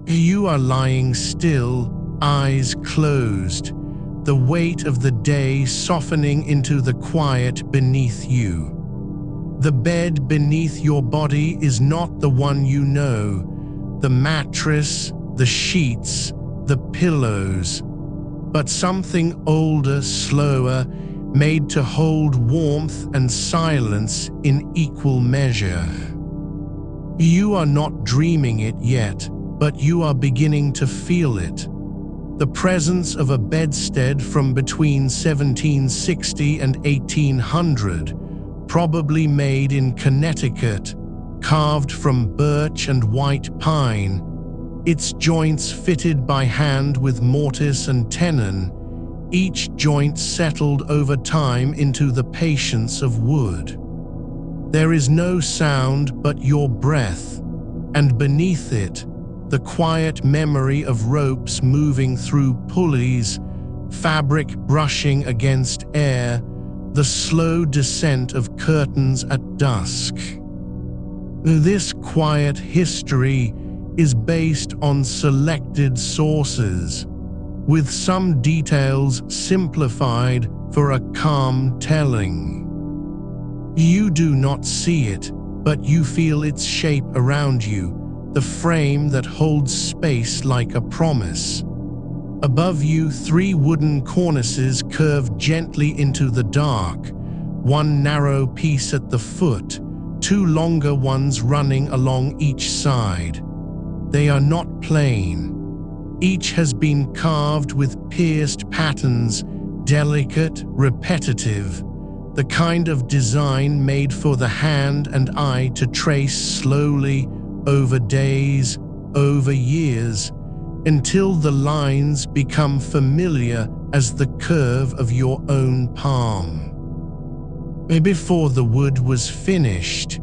You are lying still, eyes closed, the weight of the day softening into the quiet beneath you. The bed beneath your body is not the one you know, the mattress, the sheets, the pillows, but something older, slower, made to hold warmth and silence in equal measure. You are not dreaming it yet, but you are beginning to feel it. The presence of a bedstead from between 1760 and 1800, probably made in Connecticut, carved from birch and white pine, its joints fitted by hand with mortise and tenon, each joint settled over time into the patience of wood. There is no sound but your breath, and beneath it, the quiet memory of ropes moving through pulleys, fabric brushing against air, the slow descent of curtains at dusk. This quiet history is based on selected sources, with some details simplified for a calm telling. You do not see it, but you feel its shape around you, the frame that holds space like a promise. Above you, 3 wooden cornices curve gently into the dark, one narrow piece at the foot, 2 longer ones running along each side. They are not plain. Each has been carved with pierced patterns, delicate, repetitive, the kind of design made for the hand and eye to trace slowly, over days, over years, until the lines become familiar as the curve of your own palm. Before the wood was finished,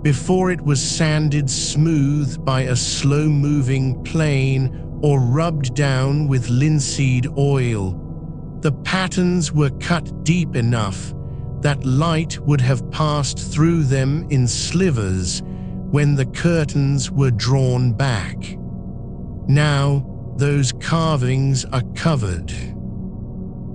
before it was sanded smooth by a slow-moving plane or rubbed down with linseed oil, the patterns were cut deep enough that light would have passed through them in slivers when the curtains were drawn back. Now, those carvings are covered.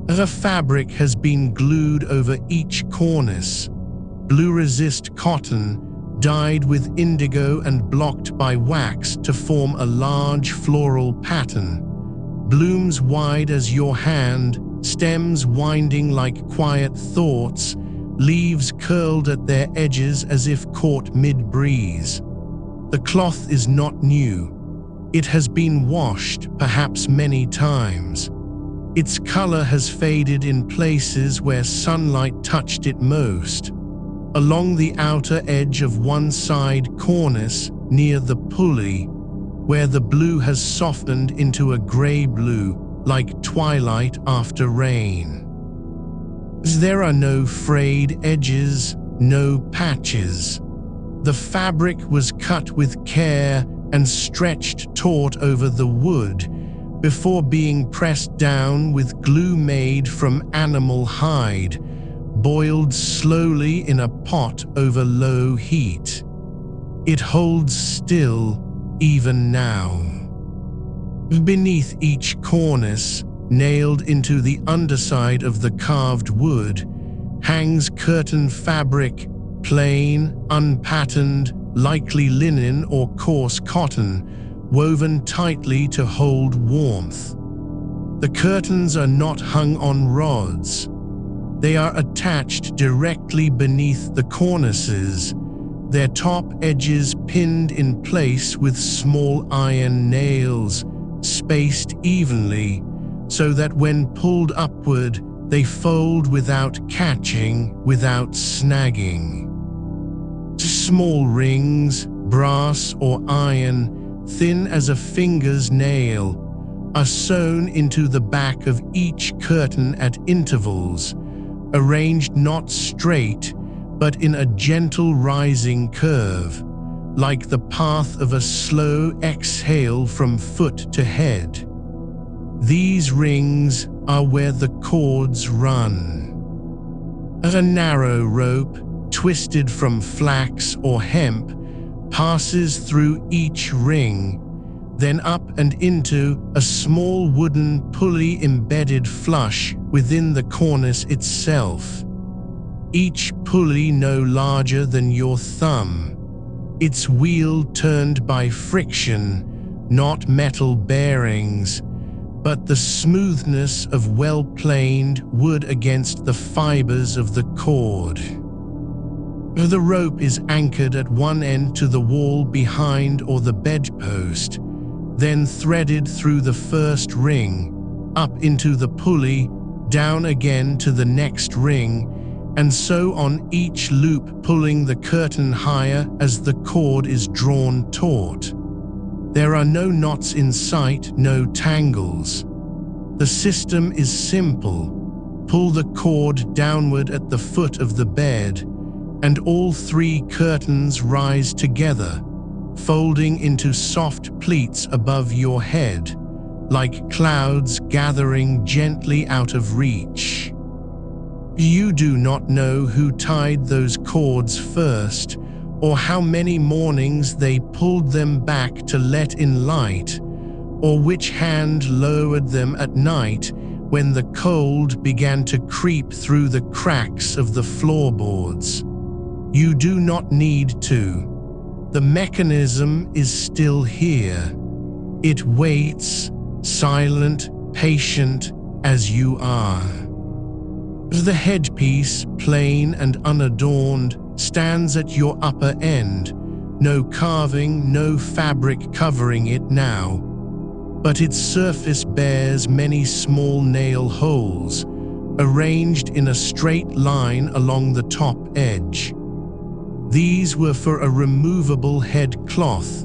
A fabric has been glued over each cornice, blue resist cotton, dyed with indigo and blocked by wax to form a large floral pattern, blooms wide as your hand, stems winding like quiet thoughts, leaves curled at their edges as if caught mid-breeze. The cloth is not new. It has been washed, perhaps many times. Its color has faded in places where sunlight touched it most. Along the outer edge of one side cornice, near the pulley, where the blue has softened into a gray blue, like twilight after rain. There are no frayed edges, no patches. The fabric was cut with care and stretched taut over the wood before being pressed down with glue made from animal hide, boiled slowly in a pot over low heat. It holds still even now. Beneath each cornice, nailed into the underside of the carved wood, hangs curtain fabric, plain, unpatterned, likely linen or coarse cotton, woven tightly to hold warmth. The curtains are not hung on rods. They are attached directly beneath the cornices, their top edges pinned in place with small iron nails, spaced evenly, so that when pulled upward, they fold without catching, without snagging. Small rings, brass or iron, thin as a finger's nail, are sewn into the back of each curtain at intervals, arranged not straight, but in a gentle rising curve, like the path of a slow exhale from foot to head. These rings are where the cords run. A narrow rope, twisted from flax or hemp, passes through each ring, then up and into a small wooden pulley embedded flush within the cornice itself. Each pulley no larger than your thumb, its wheel turned by friction, not metal bearings, but the smoothness of well-planed wood against the fibers of the cord. The rope is anchored at one end to the wall behind or the bedpost, then threaded through the first ring, up into the pulley, down again to the next ring, and so on, each loop pulling the curtain higher as the cord is drawn taut. There are no knots in sight, no tangles. The system is simple. Pull the cord downward at the foot of the bed, and all three curtains rise together, folding into soft pleats above your head, like clouds gathering gently out of reach. You do not know who tied those cords first, or how many mornings they pulled them back to let in light, or which hand lowered them at night when the cold began to creep through the cracks of the floorboards. You do not need to. The mechanism is still here. It waits, silent, patient as you are. The headpiece, plain and unadorned, stands at your upper end, no carving, no fabric covering it now, but its surface bears many small nail holes, arranged in a straight line along the top edge. These were for a removable head cloth,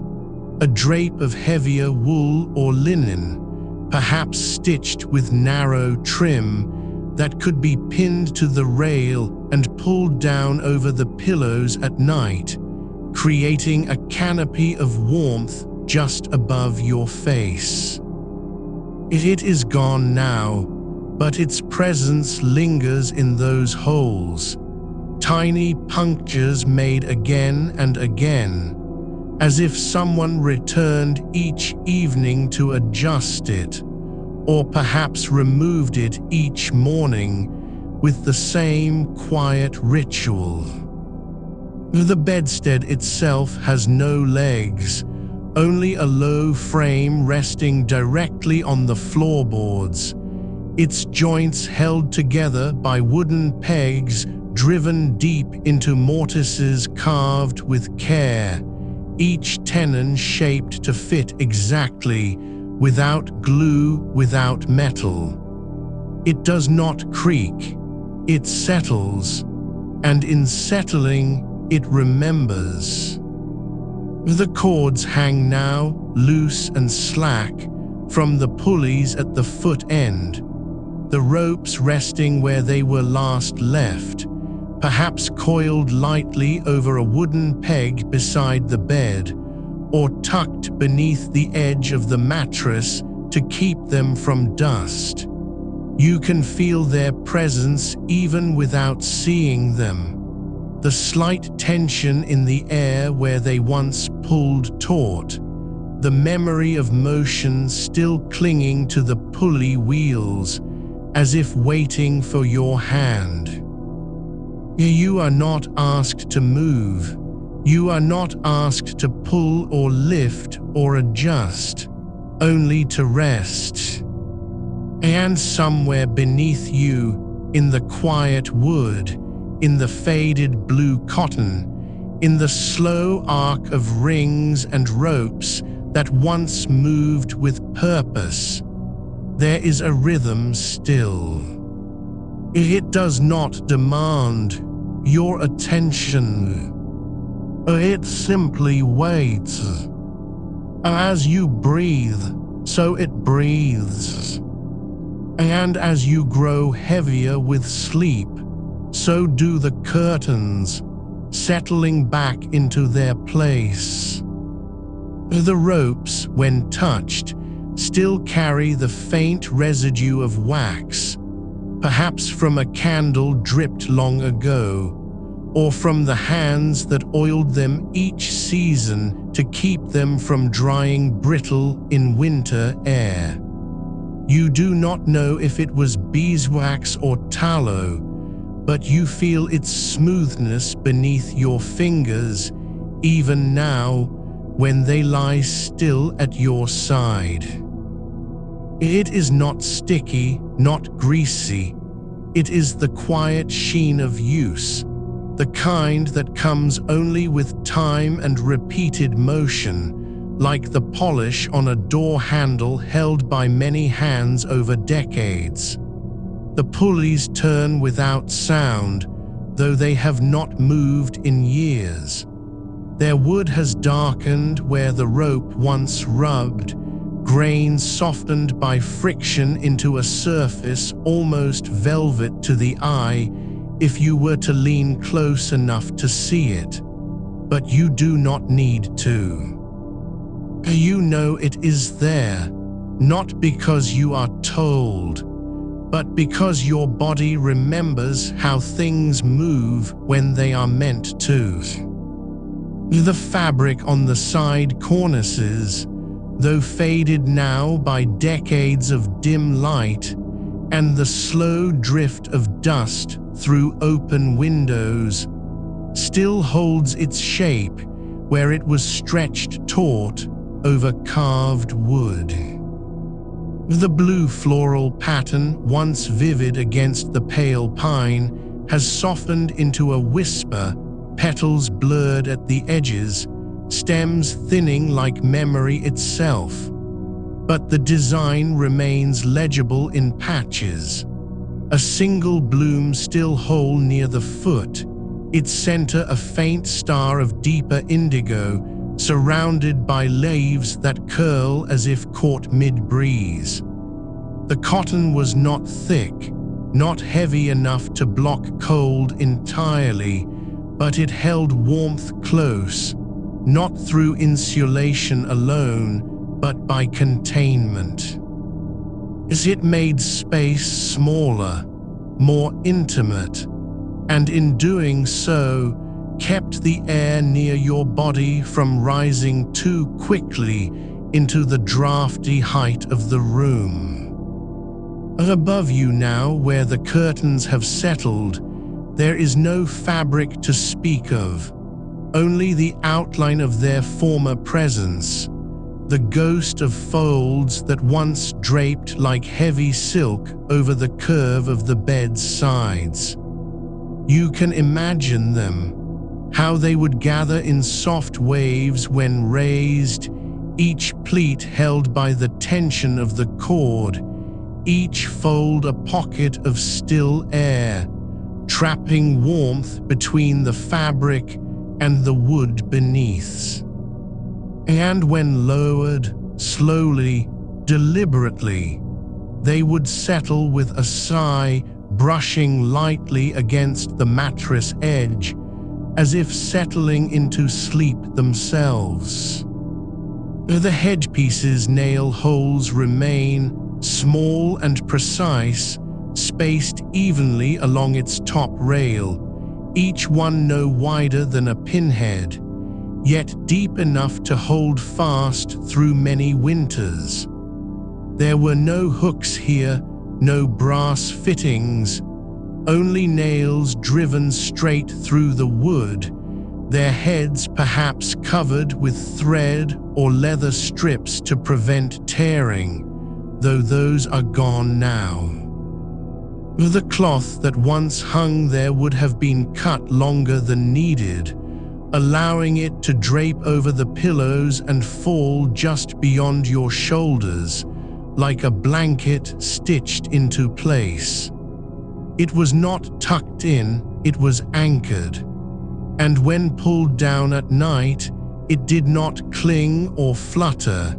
a drape of heavier wool or linen, perhaps stitched with narrow trim, that could be pinned to the rail and pulled down over the pillows at night, creating a canopy of warmth just above your face. It is gone now, but its presence lingers in those holes, tiny punctures made again and again, as if someone returned each evening to adjust it, or perhaps removed it each morning with the same quiet ritual. The bedstead itself has no legs, only a low frame resting directly on the floorboards, its joints held together by wooden pegs driven deep into mortises carved with care, each tenon shaped to fit exactly, without glue, without metal. It does not creak, it settles, and in settling, it remembers. The cords hang now, loose and slack, from the pulleys at the foot end, the ropes resting where they were last left, perhaps coiled lightly over a wooden peg beside the bed, or tucked beneath the edge of the mattress to keep them from dust. You can feel their presence even without seeing them. The slight tension in the air where they once pulled taut, the memory of motion still clinging to the pulley wheels, as if waiting for your hand. You are not asked to move. You are not asked to pull or lift or adjust, only to rest. And somewhere beneath you, in the quiet wood, in the faded blue cotton, in the slow arc of rings and ropes that once moved with purpose, there is a rhythm still. It does not demand your attention. It simply waits. As you breathe, so it breathes. And as you grow heavier with sleep, so do the curtains, settling back into their place. The ropes, when touched, still carry the faint residue of wax, perhaps from a candle dripped long ago, or from the hands that oiled them each season to keep them from drying brittle in winter air. You do not know if it was beeswax or tallow, but you feel its smoothness beneath your fingers, even now, when they lie still at your side. It is not sticky, not greasy. It is the quiet sheen of use, the kind that comes only with time and repeated motion, like the polish on a door handle held by many hands over decades. The pulleys turn without sound, though they have not moved in years. Their wood has darkened where the rope once rubbed, grains softened by friction into a surface almost velvet to the eye if you were to lean close enough to see it. But you do not need to. You know it is there, not because you are told, but because your body remembers how things move when they are meant to. The fabric on the side cornices, though faded now by decades of dim light, and the slow drift of dust through open windows, still holds its shape where it was stretched taut over carved wood. The blue floral pattern, once vivid against the pale pine, has softened into a whisper, petals blurred at the edges, stems thinning like memory itself. But the design remains legible in patches. A single bloom still whole near the foot, its center a faint star of deeper indigo, surrounded by leaves that curl as if caught mid-breeze. The cotton was not thick, not heavy enough to block cold entirely, but it held warmth close, not through insulation alone, but by containment. As it made space smaller, more intimate, and in doing so, kept the air near your body from rising too quickly into the drafty height of the room. Above you now, where the curtains have settled, there is no fabric to speak of, only the outline of their former presence, the ghost of folds that once draped like heavy silk over the curve of the bed's sides. You can imagine them, how they would gather in soft waves when raised, each pleat held by the tension of the cord, each fold a pocket of still air, trapping warmth between the fabric and the wood beneath. And when lowered, slowly, deliberately, they would settle with a sigh, brushing lightly against the mattress edge, as if settling into sleep themselves. The headpiece's nail holes remain, small and precise, spaced evenly along its top rail, each one no wider than a pinhead, yet deep enough to hold fast through many winters. There were no hooks here, no brass fittings, only nails driven straight through the wood, their heads perhaps covered with thread or leather strips to prevent tearing, though those are gone now. The cloth that once hung there would have been cut longer than needed, allowing it to drape over the pillows and fall just beyond your shoulders, like a blanket stitched into place. It was not tucked in, it was anchored, and when pulled down at night, it did not cling or flutter.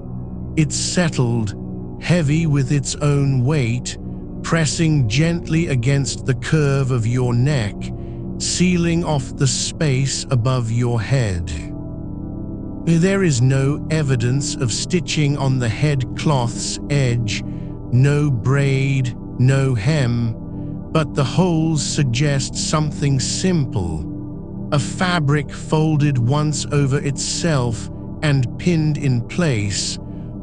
It settled, heavy with its own weight, pressing gently against the curve of your neck, sealing off the space above your head. There is no evidence of stitching on the headcloth's edge, no braid, no hem, but the holes suggest something simple, a fabric folded once over itself and pinned in place,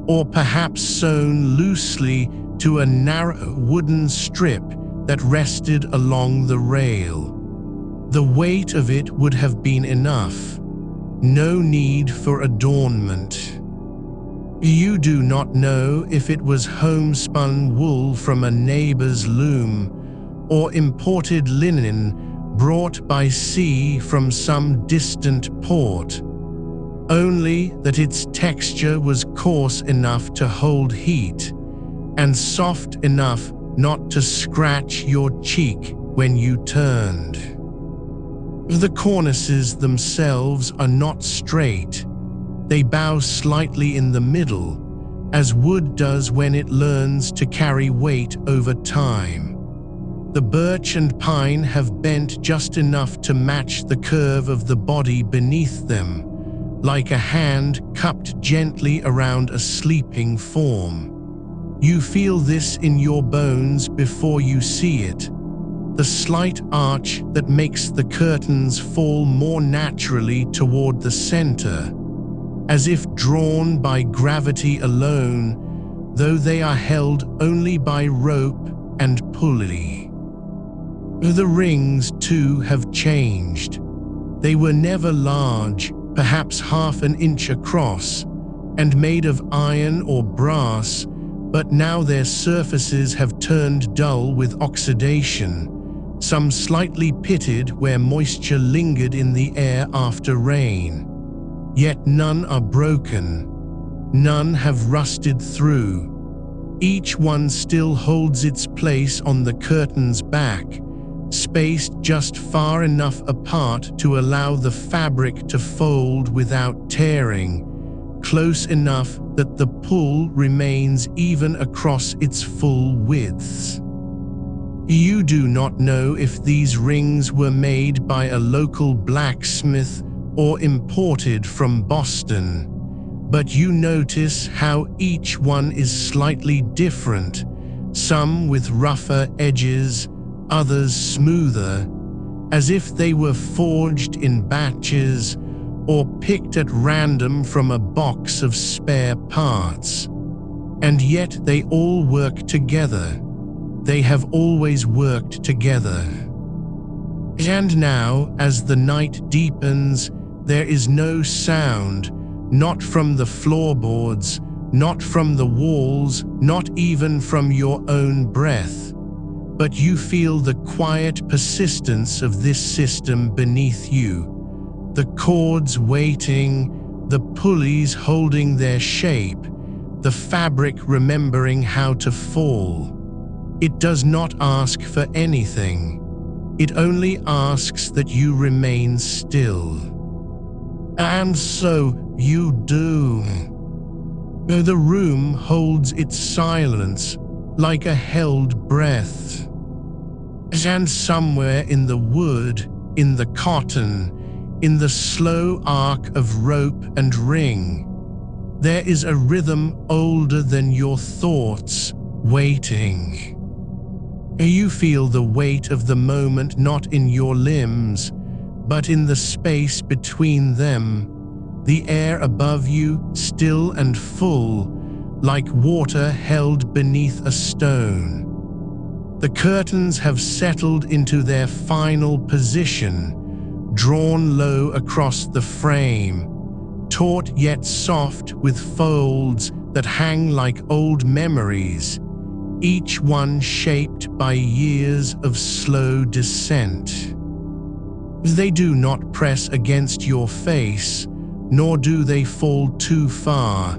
or perhaps sewn loosely to a narrow wooden strip that rested along the rail. The weight of it would have been enough. No need for adornment. You do not know if it was homespun wool from a neighbor's loom, or imported linen brought by sea from some distant port. Only that its texture was coarse enough to hold heat, and soft enough not to scratch your cheek when you turned. The cornices themselves are not straight. They bow slightly in the middle, as wood does when it learns to carry weight over time. The birch and pine have bent just enough to match the curve of the body beneath them, like a hand cupped gently around a sleeping form. You feel this in your bones before you see it. The slight arch that makes the curtains fall more naturally toward the center, as if drawn by gravity alone, though they are held only by rope and pulley. The rings, too, have changed. They were never large, perhaps half an inch across, and made of iron or brass, but now their surfaces have turned dull with oxidation, some slightly pitted where moisture lingered in the air after rain. Yet none are broken, none have rusted through. Each one still holds its place on the curtain's back, spaced just far enough apart to allow the fabric to fold without tearing, close enough that the pull remains even across its full widths. You do not know if these rings were made by a local blacksmith or imported from Boston, but you notice how each one is slightly different, some with rougher edges, others smoother, as if they were forged in batches or picked at random from a box of spare parts. And yet they all work together. They have always worked together. And now, as the night deepens, there is no sound, not from the floorboards, not from the walls, not even from your own breath. But you feel the quiet persistence of this system beneath you, the cords waiting, the pulleys holding their shape, the fabric remembering how to fall. It does not ask for anything. It only asks that you remain still. And so you do. The room holds its silence like a held breath. And somewhere in the wood, in the cotton, in the slow arc of rope and ring, there is a rhythm older than your thoughts, waiting. You feel the weight of the moment not in your limbs, but in the space between them, the air above you still and full, like water held beneath a stone. The curtains have settled into their final position, drawn low across the frame, taut yet soft with folds that hang like old memories, each one shaped by years of slow descent. They do not press against your face, nor do they fall too far.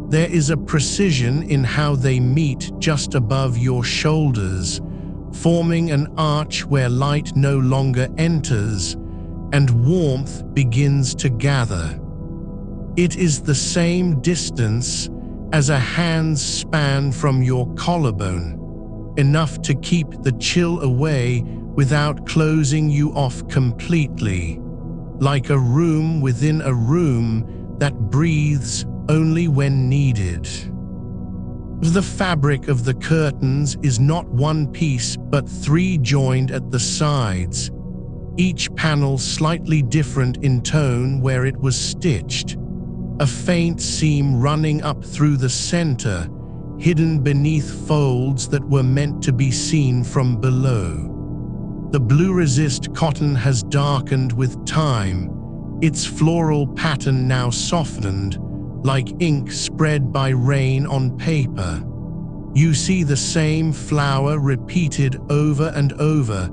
There is a precision in how they meet just above your shoulders, forming an arch where light no longer enters and warmth begins to gather. It is the same distance as a hand's span from your collarbone, enough to keep the chill away without closing you off completely, like a room within a room that breathes only when needed. The fabric of the curtains is not one piece but three joined at the sides, each panel slightly different in tone where it was stitched. A faint seam running up through the center, hidden beneath folds that were meant to be seen from below. The blue resist cotton has darkened with time, its floral pattern now softened, like ink spread by rain on paper. You see the same flower repeated over and over,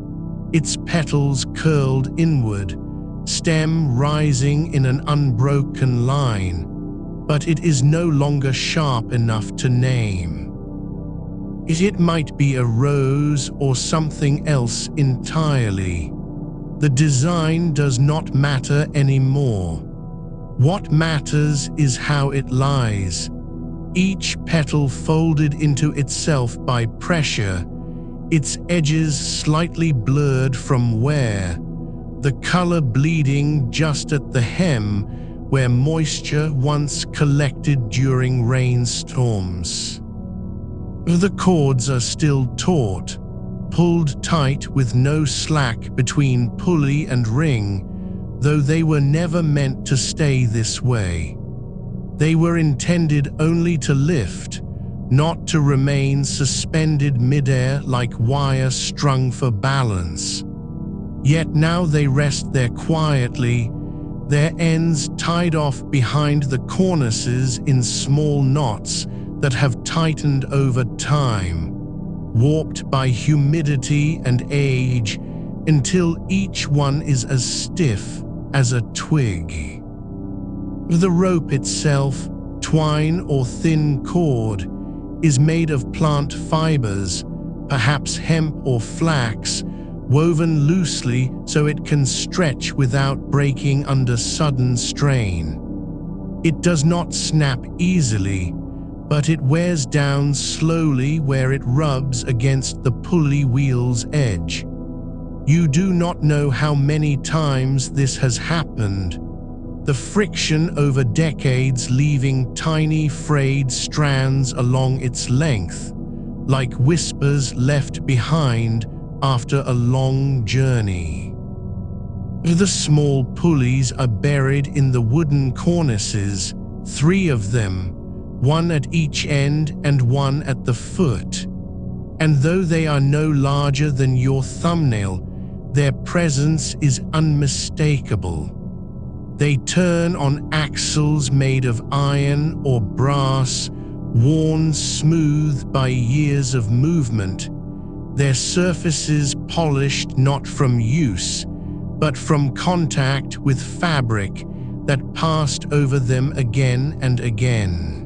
its petals curled inward, stem rising in an unbroken line, but it is no longer sharp enough to name. It might be a rose or something else entirely. The design does not matter anymore. What matters is how it lies, each petal folded into itself by pressure, its edges slightly blurred from wear, the color bleeding just at the hem where moisture once collected during rainstorms. The cords are still taut, pulled tight with no slack between pulley and ring, though they were never meant to stay this way. They were intended only to lift, not to remain suspended midair like wire strung for balance. Yet now they rest there quietly, their ends tied off behind the cornices in small knots that have tightened over time, warped by humidity and age, until each one is as stiff as a twig. The rope itself, twine or thin cord, is made of plant fibers, perhaps hemp or flax, woven loosely so it can stretch without breaking under sudden strain. It does not snap easily, but it wears down slowly where it rubs against the pulley wheel's edge. You do not know how many times this has happened, the friction over decades leaving tiny frayed strands along its length, like whispers left behind after a long journey. The small pulleys are buried in the wooden cornices, 3 of them, one at each end and one at the foot. And though they are no larger than your thumbnail, their presence is unmistakable. They turn on axles made of iron or brass, worn smooth by years of movement, their surfaces polished not from use, but from contact with fabric that passed over them again and again.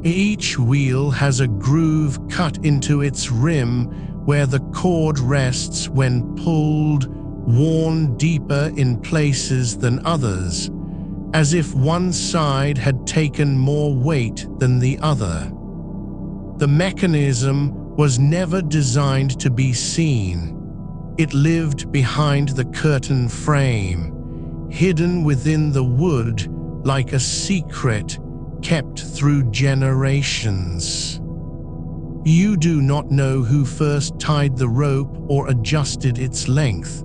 Each wheel has a groove cut into its rim where the cord rests when pulled, worn deeper in places than others, as if one side had taken more weight than the other. The mechanism was never designed to be seen. It lived behind the curtain frame, hidden within the wood like a secret kept through generations. You do not know who first tied the rope or adjusted its length.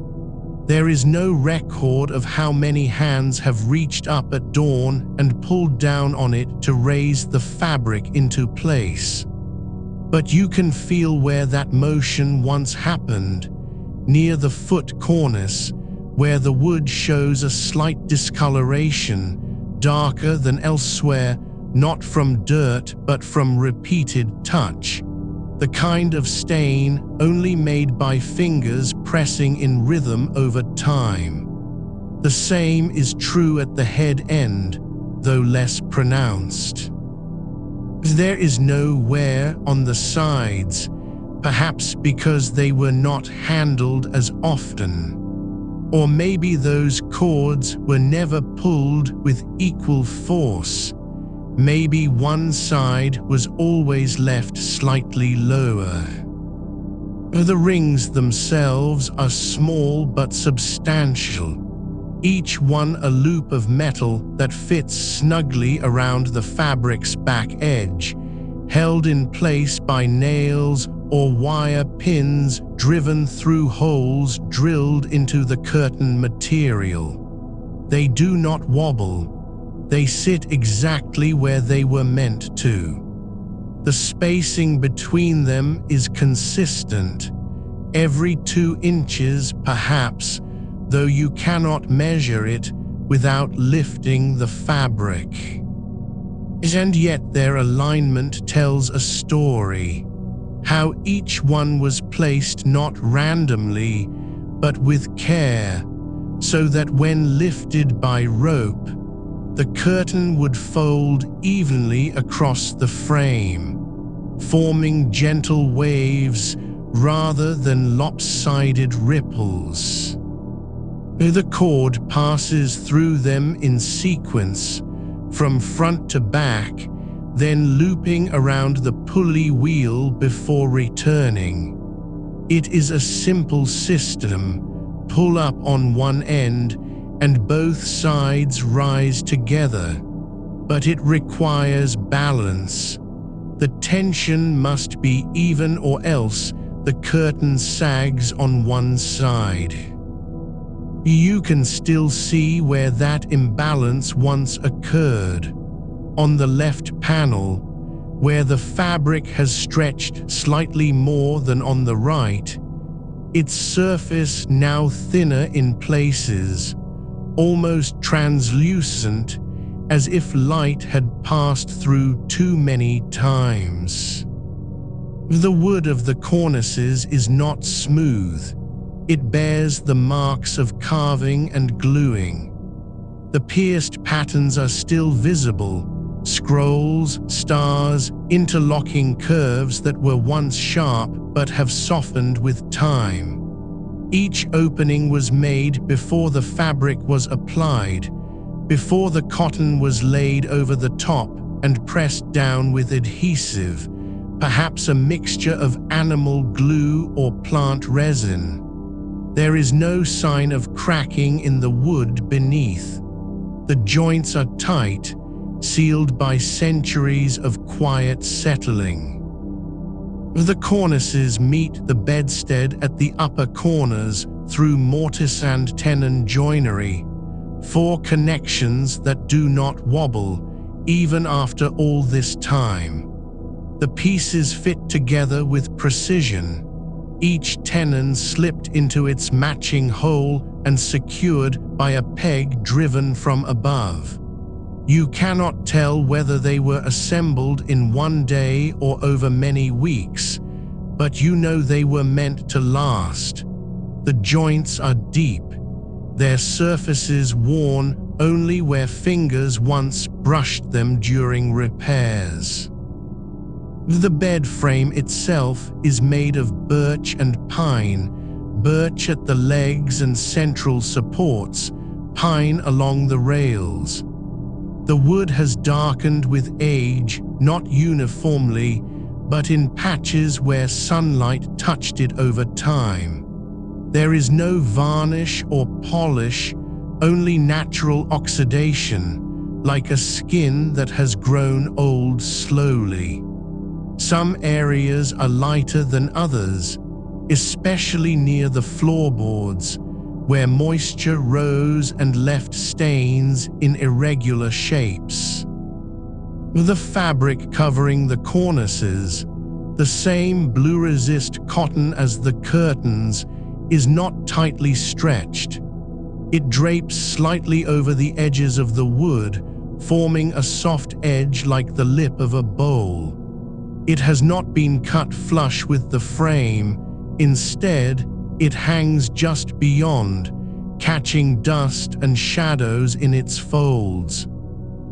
There is no record of how many hands have reached up at dawn and pulled down on it to raise the fabric into place. But you can feel where that motion once happened, near the foot cornice, where the wood shows a slight discoloration, darker than elsewhere, not from dirt but from repeated touch. The kind of stain only made by fingers pressing in rhythm over time. The same is true at the head end, though less pronounced. There is no wear on the sides, perhaps because they were not handled as often. Or maybe those cords were never pulled with equal force. Maybe one side was always left slightly lower. The rings themselves are small but substantial, each one a loop of metal that fits snugly around the fabric's back edge, held in place by nails or wire pins driven through holes drilled into the curtain material. They do not wobble. They sit exactly where they were meant to. The spacing between them is consistent, every 2 inches perhaps, though you cannot measure it without lifting the fabric. And yet their alignment tells a story, how each one was placed not randomly, but with care, so that when lifted by rope, the curtain would fold evenly across the frame, forming gentle waves rather than lopsided ripples. The cord passes through them in sequence, from front to back, then looping around the pulley wheel before returning. It is a simple system. Pull up on one end and both sides rise together, but it requires balance. The tension must be even or else the curtain sags on one side. You can still see where that imbalance once occurred. On the left panel, where the fabric has stretched slightly more than on the right, its surface now thinner in places, almost translucent, as if light had passed through too many times. The wood of the cornices is not smooth. It bears the marks of carving and gluing. The pierced patterns are still visible, scrolls, stars, interlocking curves that were once sharp but have softened with time. Each opening was made before the fabric was applied, before the cotton was laid over the top and pressed down with adhesive, perhaps a mixture of animal glue or plant resin. There is no sign of cracking in the wood beneath. The joints are tight, sealed by centuries of quiet settling. The cornices meet the bedstead at the upper corners through mortise and tenon joinery, 4 connections that do not wobble even after all this time. The pieces fit together with precision, each tenon slipped into its matching hole and secured by a peg driven from above. You cannot tell whether they were assembled in one day or over many weeks, but you know they were meant to last. The joints are deep, their surfaces worn only where fingers once brushed them during repairs. The bed frame itself is made of birch and pine, birch at the legs and central supports, pine along the rails. The wood has darkened with age, not uniformly, but in patches where sunlight touched it over time. There is no varnish or polish, only natural oxidation, like a skin that has grown old slowly. Some areas are lighter than others, especially near the floorboards, where moisture rose and left stains in irregular shapes. The fabric covering the cornices, the same blue-resist cotton as the curtains, is not tightly stretched. It drapes slightly over the edges of the wood, forming a soft edge like the lip of a bowl. It has not been cut flush with the frame. Instead, it hangs just beyond, catching dust and shadows in its folds.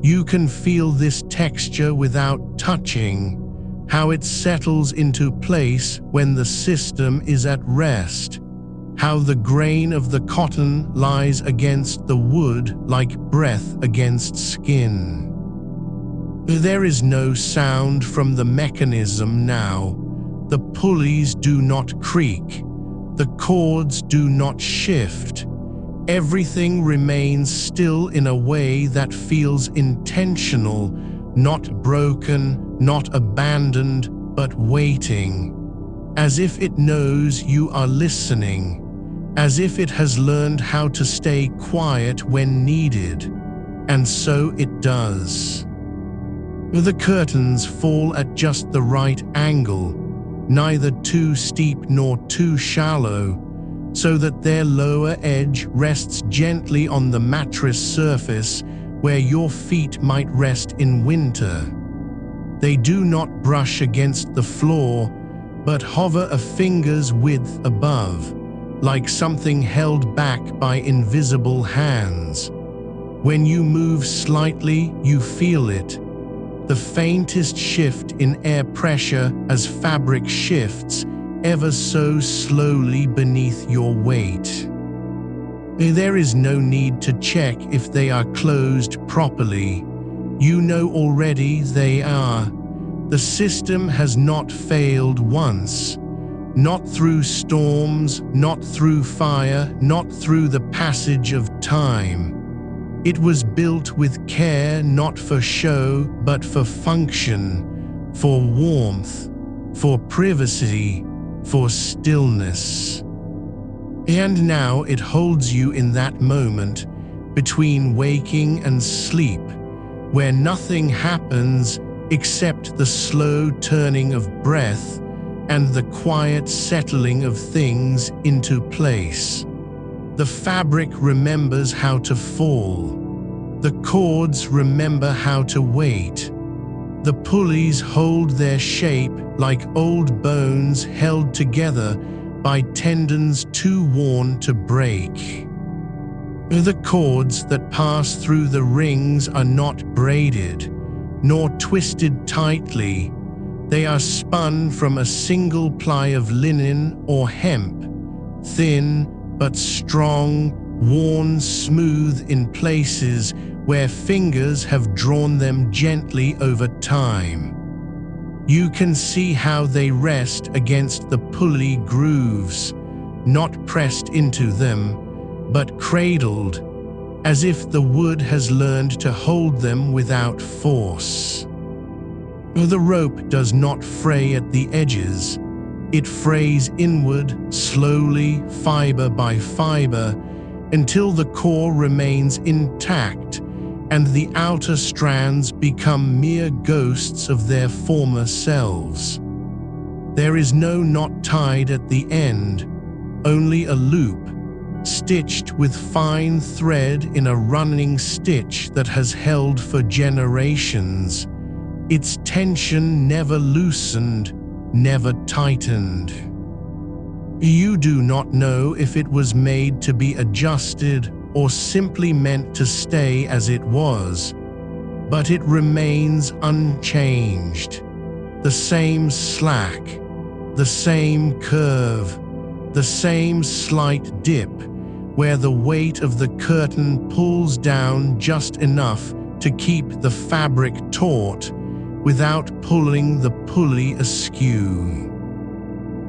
You can feel this texture without touching, how it settles into place when the system is at rest, how the grain of the cotton lies against the wood like breath against skin. There is no sound from the mechanism now. The pulleys do not creak. The cords do not shift. Everything remains still in a way that feels intentional, not broken, not abandoned, but waiting, as if it knows you are listening, as if it has learned how to stay quiet when needed, and so it does. The curtains fall at just the right angle, neither too steep nor too shallow, so that their lower edge rests gently on the mattress surface where your feet might rest in winter. They do not brush against the floor, but hover a finger's width above, like something held back by invisible hands. When you move slightly, you feel it, the faintest shift in air pressure as fabric shifts ever so slowly beneath your weight. There is no need to check if they are closed properly. You know already they are. The system has not failed once. Not through storms, not through fire, not through the passage of time. It was built with care, not for show, but for function, for warmth, for privacy, for stillness. And now it holds you in that moment between waking and sleep, where nothing happens except the slow turning of breath and the quiet settling of things into place. The fabric remembers how to fall. The cords remember how to wait. The pulleys hold their shape like old bones held together by tendons too worn to break. The cords that pass through the rings are not braided, nor twisted tightly. They are spun from a single ply of linen or hemp, thin but strong, worn smooth in places where fingers have drawn them gently over time. You can see how they rest against the pulley grooves, not pressed into them, but cradled, as if the wood has learned to hold them without force. The rope does not fray at the edges. It frays inward, slowly, fiber by fiber, until the core remains intact and the outer strands become mere ghosts of their former selves. There is no knot tied at the end, only a loop, stitched with fine thread in a running stitch that has held for generations. Its tension never loosened, never tightened. You do not know if it was made to be adjusted or simply meant to stay as it was, but it remains unchanged. The same slack, the same curve, the same slight dip, where the weight of the curtain pulls down just enough to keep the fabric taut without pulling the pulley askew.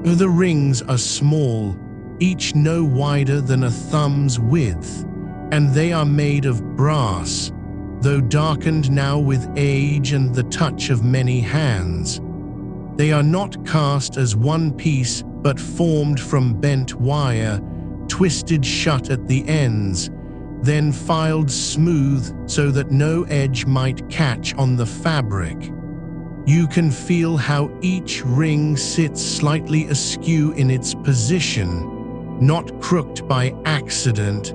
The rings are small, each no wider than a thumb's width, and they are made of brass, though darkened now with age and the touch of many hands. They are not cast as one piece, but formed from bent wire, twisted shut at the ends, then filed smooth so that no edge might catch on the fabric. You can feel how each ring sits slightly askew in its position, not crooked by accident,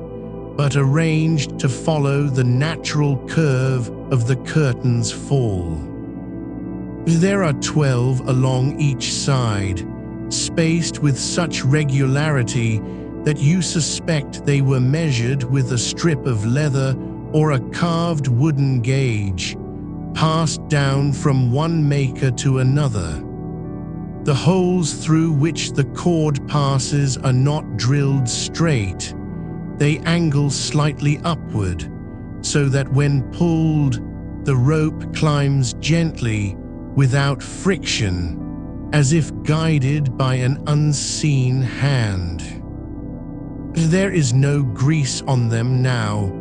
but arranged to follow the natural curve of the curtain's fall. There are 12 along each side, spaced with such regularity that you suspect they were measured with a strip of leather or a carved wooden gauge, passed down from one maker to another. The holes through which the cord passes are not drilled straight. They angle slightly upward, so that when pulled, the rope climbs gently, without friction, as if guided by an unseen hand. There is no grease on them now,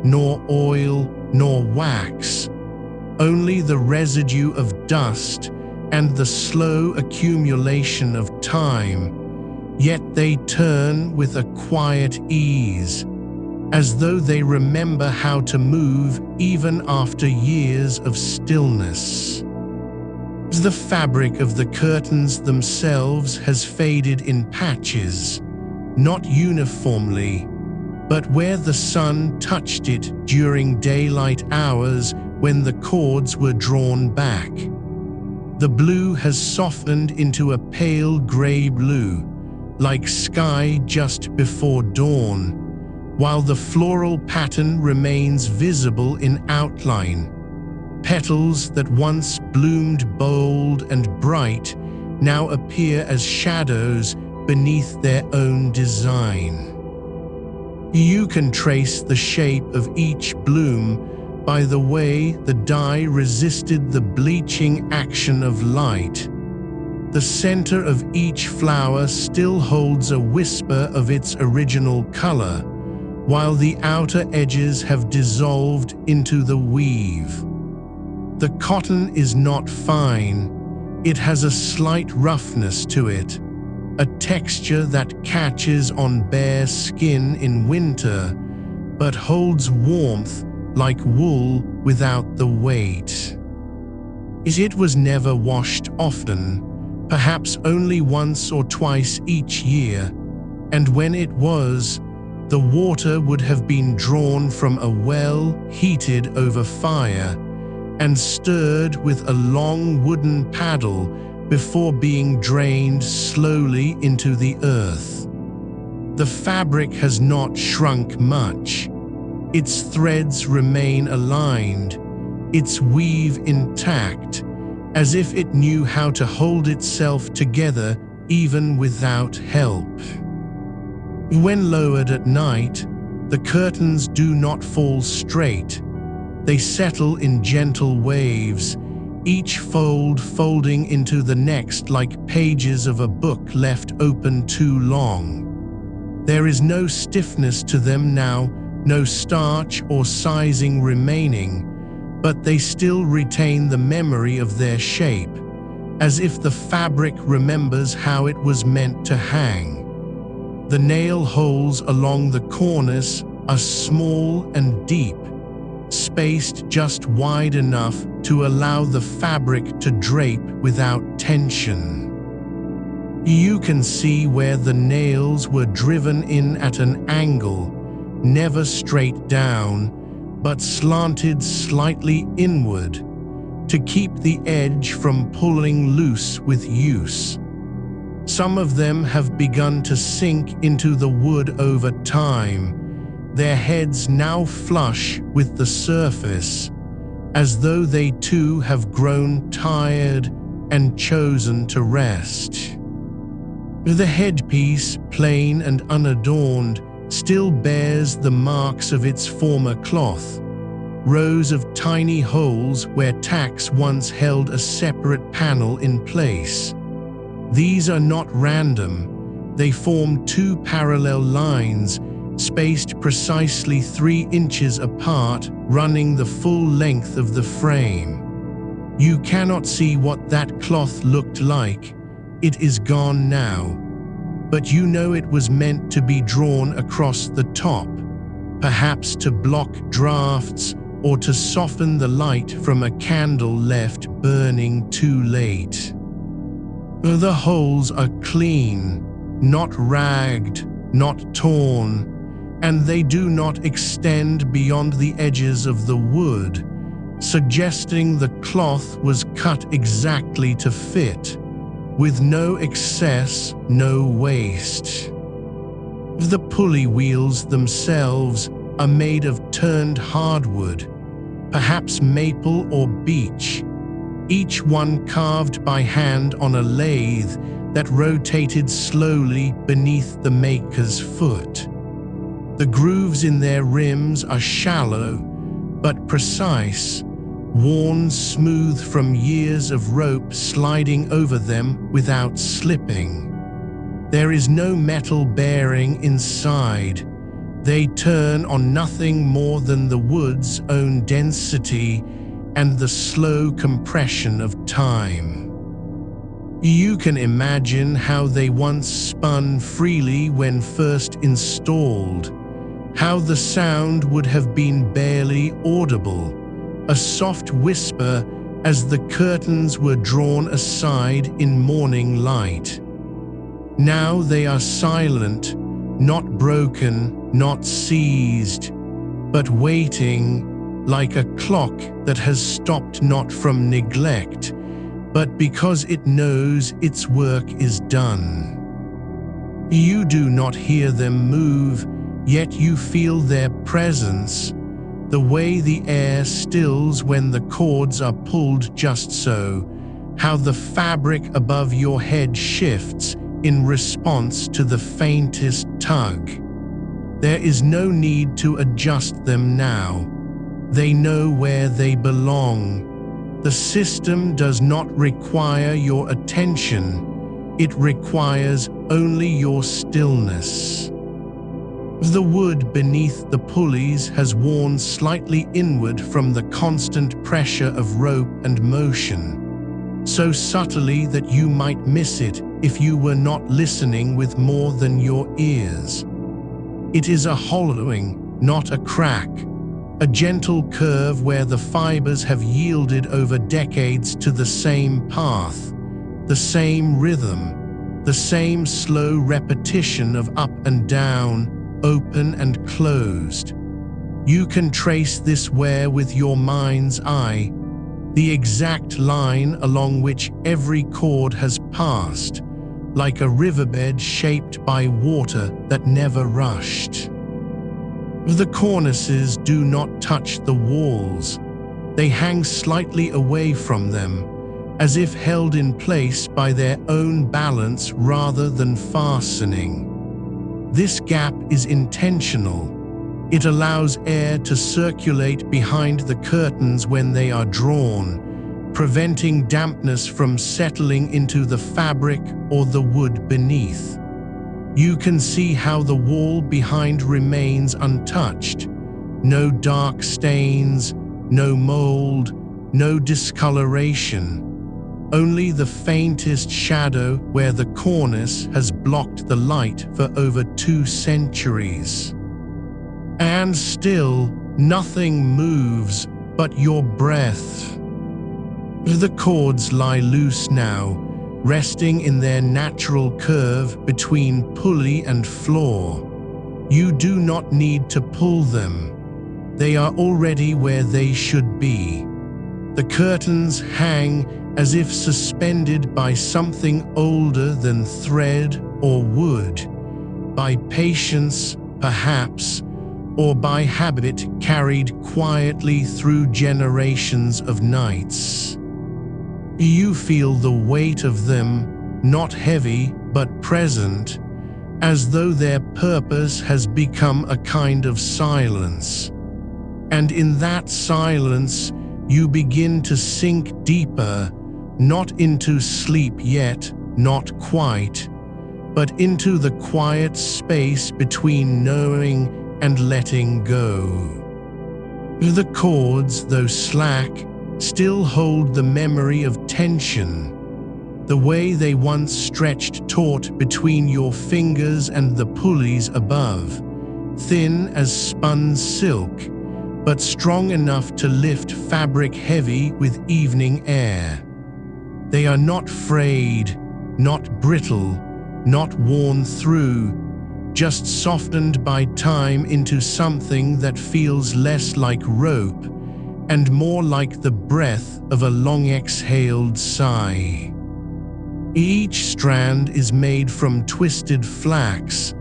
nor oil, nor wax. only the residue of dust and the slow accumulation of time, yet they turn with a quiet ease, as though they remember how to move even after years of stillness. The fabric of the curtains themselves has faded in patches, not uniformly, but where the sun touched it during daylight hours when the cords were drawn back. The blue has softened into a pale gray blue, like sky just before dawn, while the floral pattern remains visible in outline. Petals that once bloomed bold and bright now appear as shadows beneath their own design. You can trace the shape of each bloom by the way the dye resisted the bleaching action of light. The center of each flower still holds a whisper of its original color, while the outer edges have dissolved into the weave. The cotton is not fine. It has a slight roughness to it, a texture that catches on bare skin in winter, but holds warmth like wool without the weight. It was never washed often, perhaps only once or twice each year, and when it was, the water would have been drawn from a well heated over fire and stirred with a long wooden paddle before being drained slowly into the earth. The fabric has not shrunk much. Its threads remain aligned, its weave intact, as if it knew how to hold itself together even without help. When lowered at night, the curtains do not fall straight. They settle in gentle waves, each fold folding into the next like pages of a book left open too long. There is no stiffness to them now, no starch or sizing remaining, but they still retain the memory of their shape, as if the fabric remembers how it was meant to hang. The nail holes along the cornice are small and deep, spaced just wide enough to allow the fabric to drape without tension. You can see where the nails were driven in at an angle, never straight down, but slanted slightly inward, to keep the edge from pulling loose with use. Some of them have begun to sink into the wood over time, their heads now flush with the surface, as though they too have grown tired and chosen to rest. The headpiece, plain and unadorned, still bears the marks of its former cloth, rows of tiny holes where tacks once held a separate panel in place. These are not random. They form two parallel lines, spaced precisely 3 inches apart, running the full length of the frame. You cannot see what that cloth looked like. It is gone now. But you know it was meant to be drawn across the top, perhaps to block drafts or to soften the light from a candle left burning too late. The holes are clean, not ragged, not torn, and they do not extend beyond the edges of the wood, suggesting the cloth was cut exactly to fit, with no excess, no waste. The pulley wheels themselves are made of turned hardwood, perhaps maple or beech, each one carved by hand on a lathe that rotated slowly beneath the maker's foot. The grooves in their rims are shallow but precise, worn smooth from years of rope sliding over them without slipping. There is no metal bearing inside. They turn on nothing more than the wood's own density and the slow compression of time. You can imagine how they once spun freely when first installed, how the sound would have been barely audible, a soft whisper as the curtains were drawn aside in morning light. Now they are silent, not broken, not seized, but waiting like a clock that has stopped not from neglect, but because it knows its work is done. You do not hear them move, yet you feel their presence, the way the air stills when the cords are pulled just so, how the fabric above your head shifts in response to the faintest tug. There is no need to adjust them now. They know where they belong. The system does not require your attention. It requires only your stillness. The wood beneath the pulleys has worn slightly inward from the constant pressure of rope and motion, so subtly that you might miss it if you were not listening with more than your ears. It is a hollowing, not a crack, a gentle curve where the fibers have yielded over decades to the same path, the same rhythm, the same slow repetition of up and down, open and closed. You can trace this wear with your mind's eye, the exact line along which every cord has passed, like a riverbed shaped by water that never rushed. The cornices do not touch the walls. They hang slightly away from them, as if held in place by their own balance rather than fastening. This gap is intentional. It allows air to circulate behind the curtains when they are drawn, preventing dampness from settling into the fabric or the wood beneath. You can see how the wall behind remains untouched. No dark stains, no mold, no discoloration. Only the faintest shadow where the cornice has blocked the light for over 2 centuries. And still, nothing moves but your breath. The cords lie loose now, resting in their natural curve between pulley and floor. You do not need to pull them. They are already where they should be. The curtains hang as if suspended by something older than thread or wood, by patience, perhaps, or by habit carried quietly through generations of nights. You feel the weight of them, not heavy but present, as though their purpose has become a kind of silence. And in that silence, you begin to sink deeper, not into sleep yet, not quite, but into the quiet space between knowing and letting go. The cords, though slack, still hold the memory of tension, the way they once stretched taut between your fingers and the pulleys above, thin as spun silk, but strong enough to lift fabric heavy with evening air. They are not frayed, not brittle, not worn through, just softened by time into something that feels less like rope and more like the breath of a long exhaled sigh. Each strand is made from twisted flax,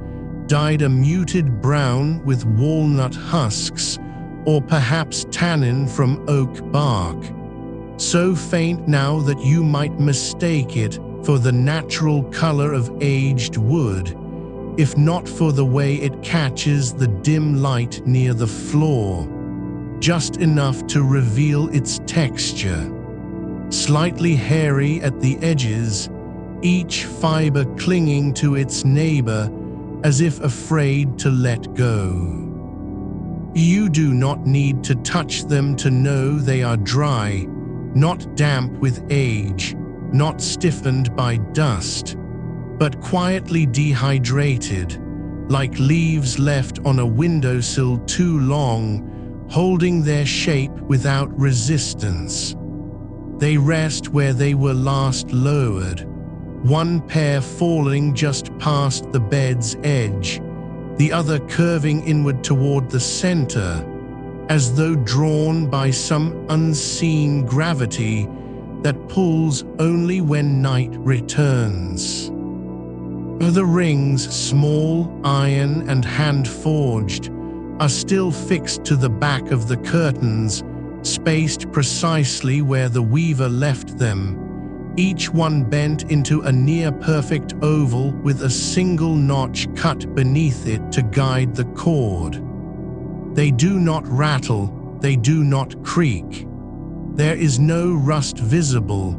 dyed a muted brown with walnut husks, or perhaps tannin from oak bark, so faint now that you might mistake it for the natural color of aged wood, if not for the way it catches the dim light near the floor, just enough to reveal its texture. Slightly hairy at the edges, each fiber clinging to its neighbor as if afraid to let go. You do not need to touch them to know they are dry, not damp with age, not stiffened by dust, but quietly dehydrated, like leaves left on a windowsill too long, holding their shape without resistance. They rest where they were last lowered, one pair falling just past the bed's edge, the other curving inward toward the center, as though drawn by some unseen gravity that pulls only when night returns. The rings, small, iron and hand-forged, are still fixed to the back of the curtains, spaced precisely where the weaver left them, each one bent into a near-perfect oval with a single notch cut beneath it to guide the cord. They do not rattle, they do not creak. There is no rust visible,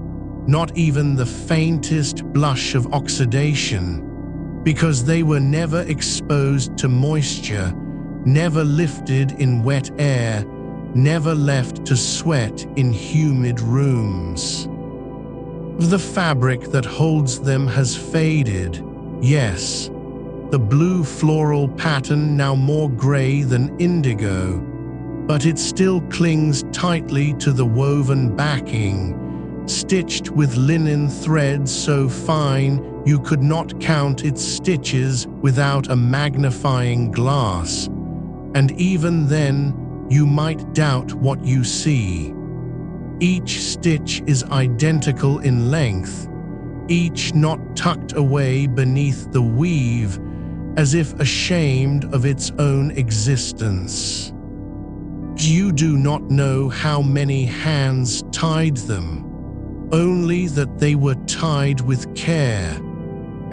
not even the faintest blush of oxidation, because they were never exposed to moisture, never lifted in wet air, never left to sweat in humid rooms. The fabric that holds them has faded, yes, the blue floral pattern now more gray than indigo, but it still clings tightly to the woven backing, stitched with linen threads so fine you could not count its stitches without a magnifying glass, and even then you might doubt what you see. Each stitch is identical in length, each knot tucked away beneath the weave, as if ashamed of its own existence. You do not know how many hands tied them, only that they were tied with care,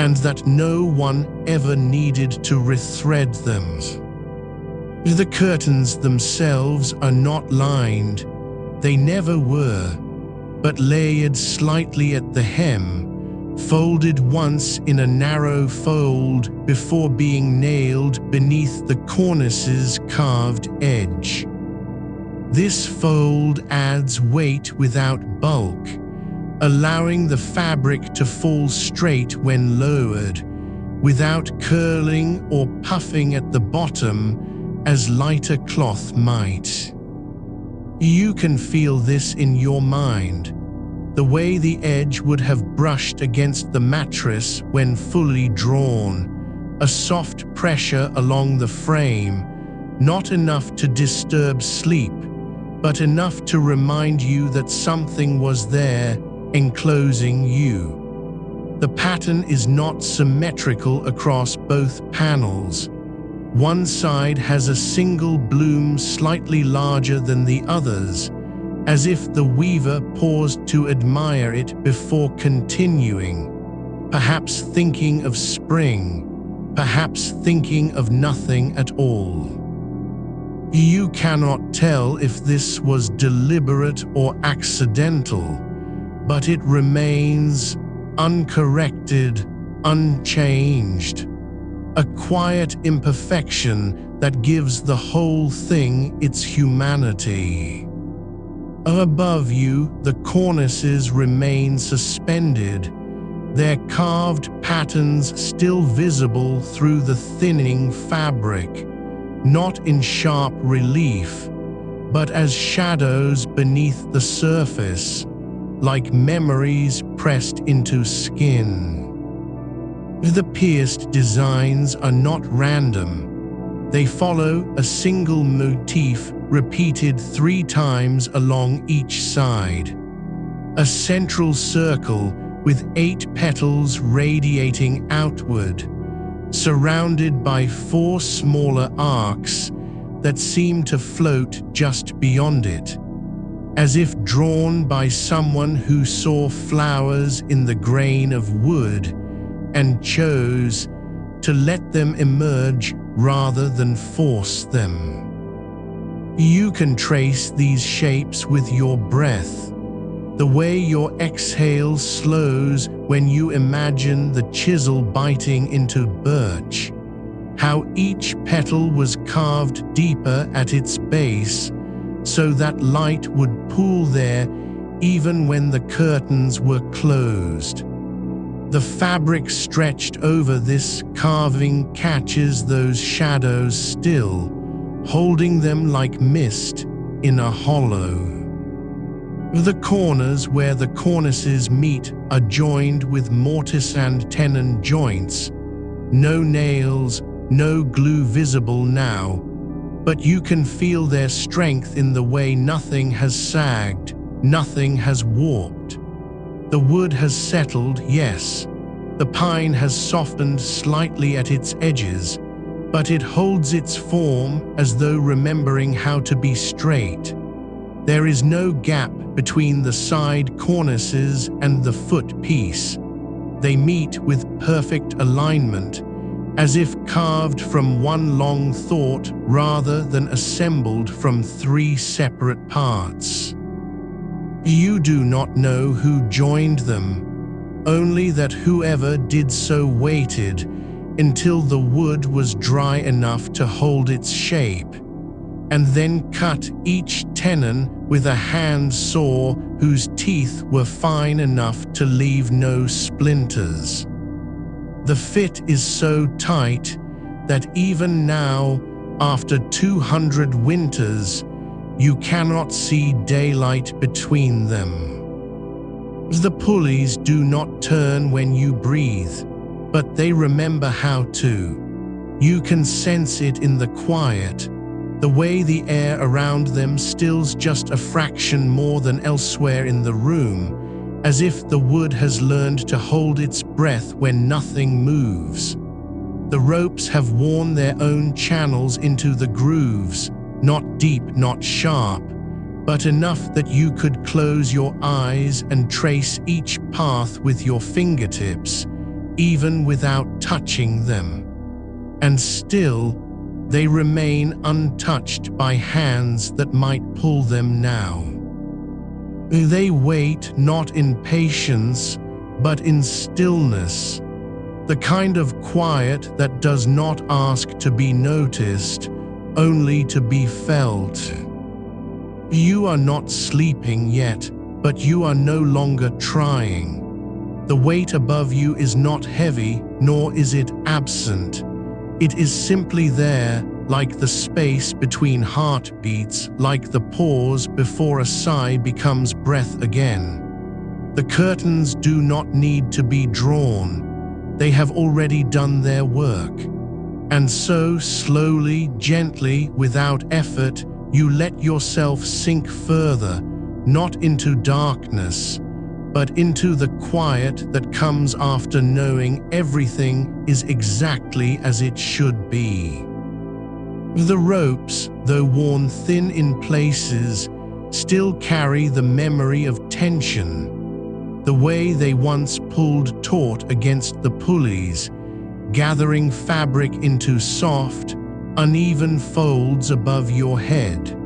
and that no one ever needed to rethread them. The curtains themselves are not lined, they never were, but layered slightly at the hem, folded once in a narrow fold before being nailed beneath the cornice's carved edge. This fold adds weight without bulk, allowing the fabric to fall straight when lowered, without curling or puffing at the bottom as lighter cloth might. You can feel this in your mind, the way the edge would have brushed against the mattress when fully drawn, a soft pressure along the frame, not enough to disturb sleep, but enough to remind you that something was there, enclosing you. The pattern is not symmetrical across both panels. One side has a single bloom slightly larger than the others, as if the weaver paused to admire it before continuing, perhaps thinking of spring, perhaps thinking of nothing at all. You cannot tell if this was deliberate or accidental, but it remains uncorrected, unchanged. A quiet imperfection that gives the whole thing its humanity. Above you, the cornices remain suspended, their carved patterns still visible through the thinning fabric, not in sharp relief, but as shadows beneath the surface, like memories pressed into skin. The pierced designs are not random. They follow a single motif repeated 3 times along each side. A central circle with 8 petals radiating outward, surrounded by 4 smaller arcs that seem to float just beyond it, as if drawn by someone who saw flowers in the grain of wood and chose to let them emerge rather than force them. You can trace these shapes with your breath, the way your exhale slows when you imagine the chisel biting into birch, how each petal was carved deeper at its base so that light would pool there even when the curtains were closed. The fabric stretched over this carving catches those shadows still, holding them like mist in a hollow. The corners where the cornices meet are joined with mortise and tenon joints. No nails, no glue visible now, but you can feel their strength in the way nothing has sagged, nothing has warped. The wood has settled, yes. The pine has softened slightly at its edges, but it holds its form as though remembering how to be straight. There is no gap between the side cornices and the foot piece. They meet with perfect alignment, as if carved from one long thought rather than assembled from three separate parts. You do not know who joined them, only that whoever did so waited until the wood was dry enough to hold its shape, and then cut each tenon with a hand saw whose teeth were fine enough to leave no splinters. The fit is so tight that even now, after 200 winters, you cannot see daylight between them. The pulleys do not turn when you breathe, but they remember how to. You can sense it in the quiet, the way the air around them stills just a fraction more than elsewhere in the room, as if the wood has learned to hold its breath when nothing moves. The ropes have worn their own channels into the grooves, not deep, not sharp, but enough that you could close your eyes and trace each path with your fingertips, even without touching them. And still, they remain untouched by hands that might pull them now. They wait not in patience, but in stillness, the kind of quiet that does not ask to be noticed, only to be felt. You are not sleeping yet, but you are no longer trying. The weight above you is not heavy, nor is it absent. It is simply there, like the space between heartbeats, like the pause before a sigh becomes breath again. The curtains do not need to be drawn. They have already done their work. And so, slowly, gently, without effort, you let yourself sink further, not into darkness, but into the quiet that comes after knowing everything is exactly as it should be. The ropes, though worn thin in places, still carry the memory of tension, the way they once pulled taut against the pulleys, gathering fabric into soft, uneven folds above your head.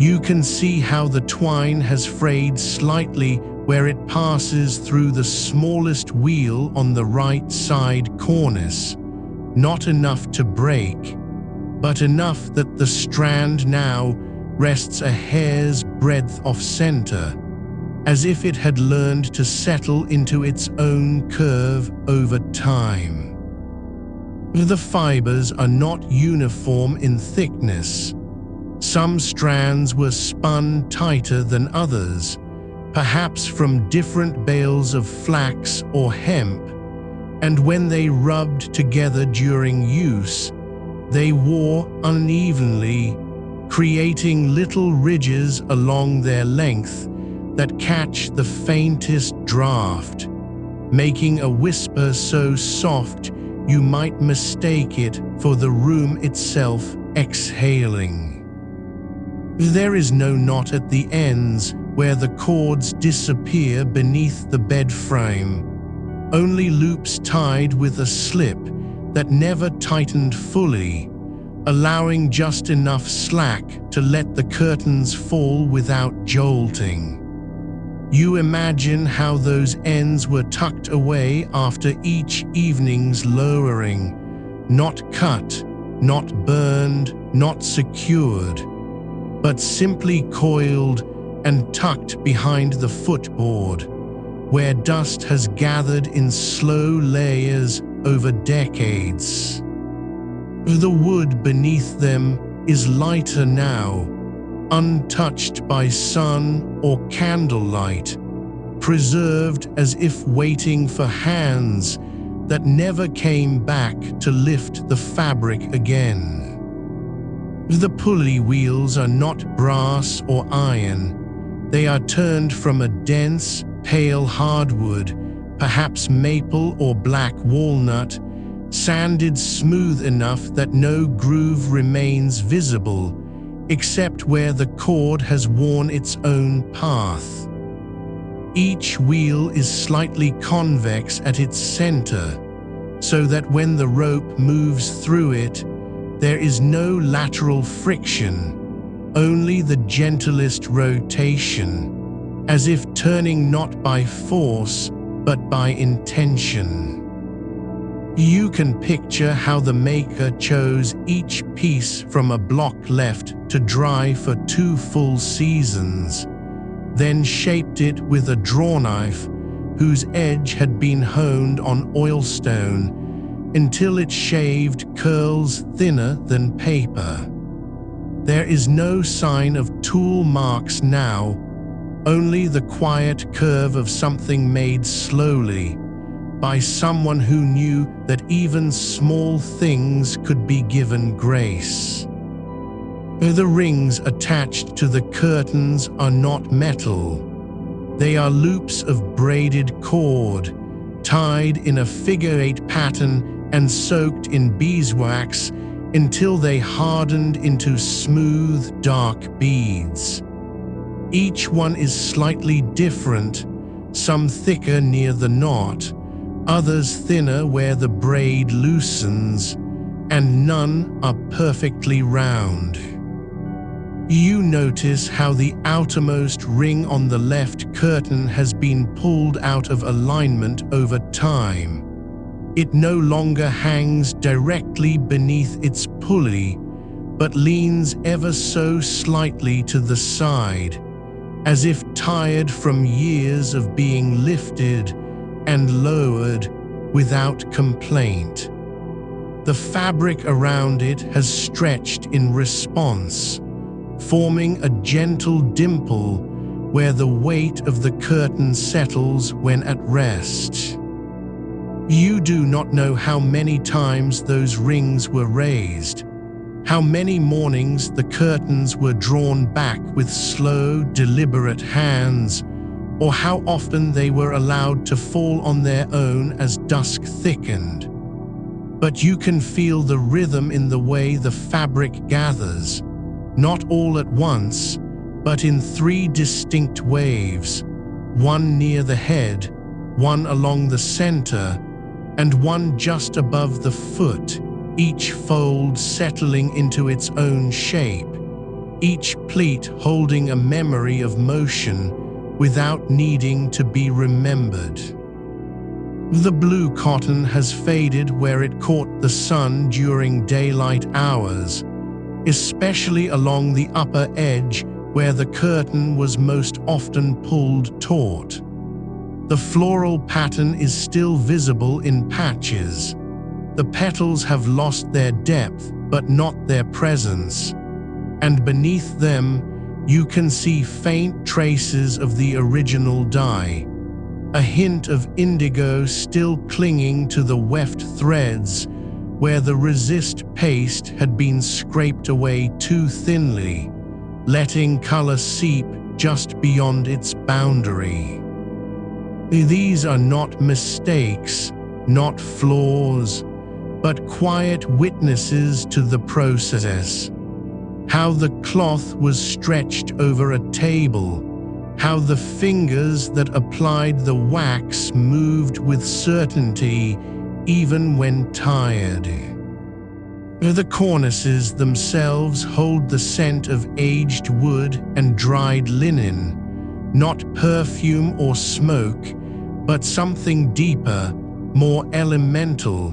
You can see how the twine has frayed slightly where it passes through the smallest wheel on the right side cornice, not enough to break, but enough that the strand now rests a hair's breadth off center, as if it had learned to settle into its own curve over time. The fibers are not uniform in thickness. Some strands were spun tighter than others, perhaps from different bales of flax or hemp, and when they rubbed together during use, they wore unevenly, creating little ridges along their length that catch the faintest draft, making a whisper so soft you might mistake it for the room itself exhaling. There is no knot at the ends where the cords disappear beneath the bed frame, only loops tied with a slip that never tightened fully, allowing just enough slack to let the curtains fall without jolting. You imagine how those ends were tucked away after each evening's lowering, not cut, not burned, not secured, but simply coiled and tucked behind the footboard, where dust has gathered in slow layers over decades. The wood beneath them is lighter now, untouched by sun or candlelight, preserved as if waiting for hands that never came back to lift the fabric again. The pulley wheels are not brass or iron. They are turned from a dense, pale hardwood, perhaps maple or black walnut, sanded smooth enough that no groove remains visible, except where the cord has worn its own path. Each wheel is slightly convex at its center, so that when the rope moves through it, there is no lateral friction, only the gentlest rotation, as if turning not by force, but by intention. You can picture how the maker chose each piece from a block left to dry for 2 full seasons, then shaped it with a drawknife whose edge had been honed on oilstone until it shaved curls thinner than paper. There is no sign of tool marks now, only the quiet curve of something made slowly, by someone who knew that even small things could be given grace. The rings attached to the curtains are not metal. They are loops of braided cord, tied in a figure-8 pattern and soaked in beeswax until they hardened into smooth, dark beads. Each one is slightly different, some thicker near the knot, others thinner where the braid loosens, and none are perfectly round. You notice how the outermost ring on the left curtain has been pulled out of alignment over time. It no longer hangs directly beneath its pulley, but leans ever so slightly to the side, as if tired from years of being lifted and lowered without complaint. The fabric around it has stretched in response, forming a gentle dimple where the weight of the curtain settles when at rest. You do not know how many times those rings were raised, how many mornings the curtains were drawn back with slow, deliberate hands, or how often they were allowed to fall on their own as dusk thickened. But you can feel the rhythm in the way the fabric gathers, not all at once, but in 3 distinct waves, one near the head, one along the center, and one just above the foot, each fold settling into its own shape, each pleat holding a memory of motion without needing to be remembered. The blue cotton has faded where it caught the sun during daylight hours, especially along the upper edge where the curtain was most often pulled taut. The floral pattern is still visible in patches. The petals have lost their depth but not their presence, and beneath them you can see faint traces of the original dye, a hint of indigo still clinging to the weft threads where the resist paste had been scraped away too thinly, letting color seep just beyond its boundary. These are not mistakes, not flaws, but quiet witnesses to the process. How the cloth was stretched over a table, how the fingers that applied the wax moved with certainty even when tired. The cornices themselves hold the scent of aged wood and dried linen, not perfume or smoke, but something deeper, more elemental,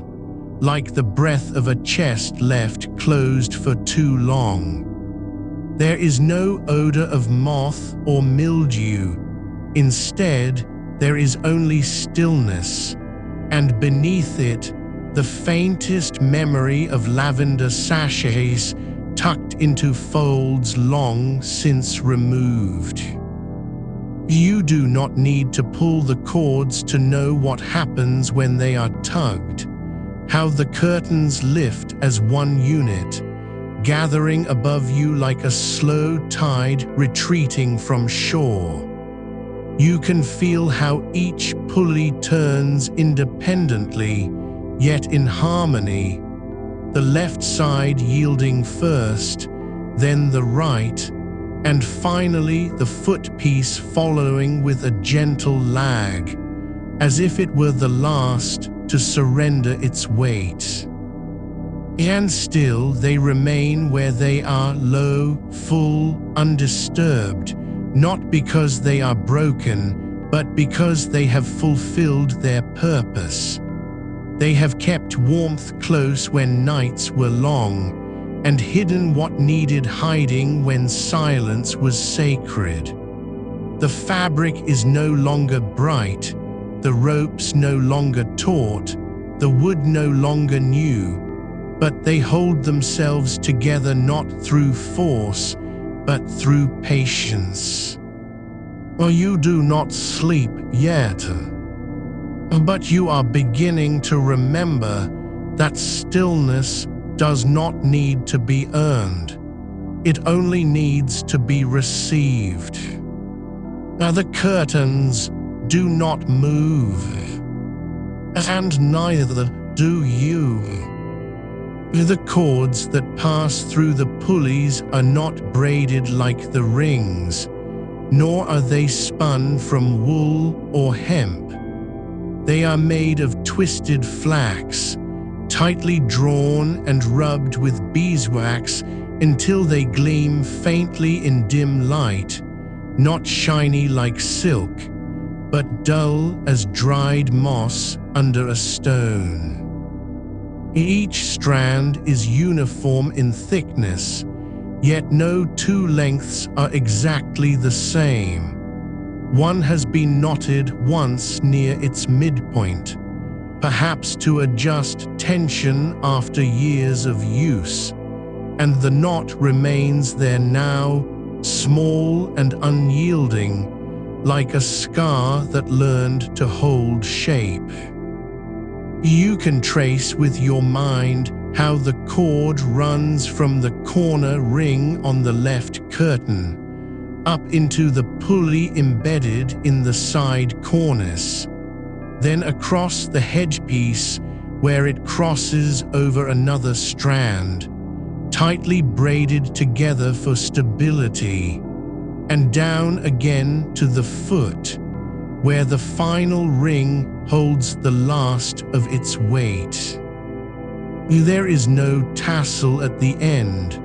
like the breath of a chest left closed for too long. There is no odor of moth or mildew. Instead, there is only stillness, and beneath it, the faintest memory of lavender sachets tucked into folds long since removed. You do not need to pull the cords to know what happens when they are tugged, how the curtains lift as one unit, gathering above you like a slow tide retreating from shore. You can feel how each pulley turns independently, yet in harmony, the left side yielding first, then the right, and finally the footpiece following with a gentle lag, as if it were the last to surrender its weight. And still they remain where they are, low, full, undisturbed, not because they are broken, but because they have fulfilled their purpose. They have kept warmth close when nights were long, and hidden what needed hiding when silence was sacred. The fabric is no longer bright, the ropes no longer taut, the wood no longer new, but they hold themselves together not through force, but through patience. Or you do not sleep yet, but you are beginning to remember that stillness does not need to be earned. It only needs to be received. The curtains do not move, and neither do you. The cords that pass through the pulleys are not braided like the rings, nor are they spun from wool or hemp. They are made of twisted flax, tightly drawn and rubbed with beeswax until they gleam faintly in dim light, not shiny like silk, but dull as dried moss under a stone. Each strand is uniform in thickness, yet no two lengths are exactly the same. One has been knotted once near its midpoint, perhaps to adjust tension after years of use, and the knot remains there now, small and unyielding, like a scar that learned to hold shape. You can trace with your mind how the cord runs from the corner ring on the left curtain, up into the pulley embedded in the side cornice, then across the hedgepiece where it crosses over another strand, tightly braided together for stability, and down again to the foot, where the final ring holds the last of its weight. There is no tassel at the end,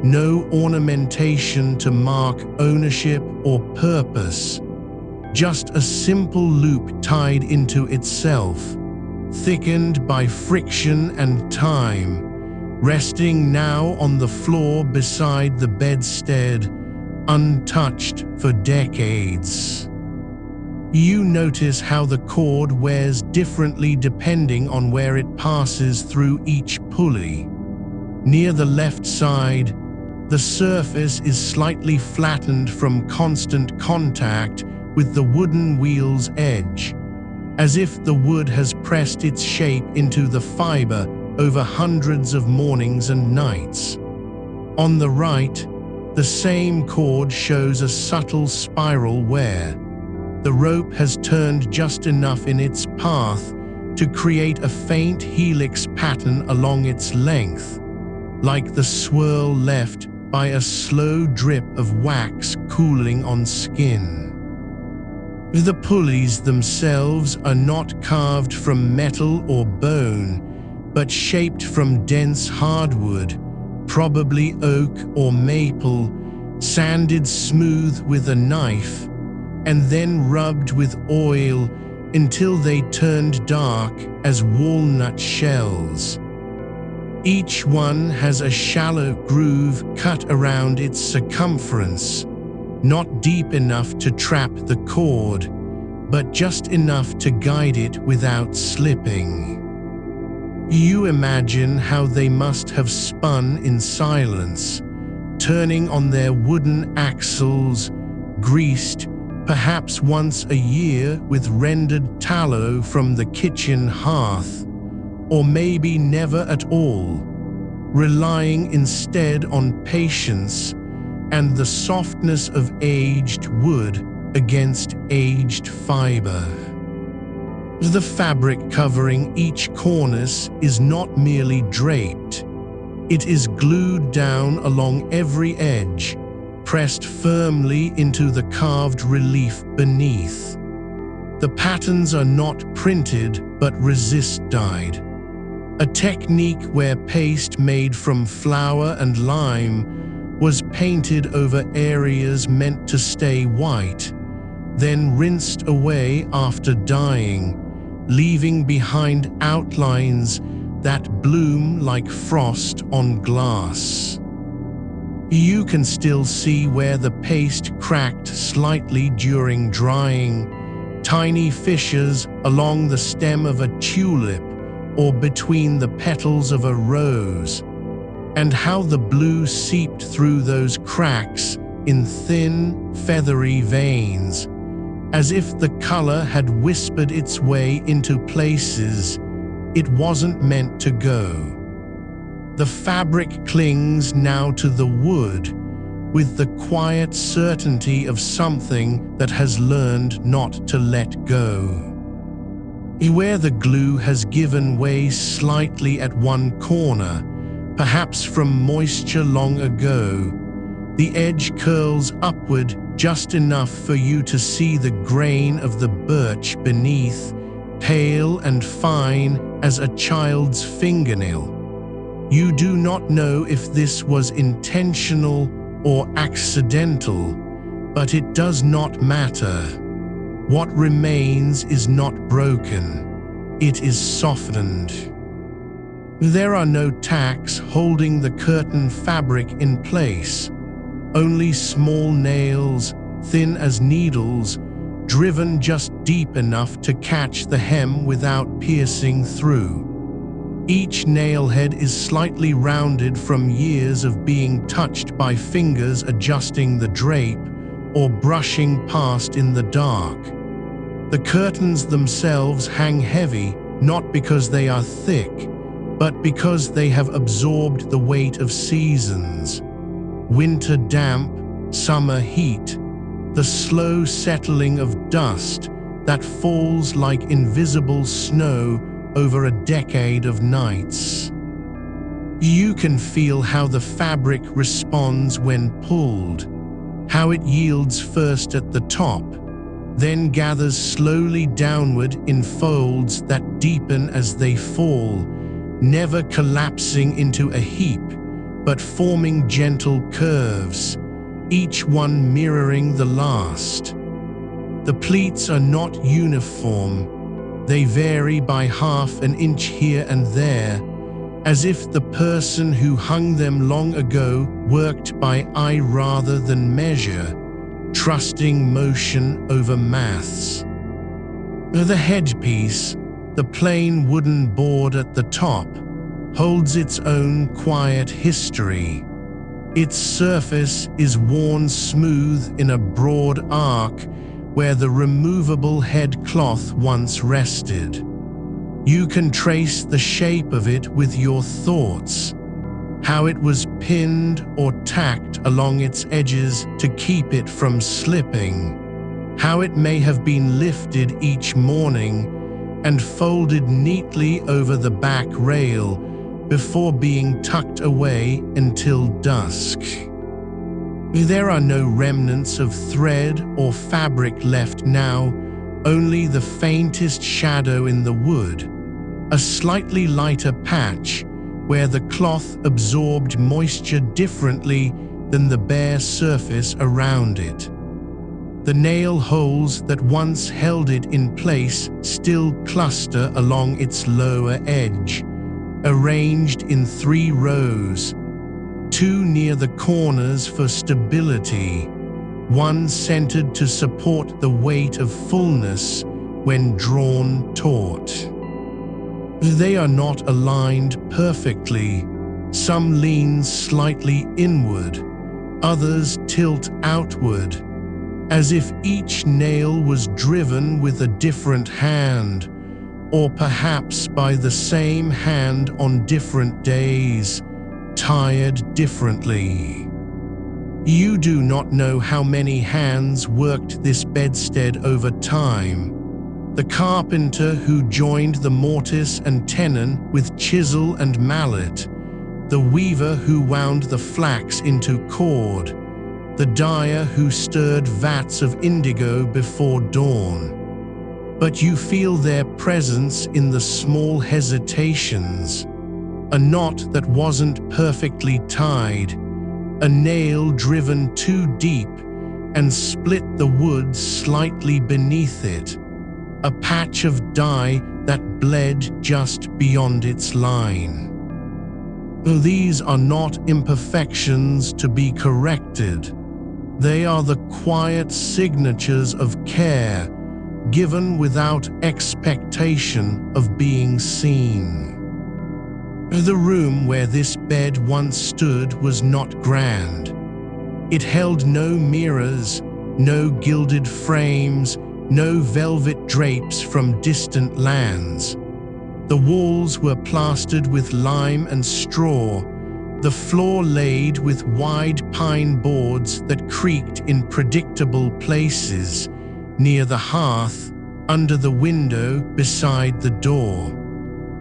no ornamentation to mark ownership or purpose, just a simple loop tied into itself, thickened by friction and time, resting now on the floor beside the bedstead, untouched for decades. You notice how the cord wears differently depending on where it passes through each pulley. Near the left side, the surface is slightly flattened from constant contact with the wooden wheel's edge, as if the wood has pressed its shape into the fiber over hundreds of mornings and nights. On the right, the same cord shows a subtle spiral wear. The rope has turned just enough in its path to create a faint helix pattern along its length, like the swirl left by a slow drip of wax cooling on skin. The pulleys themselves are not carved from metal or bone, but shaped from dense hardwood, probably oak or maple, sanded smooth with a knife, and then rubbed with oil until they turned dark as walnut shells. Each one has a shallow groove cut around its circumference, not deep enough to trap the cord, but just enough to guide it without slipping. You imagine how they must have spun in silence, turning on their wooden axles, greased, perhaps once a year with rendered tallow from the kitchen hearth, or maybe never at all, relying instead on patience and the softness of aged wood against aged fiber. The fabric covering each cornice is not merely draped. It is glued down along every edge, pressed firmly into the carved relief beneath. The patterns are not printed but resist-dyed, a technique where paste made from flour and lime was painted over areas meant to stay white, then rinsed away after dyeing, leaving behind outlines that bloom like frost on glass. You can still see where the paste cracked slightly during drying, tiny fissures along the stem of a tulip or between the petals of a rose, and how the blue seeped through those cracks in thin, feathery veins, as if the color had whispered its way into places it wasn't meant to go. The fabric clings now to the wood with the quiet certainty of something that has learned not to let go. Where the glue has given way slightly at one corner, perhaps from moisture long ago, the edge curls upward just enough for you to see the grain of the birch beneath, pale and fine as a child's fingernail. You do not know if this was intentional or accidental, but it does not matter. What remains is not broken, it is softened. There are no tacks holding the curtain fabric in place, only small nails, thin as needles, driven just deep enough to catch the hem without piercing through. Each nailhead is slightly rounded from years of being touched by fingers adjusting the drape or brushing past in the dark. The curtains themselves hang heavy, not because they are thick, but because they have absorbed the weight of seasons. Winter damp, summer heat, the slow settling of dust that falls like invisible snow over a decade of nights. You can feel how the fabric responds when pulled, how it yields first at the top, then gathers slowly downward in folds that deepen as they fall, never collapsing into a heap, but forming gentle curves, each one mirroring the last. The pleats are not uniform. They vary by half an inch here and there, as if the person who hung them long ago worked by eye rather than measure, trusting motion over maths. The headpiece, the plain wooden board at the top, holds its own quiet history. Its surface is worn smooth in a broad arc where the removable head cloth once rested. You can trace the shape of it with your thoughts, how it was pinned or tacked along its edges to keep it from slipping, how it may have been lifted each morning and folded neatly over the back rail before being tucked away until dusk. There are no remnants of thread or fabric left now, only the faintest shadow in the wood, a slightly lighter patch where the cloth absorbed moisture differently than the bare surface around it. The nail holes that once held it in place still cluster along its lower edge, arranged in 3 rows, 2 near the corners for stability, 1 centered to support the weight of fullness when drawn taut. They are not aligned perfectly. Some lean slightly inward, others tilt outward, as if each nail was driven with a different hand, or perhaps by the same hand on different days, tired differently. You do not know how many hands worked this bedstead over time. The carpenter who joined the mortise and tenon with chisel and mallet, the weaver who wound the flax into cord, the dyer who stirred vats of indigo before dawn. But you feel their presence in the small hesitations, a knot that wasn't perfectly tied, a nail driven too deep and split the wood slightly beneath it, a patch of dye that bled just beyond its line. These are not imperfections to be corrected. They are the quiet signatures of care, given without expectation of being seen. The room where this bed once stood was not grand. It held no mirrors, no gilded frames, no velvet drapes from distant lands. The walls were plastered with lime and straw, the floor laid with wide pine boards that creaked in predictable places, near the hearth, under the window, beside the door.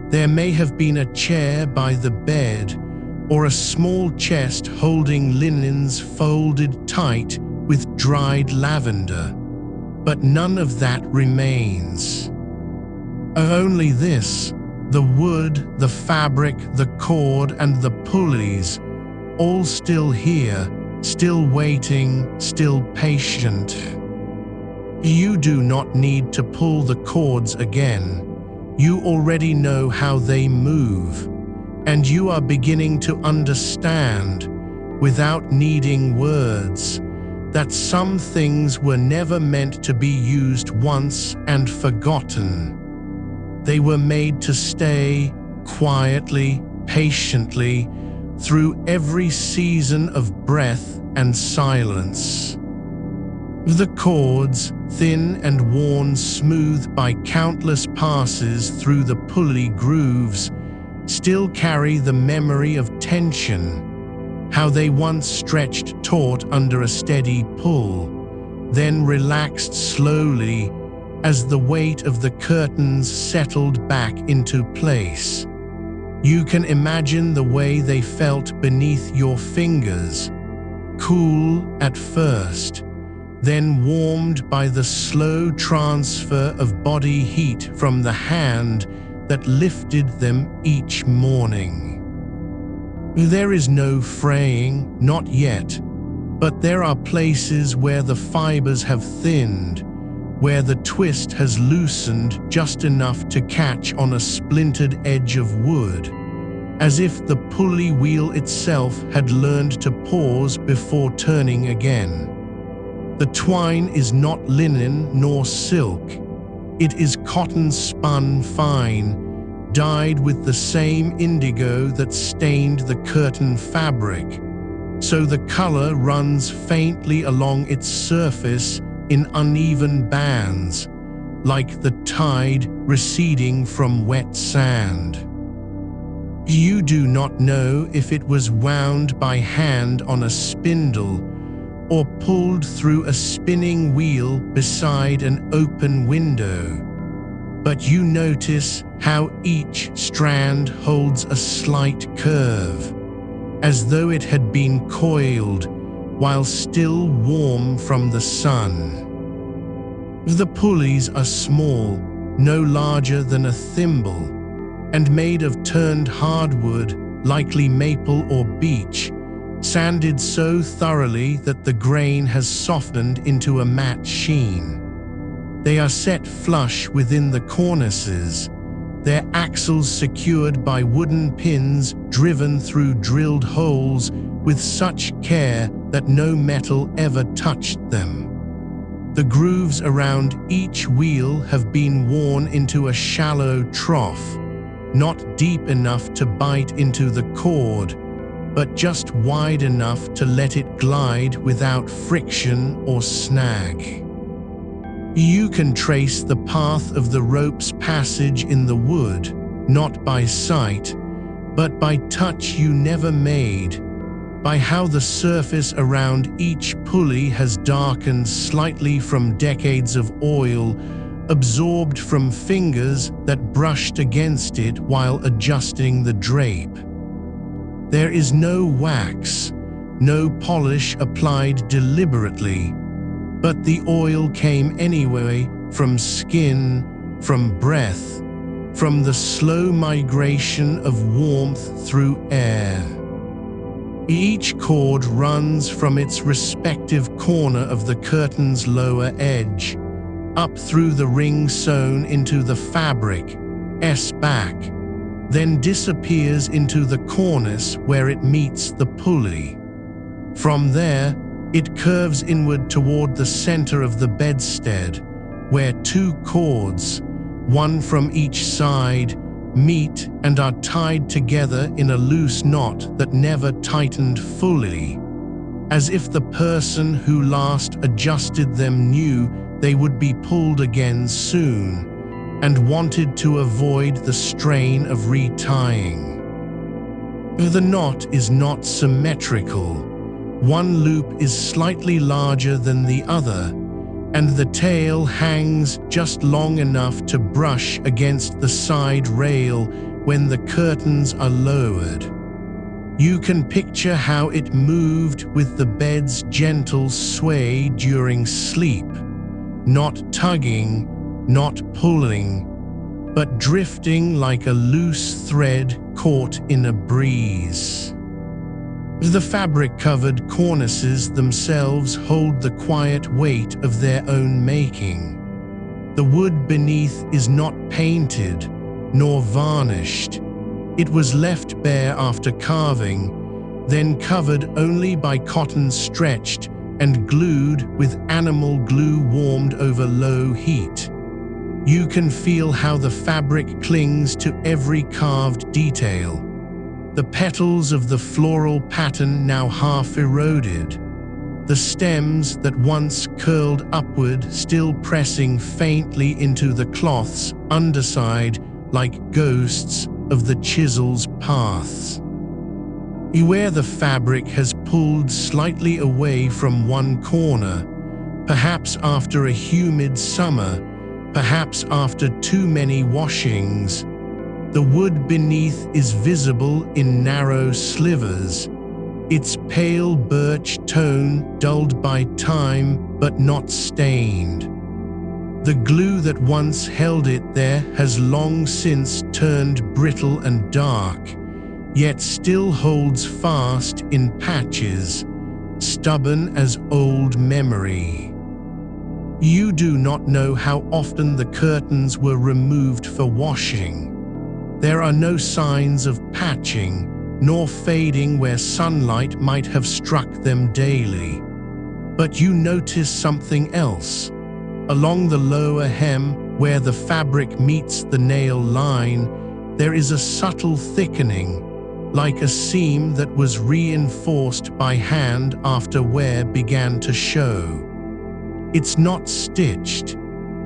There may have been a chair by the bed, or a small chest holding linens folded tight with dried lavender, but none of that remains. Only this, the wood, the fabric, the cord, and the pulleys, all still here, still waiting, still patient. You do not need to pull the cords again. You already know how they move, and you are beginning to understand, without needing words, that some things were never meant to be used once and forgotten. They were made to stay quietly, patiently, through every season of breath and silence. The cords, thin and worn smooth by countless passes through the pulley grooves, still carry the memory of tension, how they once stretched taut under a steady pull, then relaxed slowly as the weight of the curtains settled back into place. You can imagine the way they felt beneath your fingers, cool at first, then warmed by the slow transfer of body heat from the hand that lifted them each morning. There is no fraying, not yet, but there are places where the fibers have thinned, where the twist has loosened just enough to catch on a splintered edge of wood, as if the pulley wheel itself had learned to pause before turning again. The twine is not linen nor silk. It is cotton spun fine, dyed with the same indigo that stained the curtain fabric, so the color runs faintly along its surface in uneven bands, like the tide receding from wet sand. You do not know if it was wound by hand on a spindle or pulled through a spinning wheel beside an open window, but you notice how each strand holds a slight curve, as though it had been coiled while still warm from the sun. The pulleys are small, no larger than a thimble, and made of turned hardwood, likely maple or beech, sanded so thoroughly that the grain has softened into a matte sheen. They are set flush within the cornices, their axles secured by wooden pins driven through drilled holes with such care that no metal ever touched them. The grooves around each wheel have been worn into a shallow trough, not deep enough to bite into the cord, but just wide enough to let it glide without friction or snag. You can trace the path of the rope's passage in the wood, not by sight, but by touch you never made, by how the surface around each pulley has darkened slightly from decades of oil absorbed from fingers that brushed against it while adjusting the drape. There is no wax, no polish applied deliberately, but the oil came anyway from skin, from breath, from the slow migration of warmth through air. Each cord runs from its respective corner of the curtain's lower edge, up through the ring sewn into the fabric's back, then disappears into the cornice where it meets the pulley. From there, it curves inward toward the center of the bedstead, where two cords, one from each side, meet and are tied together in a loose knot that never tightened fully, as if the person who last adjusted them knew they would be pulled again soon, and wanted to avoid the strain of retying. The knot is not symmetrical. One loop is slightly larger than the other, and the tail hangs just long enough to brush against the side rail when the curtains are lowered. You can picture how it moved with the bed's gentle sway during sleep, not tugging, not pulling, but drifting like a loose thread caught in a breeze. The fabric-covered cornices themselves hold the quiet weight of their own making. The wood beneath is not painted, nor varnished. It was left bare after carving, then covered only by cotton stretched and glued with animal glue warmed over low heat. You can feel how the fabric clings to every carved detail. The petals of the floral pattern now half eroded, the stems that once curled upward still pressing faintly into the cloth's underside like ghosts of the chisel's paths. Where the fabric has pulled slightly away from one corner, perhaps after a humid summer, perhaps after too many washings, the wood beneath is visible in narrow slivers, its pale birch tone dulled by time but not stained. The glue that once held it there has long since turned brittle and dark, yet still holds fast in patches, stubborn as old memory. You do not know how often the curtains were removed for washing. There are no signs of patching, nor fading where sunlight might have struck them daily. But you notice something else. Along the lower hem, where the fabric meets the nail line, there is a subtle thickening, like a seam that was reinforced by hand after wear began to show. It's not stitched.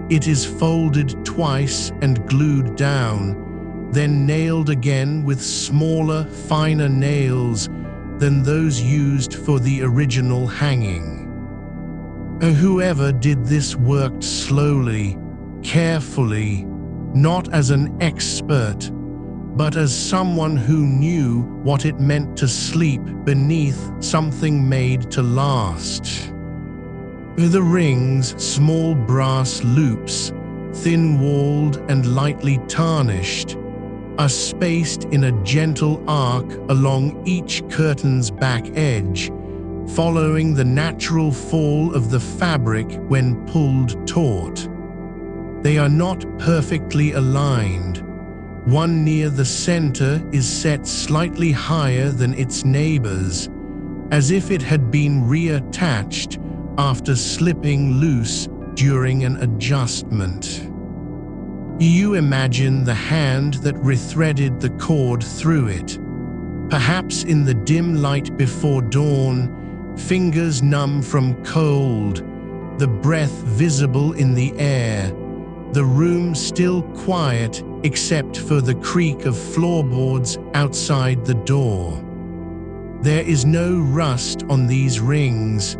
It is folded twice and glued down, then nailed again with smaller, finer nails than those used for the original hanging. Whoever did this worked slowly, carefully, not as an expert, but as someone who knew what it meant to sleep beneath something made to last. The rings, small brass loops, thin-walled and lightly tarnished, are spaced in a gentle arc along each curtain's back edge, following the natural fall of the fabric when pulled taut. They are not perfectly aligned, One near the center is set slightly higher than its neighbors, as if it had been reattached after slipping loose during an adjustment. You imagine the hand that rethreaded the cord through it. Perhaps in the dim light before dawn, fingers numb from cold, the breath visible in the air, the room still quiet except for the creak of floorboards outside the door. There is no rust on these rings,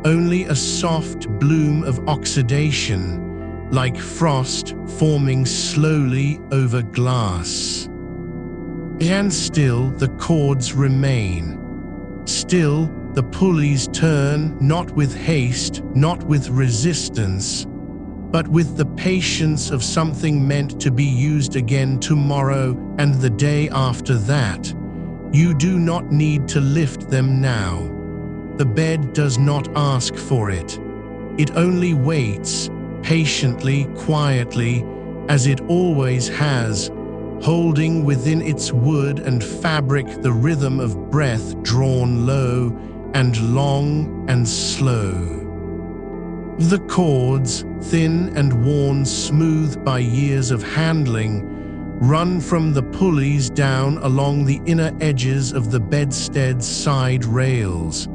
only a soft bloom of oxidation, like frost forming slowly over glass. And still the cords remain. Still the pulleys turn, not with haste, not with resistance, but with the patience of something meant to be used again tomorrow and the day after that. You do not need to lift them now. The bed does not ask for it. It only waits, patiently, quietly, as it always has, holding within its wood and fabric the rhythm of breath drawn low and long and slow. The cords, thin and worn smooth by years of handling, run from the pulleys down along the inner edges of the bedstead's side rails,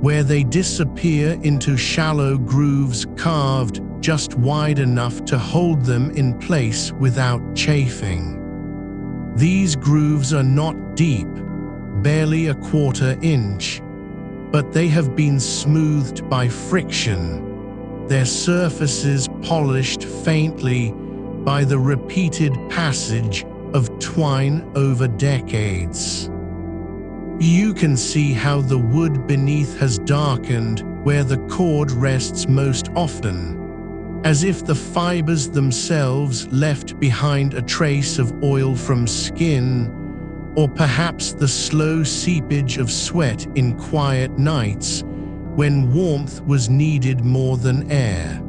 where they disappear into shallow grooves carved just wide enough to hold them in place without chafing. These grooves are not deep, barely a quarter-inch, but they have been smoothed by friction, their surfaces polished faintly by the repeated passage of twine over decades. You can see how the wood beneath has darkened where the cord rests most often, as if the fibers themselves left behind a trace of oil from skin, or perhaps the slow seepage of sweat in quiet nights when warmth was needed more than air.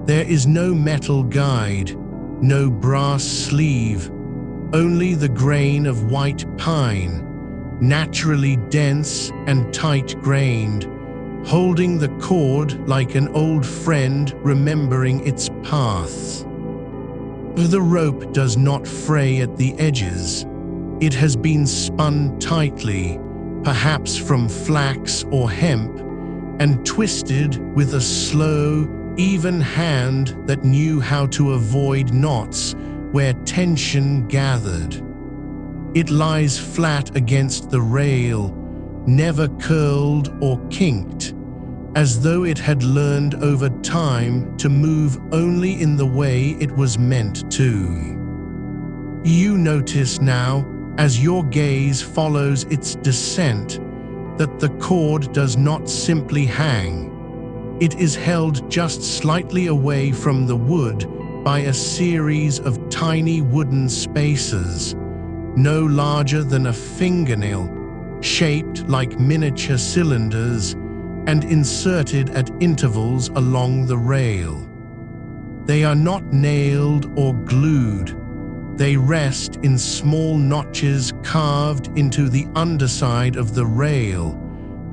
There is no metal guide, no brass sleeve, only the grain of white pine, naturally dense and tight-grained, holding the cord like an old friend remembering its paths. The rope does not fray at the edges. It has been spun tightly, perhaps from flax or hemp, and twisted with a slow, even hand that knew how to avoid knots where tension gathered. It lies flat against the rail, never curled or kinked, as though it had learned over time to move only in the way it was meant to. You notice now, as your gaze follows its descent, that the cord does not simply hang. It is held just slightly away from the wood by a series of tiny wooden spaces, no larger than a fingernail, shaped like miniature cylinders and inserted at intervals along the rail. They are not nailed or glued. They rest in small notches carved into the underside of the rail,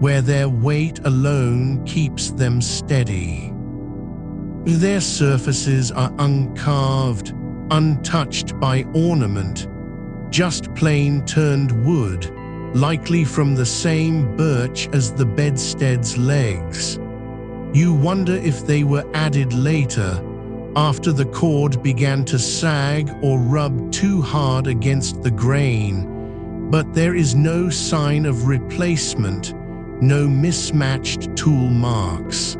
where their weight alone keeps them steady. Their surfaces are uncarved, untouched by ornament, just plain turned wood, likely from the same birch as the bedstead's legs. You wonder if they were added later, after the cord began to sag or rub too hard against the grain, but there is no sign of replacement, no mismatched tool marks.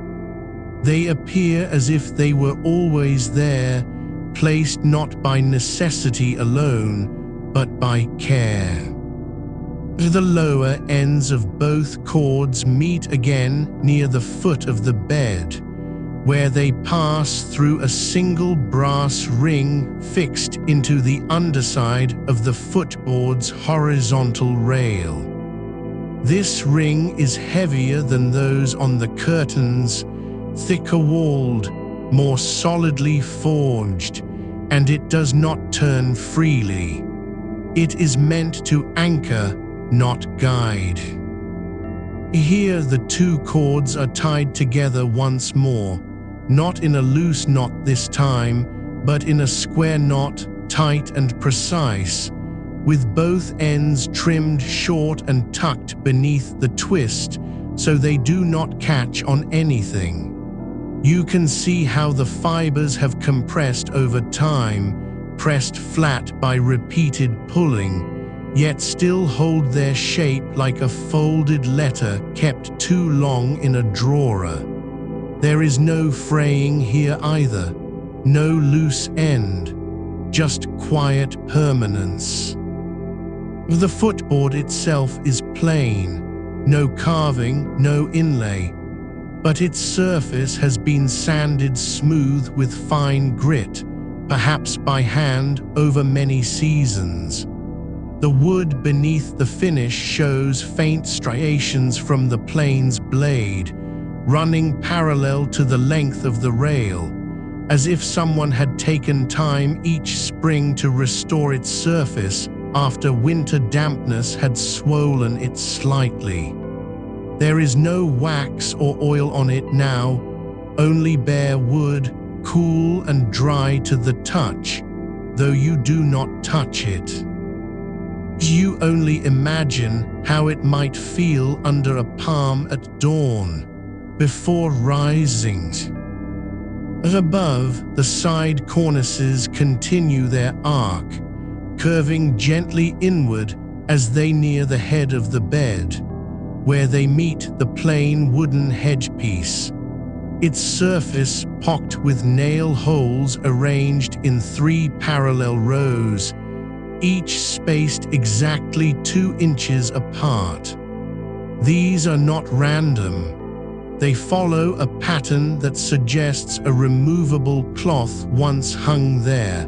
They appear as if they were always there, placed not by necessity alone, but by care. The lower ends of both cords meet again near the foot of the bed, where they pass through a single brass ring fixed into the underside of the footboard's horizontal rail. This ring is heavier than those on the curtains, thicker walled, more solidly forged, and it does not turn freely. It is meant to anchor, not guide. Here the two cords are tied together once more, not in a loose knot this time, but in a square knot, tight and precise, with both ends trimmed short and tucked beneath the twist so they do not catch on anything. You can see how the fibers have compressed over time, pressed flat by repeated pulling, yet still hold their shape like a folded letter kept too long in a drawer. There is no fraying here either, no loose end, just quiet permanence. The footboard itself is plain, no carving, no inlay, but its surface has been sanded smooth with fine grit, perhaps by hand over many seasons. The wood beneath the finish shows faint striations from the plane's blade, running parallel to the length of the rail, as if someone had taken time each spring to restore its surface after winter dampness had swollen it slightly. There is no wax or oil on it now, only bare wood, cool and dry to the touch, though you do not touch it. You only imagine how it might feel under a palm at dawn, before rising. Above, the side cornices continue their arc, curving gently inward as they near the head of the bed, where they meet the plain wooden headpiece, its surface pocked with nail holes arranged in 3 parallel rows, each spaced exactly 2 inches apart. These are not random. They follow a pattern that suggests a removable cloth once hung there,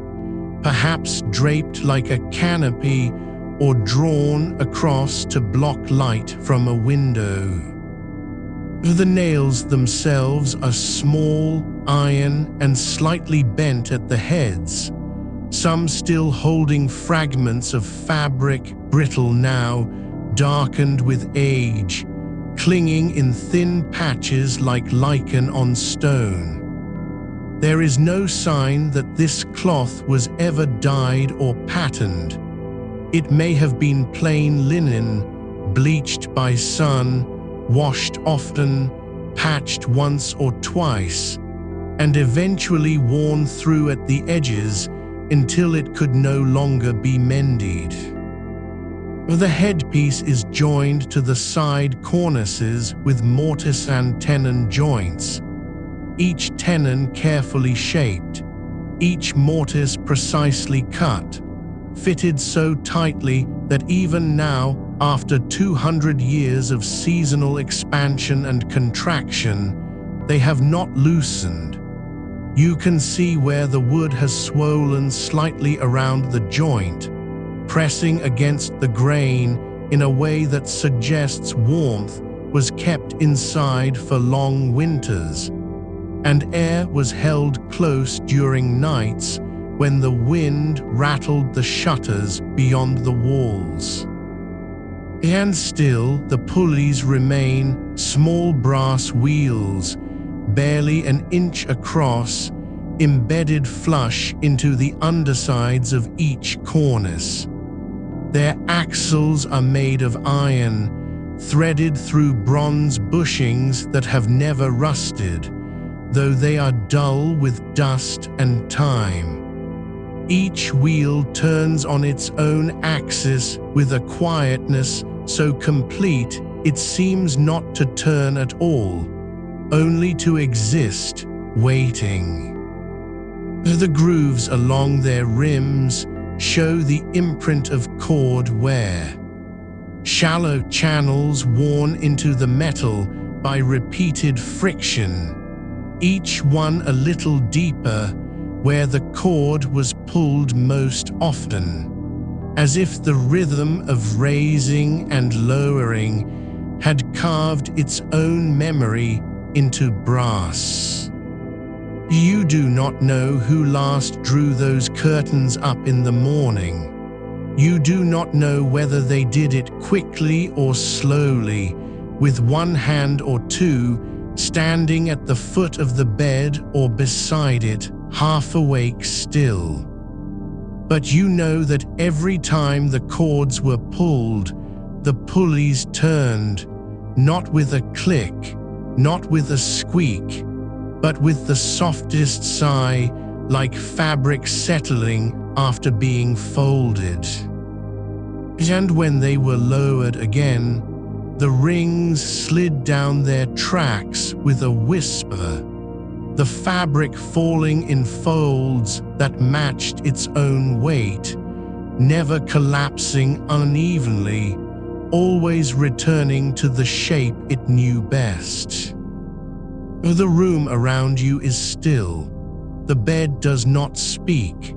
perhaps draped like a canopy or drawn across to block light from a window. The nails themselves are small, iron, and slightly bent at the heads, some still holding fragments of fabric, brittle now, darkened with age, clinging in thin patches like lichen on stone. There is no sign that this cloth was ever dyed or patterned. It may have been plain linen, bleached by sun, washed often, patched once or twice, and eventually worn through at the edges until it could no longer be mended. The headpiece is joined to the side cornices with mortise and tenon joints, each tenon carefully shaped, each mortise precisely cut, fitted so tightly that even now, after 200 years of seasonal expansion and contraction, they have not loosened. You can see where the wood has swollen slightly around the joint, pressing against the grain in a way that suggests warmth was kept inside for long winters, and air was held close during nights when the wind rattled the shutters beyond the walls. And still, the pulleys remain small brass wheels, barely an inch across, embedded flush into the undersides of each cornice. Their axles are made of iron, threaded through bronze bushings that have never rusted, though they are dull with dust and time. Each wheel turns on its own axis with a quietness so complete it seems not to turn at all, only to exist, waiting. The grooves along their rims show the imprint of cord wear, shallow channels worn into the metal by repeated friction, each one a little deeper where the cord was pulled most often, as if the rhythm of raising and lowering had carved its own memory into brass. You do not know who last drew those curtains up in the morning. You do not know whether they did it quickly or slowly, with one hand or two, standing at the foot of the bed or beside it, half awake still. But you know that every time the cords were pulled, the pulleys turned, not with a click, not with a squeak, but with the softest sigh, like fabric settling after being folded. And when they were lowered again, the rings slid down their tracks with a whisper, the fabric falling in folds that matched its own weight, never collapsing unevenly, always returning to the shape it knew best. The room around you is still. The bed does not speak,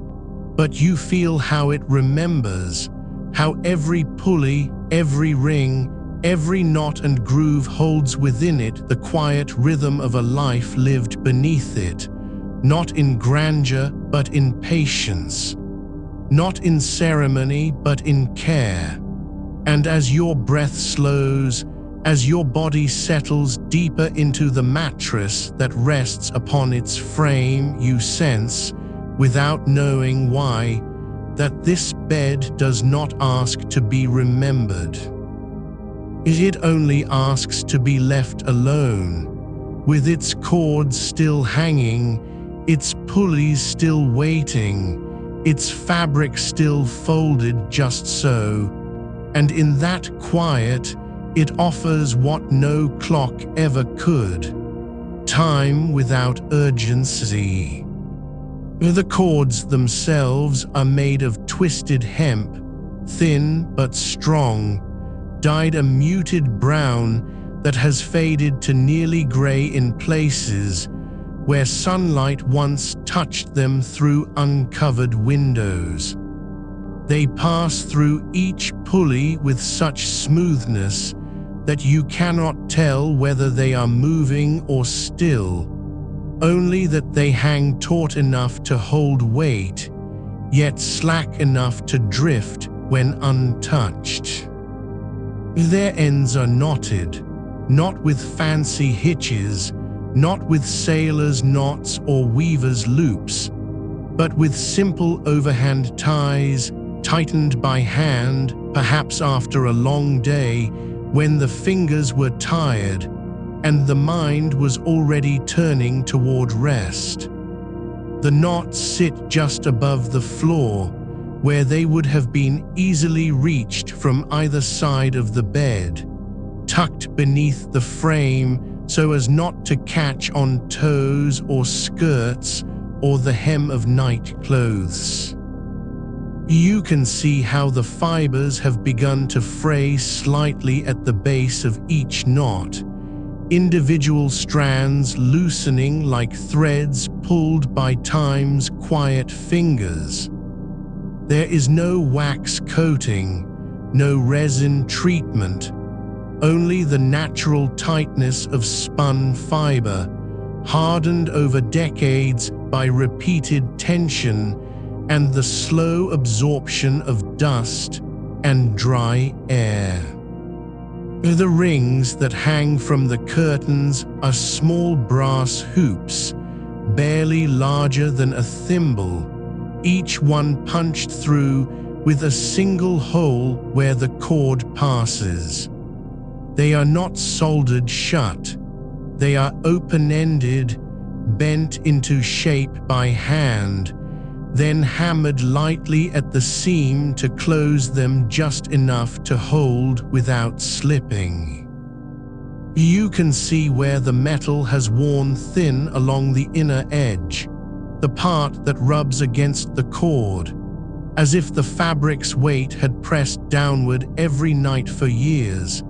but you feel how it remembers, how every pulley, every ring, every knot and groove holds within it the quiet rhythm of a life lived beneath it, not in grandeur but in patience, not in ceremony but in care. And as your breath slows, as your body settles deeper into the mattress that rests upon its frame, you sense, without knowing why, that this bed does not ask to be remembered. It only asks to be left alone, with its cords still hanging, its pulleys still waiting, its fabric still folded just so, and in that quiet, it offers what no clock ever could: time without urgency. The cords themselves are made of twisted hemp, thin but strong, dyed a muted brown that has faded to nearly gray in places where sunlight once touched them through uncovered windows. They pass through each pulley with such smoothness that you cannot tell whether they are moving or still, only that they hang taut enough to hold weight, yet slack enough to drift when untouched. Their ends are knotted, not with fancy hitches, not with sailors' knots or weavers' loops, but with simple overhand ties, tightened by hand, perhaps after a long day, when the fingers were tired and the mind was already turning toward rest. The knots sit just above the floor, where they would have been easily reached from either side of the bed, tucked beneath the frame so as not to catch on toes or skirts or the hem of night clothes. You can see how the fibers have begun to fray slightly at the base of each knot, individual strands loosening like threads pulled by time's quiet fingers. There is no wax coating, no resin treatment, only the natural tightness of spun fiber, hardened over decades by repeated tension and the slow absorption of dust and dry air. The rings that hang from the curtains are small brass hoops, barely larger than a thimble, each one punched through with a single hole where the cord passes. They are not soldered shut. They are open-ended, bent into shape by hand, then hammered lightly at the seam to close them just enough to hold without slipping. You can see where the metal has worn thin along the inner edge, the part that rubs against the cord, as if the fabric's weight had pressed downward every night for years,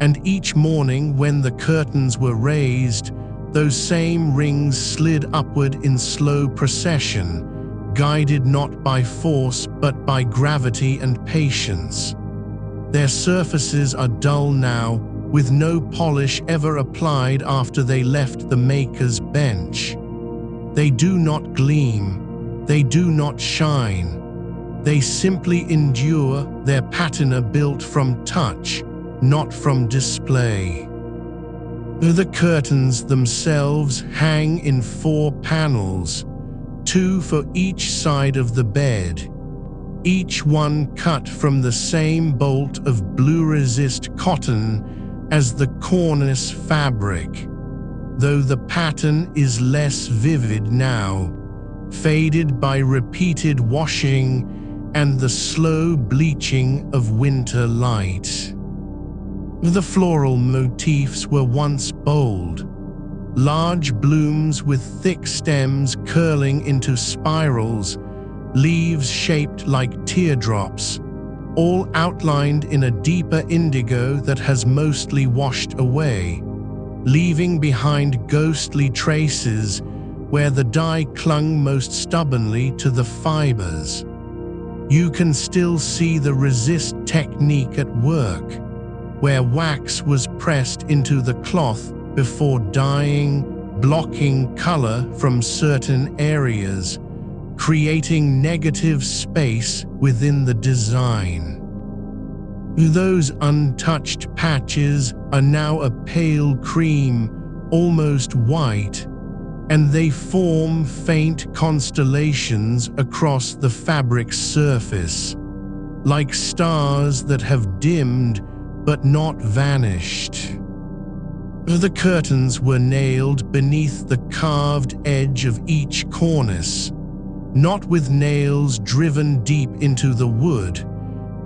and each morning when the curtains were raised, those same rings slid upward in slow procession, guided not by force but by gravity and patience. Their surfaces are dull now, with no polish ever applied after they left the maker's bench. They do not gleam, they do not shine. They simply endure. Their patina built from touch, not from display. The curtains themselves hang in 4 panels, 2 for each side of the bed, each one cut from the same bolt of blue-resist cotton as the cornice fabric, though the pattern is less vivid now, faded by repeated washing and the slow bleaching of winter light. The floral motifs were once bold, large blooms with thick stems curling into spirals, leaves shaped like teardrops, all outlined in a deeper indigo that has mostly washed away, leaving behind ghostly traces where the dye clung most stubbornly to the fibers. You can still see the resist technique at work, where wax was pressed into the cloth before dyeing, blocking color from certain areas, creating negative space within the design. Those untouched patches are now a pale cream, almost white, and they form faint constellations across the fabric's surface, like stars that have dimmed but not vanished. The curtains were nailed beneath the carved edge of each cornice, not with nails driven deep into the wood,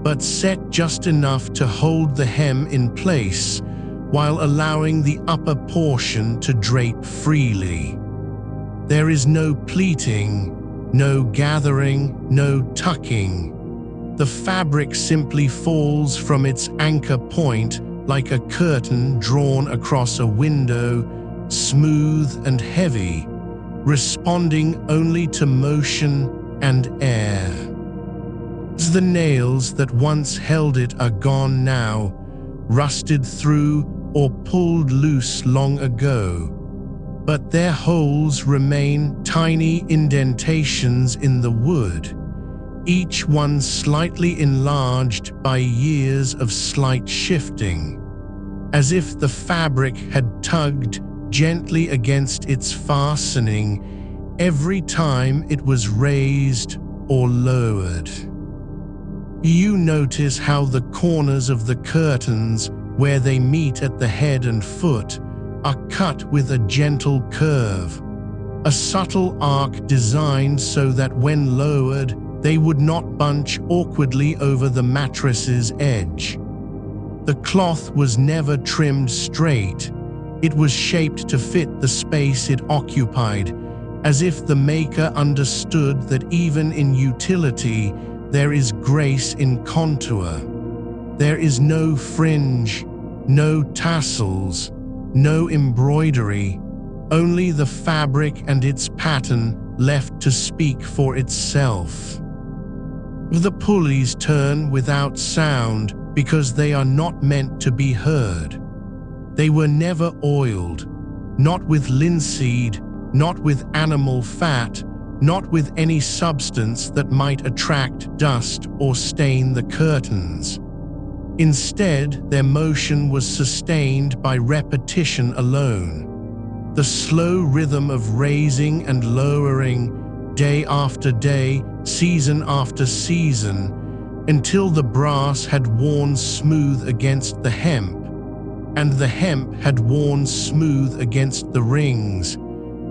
but set just enough to hold the hem in place while allowing the upper portion to drape freely. There is no pleating, no gathering, no tucking. The fabric simply falls from its anchor point like a curtain drawn across a window, smooth and heavy, responding only to motion and air. The nails that once held it are gone now, rusted through or pulled loose long ago, but their holes remain tiny indentations in the wood, each one slightly enlarged by years of slight shifting, as if the fabric had tugged gently against its fastening every time it was raised or lowered. You notice how the corners of the curtains, where they meet at the head and foot, are cut with a gentle curve, a subtle arc designed so that when lowered, they would not bunch awkwardly over the mattress's edge. The cloth was never trimmed straight. It was shaped to fit the space it occupied, as if the maker understood that even in utility, there is grace in contour. There is no fringe, no tassels, no embroidery, only the fabric and its pattern left to speak for itself. The pulleys turn without sound because they are not meant to be heard. They were never oiled, not with linseed, not with animal fat, not with any substance that might attract dust or stain the curtains. Instead, their motion was sustained by repetition alone, the slow rhythm of raising and lowering, day after day, season after season, until the brass had worn smooth against the hemp, and the hemp had worn smooth against the rings,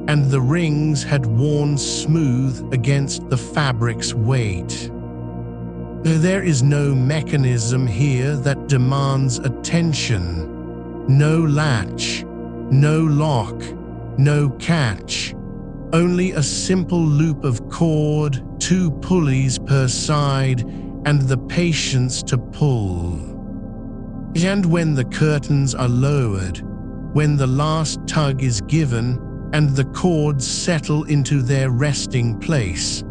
and the rings had worn smooth against the fabric's weight. There is no mechanism here that demands attention. No latch, no lock, no catch. Only a simple loop of cord, 2 pulleys per side, and the patience to pull. And when the curtains are lowered, when the last tug is given, and the cords settle into their resting place,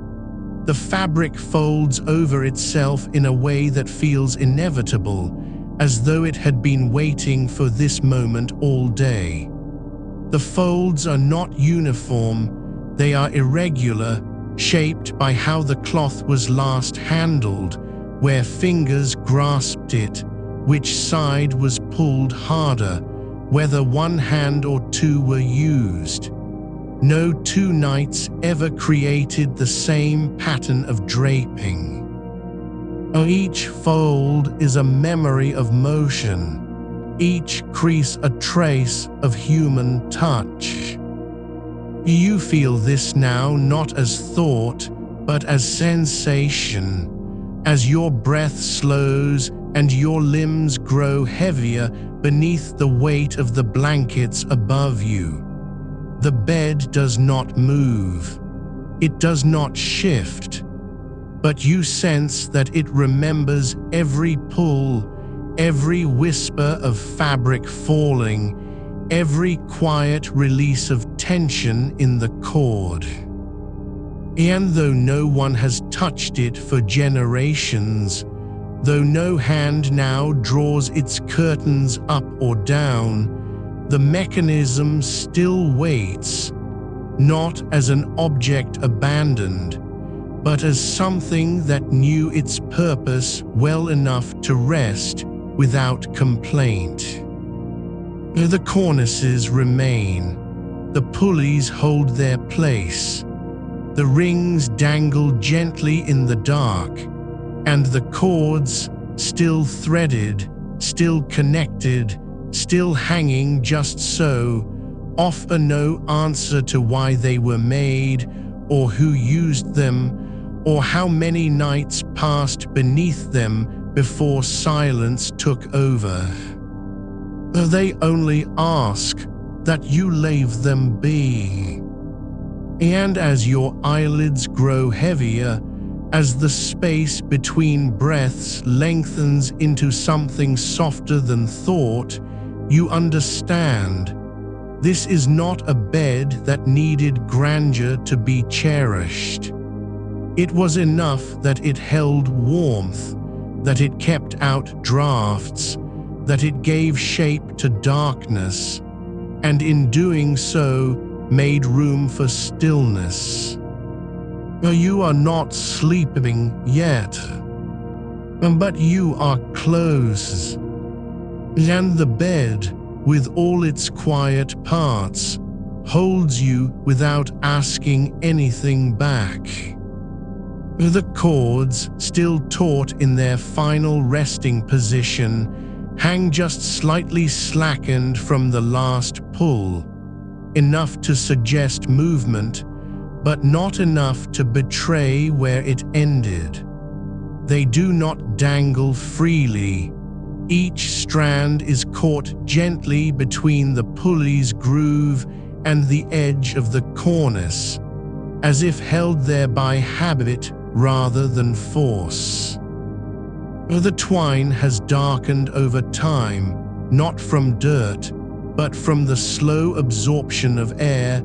the fabric folds over itself in a way that feels inevitable, as though it had been waiting for this moment all day. The folds are not uniform, They are irregular, shaped by how the cloth was last handled, where fingers grasped it, which side was pulled harder, whether one hand or two were used. No two nights ever created the same pattern of draping. Each fold is a memory of motion, each crease a trace of human touch. You feel this now not as thought, but as sensation, as your breath slows and your limbs grow heavier beneath the weight of the blankets above you. The bed does not move. It does not shift. But you sense that it remembers every pull, every whisper of fabric falling, every quiet release of tension in the cord. And though no one has touched it for generations, though no hand now draws its curtains up or down, the mechanism still waits, not as an object abandoned, but as something that knew its purpose well enough to rest without complaint. The cornices remain, the pulleys hold their place, the rings dangle gently in the dark, and the cords, still threaded, still connected, still hanging just so, offer no answer to why they were made, or who used them, or how many nights passed beneath them before silence took over. They only ask that you leave them be. And as your eyelids grow heavier, as the space between breaths lengthens into something softer than thought, you understand. This is not a bed that needed grandeur to be cherished. It was enough that it held warmth, that it kept out drafts, that it gave shape to darkness, and in doing so made room for stillness. You are not sleeping yet, but you are close. And the bed, with all its quiet parts, holds you without asking anything back. The cords, still taut in their final resting position, hang just slightly slackened from the last pull, enough to suggest movement, but not enough to betray where it ended. They do not dangle freely. Each strand is caught gently between the pulley's groove and the edge of the cornice, as if held there by habit rather than force. The twine has darkened over time, not from dirt, but from the slow absorption of air,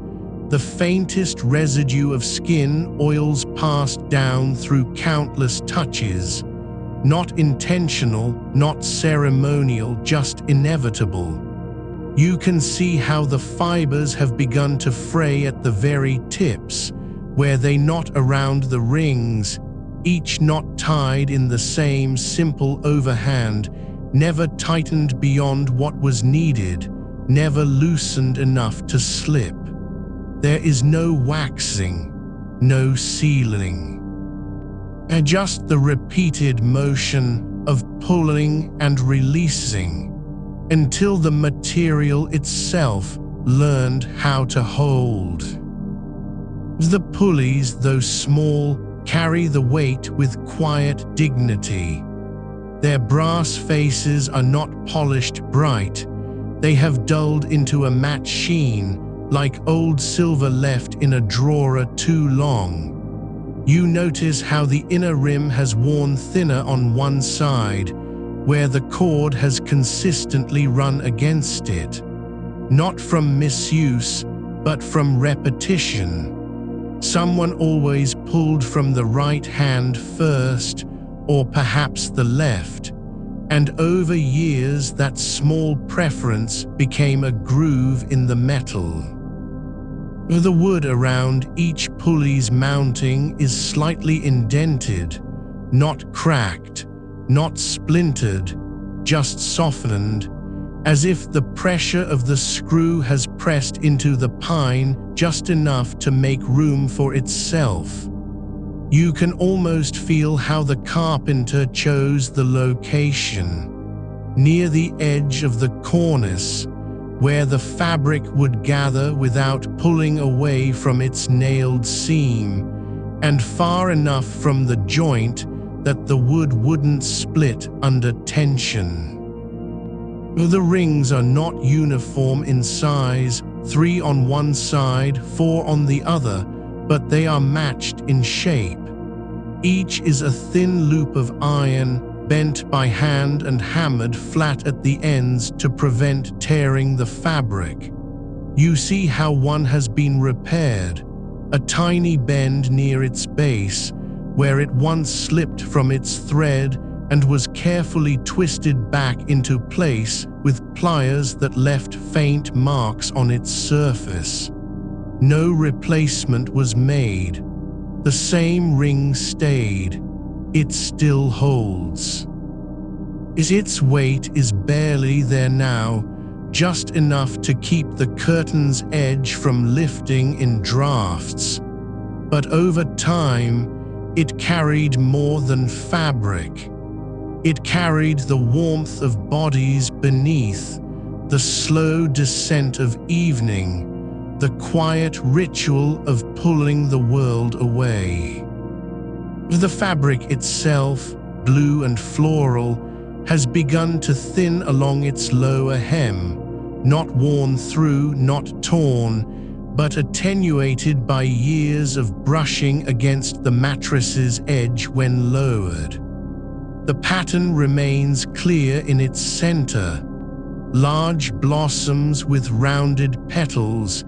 the faintest residue of skin oils passed down through countless touches, not intentional, not ceremonial, just inevitable. You can see how the fibers have begun to fray at the very tips, where they knot around the rings, each knot tied in the same simple overhand, never tightened beyond what was needed, never loosened enough to slip. There is no waxing, no sealing. And just the repeated motion of pulling and releasing, until the material itself learned how to hold. The pulleys, though small, carry the weight with quiet dignity. Their brass faces are not polished bright. They have dulled into a matte sheen, like old silver left in a drawer too long. You notice how the inner rim has worn thinner on one side, where the cord has consistently run against it. Not from misuse, but from repetition. Someone always pulled from the right hand first, or perhaps the left, and over years that small preference became a groove in the metal. The wood around each pulley's mounting is slightly indented, not cracked, not splintered, just softened, as if the pressure of the screw has pressed into the pine just enough to make room for itself. You can almost feel how the carpenter chose the location, near the edge of the cornice, where the fabric would gather without pulling away from its nailed seam, and far enough from the joint that the wood wouldn't split under tension. The rings are not uniform in size, 3 on one side, 4 on the other, but they are matched in shape. Each is a thin loop of iron, bent by hand and hammered flat at the ends to prevent tearing the fabric. You see how one has been repaired, a tiny bend near its base, where it once slipped from its thread and was carefully twisted back into place with pliers that left faint marks on its surface. No replacement was made. The same ring stayed. It still holds. Its weight is barely there now, just enough to keep the curtain's edge from lifting in drafts. But over time, it carried more than fabric. It carried the warmth of bodies beneath, the slow descent of evening, the quiet ritual of pulling the world away. The fabric itself, blue and floral, has begun to thin along its lower hem, not worn through, not torn, but attenuated by years of brushing against the mattress's edge when lowered. The pattern remains clear in its center, large blossoms with rounded petals,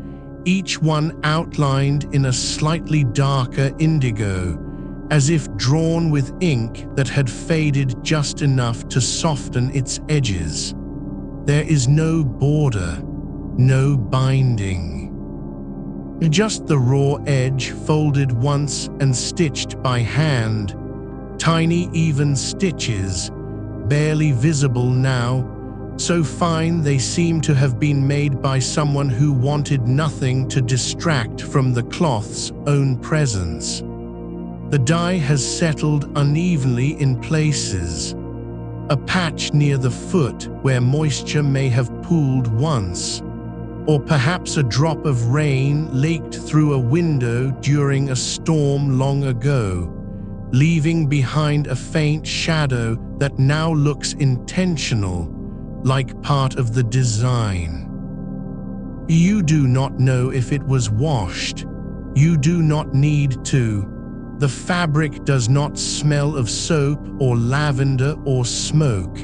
each one outlined in a slightly darker indigo, as if drawn with ink that had faded just enough to soften its edges. There is no border, no binding. Just the raw edge folded once and stitched by hand, tiny even stitches, barely visible now, so fine they seem to have been made by someone who wanted nothing to distract from the cloth's own presence. The dye has settled unevenly in places, a patch near the foot where moisture may have pooled once, or perhaps a drop of rain leaked through a window during a storm long ago, leaving behind a faint shadow that now looks intentional, like part of the design. You do not know if it was washed. You do not need to. The fabric does not smell of soap or lavender or smoke.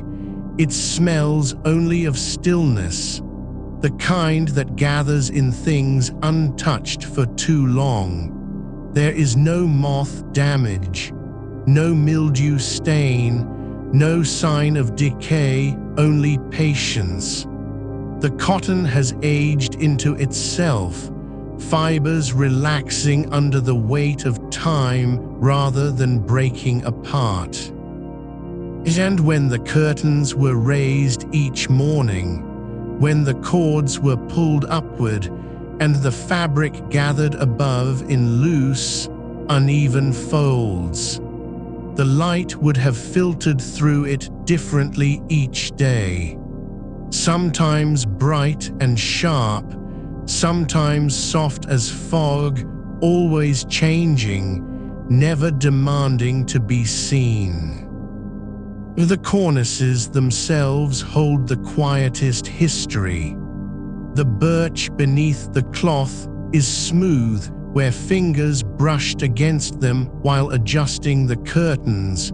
It smells only of stillness, the kind that gathers in things untouched for too long. There is no moth damage, no mildew stain, no sign of decay, only patience. The cotton has aged into itself, fibers relaxing under the weight of time rather than breaking apart. And when the curtains were raised each morning, when the cords were pulled upward and the fabric gathered above in loose, uneven folds, the light would have filtered through it differently each day. Sometimes bright and sharp, sometimes soft as fog, always changing, never demanding to be seen. The cornices themselves hold the quietest history. The birch beneath the cloth is smooth where fingers brushed against them while adjusting the curtains,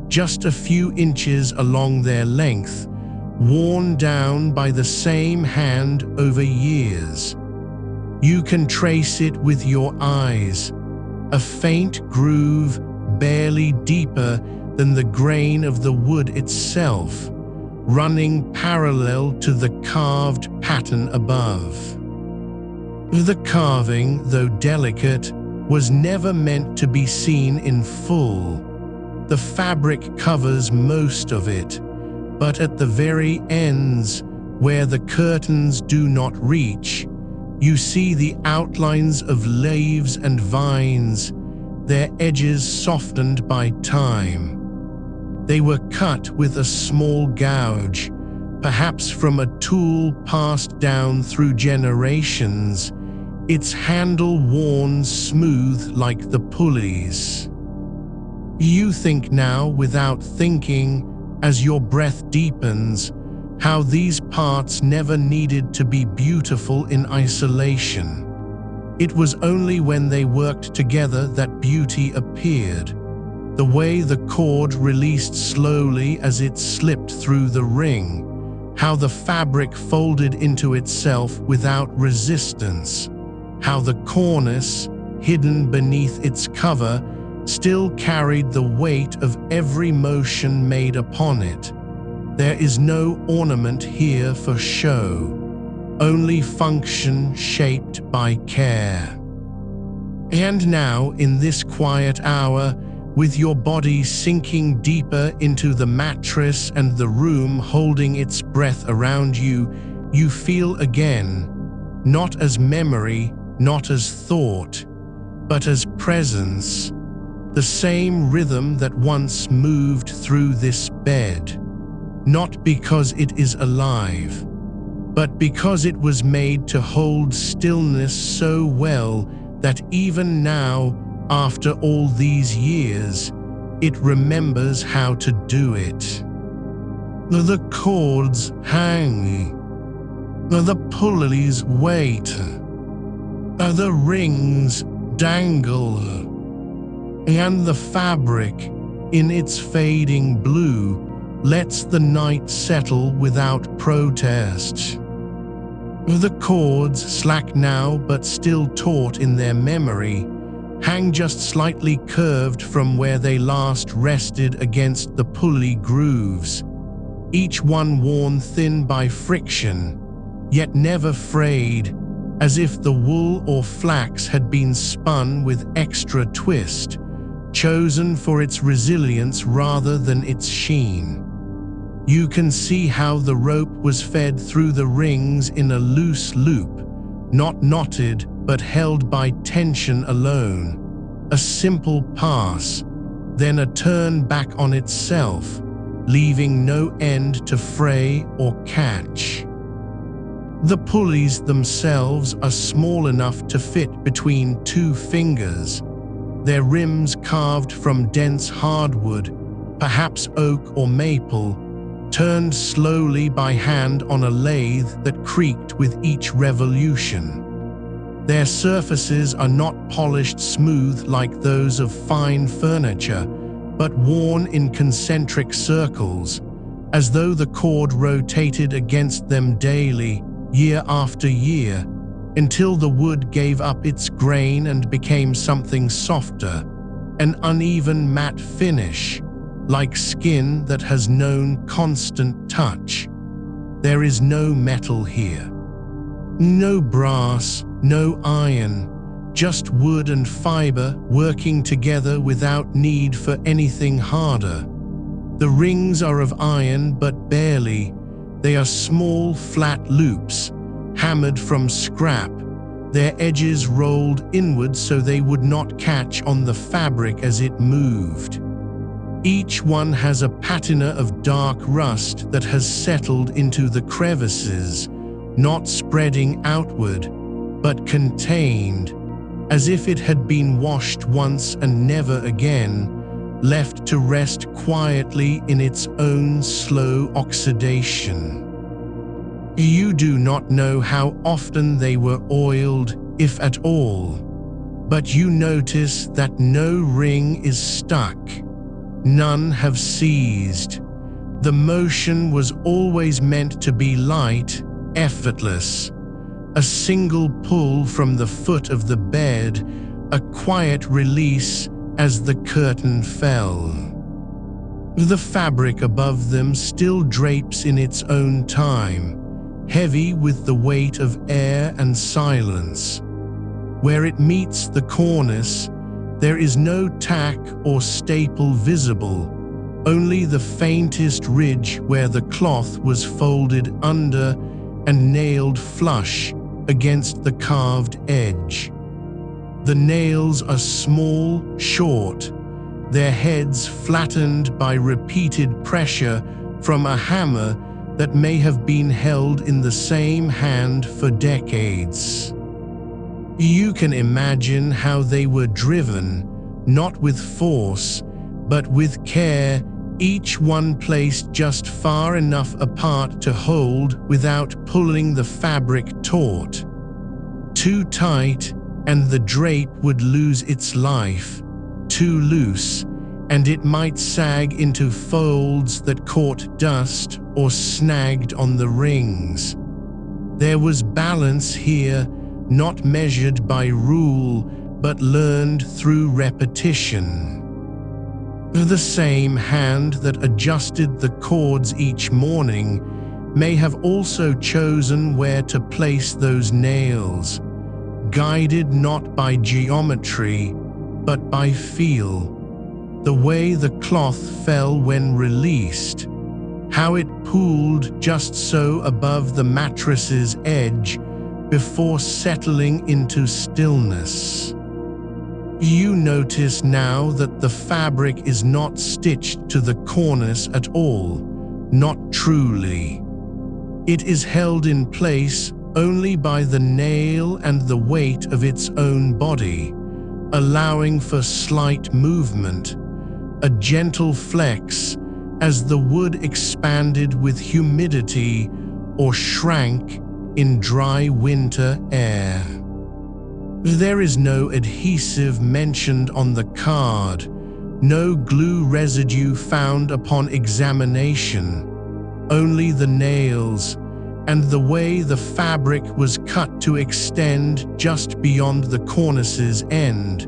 just a few inches along their length, worn down by the same hand over years. You can trace it with your eyes, a faint groove barely deeper than the grain of the wood itself, running parallel to the carved pattern above. The carving, though delicate, was never meant to be seen in full. The fabric covers most of it, but at the very ends, where the curtains do not reach, you see the outlines of leaves and vines, their edges softened by time. They were cut with a small gouge, perhaps from a tool passed down through generations, its handle worn smooth like the pulleys. You think now without thinking, as your breath deepens, how these parts never needed to be beautiful in isolation. It was only when they worked together that beauty appeared. The way the cord released slowly as it slipped through the ring, how the fabric folded into itself without resistance, how the cornice, hidden beneath its cover, still carried the weight of every motion made upon it. There is no ornament here for show, only function shaped by care. And now, in this quiet hour, with your body sinking deeper into the mattress and the room holding its breath around you, you feel again, not as memory, not as thought, but as presence, the same rhythm that once moved through this bed. Not because it is alive, but because it was made to hold stillness so well that even now, after all these years, it remembers how to do it. The cords hang, the pulleys wait, the rings dangle, and the fabric, in its fading blue, lets the night settle without protest. The cords, slack now but still taut in their memory, hang just slightly curved from where they last rested against the pulley grooves, each one worn thin by friction, yet never frayed, as if the wool or flax had been spun with extra twist, chosen for its resilience rather than its sheen. You can see how the rope was fed through the rings in a loose loop, not knotted but held by tension alone. A simple pass, then a turn back on itself, leaving no end to fray or catch. The pulleys themselves are small enough to fit between two fingers, their rims carved from dense hardwood, perhaps oak or maple, turned slowly by hand on a lathe that creaked with each revolution. Their surfaces are not polished smooth like those of fine furniture, but worn in concentric circles, as though the cord rotated against them daily, year after year, until the wood gave up its grain and became something softer, an uneven matte finish, like skin that has known constant touch. There is no metal here. No brass, no iron, just wood and fiber working together without need for anything harder. The rings are of iron, but barely. They are small, flat loops, hammered from scrap, their edges rolled inward so they would not catch on the fabric as it moved. Each one has a patina of dark rust that has settled into the crevices, not spreading outward, but contained, as if it had been washed once and never again, left to rest quietly in its own slow oxidation. You do not know how often they were oiled, if at all, but you notice that no ring is stuck. None have seized. The motion was always meant to be light, effortless. A single pull from the foot of the bed, a quiet release as the curtain fell. The fabric above them still drapes in its own time, heavy with the weight of air and silence. Where it meets the cornice, there is no tack or staple visible, only the faintest ridge where the cloth was folded under and nailed flush against the carved edge. The nails are small, short, their heads flattened by repeated pressure from a hammer that may have been held in the same hand for decades. You can imagine how they were driven, not with force, but with care, each one placed just far enough apart to hold without pulling the fabric taut. Too tight, and the drape would lose its life. Too loose, and it might sag into folds that caught dust or snagged on the rings. There was balance here, not measured by rule, but learned through repetition. The same hand that adjusted the cords each morning may have also chosen where to place those nails, guided not by geometry, but by feel. The way the cloth fell when released, how it pooled just so above the mattress's edge before settling into stillness. You notice now that the fabric is not stitched to the cornice at all, not truly. It is held in place only by the nail and the weight of its own body, allowing for slight movement, a gentle flex as the wood expanded with humidity or shrank in dry winter air. There is no adhesive mentioned on the card, no glue residue found upon examination, only the nails and the way the fabric was cut to extend just beyond the cornice's end,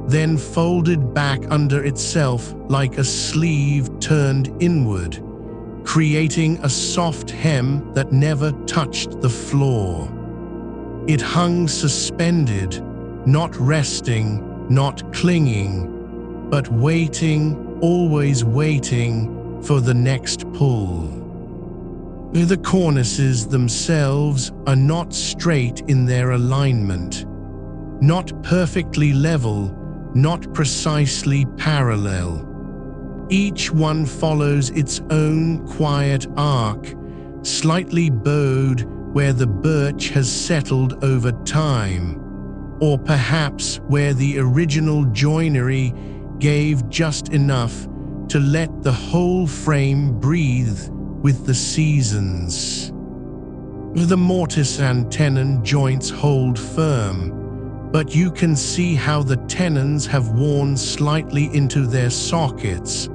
then folded back under itself like a sleeve turned inward, creating a soft hem that never touched the floor. It hung suspended, not resting, not clinging, but waiting, always waiting for the next pull. The cornices themselves are not straight in their alignment, not perfectly level, not precisely parallel. Each one follows its own quiet arc, slightly bowed where the birch has settled over time, or perhaps where the original joinery gave just enough to let the whole frame breathe with the seasons. The mortise and tenon joints hold firm, but you can see how the tenons have worn slightly into their sockets,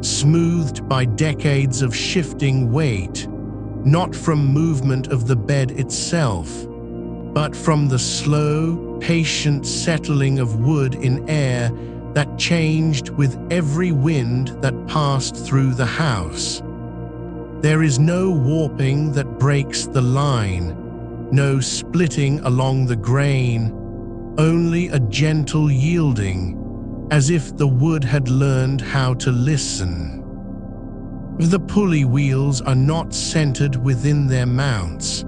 smoothed by decades of shifting weight, not from movement of the bed itself, but from the slow, patient settling of wood in air that changed with every wind that passed through the house. There is no warping that breaks the line, no splitting along the grain, only a gentle yielding, as if the wood had learned how to listen. The pulley wheels are not centered within their mounts.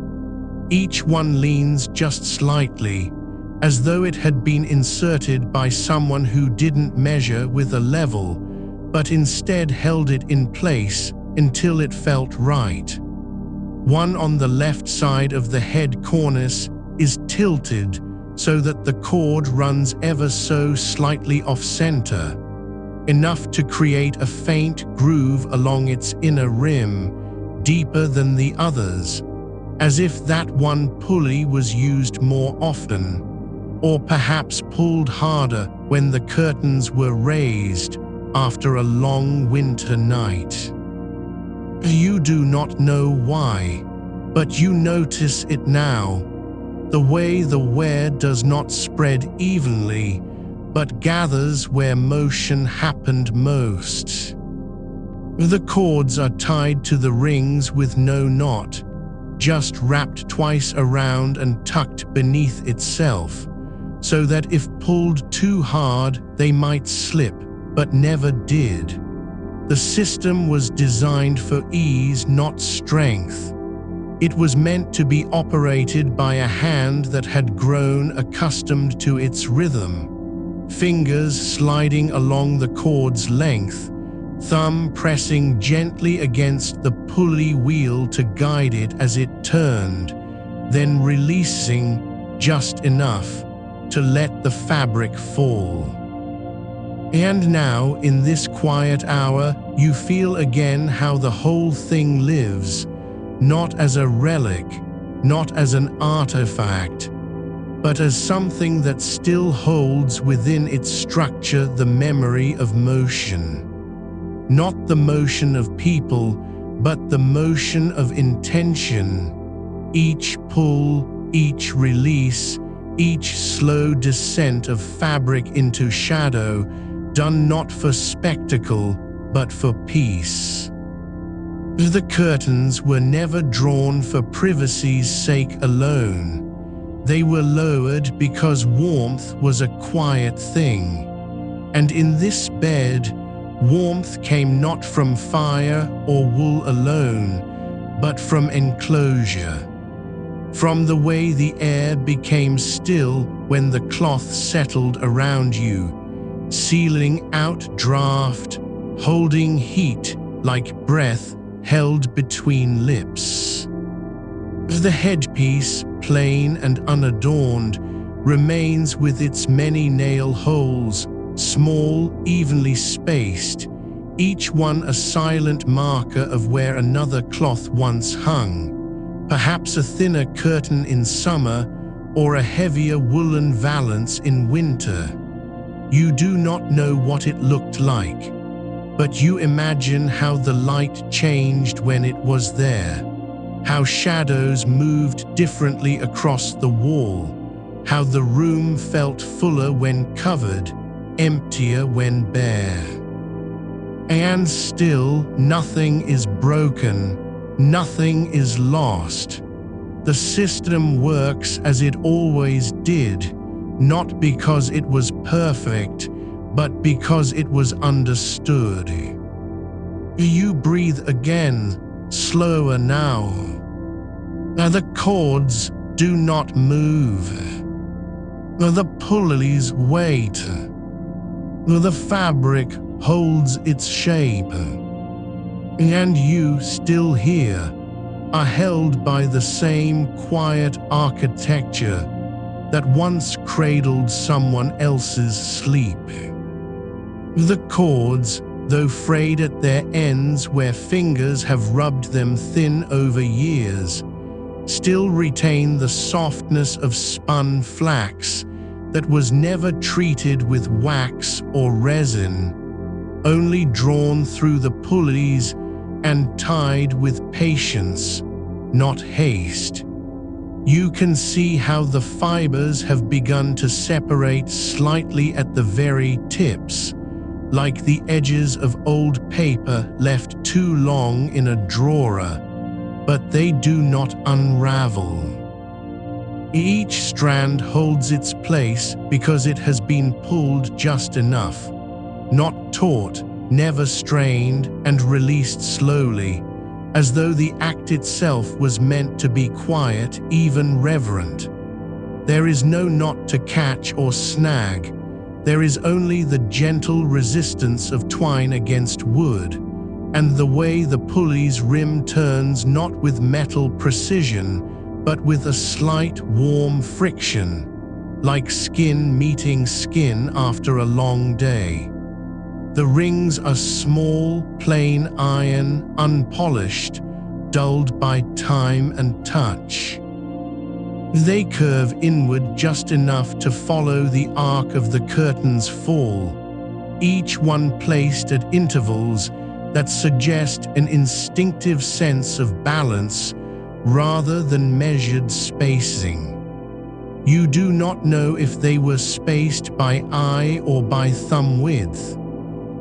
Each one leans just slightly, as though it had been inserted by someone who didn't measure with a level, but instead held it in place until it felt right. One on the left side of the head cornice is tilted so that the cord runs ever so slightly off-center, enough to create a faint groove along its inner rim, deeper than the others, as if that one pulley was used more often, or perhaps pulled harder when the curtains were raised after a long winter night. You do not know why, but you notice it now, the way the wear does not spread evenly, but gathers where motion happened most. The cords are tied to the rings with no knot, just wrapped twice around and tucked beneath itself, so that if pulled too hard, they might slip, but never did. The system was designed for ease, not strength. It was meant to be operated by a hand that had grown accustomed to its rhythm, fingers sliding along the cord's length, thumb pressing gently against the pulley wheel to guide it as it turned, then releasing just enough to let the fabric fall. And now, in this quiet hour, you feel again how the whole thing lives, not as a relic, not as an artifact, but as something that still holds within its structure the memory of motion. Not the motion of people, but the motion of intention. Each pull, each release, each slow descent of fabric into shadow, done not for spectacle, but for peace. The curtains were never drawn for privacy's sake alone. They were lowered because warmth was a quiet thing. And in this bed, warmth came not from fire or wool alone, but from enclosure. From the way the air became still when the cloth settled around you, sealing out draft, holding heat like breath held between lips. The headpiece, plain and unadorned, remains with its many nail holes, small, evenly spaced, each one a silent marker of where another cloth once hung, perhaps a thinner curtain in summer or a heavier woolen valance in winter. You do not know what it looked like, but you imagine how the light changed when it was there, how shadows moved differently across the wall, how the room felt fuller when covered, emptier when bare. And still, nothing is broken, nothing is lost. The system works as it always did, not because it was perfect, but because it was understood. You breathe again, slower now. The cords do not move. The pulleys wait. The fabric holds its shape. And you, still here, are held by the same quiet architecture that once cradled someone else's sleep. The cords, though frayed at their ends where fingers have rubbed them thin over years, still retain the softness of spun flax that was never treated with wax or resin, only drawn through the pulleys and tied with patience, not haste. You can see how the fibers have begun to separate slightly at the very tips, like the edges of old paper left too long in a drawer, but they do not unravel. Each strand holds its place because it has been pulled just enough, not taut, never strained, and released slowly, as though the act itself was meant to be quiet, even reverent. There is no knot to catch or snag. There is only the gentle resistance of twine against wood, and the way the pulley's rim turns not with metal precision, but with a slight warm friction, like skin meeting skin after a long day. The rings are small, plain iron, unpolished, dulled by time and touch. They curve inward just enough to follow the arc of the curtain's fall, each one placed at intervals that suggest an instinctive sense of balance rather than measured spacing. You do not know if they were spaced by eye or by thumb width,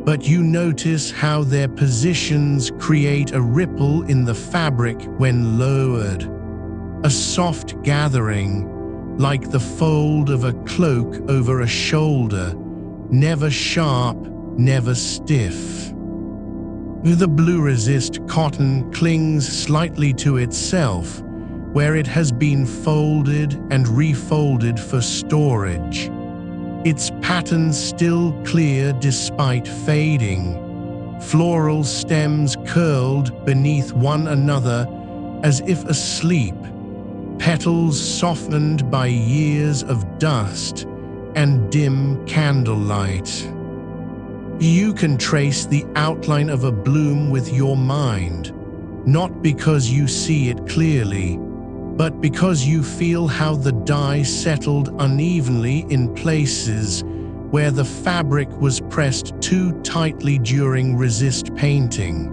but you notice how their positions create a ripple in the fabric when lowered, a soft gathering, like the fold of a cloak over a shoulder, never sharp, never stiff. The blue resist cotton clings slightly to itself, where it has been folded and refolded for storage. Its patterns still clear despite fading, floral stems curled beneath one another as if asleep, petals softened by years of dust and dim candlelight. You can trace the outline of a bloom with your mind, not because you see it clearly, but because you feel how the dye settled unevenly in places where the fabric was pressed too tightly during resist painting,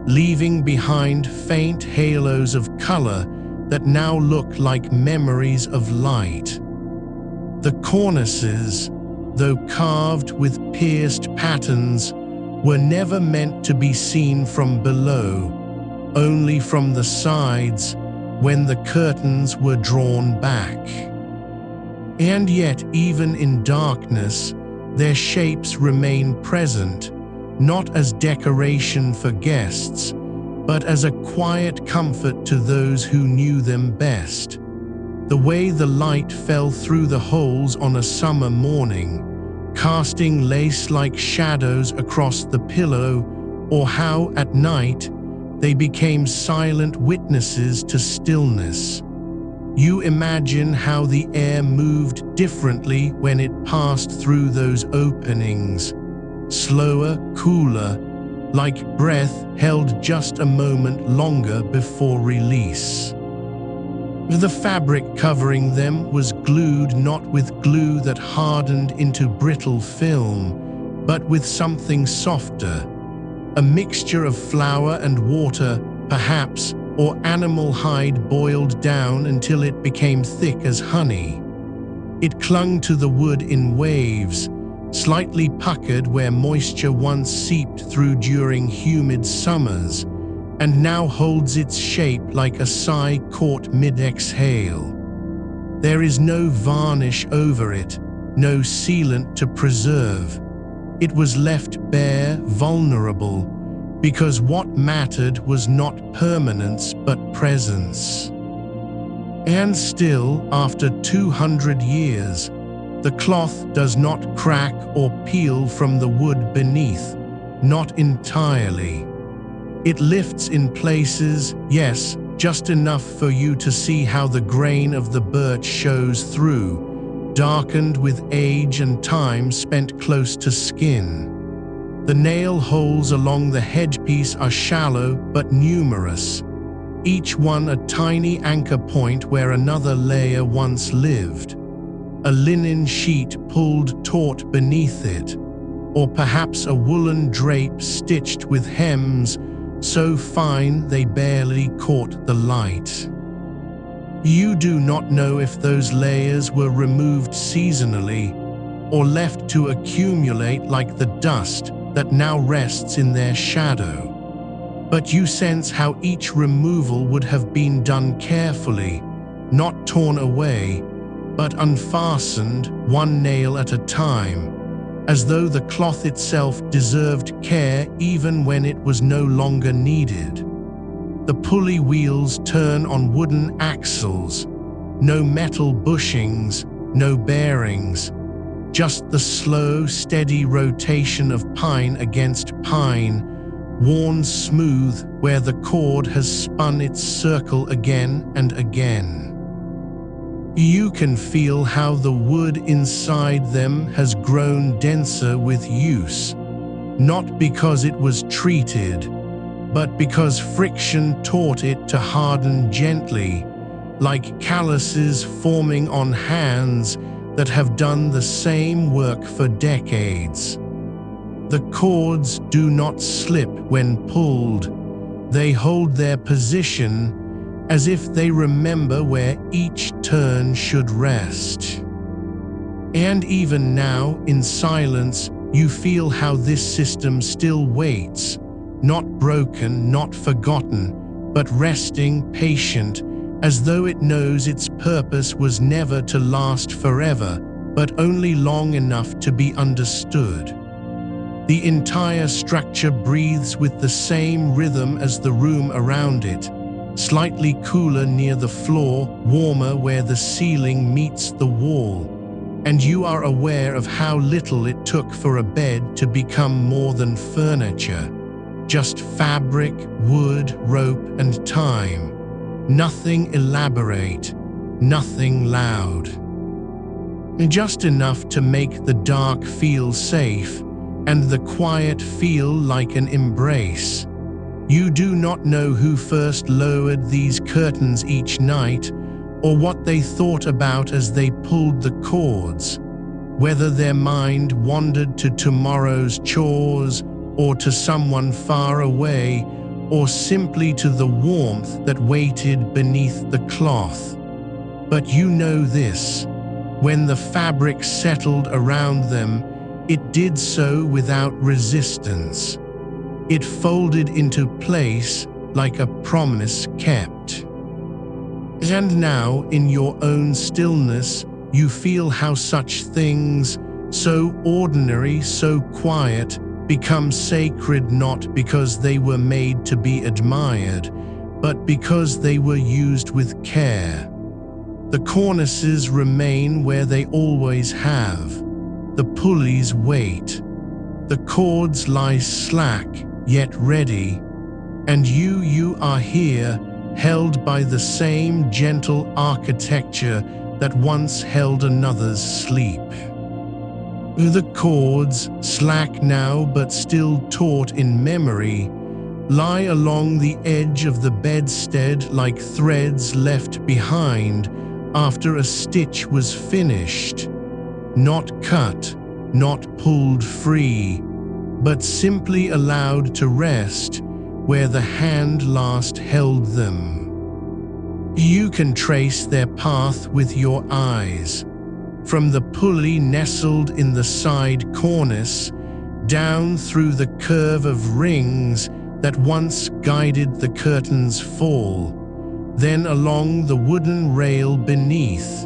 leaving behind faint halos of color that now look like memories of light. The cornices, though carved with pierced patterns, were never meant to be seen from below, only from the sides when the curtains were drawn back. And yet, even in darkness, their shapes remain present, not as decoration for guests, but as a quiet comfort to those who knew them best. The way the light fell through the holes on a summer morning, casting lace-like shadows across the pillow, or how, at night, they became silent witnesses to stillness. You imagine how the air moved differently when it passed through those openings, slower, cooler, like breath held just a moment longer before release. The fabric covering them was glued not with glue that hardened into brittle film, but with something softer, a mixture of flour and water, perhaps, or animal hide boiled down until it became thick as honey. It clung to the wood in waves, slightly puckered where moisture once seeped through during humid summers, and now holds its shape like a sigh caught mid-exhale. There is no varnish over it, no sealant to preserve. It was left bare, vulnerable, because what mattered was not permanence but presence. And still, after 200 years, the cloth does not crack or peel from the wood beneath, not entirely. It lifts in places, yes, just enough for you to see how the grain of the birch shows through, darkened with age and time spent close to skin. The nail holes along the headpiece are shallow but numerous, each one a tiny anchor point where another layer once lived. A linen sheet pulled taut beneath it, or perhaps a woolen drape stitched with hems so fine they barely caught the light. You do not know if those layers were removed seasonally or left to accumulate like the dust that now rests in their shadow. But you sense how each removal would have been done carefully, not torn away, but unfastened one nail at a time, as though the cloth itself deserved care even when it was no longer needed. The pulley wheels turn on wooden axles, no metal bushings, no bearings, just the slow, steady rotation of pine against pine, worn smooth where the cord has spun its circle again and again. You can feel how the wood inside them has grown denser with use, not because it was treated, but because friction taught it to harden gently, like calluses forming on hands that have done the same work for decades. The cords do not slip when pulled. They hold their position as if they remember where each turn should rest. And even now, in silence, you feel how this system still waits, not broken, not forgotten, but resting, patient, as though it knows its purpose was never to last forever, but only long enough to be understood. The entire structure breathes with the same rhythm as the room around it, slightly cooler near the floor, warmer where the ceiling meets the wall. And you are aware of how little it took for a bed to become more than furniture. Just fabric, wood, rope, and time. Nothing elaborate, nothing loud. Just enough to make the dark feel safe and the quiet feel like an embrace. You do not know who first lowered these curtains each night, or what they thought about as they pulled the cords, whether their mind wandered to tomorrow's chores, or to someone far away, or simply to the warmth that waited beneath the cloth. But you know this: when the fabric settled around them, it did so without resistance. It folded into place like a promise kept. And now, in your own stillness, you feel how such things, so ordinary, so quiet, become sacred not because they were made to be admired, but because they were used with care. The cornices remain where they always have. The pulleys wait. The cords lie slack, yet ready. And you are here, held by the same gentle architecture that once held another's sleep. The cords, slack now but still taut in memory, lie along the edge of the bedstead like threads left behind after a stitch was finished. Not cut, not pulled free, but simply allowed to rest where the hand last held them. You can trace their path with your eyes, from the pulley nestled in the side cornice, down through the curve of rings that once guided the curtain's fall, then along the wooden rail beneath,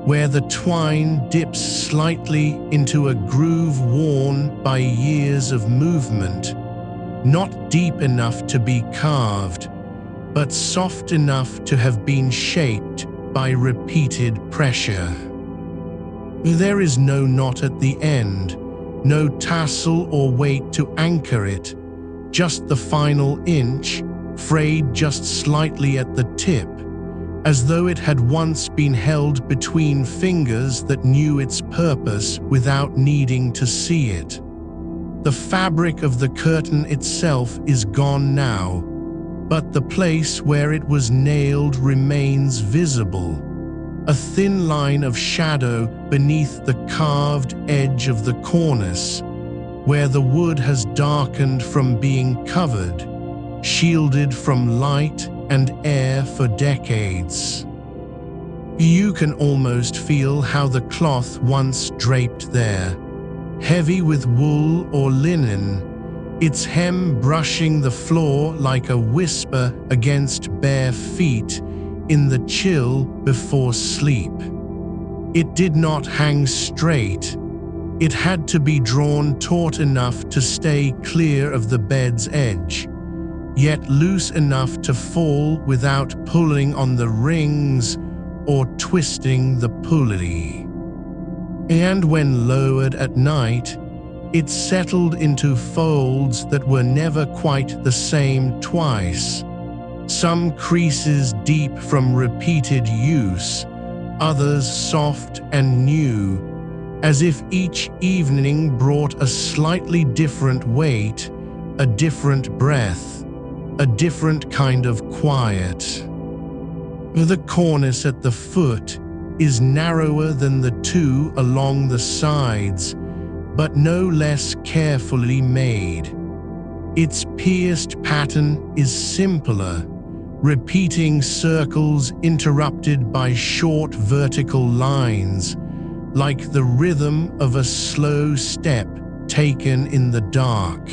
where the twine dips slightly into a groove worn by years of movement, not deep enough to be carved, but soft enough to have been shaped by repeated pressure. There is no knot at the end, no tassel or weight to anchor it, just the final inch, frayed just slightly at the tip, as though it had once been held between fingers that knew its purpose without needing to see it. The fabric of the curtain itself is gone now, but the place where it was nailed remains visible, a thin line of shadow beneath the carved edge of the cornice, where the wood has darkened from being covered, shielded from light and air for decades. You can almost feel how the cloth once draped there, heavy with wool or linen, its hem brushing the floor like a whisper against bare feet in the chill before sleep. It did not hang straight. It had to be drawn taut enough to stay clear of the bed's edge, yet loose enough to fall without pulling on the rings or twisting the pulley. And when lowered at night, it settled into folds that were never quite the same twice, some creases deep from repeated use, others soft and new, as if each evening brought a slightly different weight, a different breath, a different kind of quiet. The cornice at the foot is narrower than the two along the sides, but no less carefully made. Its pierced pattern is simpler, repeating circles interrupted by short vertical lines, like the rhythm of a slow step taken in the dark.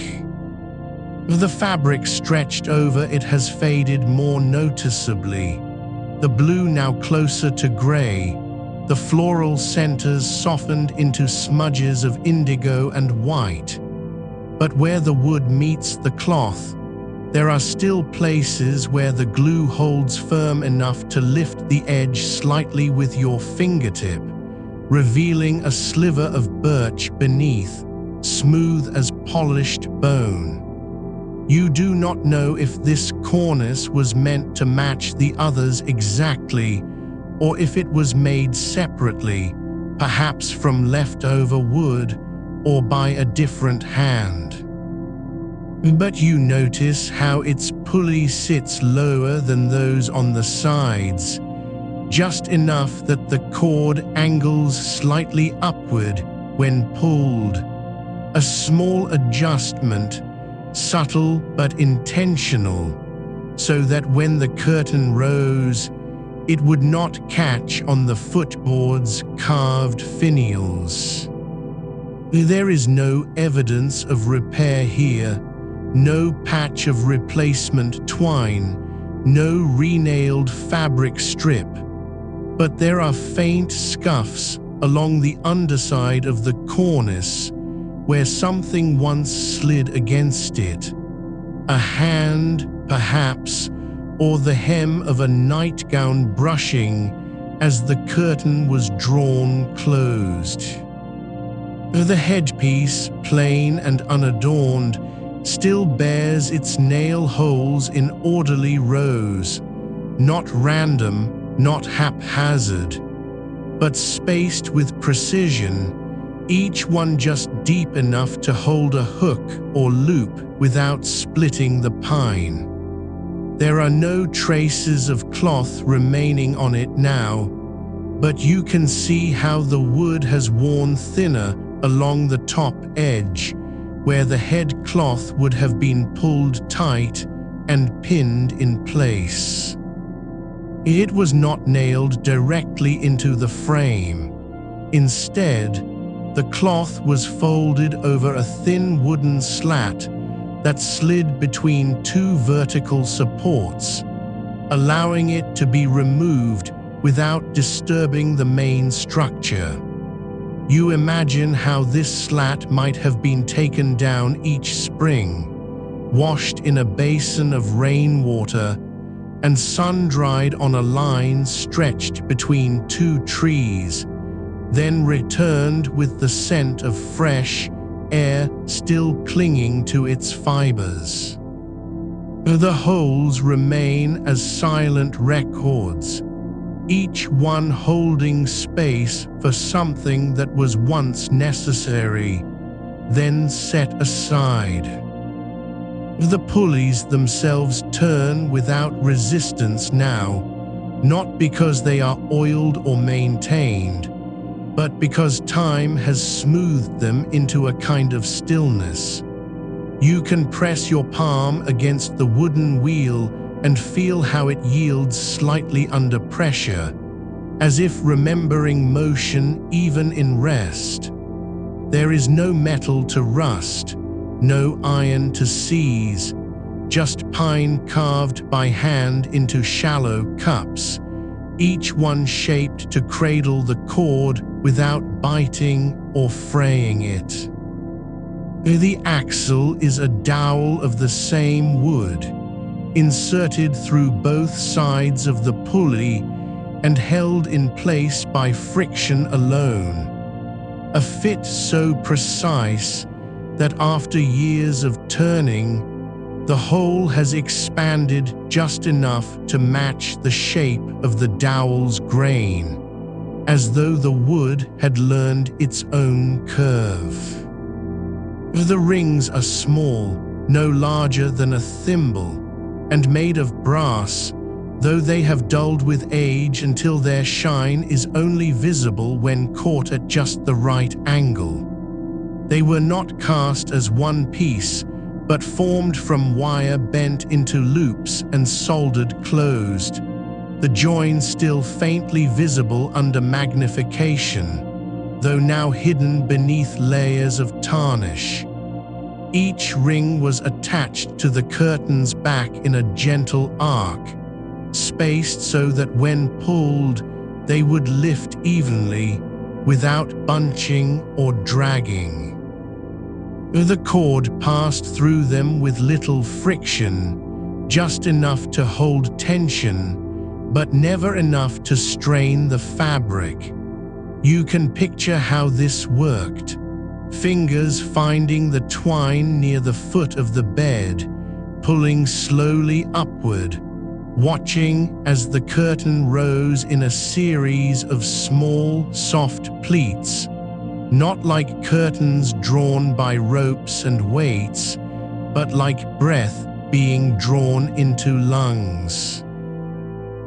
The fabric stretched over it has faded more noticeably. the blue now closer to gray, the floral centers softened into smudges of indigo and white. But where the wood meets the cloth, there are still places where the glue holds firm enough to lift the edge slightly with your fingertip, revealing a sliver of birch beneath, smooth as polished bone. You do not know if this cornice was meant to match the others exactly, or if it was made separately, perhaps from leftover wood or by a different hand. But you notice how its pulley sits lower than those on the sides, just enough that the cord angles slightly upward when pulled. A small adjustment, subtle but intentional, so that when the curtain rose, it would not catch on the footboard's carved finials. There is no evidence of repair here, no patch of replacement twine, no renailed fabric strip, but there are faint scuffs along the underside of the cornice where something once slid against it. A hand, perhaps, or the hem of a nightgown brushing as the curtain was drawn closed. The headpiece, plain and unadorned, still bears its nail holes in orderly rows, not random, not haphazard, but spaced with precision, each one just deep enough to hold a hook or loop without splitting the pine. There are no traces of cloth remaining on it now, but you can see how the wood has worn thinner along the top edge, where the head cloth would have been pulled tight and pinned in place. It was not nailed directly into the frame. Instead, the cloth was folded over a thin wooden slat that slid between two vertical supports, allowing it to be removed without disturbing the main structure. You imagine how this slat might have been taken down each spring, washed in a basin of rainwater, and sun-dried on a line stretched between two trees, then returned with the scent of fresh air still clinging to its fibers. The holes remain as silent records, each one holding space for something that was once necessary, then set aside. The pulleys themselves turn without resistance now, not because they are oiled or maintained, but because time has smoothed them into a kind of stillness. You can press your palm against the wooden wheel and feel how it yields slightly under pressure, as if remembering motion even in rest. There is no metal to rust, no iron to seize, just pine carved by hand into shallow cups, each one shaped to cradle the cord without biting or fraying it. The axle is a dowel of the same wood, inserted through both sides of the pulley and held in place by friction alone. A fit so precise that after years of turning, the hole has expanded just enough to match the shape of the dowel's grain, as though the wood had learned its own curve. The rings are small, no larger than a thimble, and made of brass, though they have dulled with age until their shine is only visible when caught at just the right angle. They were not cast as one piece, but formed from wire bent into loops and soldered closed, the join still faintly visible under magnification, though now hidden beneath layers of tarnish. Each ring was attached to the curtain's back in a gentle arc, spaced so that when pulled, they would lift evenly, without bunching or dragging. The cord passed through them with little friction, just enough to hold tension, but never enough to strain the fabric. You can picture how this worked. Fingers finding the twine near the foot of the bed, pulling slowly upward, watching as the curtain rose in a series of small, soft pleats, not like curtains drawn by ropes and weights, but like breath being drawn into lungs.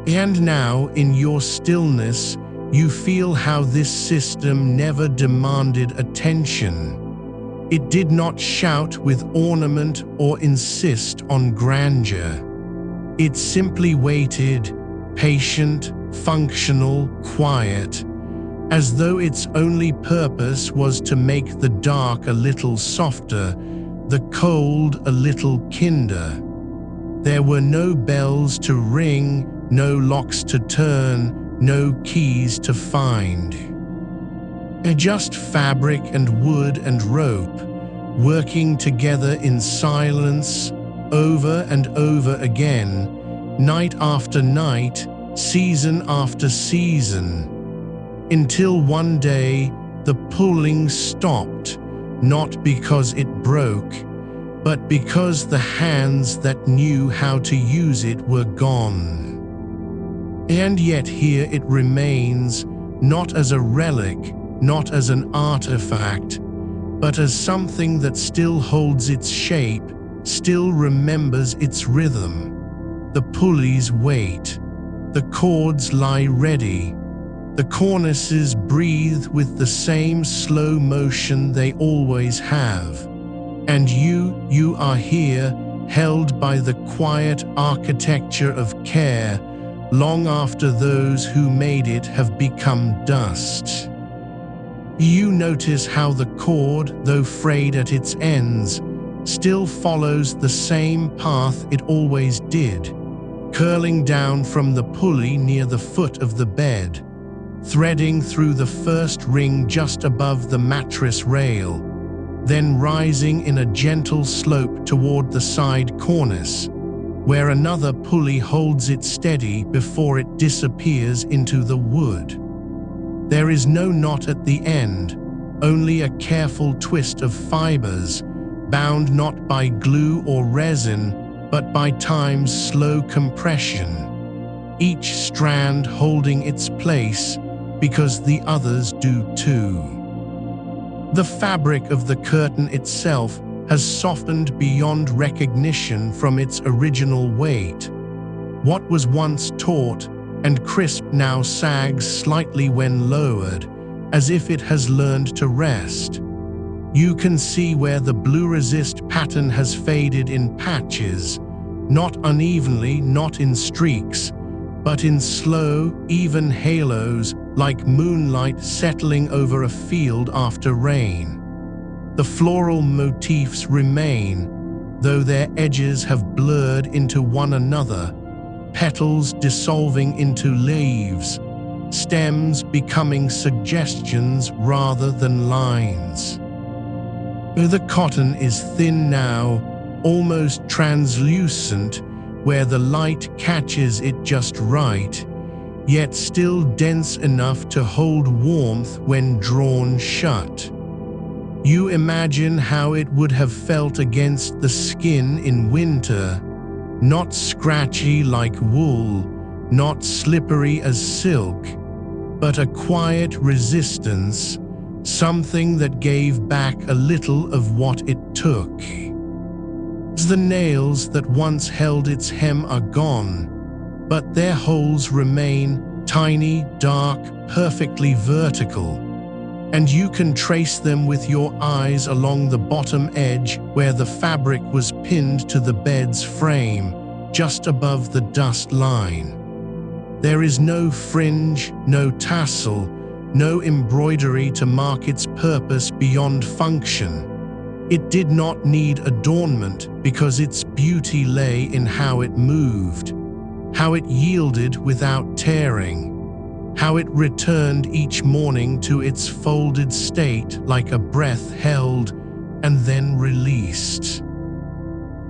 And now, in your stillness, you feel how this system never demanded attention. It did not shout with ornament or insist on grandeur. It simply waited, patient, functional, quiet, as though its only purpose was to make the dark a little softer, the cold a little kinder. There were no bells to ring, no locks to turn, no keys to find. Just fabric and wood and rope, working together in silence, over and over again, night after night, season after season, until one day the pulling stopped, not because it broke, but because the hands that knew how to use it were gone. And yet here it remains, not as a relic, not as an artifact, but as something that still holds its shape, still remembers its rhythm. The pulleys wait, the cords lie ready, the cornices breathe with the same slow motion they always have. And you are here, held by the quiet architecture of care, long after those who made it have become dust. You notice how the cord, though frayed at its ends, still follows the same path it always did, curling down from the pulley near the foot of the bed, threading through the first ring just above the mattress rail, then rising in a gentle slope toward the side cornice, where another pulley holds it steady before it disappears into the wood. There is no knot at the end, only a careful twist of fibers, bound not by glue or resin, but by time's slow compression, each strand holding its place because the others do too. The fabric of the curtain itself has softened beyond recognition from its original weight. What was once taut and crisp now sags slightly when lowered, as if it has learned to rest. You can see where the blue resist pattern has faded in patches, not unevenly, not in streaks, but in slow, even halos, like moonlight settling over a field after rain. The floral motifs remain, though their edges have blurred into one another, petals dissolving into leaves, stems becoming suggestions rather than lines. The cotton is thin now, almost translucent, where the light catches it just right, yet still dense enough to hold warmth when drawn shut. You imagine how it would have felt against the skin in winter, not scratchy like wool, not slippery as silk, but a quiet resistance, something that gave back a little of what it took. The nails that once held its hem are gone, but their holes remain tiny, dark, perfectly vertical, and you can trace them with your eyes along the bottom edge where the fabric was pinned to the bed's frame, just above the dust line. There is no fringe, no tassel, no embroidery to mark its purpose beyond function. It did not need adornment because its beauty lay in how it moved, how it yielded without tearing, how it returned each morning to its folded state like a breath held and then released.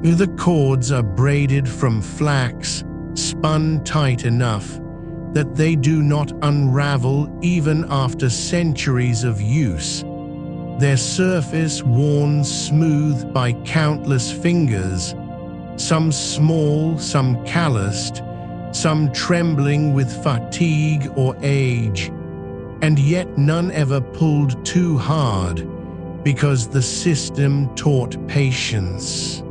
The cords are braided from flax, spun tight enough that they do not unravel even after centuries of use, their surface worn smooth by countless fingers, some small, some calloused, some trembling with fatigue or age, and yet none ever pulled too hard because the system taught patience.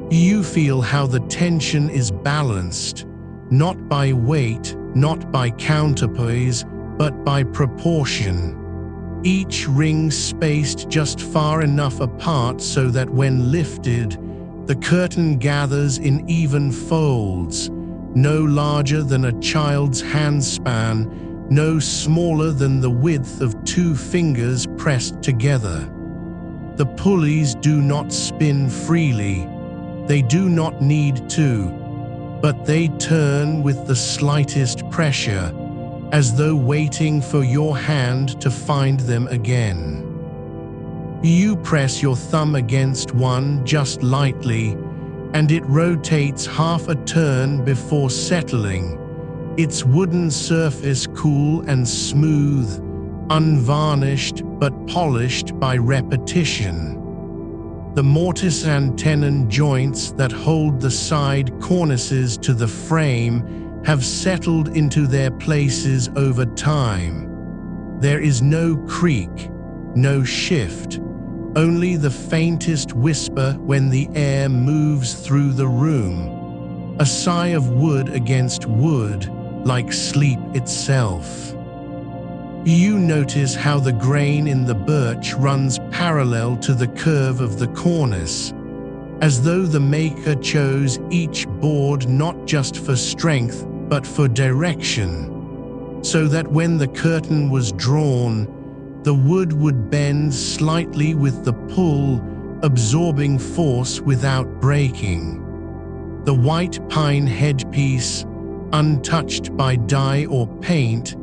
You feel how the tension is balanced, not by weight, not by counterpoise, but by proportion. Each ring spaced just far enough apart so that when lifted, the curtain gathers in even folds, no larger than a child's handspan, no smaller than the width of two fingers pressed together. The pulleys do not spin freely. They do not need to, but they turn with the slightest pressure, as though waiting for your hand to find them again. You press your thumb against one just lightly, and it rotates half a turn before settling, its wooden surface cool and smooth, unvarnished but polished by repetition. The mortise and tenon joints that hold the side cornices to the frame have settled into their places over time. There is no creak, no shift, only the faintest whisper when the air moves through the room, a sigh of wood against wood, like sleep itself. You notice how the grain in the birch runs parallel to the curve of the cornice, as though the maker chose each board not just for strength but for direction, so that when the curtain was drawn, the wood would bend slightly with the pull, absorbing force without breaking. The white pine headpiece, untouched by dye or paint,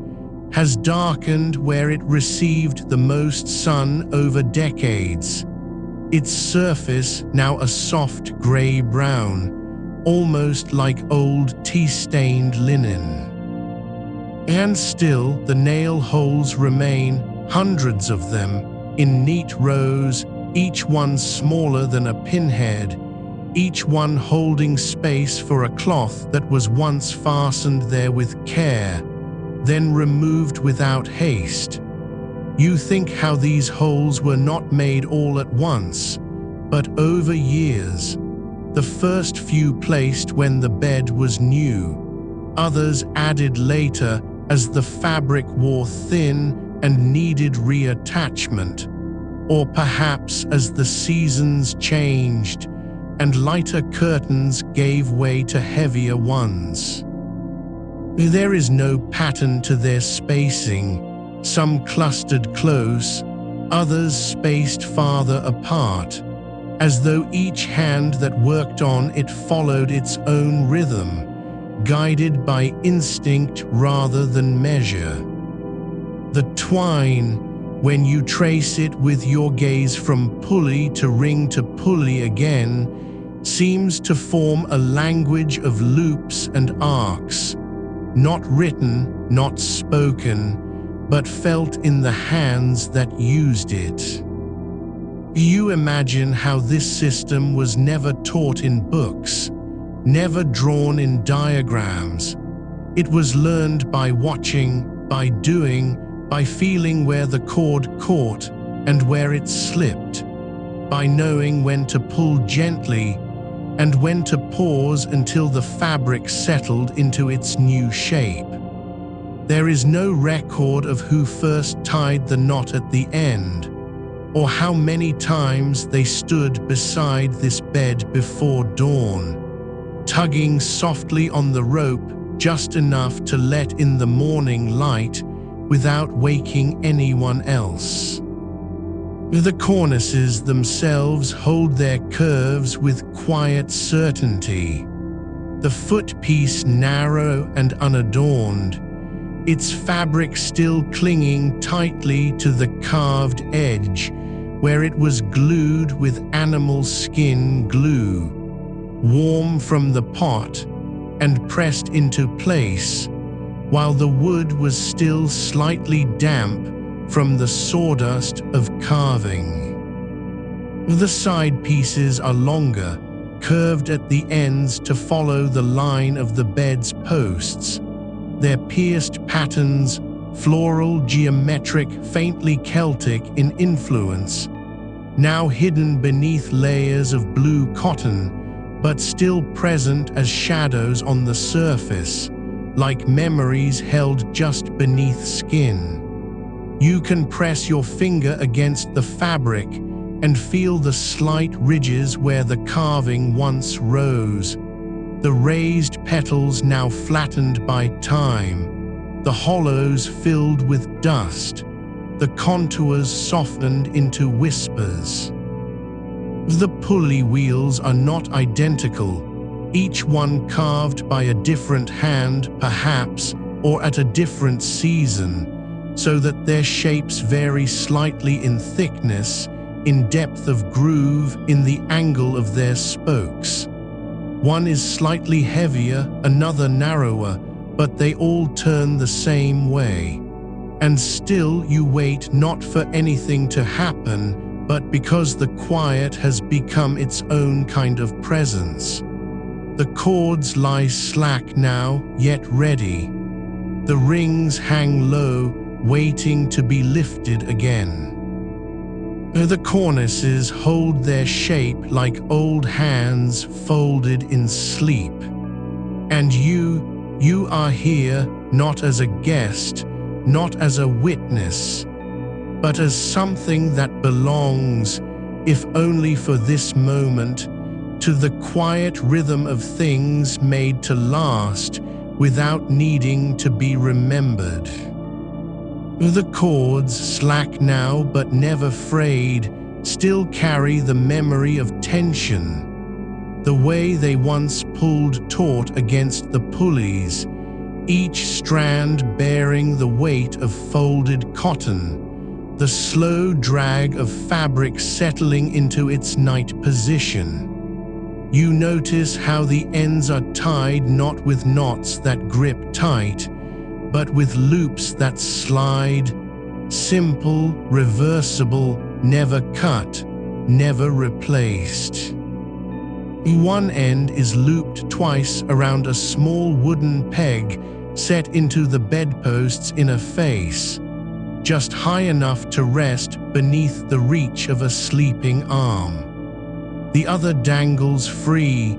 has darkened where it received the most sun over decades, its surface now a soft gray-brown, almost like old tea-stained linen. And still the nail holes remain, hundreds of them, in neat rows, each one smaller than a pinhead, each one holding space for a cloth that was once fastened there with care, then removed without haste. You think how these holes were not made all at once, but over years. The first few placed when the bed was new, others added later as the fabric wore thin and needed reattachment, or perhaps as the seasons changed and lighter curtains gave way to heavier ones. There is no pattern to their spacing, some clustered close, others spaced farther apart, as though each hand that worked on it followed its own rhythm, guided by instinct rather than measure. The twine, when you trace it with your gaze from pulley to ring to pulley again, seems to form a language of loops and arcs, not written, not spoken, but felt in the hands that used it. You imagine how this system was never taught in books, never drawn in diagrams. It was learned by watching, by doing, by feeling where the cord caught and where it slipped, by knowing when to pull gently and when to pause until the fabric settled into its new shape. There is no record of who first tied the knot at the end, or how many times they stood beside this bed before dawn, tugging softly on the rope just enough to let in the morning light without waking anyone else. The cornices themselves hold their curves with quiet certainty. the footpiece narrow and unadorned, its fabric still clinging tightly to the carved edge where it was glued with animal skin glue, warm from the pot and pressed into place, while the wood was still slightly damp from the sawdust of carving. The side pieces are longer, curved at the ends to follow the line of the bed's posts, their pierced patterns, floral, geometric, faintly Celtic in influence, now hidden beneath layers of blue cotton, but still present as shadows on the surface, like memories held just beneath skin. You can press your finger against the fabric and feel the slight ridges where the carving once rose, the raised petals now flattened by time, the hollows filled with dust, the contours softened into whispers. The pulley wheels are not identical, each one carved by a different hand perhaps, or at a different season, so that their shapes vary slightly in thickness, in depth of groove, in the angle of their spokes. One is slightly heavier, another narrower, but they all turn the same way. And still you wait not for anything to happen, but because the quiet has become its own kind of presence. The cords lie slack now, yet ready. The rings hang low, waiting to be lifted again. The cornices hold their shape like old hands folded in sleep. And you are here not as a guest, not as a witness, but as something that belongs, if only for this moment, to the quiet rhythm of things made to last without needing to be remembered. The cords, slack now but never frayed, still carry the memory of tension. The way they once pulled taut against the pulleys, each strand bearing the weight of folded cotton, the slow drag of fabric settling into its night position. You notice how the ends are tied not with knots that grip tight, but with loops that slide, simple, reversible, never cut, never replaced. One end is looped twice around a small wooden peg set into the bedposts in a face, just high enough to rest beneath the reach of a sleeping arm. The other dangles free,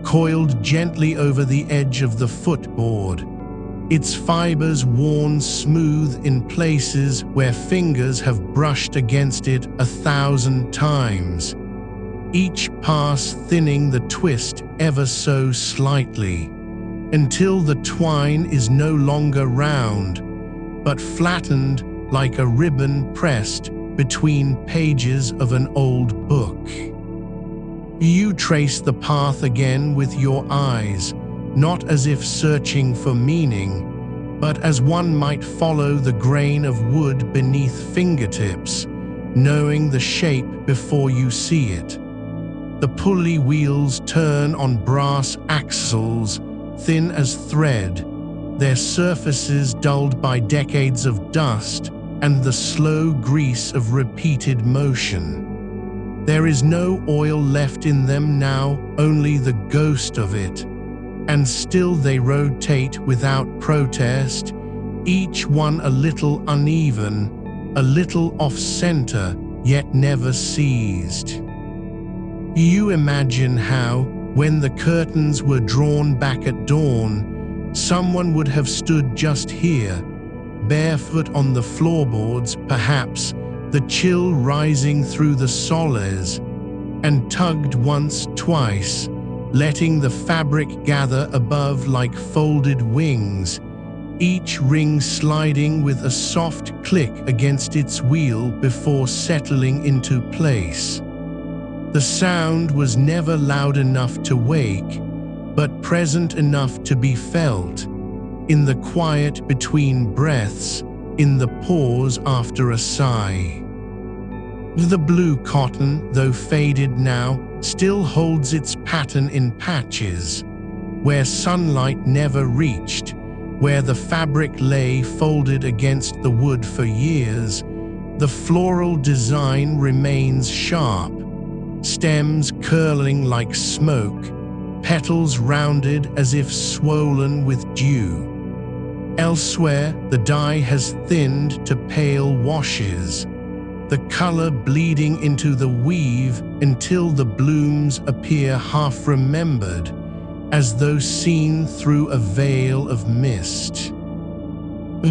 coiled gently over the edge of the footboard, its fibers worn smooth in places where fingers have brushed against it 1,000 times, each pass thinning the twist ever so slightly, until the twine is no longer round, but flattened like a ribbon pressed between pages of an old book. You trace the path again with your eyes, not as if searching for meaning, but as one might follow the grain of wood beneath fingertips, knowing the shape before you see it. The pulley wheels turn on brass axles, thin as thread, their surfaces dulled by decades of dust and the slow grease of repeated motion. There is no oil left in them now, only the ghost of it. And still they rotate without protest, each one a little uneven, a little off-center, yet never seized. You imagine how, when the curtains were drawn back at dawn, someone would have stood just here, barefoot on the floorboards, perhaps, the chill rising through the soles, and tugged once, twice, letting the fabric gather above like folded wings, each ring sliding with a soft click against its wheel before settling into place. The sound was never loud enough to wake, but present enough to be felt, in the quiet between breaths, in the pause after a sigh. The blue cotton, though faded now, still holds its pattern in patches, where sunlight never reached, where the fabric lay folded against the wood for years. The floral design remains sharp, stems curling like smoke, petals rounded as if swollen with dew. Elsewhere, the dye has thinned to pale washes, the color bleeding into the weave until the blooms appear half-remembered, as though seen through a veil of mist.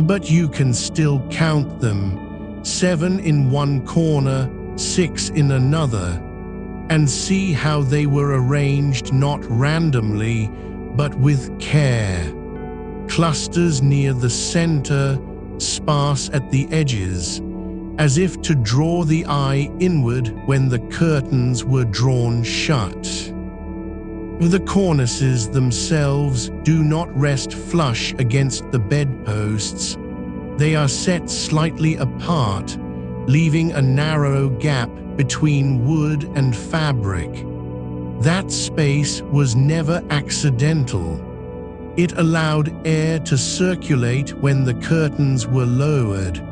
But you can still count them, 7 in one corner, 6 in another, and see how they were arranged not randomly, but with care. Clusters near the center, sparse at the edges, as if to draw the eye inward when the curtains were drawn shut. The cornices themselves do not rest flush against the bedposts. They are set slightly apart, leaving a narrow gap between wood and fabric. That space was never accidental. It allowed air to circulate when the curtains were lowered,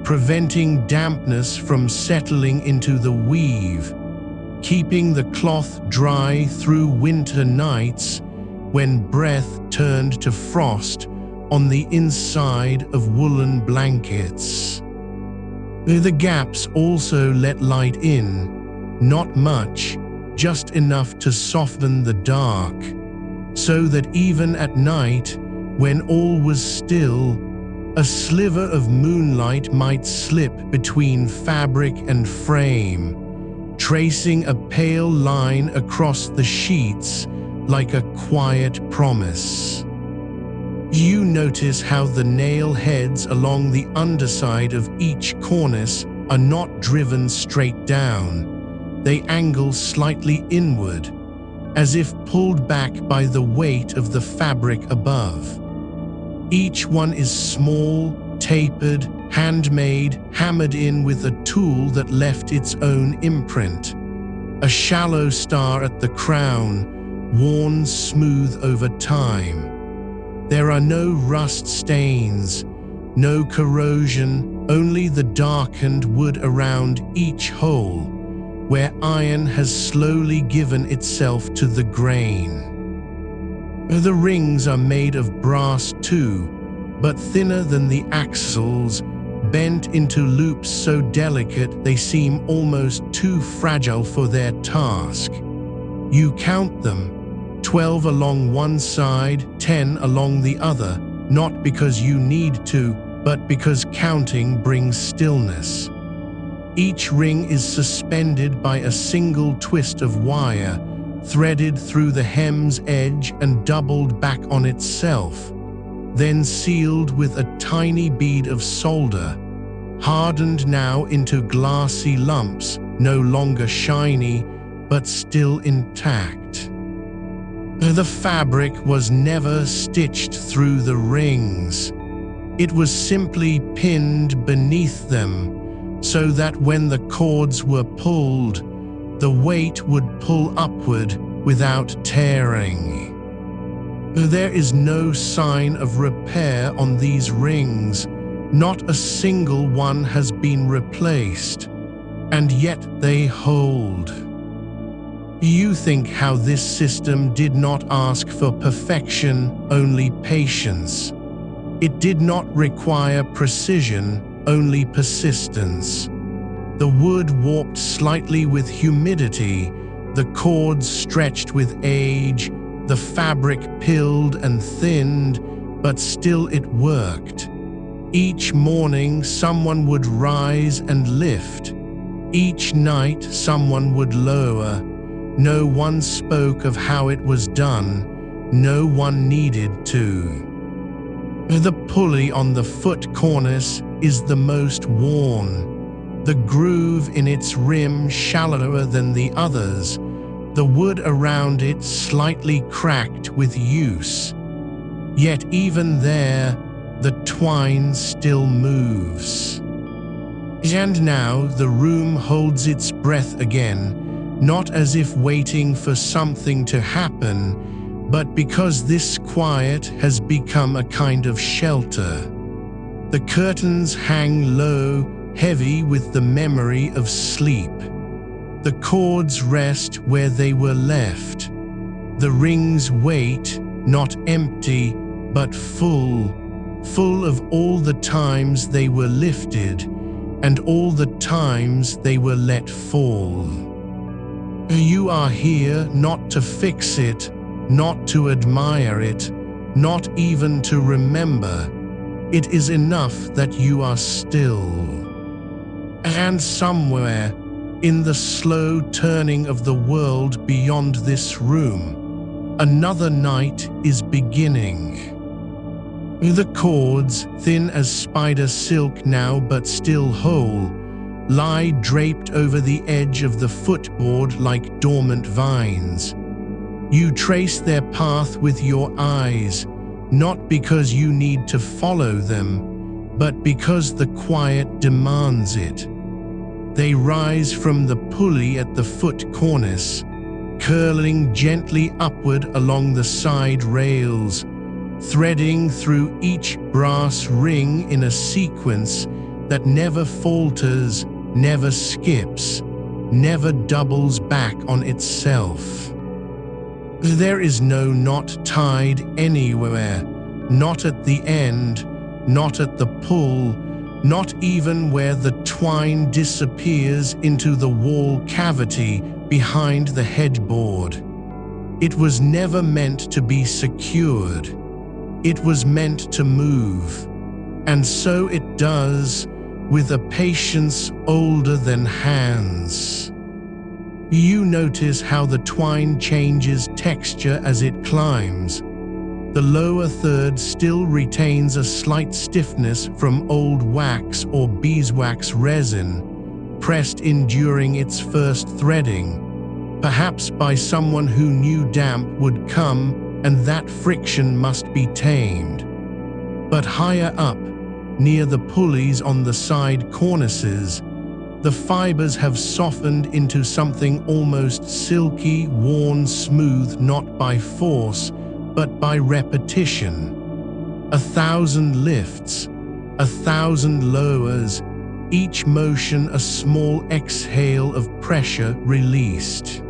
preventing dampness from settling into the weave, keeping the cloth dry through winter nights when breath turned to frost on the inside of woolen blankets. The gaps also let light in, not much, just enough to soften the dark, so that even at night, when all was still, a sliver of moonlight might slip between fabric and frame, tracing a pale line across the sheets like a quiet promise. You notice how the nail heads along the underside of each cornice are not driven straight down. They angle slightly inward, as if pulled back by the weight of the fabric above. Each one is small, tapered, handmade, hammered in with a tool that left its own imprint. A shallow star at the crown, worn smooth over time. There are no rust stains, no corrosion, only the darkened wood around each hole, where iron has slowly given itself to the grain. The rings are made of brass too, but thinner than the axles, bent into loops so delicate they seem almost too fragile for their task. You count them, 12 along one side, 10 along the other, not because you need to, but because counting brings stillness. Each ring is suspended by a single twist of wire, threaded through the hem's edge and doubled back on itself, then sealed with a tiny bead of solder, hardened now into glassy lumps, no longer shiny, but still intact. The fabric was never stitched through the rings. It was simply pinned beneath them, so that when the cords were pulled, the weight would pull upward without tearing. There is no sign of repair on these rings. Not a single one has been replaced, and yet they hold. You think how this system did not ask for perfection, only patience. It did not require precision, only persistence. The wood warped slightly with humidity, the cords stretched with age, the fabric pilled and thinned, but still it worked. Each morning someone would rise and lift. Each night someone would lower. No one spoke of how it was done. No one needed to. The pulley on the foot cornice is the most worn, the groove in its rim shallower than the others, the wood around it slightly cracked with use. Yet even there, the twine still moves. And now the room holds its breath again, not as if waiting for something to happen, but because this quiet has become a kind of shelter. The curtains hang low, heavy with the memory of sleep. The cords rest where they were left. The rings wait, not empty, but full of all the times they were lifted, and all the times they were let fall. You are here not to fix it, not to admire it, not even to remember. It is enough that you are still. And somewhere, in the slow turning of the world beyond this room, another night is beginning. The cords, thin as spider silk now but still whole, lie draped over the edge of the footboard like dormant vines. You trace their path with your eyes, not because you need to follow them, but because the quiet demands it. They rise from the pulley at the foot cornice, curling gently upward along the side rails, threading through each brass ring in a sequence that never falters, never skips, never doubles back on itself. There is no knot tied anywhere, not at the end, not at the pull, not even where the twine disappears into the wall cavity behind the headboard. It was never meant to be secured. It was meant to move, and so it does, with a patience older than hands. You notice how the twine changes texture as it climbs. The lower third still retains a slight stiffness from old wax or beeswax resin, pressed in during its first threading, perhaps by someone who knew damp would come and that friction must be tamed. But higher up, near the pulleys on the side cornices, the fibers have softened into something almost silky, worn smooth not by force, but by repetition. 1,000 lifts, 1,000 lowers, each motion a small exhale of pressure released.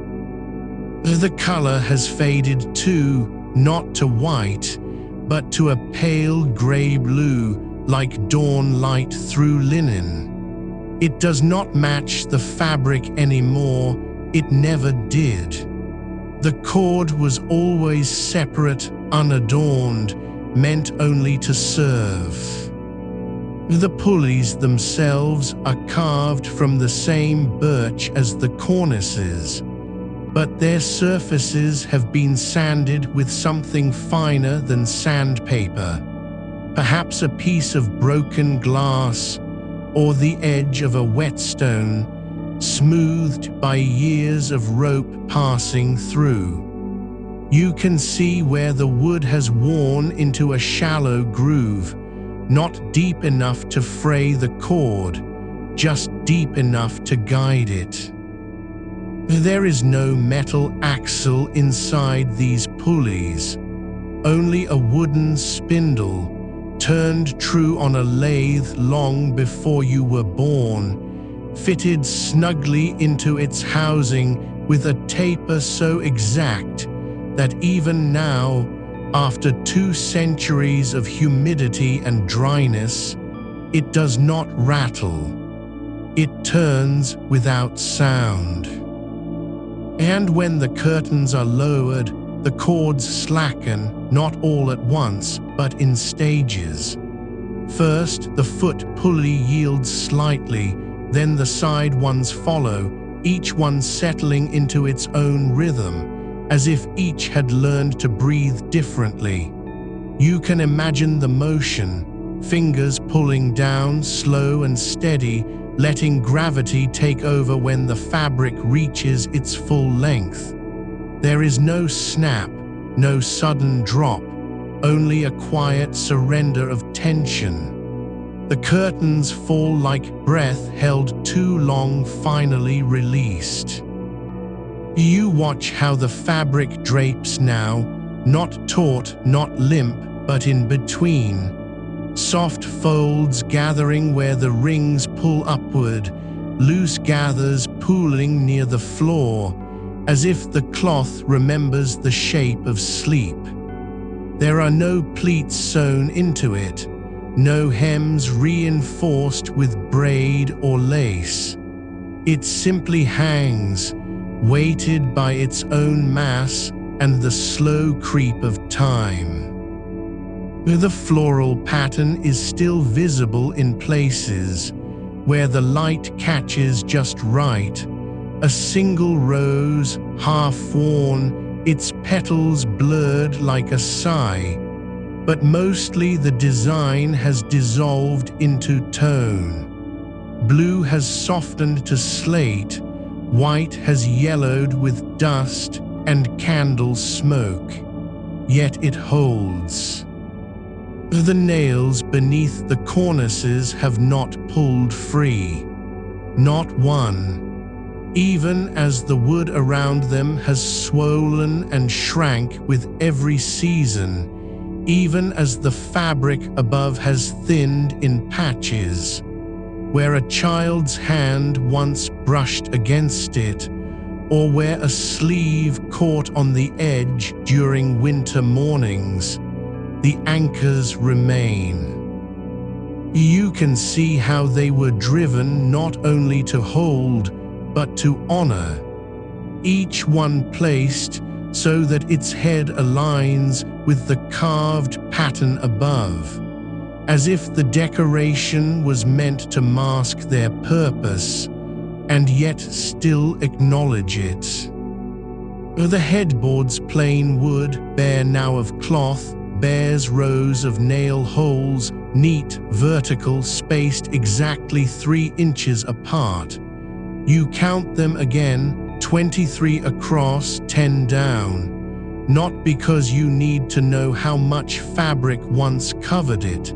The color has faded too, not to white, but to a pale gray blue, like dawn light through linen. It does not match the fabric anymore, it never did. The cord was always separate, unadorned, meant only to serve. The pulleys themselves are carved from the same birch as the cornices, but their surfaces have been sanded with something finer than sandpaper, perhaps a piece of broken glass or the edge of a whetstone, smoothed by years of rope passing through. You can see where the wood has worn into a shallow groove, not deep enough to fray the cord, just deep enough to guide it. There is no metal axle inside these pulleys, only a wooden spindle, turned true on a lathe long before you were born, fitted snugly into its housing with a taper so exact that even now, after 2 centuries of humidity and dryness, it does not rattle. It turns without sound. And when the curtains are lowered, the cords slacken, not all at once, but in stages. First, the foot pulley yields slightly, then the side ones follow, each one settling into its own rhythm, as if each had learned to breathe differently. You can imagine the motion, fingers pulling down, slow and steady, letting gravity take over when the fabric reaches its full length. There is no snap, no sudden drop, only a quiet surrender of tension. The curtains fall like breath held too long, finally released. You watch how the fabric drapes now, not taut, not limp, but in between. Soft folds gathering where the rings pull upward, loose gathers pooling near the floor, as if the cloth remembers the shape of sleep. There are no pleats sewn into it, no hems reinforced with braid or lace. It simply hangs, weighted by its own mass and the slow creep of time. The floral pattern is still visible in places where the light catches just right. A single rose, half worn, its petals blurred like a sigh, but mostly the design has dissolved into tone. Blue has softened to slate, white has yellowed with dust and candle smoke, yet it holds. The nails beneath the cornices have not pulled free, not one, even as the wood around them has swollen and shrank with every season, even as the fabric above has thinned in patches, where a child's hand once brushed against it, or where a sleeve caught on the edge during winter mornings. The anchors remain. You can see how they were driven not only to hold, but to honor, each one placed so that its head aligns with the carved pattern above, as if the decoration was meant to mask their purpose and yet still acknowledge it. The headboard's plain wood, bare now of cloth, bears rows of nail holes, neat, vertical, spaced exactly 3 inches apart. You count them again, 23 across, 10 down. Not because you need to know how much fabric once covered it,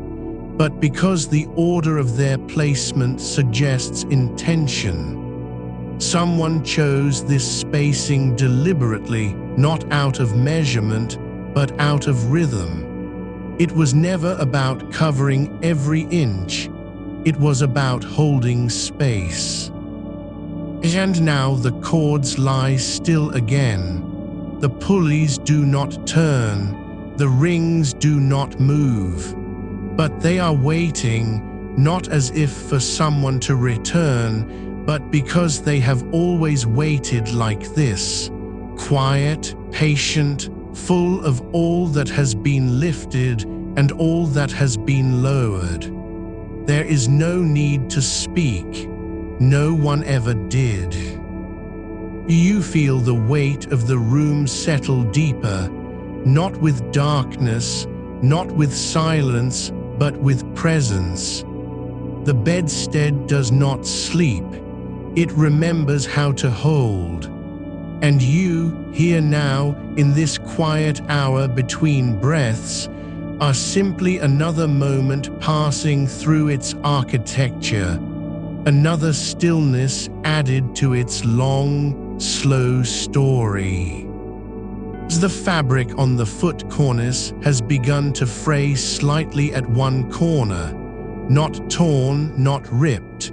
but because the order of their placement suggests intention. Someone chose this spacing deliberately, not out of measurement, but out of rhythm. It was never about covering every inch. It was about holding space. And now the cords lie still again. The pulleys do not turn, the rings do not move. But they are waiting, not as if for someone to return, but because they have always waited like this, quiet, patient, full of all that has been lifted and all that has been lowered. There is no need to speak. No one ever did. You feel the weight of the room settle deeper, not with darkness, not with silence, but with presence. The bedstead does not sleep. It remembers how to hold. And you, here now, in this quiet hour between breaths, are simply another moment passing through its architecture, another stillness added to its long, slow story. The fabric on the foot cornice has begun to fray slightly at one corner, not torn, not ripped,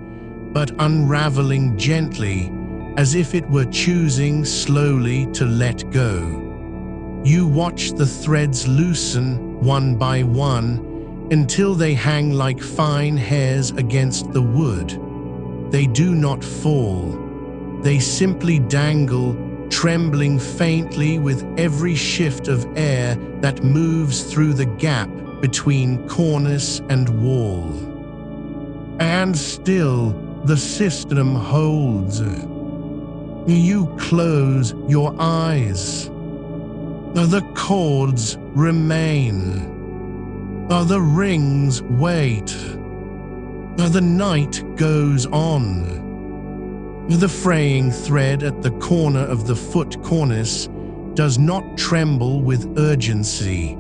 but unraveling gently, as if it were choosing slowly to let go. You watch the threads loosen one by one until they hang like fine hairs against the wood. They do not fall. They simply dangle, trembling faintly with every shift of air that moves through the gap between cornice and wall. And still, the system holds. You close your eyes. The cords remain. The rings wait. The night goes on. The fraying thread at the corner of the foot cornice does not tremble with urgency.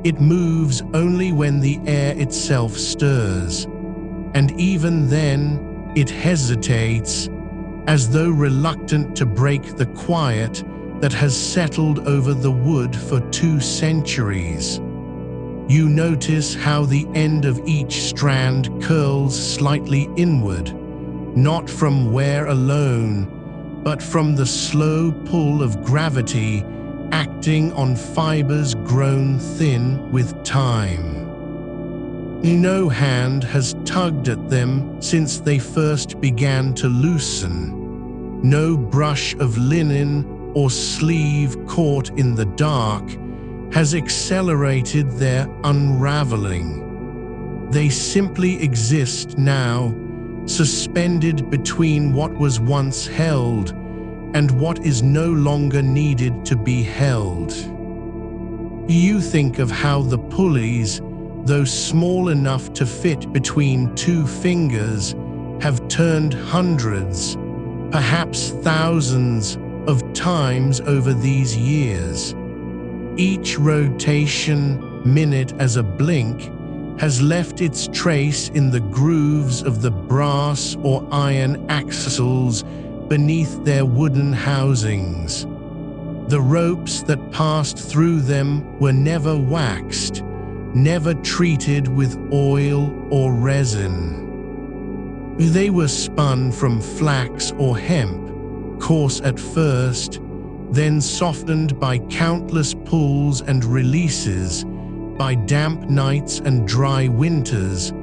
It moves only when the air itself stirs, and even then it hesitates, as though reluctant to break the quiet that has settled over the wood for 2 centuries. You notice how the end of each strand curls slightly inward, not from wear alone, but from the slow pull of gravity acting on fibers grown thin with time. No hand has tugged at them since they first began to loosen. No brush of linen or sleeve caught in the dark has accelerated their unraveling. They simply exist now, suspended between what was once held and what is no longer needed to be held. You think of how the pulleys, though small enough to fit between 2 fingers, have turned hundreds, perhaps thousands, of times over these years. Each rotation, minute as a blink, has left its trace in the grooves of the brass or iron axles beneath their wooden housings. The ropes that passed through them were never waxed, never treated with oil or resin. They were spun from flax or hemp, coarse at first, then softened by countless pulls and releases, by damp nights and dry winters,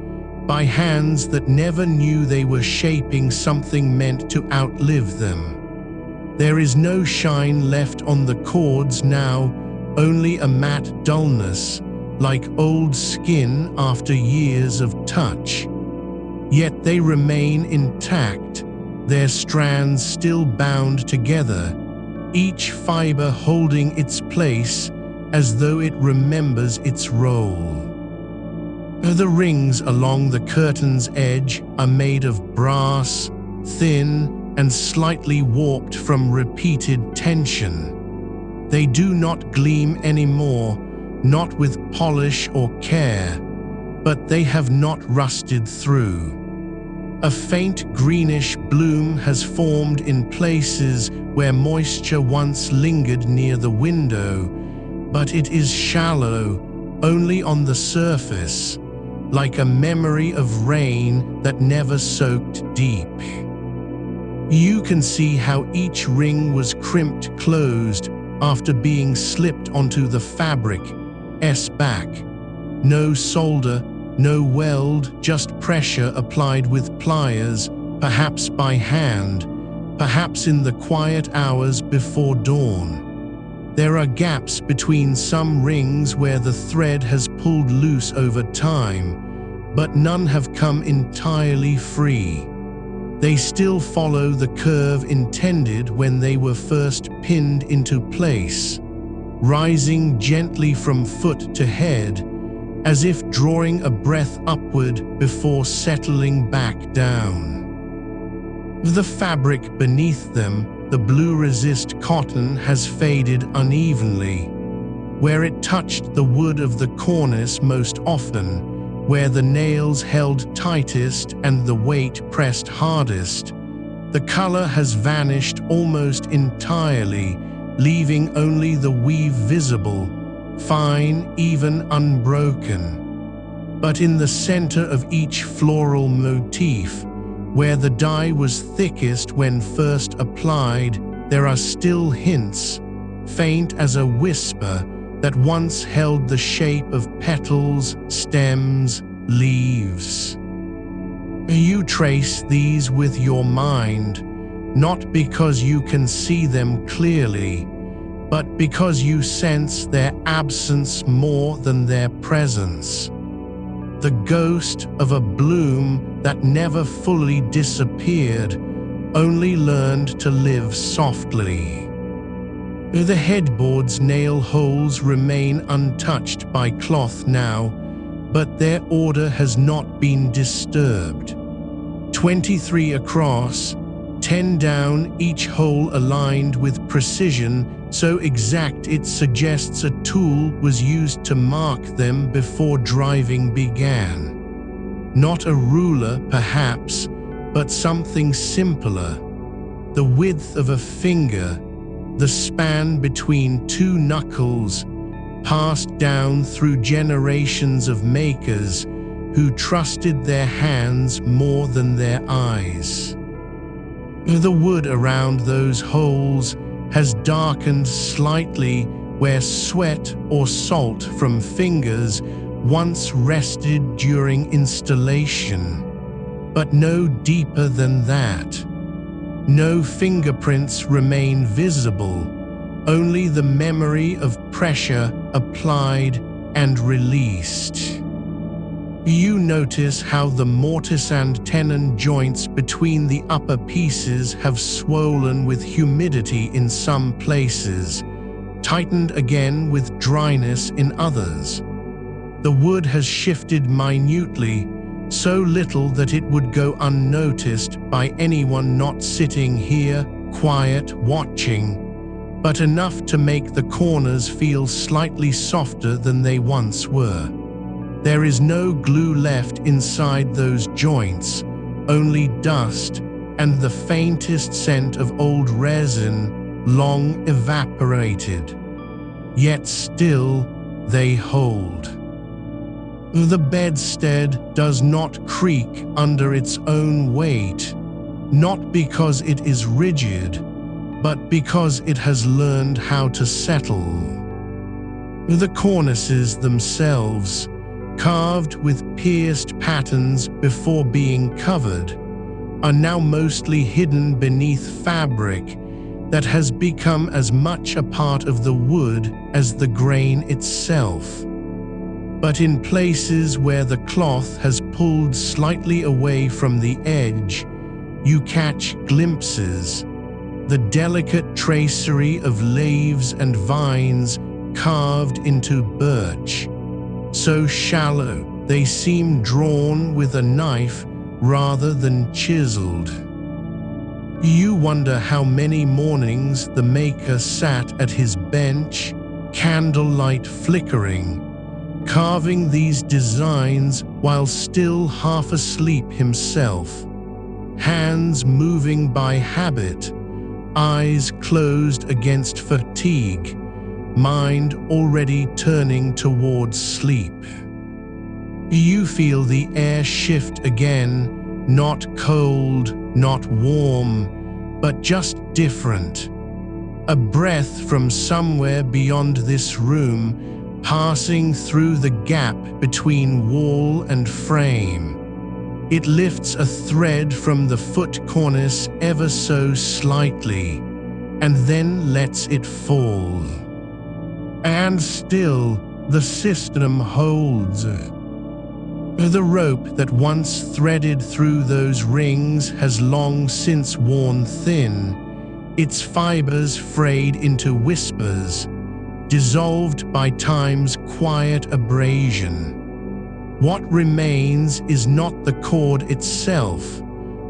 by hands that never knew they were shaping something meant to outlive them. There is no shine left on the cords now, only a matte dullness, like old skin after years of touch. Yet they remain intact, their strands still bound together, each fiber holding its place as though it remembers its role. The rings along the curtain's edge are made of brass, thin and slightly warped from repeated tension. They do not gleam anymore, not with polish or care, but they have not rusted through. A faint greenish bloom has formed in places where moisture once lingered near the window, but it is shallow, only on the surface, like a memory of rain that never soaked deep. You can see how each ring was crimped closed after being slipped onto the fabric's back. No solder, no weld, just pressure applied with pliers, perhaps by hand, perhaps in the quiet hours before dawn. There are gaps between some rings where the thread has pulled loose over time, but none have come entirely free. They still follow the curve intended when they were first pinned into place, rising gently from foot to head, as if drawing a breath upward before settling back down. The fabric beneath them, the blue resist cotton, has faded unevenly. Where it touched the wood of the cornice most often, where the nails held tightest and the weight pressed hardest, the color has vanished almost entirely, leaving only the weave visible, fine, even unbroken. But in the center of each floral motif, where the dye was thickest when first applied, there are still hints, faint as a whisper, that once held the shape of petals, stems, leaves. You trace these with your mind, not because you can see them clearly, but because you sense their absence more than their presence. The ghost of a bloom that never fully disappeared, only learned to live softly. The headboard's nail holes remain untouched by cloth now, but their order has not been disturbed. 23 across, 10 down, each hole aligned with precision so exact it suggests a tool was used to mark them before driving began. Not a ruler, perhaps, but something simpler. The width of a finger, the span between two knuckles, passed down through generations of makers who trusted their hands more than their eyes. The wood around those holes has darkened slightly where sweat or salt from fingers once rested during installation, but no deeper than that. No fingerprints remain visible, only the memory of pressure applied and released. You notice how the mortise and tenon joints between the upper pieces have swollen with humidity in some places, tightened again with dryness in others. The wood has shifted minutely, so little that it would go unnoticed by anyone not sitting here, quiet, watching, but enough to make the corners feel slightly softer than they once were. There is no glue left inside those joints, only dust and the faintest scent of old resin, long evaporated. Yet still they hold. The bedstead does not creak under its own weight, not because it is rigid, but because it has learned how to settle. The cornices themselves, carved with pierced patterns before being covered, are now mostly hidden beneath fabric that has become as much a part of the wood as the grain itself. But in places where the cloth has pulled slightly away from the edge, you catch glimpses, the delicate tracery of leaves and vines carved into birch. So shallow, they seem drawn with a knife rather than chiseled. You wonder how many mornings the maker sat at his bench, candlelight flickering, carving these designs while still half asleep himself, hands moving by habit, eyes closed against fatigue, mind already turning towards sleep. You feel the air shift again, not cold, not warm, but just different. A breath from somewhere beyond this room, passing through the gap between wall and frame. It lifts a thread from the foot cornice ever so slightly, and then lets it fall. And still, the system holds. The rope that once threaded through those rings has long since worn thin, its fibers frayed into whispers, dissolved by time's quiet abrasion. What remains is not the cord itself,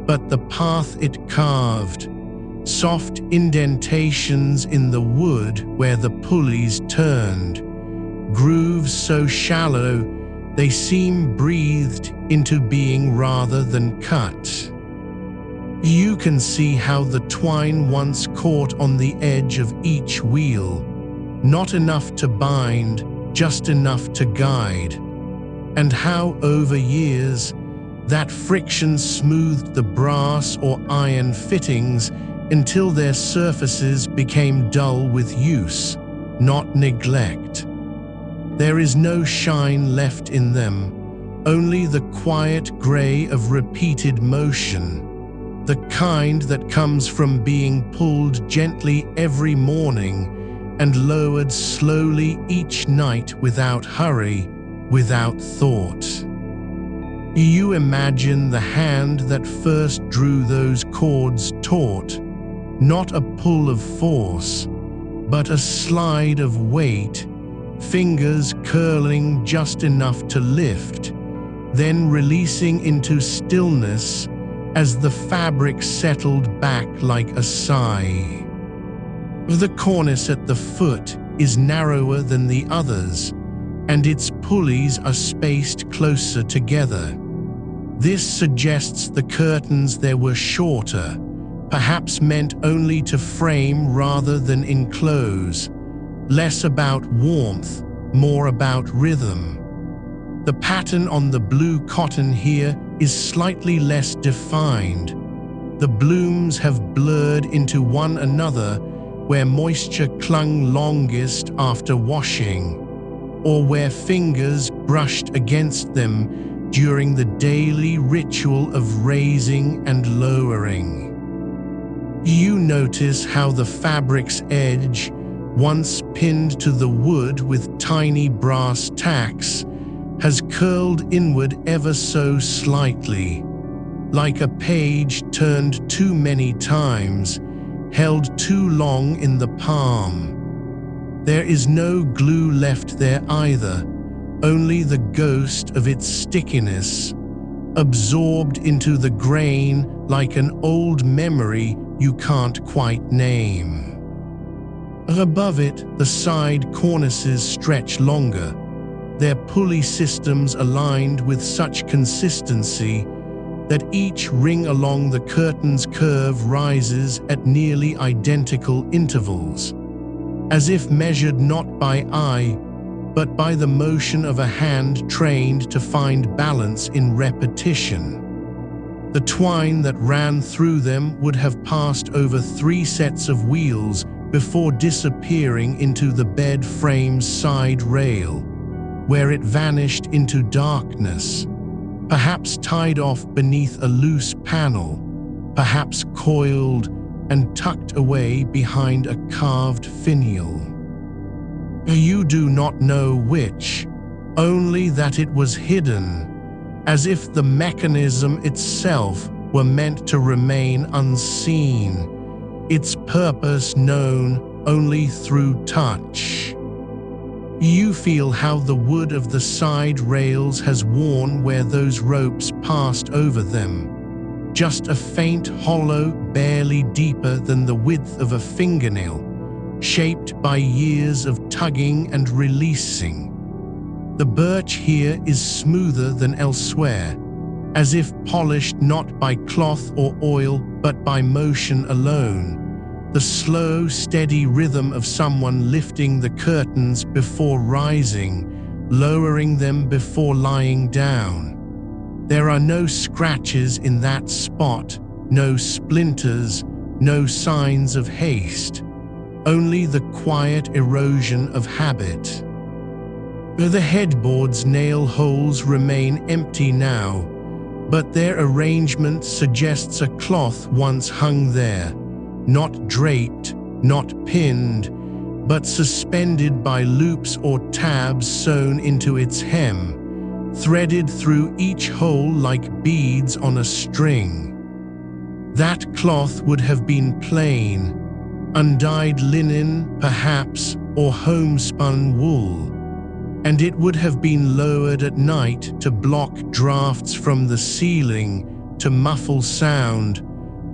but the path it carved, soft indentations in the wood where the pulleys turned, grooves so shallow they seem breathed into being rather than cut. You can see how the twine once caught on the edge of each wheel, not enough to bind, just enough to guide, and how over years that friction smoothed the brass or iron fittings until their surfaces became dull with use, not neglect. There is no shine left in them, only the quiet gray of repeated motion, the kind that comes from being pulled gently every morning and lowered slowly each night without hurry, without thought. You imagine the hand that first drew those cords taut, not a pull of force, but a slide of weight, fingers curling just enough to lift, then releasing into stillness as the fabric settled back like a sigh. The cornice at the foot is narrower than the others, and its pulleys are spaced closer together. This suggests the curtains there were shorter, perhaps meant only to frame rather than enclose, less about warmth, more about rhythm. The pattern on the blue cotton here is slightly less defined. The blooms have blurred into one another where moisture clung longest after washing, or where fingers brushed against them during the daily ritual of raising and lowering. You notice how the fabric's edge, once pinned to the wood with tiny brass tacks, has curled inward ever so slightly, like a page turned too many times, held too long in the palm. There is no glue left there either, only the ghost of its stickiness, absorbed into the grain like an old memory you can't quite name. Above it, the side cornices stretch longer, their pulley systems aligned with such consistency that each ring along the curtain's curve rises at nearly identical intervals, as if measured not by eye, but by the motion of a hand trained to find balance in repetition. The twine that ran through them would have passed over 3 sets of wheels before disappearing into the bed frame's side rail, where it vanished into darkness, perhaps tied off beneath a loose panel, perhaps coiled and tucked away behind a carved finial. You do not know which, only that it was hidden, as if the mechanism itself were meant to remain unseen, its purpose known only through touch. You feel how the wood of the side rails has worn where those ropes passed over them, just a faint hollow barely deeper than the width of a fingernail, shaped by years of tugging and releasing. The birch here is smoother than elsewhere, as if polished not by cloth or oil but by motion alone, the slow, steady rhythm of someone lifting the curtains before rising, lowering them before lying down. There are no scratches in that spot, no splinters, no signs of haste, only the quiet erosion of habit. The headboard's nail holes remain empty now, but their arrangement suggests a cloth once hung there, not draped, not pinned, but suspended by loops or tabs sewn into its hem, threaded through each hole like beads on a string. That cloth would have been plain, undyed linen, perhaps, or homespun wool, and it would have been lowered at night to block drafts from the ceiling, to muffle sound,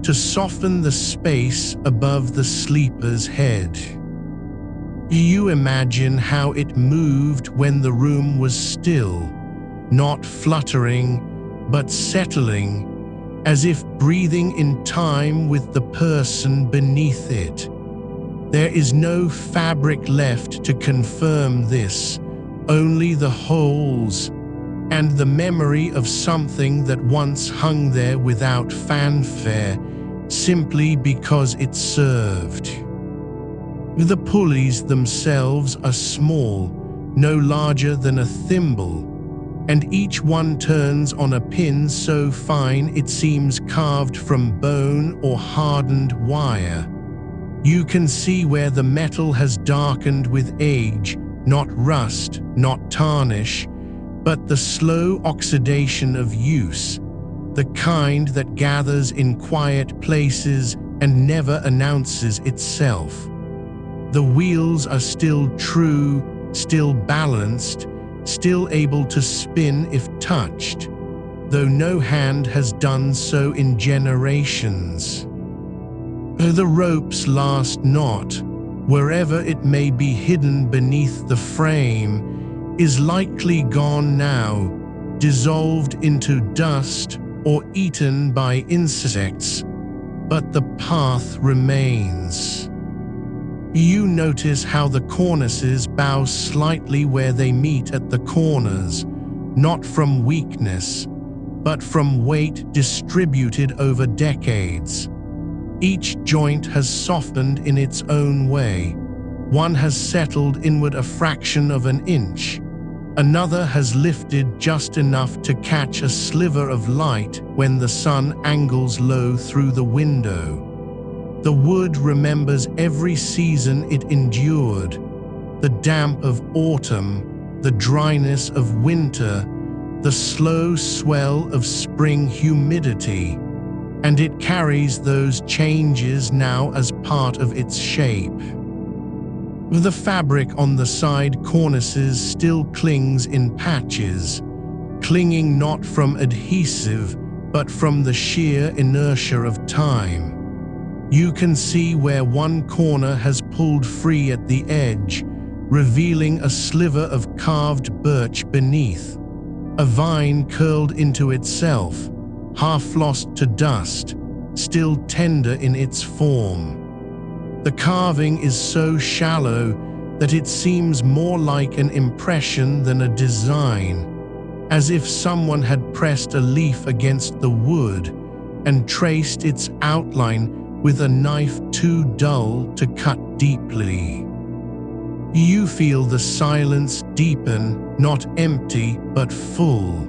to soften the space above the sleeper's head. You imagine how it moved when the room was still, not fluttering, but settling, as if breathing in time with the person beneath it. There is no fabric left to confirm this, only the holes, and the memory of something that once hung there without fanfare, simply because it served. The pulleys themselves are small, no larger than a thimble, and each one turns on a pin so fine it seems carved from bone or hardened wire. You can see where the metal has darkened with age, not rust, not tarnish, but the slow oxidation of use, the kind that gathers in quiet places and never announces itself. The wheels are still true, still balanced, still able to spin if touched, though no hand has done so in generations. The ropes last not, wherever it may be hidden beneath the frame, is likely gone now, dissolved into dust or eaten by insects, but the path remains. You notice how the cornices bow slightly where they meet at the corners, not from weakness, but from weight distributed over decades. Each joint has softened in its own way. One has settled inward a fraction of an inch. Another has lifted just enough to catch a sliver of light when the sun angles low through the window. The wood remembers every season it endured, the damp of autumn, the dryness of winter, the slow swell of spring humidity, and it carries those changes now as part of its shape. The fabric on the side cornices still clings in patches, clinging not from adhesive, but from the sheer inertia of time. You can see where one corner has pulled free at the edge, revealing a sliver of carved birch beneath, a vine curled into itself, half lost to dust, still tender in its form. The carving is so shallow that it seems more like an impression than a design, as if someone had pressed a leaf against the wood and traced its outline with a knife too dull to cut deeply. You feel the silence deepen, not empty, but full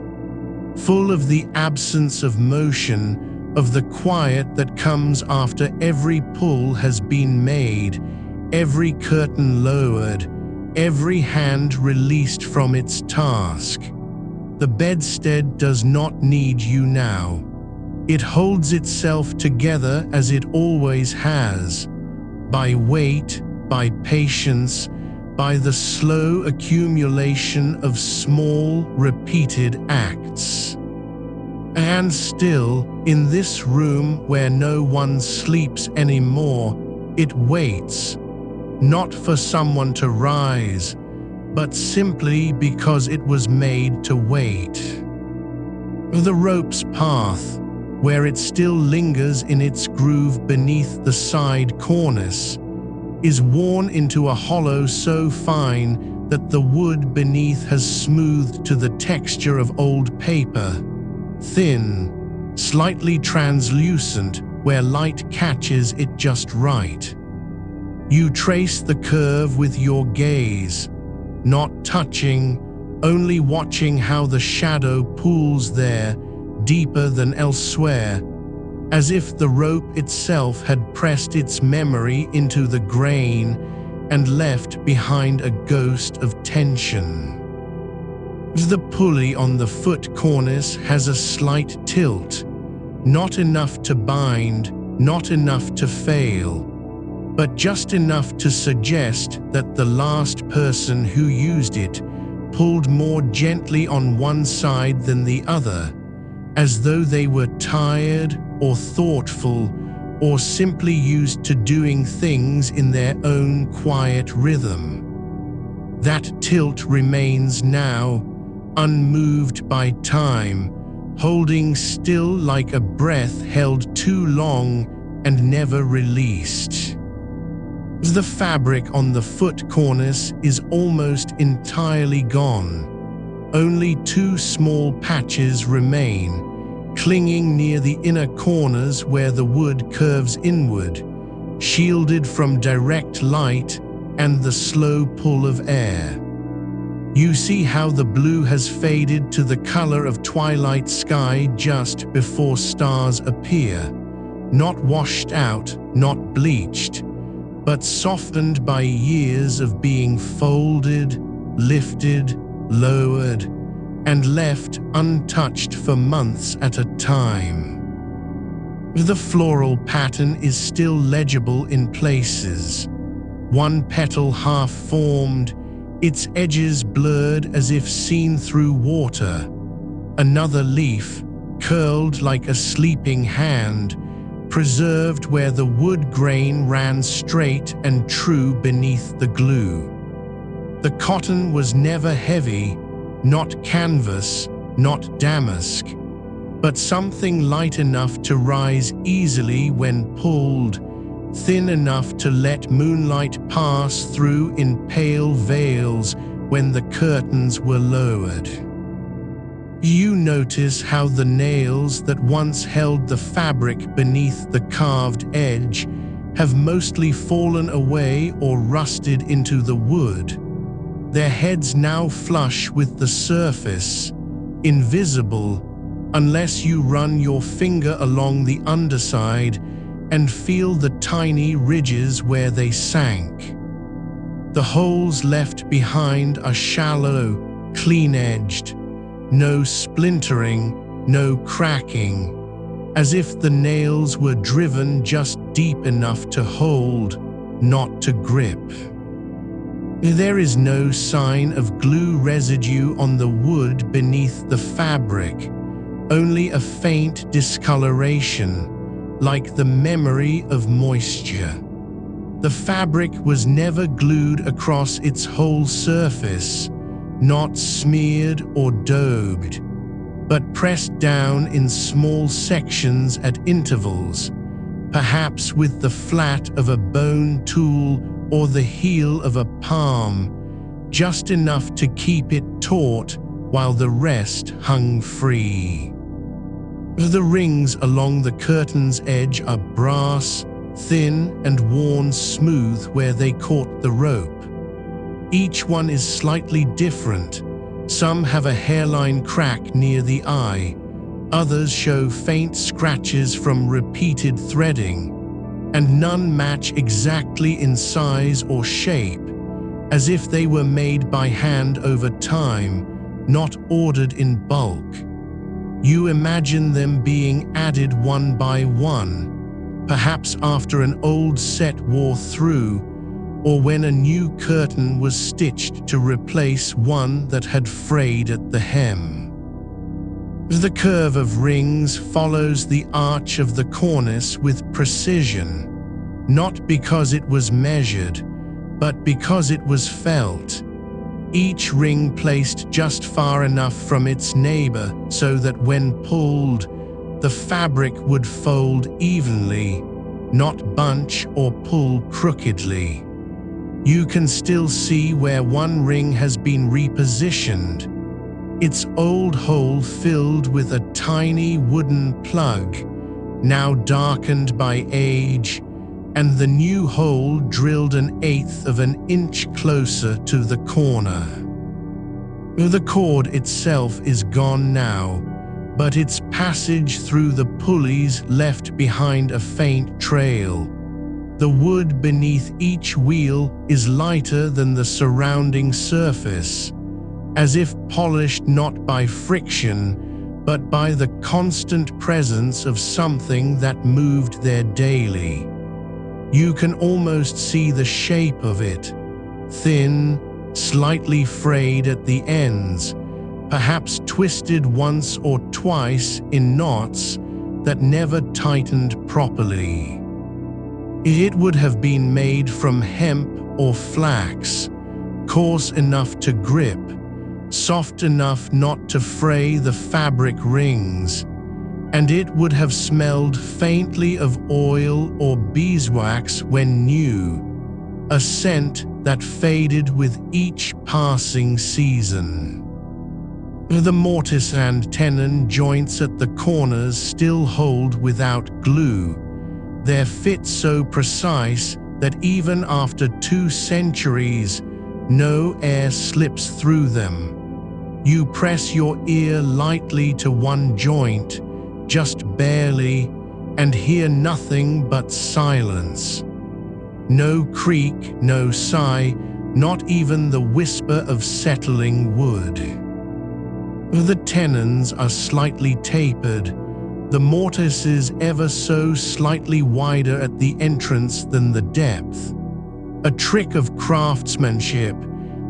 of the absence of motion, of the quiet that comes after every pull has been made, every curtain lowered, every hand released from its task. The bedstead does not need you now. It holds itself together as it always has, by weight, by patience, by the slow accumulation of small, repeated acts. And still, in this room where no one sleeps anymore, it waits, not for someone to rise, but simply because it was made to wait. The rope's path, where it still lingers in its groove beneath the side cornice, is worn into a hollow so fine that the wood beneath has smoothed to the texture of old paper, thin, slightly translucent where light catches it just right. You trace the curve with your gaze, not touching, only watching how the shadow pools there, deeper than elsewhere, as if the rope itself had pressed its memory into the grain and left behind a ghost of tension. The pulley on the foot cornice has a slight tilt, not enough to bind, not enough to fail, but just enough to suggest that the last person who used it pulled more gently on one side than the other, as though they were tired or thoughtful or simply used to doing things in their own quiet rhythm. That tilt remains now, unmoved by time, holding still like a breath held too long and never released. The fabric on the foot cornice is almost entirely gone. Only two small patches remain, clinging near the inner corners where the wood curves inward, shielded from direct light and the slow pull of air. You see how the blue has faded to the color of twilight sky just before stars appear, not washed out, not bleached, but softened by years of being folded, lifted, lowered, and left untouched for months at a time. The floral pattern is still legible in places, one petal half-formed, its edges blurred as if seen through water, another leaf, curled like a sleeping hand, preserved where the wood grain ran straight and true beneath the glue. The cotton was never heavy, not canvas, not damask, but something light enough to rise easily when pulled, thin enough to let moonlight pass through in pale veils when the curtains were lowered. You notice how the nails that once held the fabric beneath the carved edge have mostly fallen away or rusted into the wood, their heads now flush with the surface, invisible unless you run your finger along the underside and feel the tiny ridges where they sank. The holes left behind are shallow, clean-edged, no splintering, no cracking, as if the nails were driven just deep enough to hold, not to grip. There is no sign of glue residue on the wood beneath the fabric, only a faint discoloration, like the memory of moisture. The fabric was never glued across its whole surface, not smeared or daubed, but pressed down in small sections at intervals, perhaps with the flat of a bone tool or the heel of a palm, just enough to keep it taut while the rest hung free. The rings along the curtain's edge are brass, thin and worn smooth where they caught the rope. Each one is slightly different. Some have a hairline crack near the eye, others show faint scratches from repeated threading, and none match exactly in size or shape, as if they were made by hand over time, not ordered in bulk. You imagine them being added one by one, perhaps after an old set wore through, or when a new curtain was stitched to replace one that had frayed at the hem. The curve of rings follows the arch of the cornice with precision, not because it was measured, but because it was felt. Each ring placed just far enough from its neighbor so that when pulled, the fabric would fold evenly, not bunch or pull crookedly. You can still see where one ring has been repositioned, its old hole filled with a tiny wooden plug, now darkened by age, and the new hole drilled 1/8 of an inch closer to the corner. The cord itself is gone now, but its passage through the pulleys left behind a faint trail. The wood beneath each wheel is lighter than the surrounding surface, as if polished not by friction, but by the constant presence of something that moved there daily. You can almost see the shape of it, thin, slightly frayed at the ends, perhaps twisted once or twice in knots that never tightened properly. It would have been made from hemp or flax, coarse enough to grip, soft enough not to fray the fabric rings, and it would have smelled faintly of oil or beeswax when new, a scent that faded with each passing season. The mortise and tenon joints at the corners still hold without glue, their fit so precise that even after 2 centuries, no air slips through them. You press your ear lightly to one joint, just barely, and hear nothing but silence. No creak, no sigh, not even the whisper of settling wood. The tenons are slightly tapered, the mortise is ever so slightly wider at the entrance than the depth, a trick of craftsmanship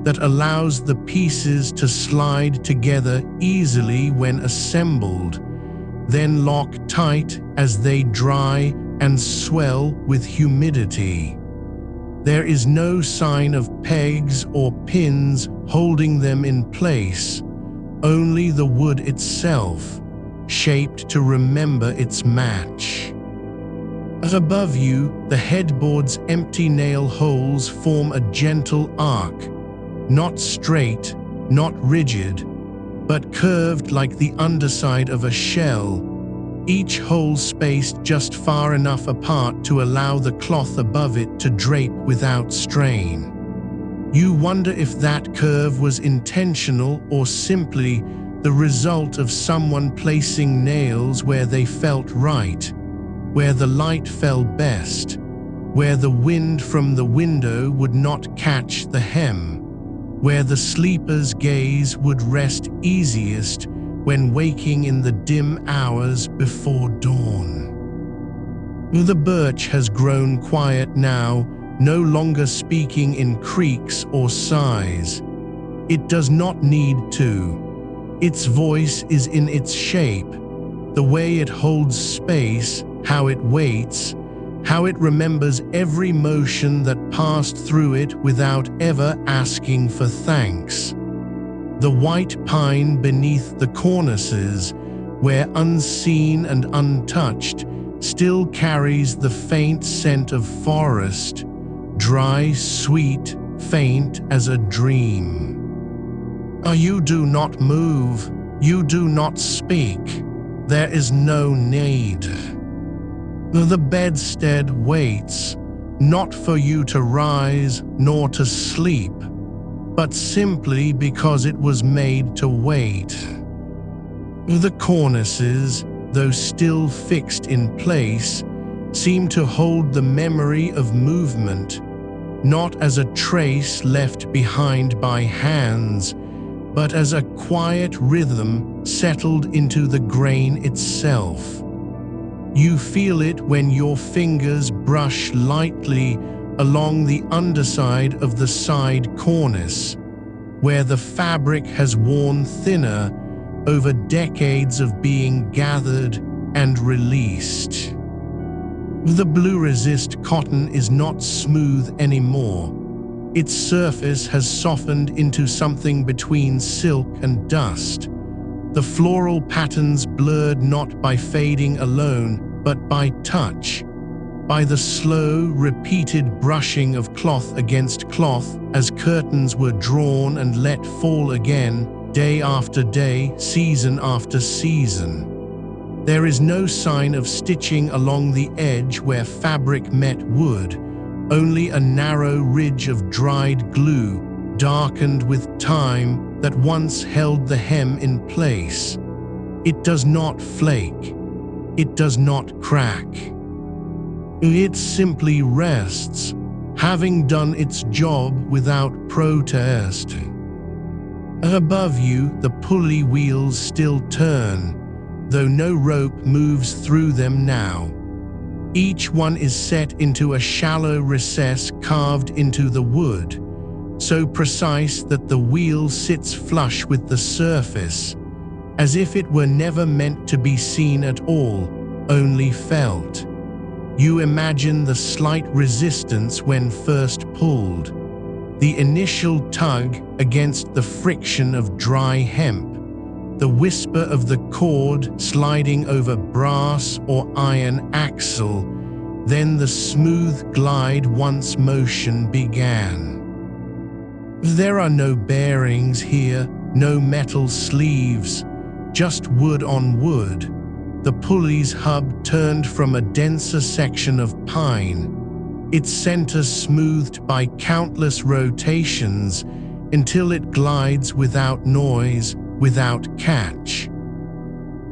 that allows the pieces to slide together easily when assembled, then lock tight as they dry and swell with humidity. There is no sign of pegs or pins holding them in place, only the wood itself, shaped to remember its match. Above you, the headboard's empty nail holes form a gentle arc, not straight, not rigid, but curved like the underside of a shell, each hole spaced just far enough apart to allow the cloth above it to drape without strain. You wonder if that curve was intentional or simply the result of someone placing nails where they felt right, where the light fell best, where the wind from the window would not catch the hem, where the sleeper's gaze would rest easiest when waking in the dim hours before dawn. The birch has grown quiet now, no longer speaking in creaks or sighs. It does not need to. Its voice is in its shape, the way it holds space, how it waits, how it remembers every motion that passed through it without ever asking for thanks. The white pine beneath the cornices, where unseen and untouched, still carries the faint scent of forest, dry, sweet, faint as a dream. You do not move, you do not speak, there is no need. The bedstead waits, not for you to rise nor to sleep, but simply because it was made to wait. The cornices, though still fixed in place, seem to hold the memory of movement, not as a trace left behind by hands, but as a quiet rhythm settled into the grain itself. You feel it when your fingers brush lightly along the underside of the side cornice, where the fabric has worn thinner over decades of being gathered and released. The blue resist cotton is not smooth anymore. Its surface has softened into something between silk and dust. The floral patterns blurred not by fading alone, but by touch, by the slow, repeated brushing of cloth against cloth as curtains were drawn and let fall again, day after day, season after season. There is no sign of stitching along the edge where fabric met wood, only a narrow ridge of dried glue, darkened with time, that once held the hem in place. It does not flake. It does not crack. It simply rests, having done its job without protest. Above you, the pulley wheels still turn, though no rope moves through them now. Each one is set into a shallow recess carved into the wood, so precise that the wheel sits flush with the surface, as if it were never meant to be seen at all, only felt. You imagine the slight resistance when first pulled, the initial tug against the friction of dry hemp, the whisper of the cord sliding over brass or iron axle, then the smooth glide once motion began. There are no bearings here, no metal sleeves, just wood on wood. The pulley's hub turned from a denser section of pine, its center smoothed by countless rotations until it glides without noise, without catch.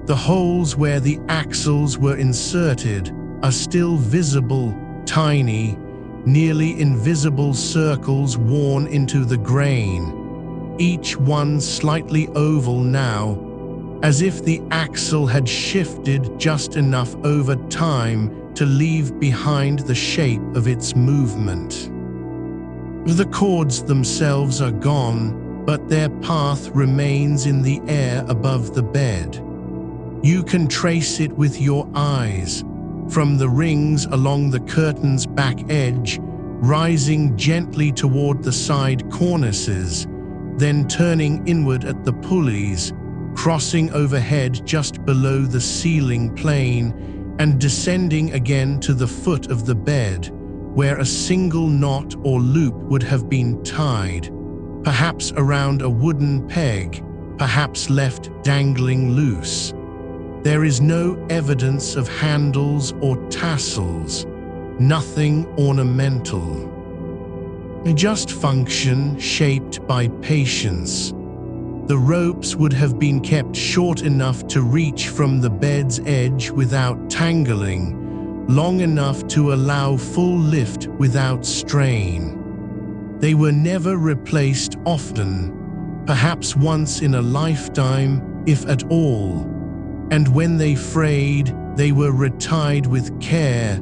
The holes where the axles were inserted are still visible, tiny, nearly invisible circles worn into the grain, each one slightly oval now, as if the axle had shifted just enough over time to leave behind the shape of its movement. The cords themselves are gone, but their path remains in the air above the bed. You can trace it with your eyes, from the rings along the curtain's back edge, rising gently toward the side cornices, then turning inward at the pulleys, crossing overhead just below the ceiling plane, and descending again to the foot of the bed, where a single knot or loop would have been tied, perhaps around a wooden peg, perhaps left dangling loose. There is no evidence of handles or tassels, nothing ornamental. Just function shaped by patience. The ropes would have been kept short enough to reach from the bed's edge without tangling, long enough to allow full lift without strain. They were never replaced often, perhaps once in a lifetime, if at all, and when they frayed, they were retied with care,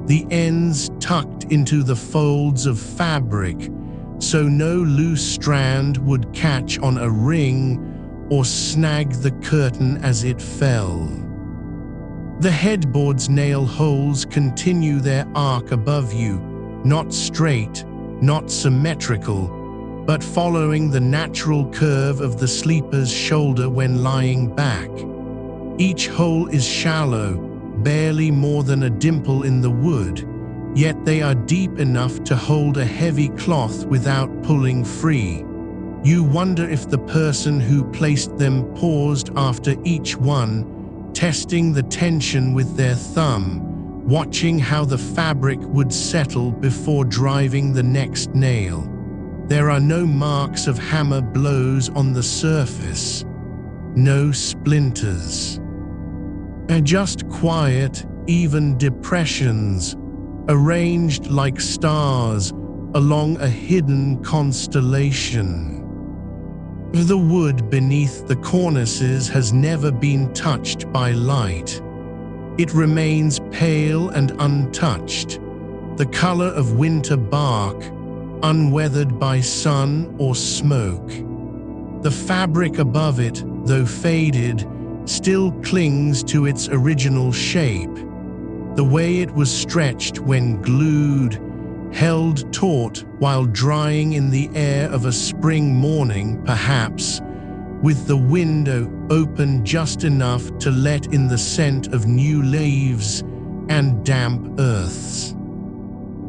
the ends tucked into the folds of fabric, so no loose strand would catch on a ring or snag the curtain as it fell. The headboard's nail holes continue their arc above you, not straight, not symmetrical, but following the natural curve of the sleeper's shoulder when lying back. Each hole is shallow, barely more than a dimple in the wood, yet they are deep enough to hold a heavy cloth without pulling free. You wonder if the person who placed them paused after each one, testing the tension with their thumb, watching how the fabric would settle before driving the next nail. There are no marks of hammer blows on the surface, no splinters. Just quiet, even depressions, arranged like stars along a hidden constellation. The wood beneath the cornices has never been touched by light. It remains pale and untouched, the color of winter bark, unweathered by sun or smoke. The fabric above it, though faded, still clings to its original shape, the way it was stretched when glued, held taut while drying in the air of a spring morning, perhaps, with the window open just enough to let in the scent of new leaves and damp earths.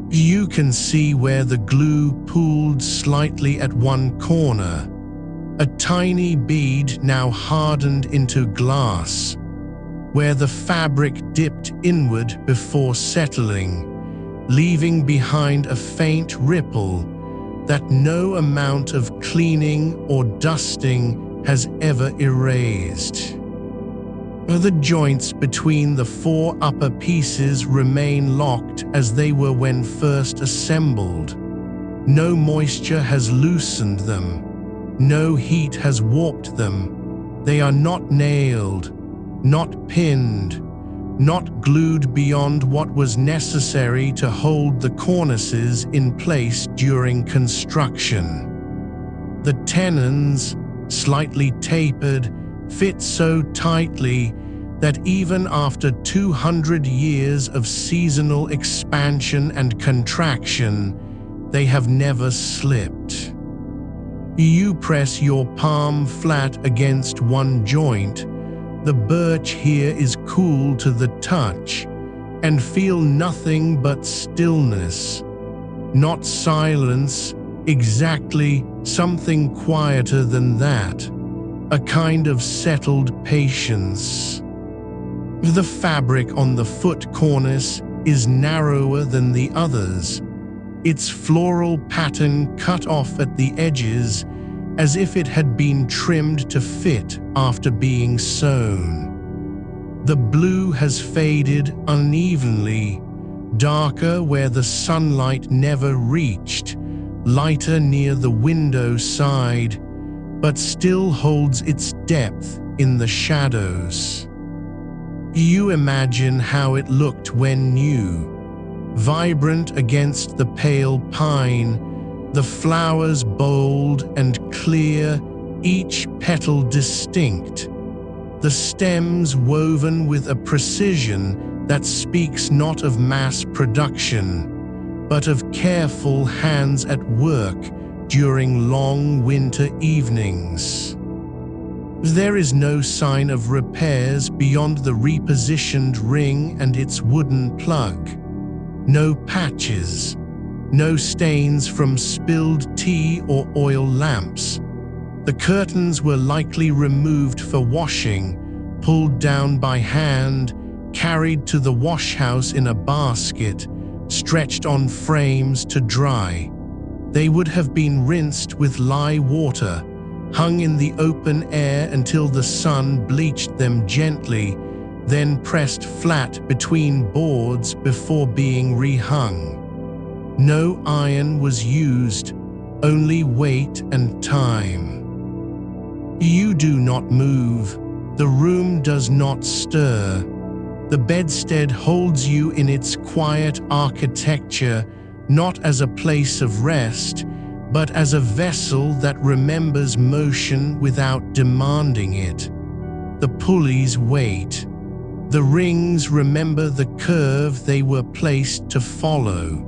You can see where the glue pooled slightly at one corner, a tiny bead now hardened into glass, where the fabric dipped inward before settling, leaving behind a faint ripple that no amount of cleaning or dusting has ever erased. The joints between the four upper pieces remain locked as they were when first assembled. No moisture has loosened them. No heat has warped them. They are not nailed, not pinned, not glued beyond what was necessary to hold the cornices in place during construction. The tenons, slightly tapered, fit so tightly that even after 200 years of seasonal expansion and contraction, they have never slipped. You press your palm flat against one joint. The birch here is cool to the touch, and feel nothing but stillness. Not silence, exactly, something quieter than that. A kind of settled patience. The fabric on the foot cornice is narrower than the others, its floral pattern cut off at the edges as if it had been trimmed to fit after being sewn. The blue has faded unevenly, darker where the sunlight never reached, lighter near the window side, but still holds its depth in the shadows. You imagine how it looked when new, vibrant against the pale pine, the flowers bold and clear, each petal distinct, the stems woven with a precision that speaks not of mass production, but of careful hands at work during long winter evenings. There is no sign of repairs beyond the repositioned ring and its wooden plug. No patches, no stains from spilled tea or oil lamps. The curtains were likely removed for washing, pulled down by hand, carried to the wash house in a basket, stretched on frames to dry. They would have been rinsed with lye water, hung in the open air until the sun bleached them gently, then pressed flat between boards before being rehung. No iron was used, only weight and time. You do not move, the room does not stir. The bedstead holds you in its quiet architecture, not as a place of rest, but as a vessel that remembers motion without demanding it. The pulleys wait. The rings remember the curve they were placed to follow.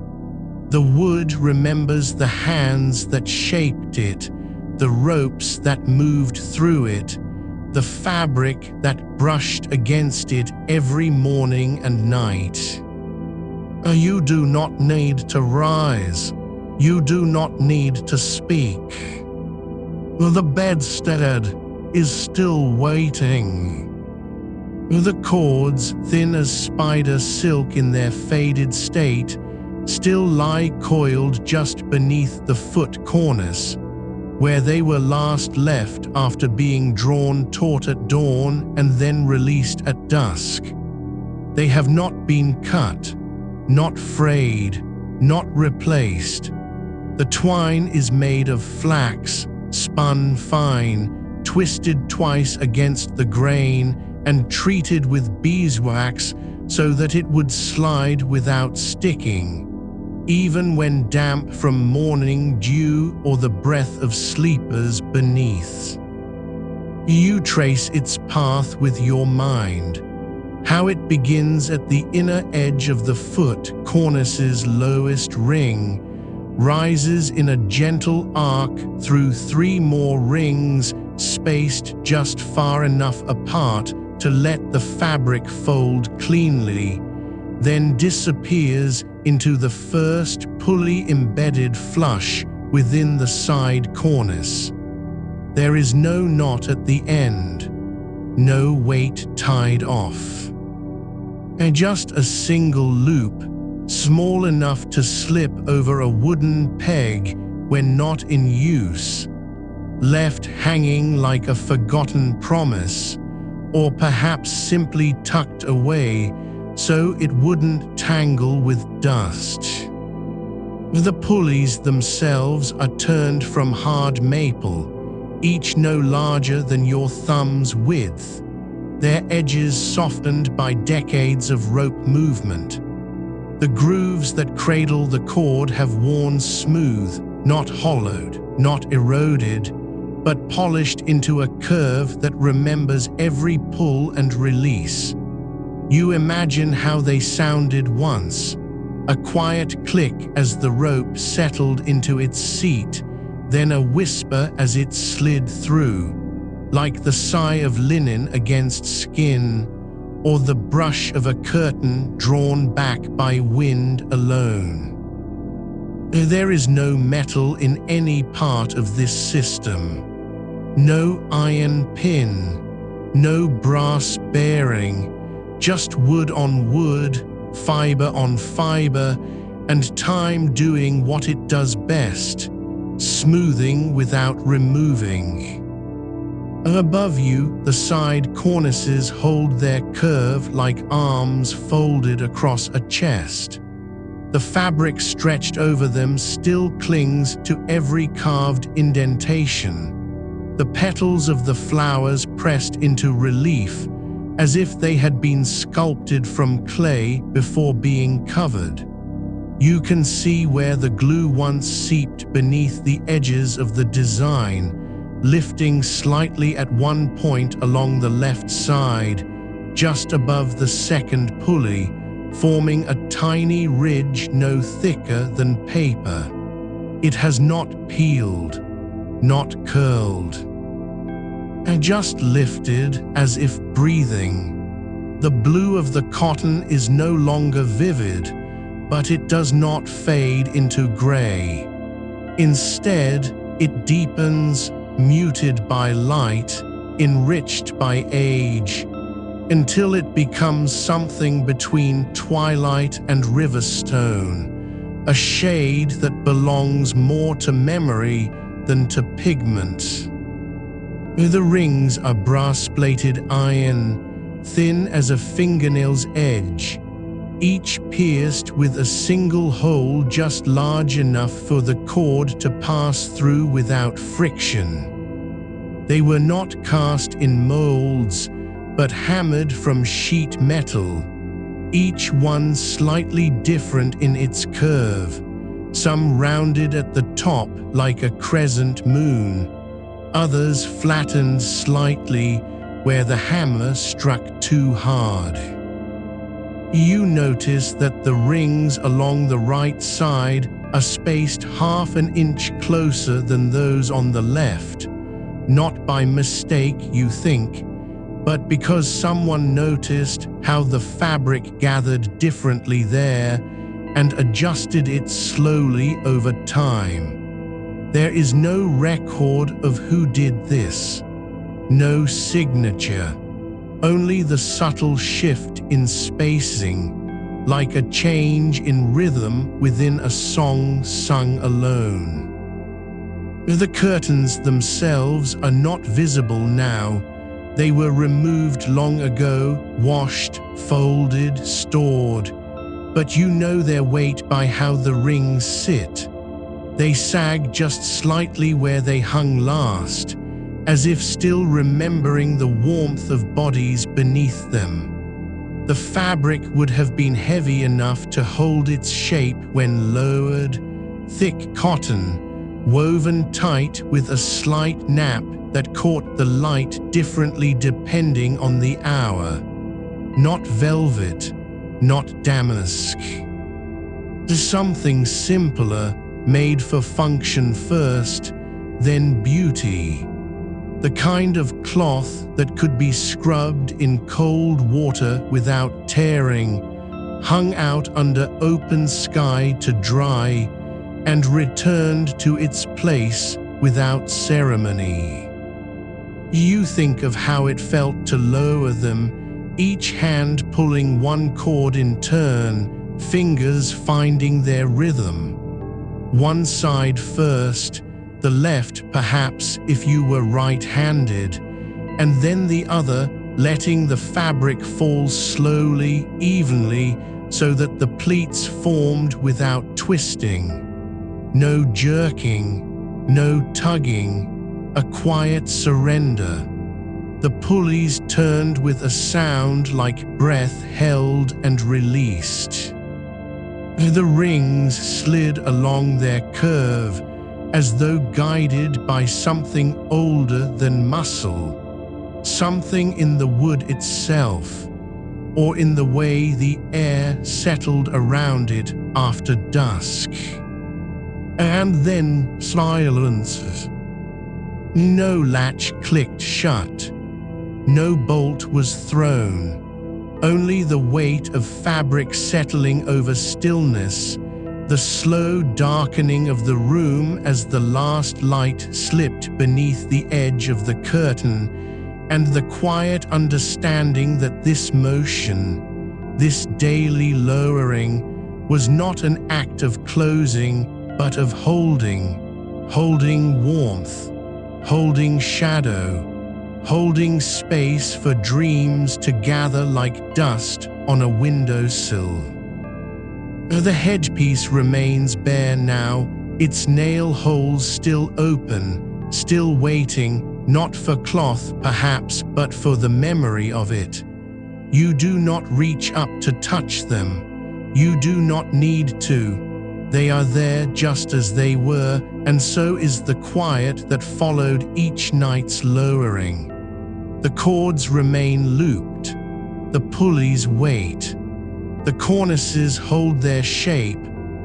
The wood remembers the hands that shaped it, the ropes that moved through it, the fabric that brushed against it every morning and night. You do not need to rise. You do not need to speak. The bedstead is still waiting. The cords, thin as spider silk in their faded state, still lie coiled just beneath the foot cornice, where they were last left after being drawn taut at dawn and then released at dusk. They have not been cut, not frayed, not replaced. The twine is made of flax, spun fine, twisted twice against the grain, and treated with beeswax so that it would slide without sticking, even when damp from morning dew or the breath of sleepers beneath. You trace its path with your mind, how it begins at the inner edge of the foot cornice's lowest ring, rises in a gentle arc through 3 more rings spaced just far enough apart to let the fabric fold cleanly, then disappears into the first pulley-embedded flush within the side cornice. There is no knot at the end, no weight tied off. And just a single loop, small enough to slip over a wooden peg when not in use, left hanging like a forgotten promise, or perhaps simply tucked away so it wouldn't tangle with dust. The pulleys themselves are turned from hard maple, each no larger than your thumb's width, their edges softened by decades of rope movement. The grooves that cradle the cord have worn smooth, not hollowed, not eroded, but polished into a curve that remembers every pull and release. You imagine how they sounded once, a quiet click as the rope settled into its seat, then a whisper as it slid through, like the sigh of linen against skin, or the brush of a curtain drawn back by wind alone. There is no metal in any part of this system. No iron pin, no brass bearing, just wood on wood, fiber on fiber, and time doing what it does best, smoothing without removing. Above you, the side cornices hold their curve like arms folded across a chest. The fabric stretched over them still clings to every carved indentation. The petals of the flowers pressed into relief, as if they had been sculpted from clay before being covered. You can see where the glue once seeped beneath the edges of the design, lifting slightly at one point along the left side, just above the second pulley, forming a tiny ridge no thicker than paper. It has not peeled, not curled, and just lifted as if breathing. The blue of the cotton is no longer vivid, but it does not fade into gray. Instead, it deepens, muted by light, enriched by age, until it becomes something between twilight and river stone, a shade that belongs more to memory than to pigment. The rings are brass-plated iron, thin as a fingernail's edge, each pierced with a single hole just large enough for the cord to pass through without friction. They were not cast in molds, but hammered from sheet metal, each one slightly different in its curve, some rounded at the top like a crescent moon, others flattened slightly where the hammer struck too hard. You notice that the rings along the right side are spaced half an inch closer than those on the left, not by mistake, you think, but because someone noticed how the fabric gathered differently there and adjusted it slowly over time. There is no record of who did this, no signature, only the subtle shift in spacing, like a change in rhythm within a song sung alone. The curtains themselves are not visible now. They were removed long ago, washed, folded, stored, but you know their weight by how the rings sit. They sag just slightly where they hung last, as if still remembering the warmth of bodies beneath them. The fabric would have been heavy enough to hold its shape when lowered, thick cotton, woven tight with a slight nap that caught the light differently depending on the hour. Not velvet, not damask. Something simpler, made for function first, then beauty. The kind of cloth that could be scrubbed in cold water without tearing, hung out under open sky to dry, and returned to its place without ceremony. You think of how it felt to lower them, each hand pulling one cord in turn, fingers finding their rhythm. One side first, the left perhaps if you were right-handed, and then the other, letting the fabric fall slowly, evenly, so that the pleats formed without twisting. No jerking, no tugging, a quiet surrender. The pulleys turned with a sound like breath held and released. The rings slid along their curve, as though guided by something older than muscle, something in the wood itself, or in the way the air settled around it after dusk. And then silence. No latch clicked shut. No bolt was thrown. Only the weight of fabric settling over stillness, the slow darkening of the room as the last light slipped beneath the edge of the curtain, and the quiet understanding that this motion, this daily lowering, was not an act of closing, but of holding warmth, holding shadow, holding space for dreams to gather like dust on a windowsill. The headpiece remains bare now, its nail holes still open, still waiting, not for cloth perhaps, but for the memory of it. You do not reach up to touch them. You do not need to. They are there just as they were, and so is the quiet that followed each night's lowering. The cords remain looped. The pulleys wait. The cornices hold their shape,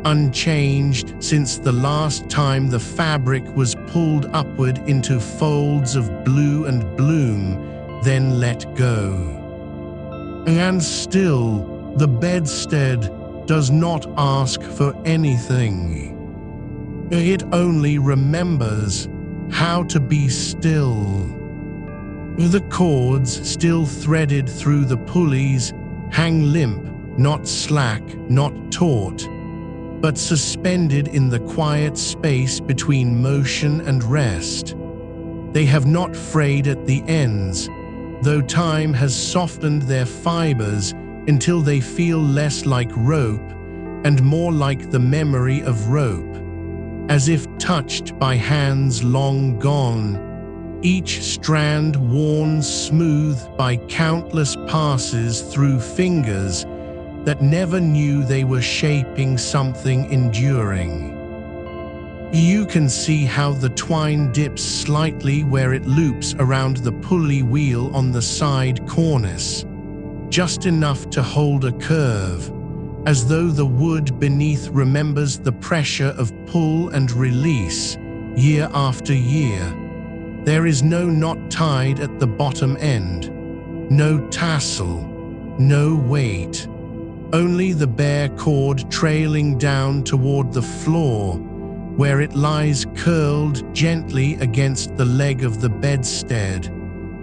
unchanged since the last time the fabric was pulled upward into folds of blue and bloom, then let go. And still, the bedstead does not ask for anything. It only remembers how to be still. The cords, still threaded through the pulleys, hang limp, not slack, not taut, but suspended in the quiet space between motion and rest. They have not frayed at the ends, though time has softened their fibers until they feel less like rope and more like the memory of rope, as if touched by hands long gone, each strand worn smooth by countless passes through fingers that never knew they were shaping something enduring. You can see how the twine dips slightly where it loops around the pulley wheel on the side cornice, just enough to hold a curve, as though the wood beneath remembers the pressure of pull and release year after year. There is no knot tied at the bottom end, no tassel, no weight. Only the bare cord trailing down toward the floor, where it lies curled gently against the leg of the bedstead,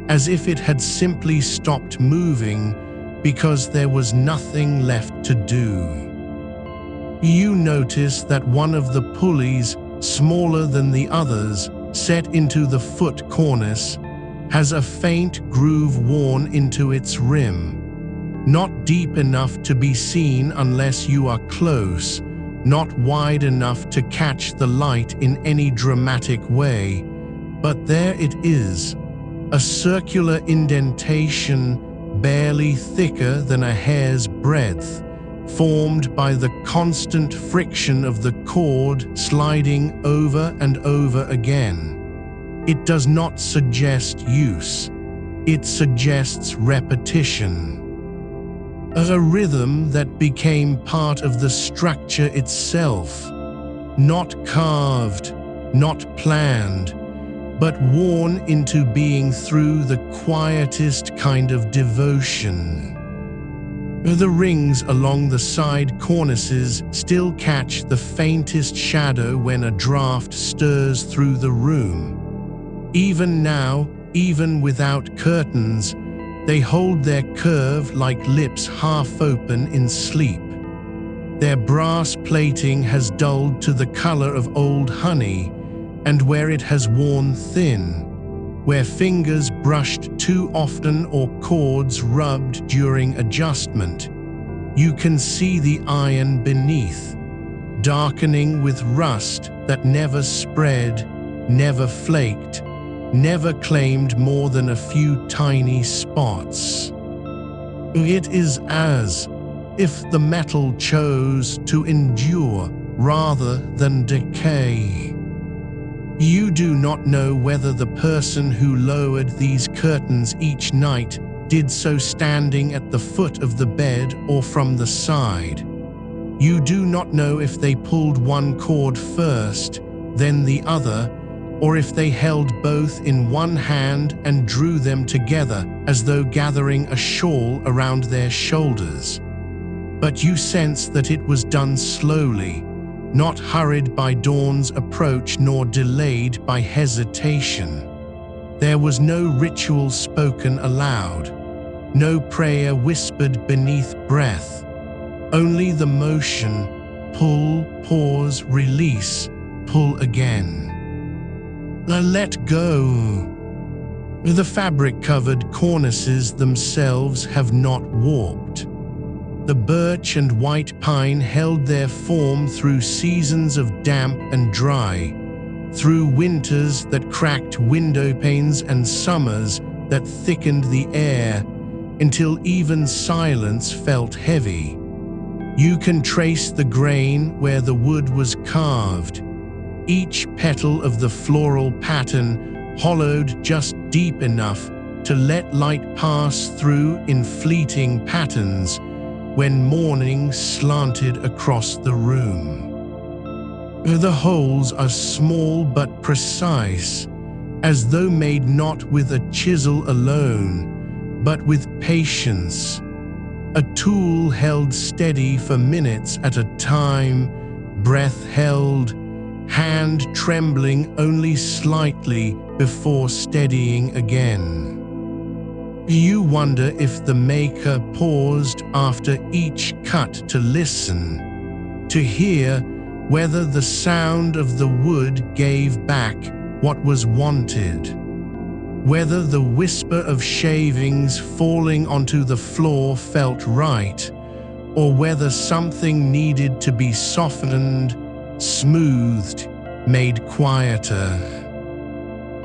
as if it had simply stopped moving because there was nothing left to do. You notice that one of the pulleys, smaller than the others, set into the foot cornice, has a faint groove worn into its rim. Not deep enough to be seen unless you are close, not wide enough to catch the light in any dramatic way, but there it is, a circular indentation barely thicker than a hair's breadth, formed by the constant friction of the cord sliding over and over again. It does not suggest use, it suggests repetition. A rhythm that became part of the structure itself, not carved, not planned, but worn into being through the quietest kind of devotion. The rings along the side cornices still catch the faintest shadow when a draft stirs through the room. Even now, even without curtains, they hold their curve like lips half open in sleep. Their brass plating has dulled to the color of old honey, and where it has worn thin, where fingers brushed too often or cords rubbed during adjustment, you can see the iron beneath, darkening with rust that never spread, never flaked, never claimed more than a few tiny spots. It is as if the metal chose to endure rather than decay. You do not know whether the person who lowered these curtains each night did so standing at the foot of the bed or from the side. You do not know if they pulled one cord first, then the other, or if they held both in one hand and drew them together as though gathering a shawl around their shoulders. But you sense that it was done slowly, not hurried by dawn's approach nor delayed by hesitation. There was no ritual spoken aloud, no prayer whispered beneath breath, only the motion, pull, pause, release, pull again. Let go. The fabric-covered cornices themselves have not warped. The birch and white pine held their form through seasons of damp and dry, through winters that cracked window panes and summers that thickened the air, until even silence felt heavy. You can trace the grain where the wood was carved, each petal of the floral pattern hollowed just deep enough to let light pass through in fleeting patterns when morning slanted across the room. The holes are small but precise, as though made not with a chisel alone, but with patience, a tool held steady for minutes at a time, breath held, hand trembling only slightly before steadying again. You wonder if the maker paused after each cut to listen, to hear whether the sound of the wood gave back what was wanted, whether the whisper of shavings falling onto the floor felt right, or whether something needed to be softened, smoothed, made quieter.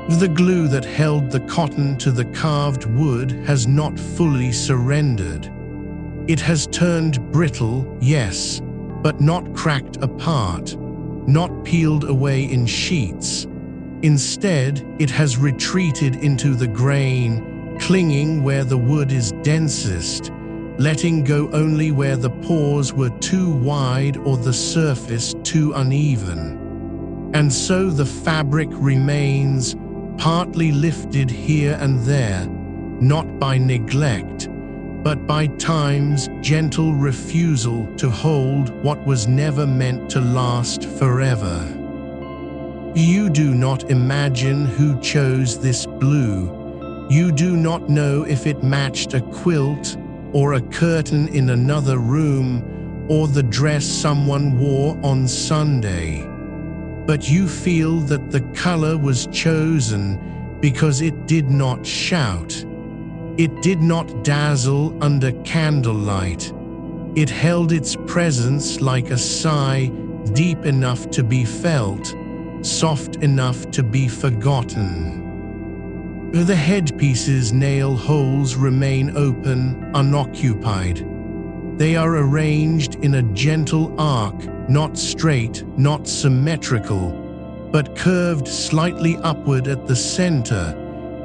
The glue that held the cotton to the carved wood has not fully surrendered. It has turned brittle, yes, but not cracked apart, not peeled away in sheets. Instead, it has retreated into the grain, clinging where the wood is densest, letting go only where the pores were too wide or the surface too uneven. And so the fabric remains, partly lifted here and there, not by neglect, but by time's gentle refusal to hold what was never meant to last forever. You do not imagine who chose this blue. You do not know if it matched a quilt or a curtain in another room or the dress someone wore on Sunday. But you feel that the color was chosen because it did not shout. It did not dazzle under candlelight. It held its presence like a sigh, deep enough to be felt, soft enough to be forgotten. The headpiece's nail holes remain open, unoccupied. They are arranged in a gentle arc, not straight, not symmetrical, but curved slightly upward at the center,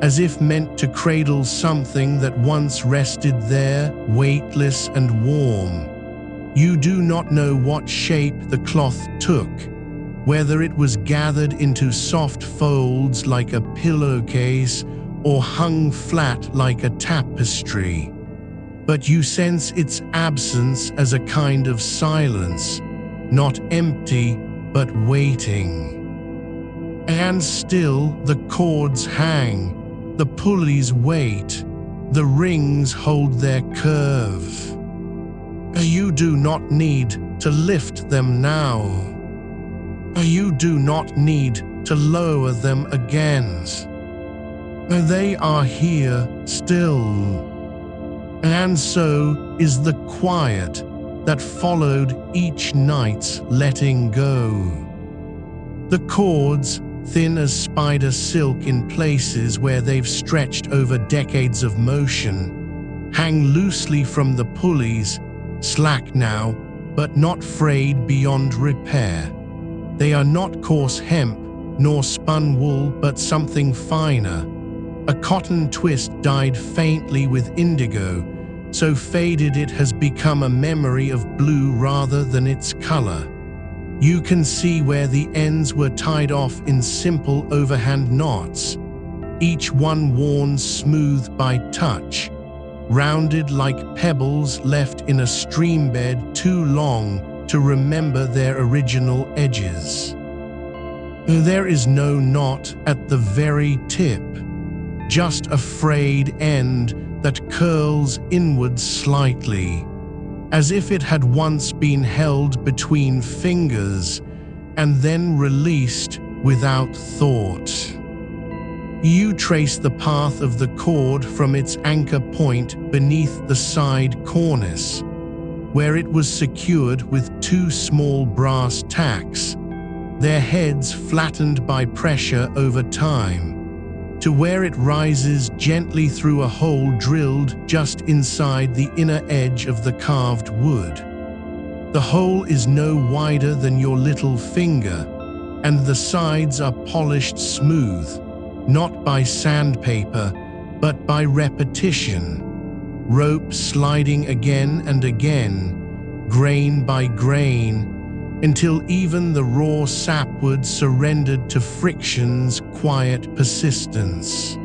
as if meant to cradle something that once rested there, weightless and warm. You do not know what shape the cloth took, whether it was gathered into soft folds like a pillowcase or hung flat like a tapestry. But you sense its absence as a kind of silence, not empty, but waiting. And still the cords hang, the pulleys wait, the rings hold their curve. You do not need to lift them now. You do not need to lower them again. They are here still. And so is the quiet that followed each night's letting go. The cords, thin as spider silk in places where they've stretched over decades of motion, hang loosely from the pulleys, slack now, but not frayed beyond repair. They are not coarse hemp, nor spun wool, but something finer. A cotton twist dyed faintly with indigo, so faded it has become a memory of blue rather than its color. You can see where the ends were tied off in simple overhand knots, each one worn smooth by touch, rounded like pebbles left in a streambed too long to remember their original edges. There is no knot at the very tip, just a frayed end that curls inward slightly, as if it had once been held between fingers and then released without thought. You trace the path of the cord from its anchor point beneath the side cornice, where it was secured with two small brass tacks, their heads flattened by pressure over time, to where it rises gently through a hole drilled just inside the inner edge of the carved wood. The hole is no wider than your little finger, and the sides are polished smooth, not by sandpaper, but by repetition, rope sliding again and again, grain by grain, until even the raw sapwood surrendered to friction's quiet persistence.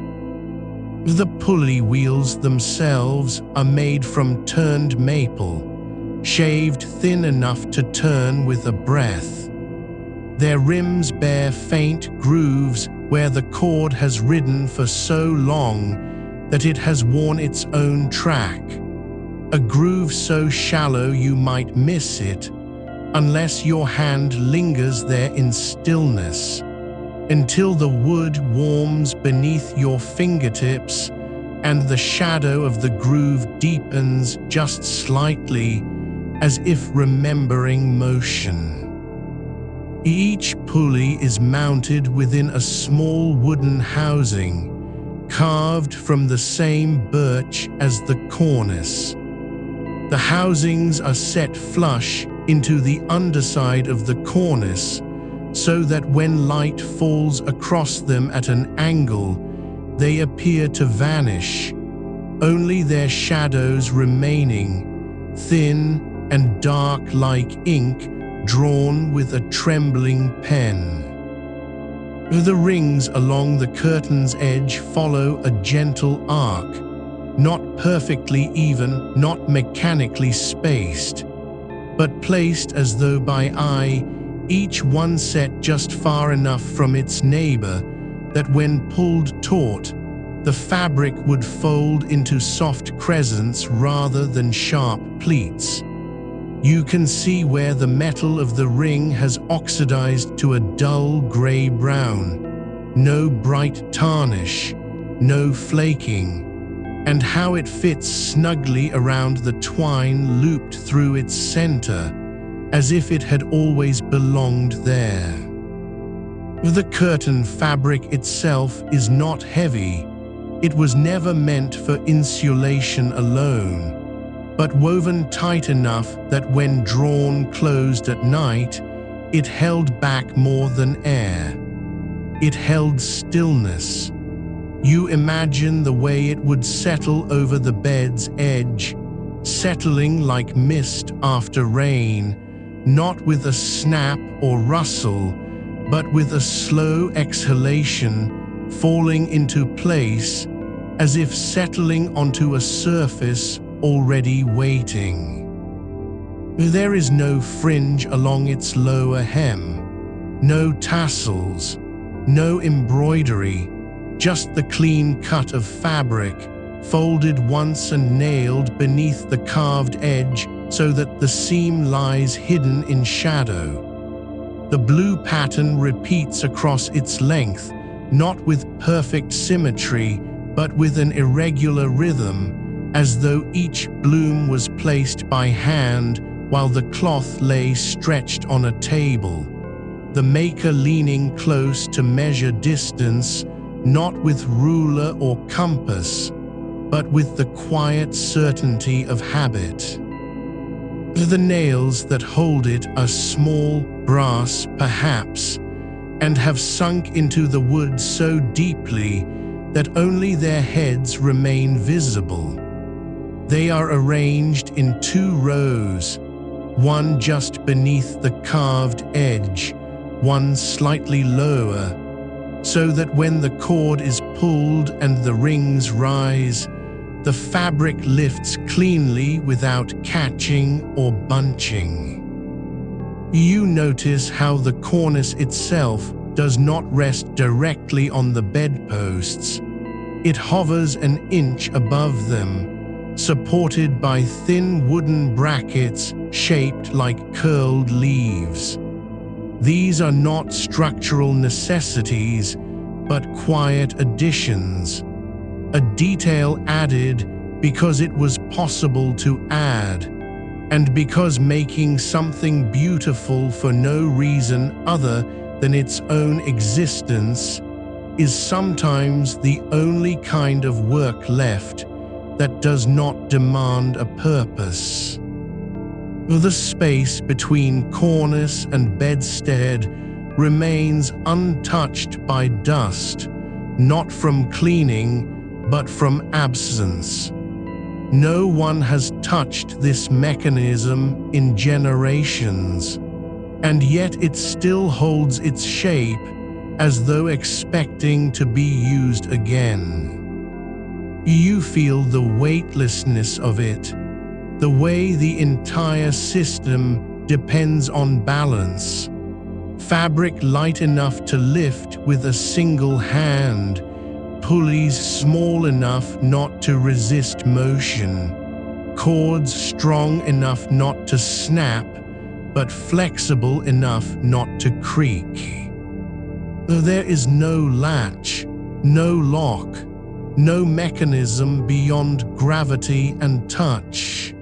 The pulley wheels themselves are made from turned maple, shaved thin enough to turn with a breath. Their rims bear faint grooves where the cord has ridden for so long that it has worn its own track, a groove so shallow you might miss it unless your hand lingers there in stillness, until the wood warms beneath your fingertips and the shadow of the groove deepens just slightly, as if remembering motion. Each pulley is mounted within a small wooden housing, carved from the same birch as the cornice. The housings are set flush into the underside of the cornice, so that when light falls across them at an angle, they appear to vanish, only their shadows remaining, thin and dark like ink drawn with a trembling pen. The rings along the curtain's edge follow a gentle arc, not perfectly even, not mechanically spaced, but placed as though by eye, each one set just far enough from its neighbor that when pulled taut, the fabric would fold into soft crescents rather than sharp pleats. You can see where the metal of the ring has oxidized to a dull gray-brown, no bright tarnish, no flaking, and how it fits snugly around the twine looped through its center, as if it had always belonged there. The curtain fabric itself is not heavy. It was never meant for insulation alone, but woven tight enough that when drawn closed at night, it held back more than air. It held stillness. You imagine the way it would settle over the bed's edge, settling like mist after rain, not with a snap or rustle, but with a slow exhalation, falling into place, as if settling onto a surface already waiting. There is no fringe along its lower hem, no tassels, no embroidery, just the clean cut of fabric, folded once and nailed beneath the carved edge so that the seam lies hidden in shadow. The blue pattern repeats across its length, not with perfect symmetry, but with an irregular rhythm, as though each bloom was placed by hand while the cloth lay stretched on a table, the maker leaning close to measure distance, not with ruler or compass, but with the quiet certainty of habit. The nails that hold it are small, brass perhaps, and have sunk into the wood so deeply that only their heads remain visible. They are arranged in 2 rows, one just beneath the carved edge, one slightly lower, so that when the cord is pulled and the rings rise, the fabric lifts cleanly without catching or bunching. You notice how the cornice itself does not rest directly on the bedposts. It hovers an inch above them, supported by thin wooden brackets shaped like curled leaves. These are not structural necessities, but quiet additions, a detail added because it was possible to add, and because making something beautiful for no reason other than its own existence is sometimes the only kind of work left that does not demand a purpose. The space between cornice and bedstead remains untouched by dust, not from cleaning, but from absence. No one has touched this mechanism in generations, and yet it still holds its shape as though expecting to be used again. You feel the weightlessness of it, the way the entire system depends on balance. Fabric light enough to lift with a single hand, pulleys small enough not to resist motion, cords strong enough not to snap, but flexible enough not to creak. There is no latch, no lock, no mechanism beyond gravity and touch.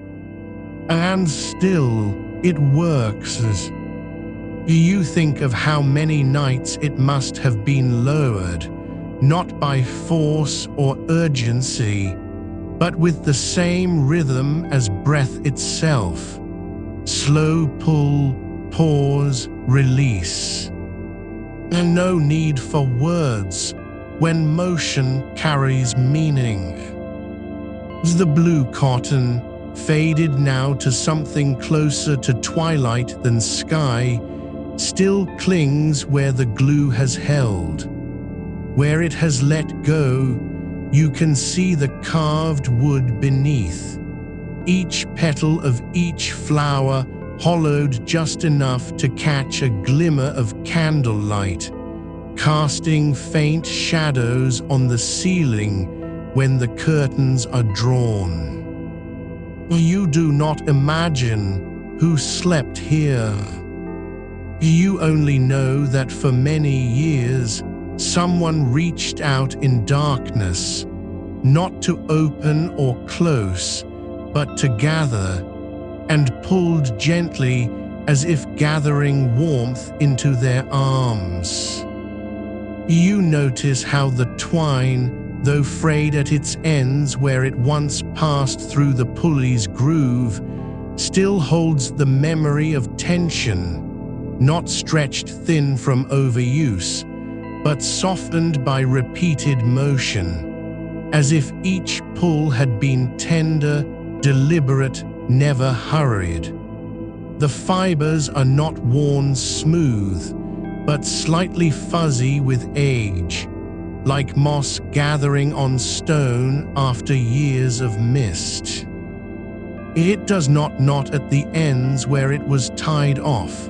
And still, it works. You think of how many nights it must have been lowered, not by force or urgency, but with the same rhythm as breath itself. Slow pull, pause, release. And no need for words when motion carries meaning. The blue cotton, faded now to something closer to twilight than sky, still clings where the glue has held. Where it has let go, you can see the carved wood beneath. Each petal of each flower hollowed just enough to catch a glimmer of candlelight, casting faint shadows on the ceiling when the curtains are drawn. You do not imagine who slept here. You only know that for many years, someone reached out in darkness, not to open or close, but to gather, and pulled gently as if gathering warmth into their arms. You notice how the twine, though frayed at its ends where it once passed through the pulley's groove, still holds the memory of tension, not stretched thin from overuse, but softened by repeated motion, as if each pull had been tender, deliberate, never hurried. The fibers are not worn smooth, but slightly fuzzy with age, like moss gathering on stone after years of mist. It does not knot at the ends where it was tied off,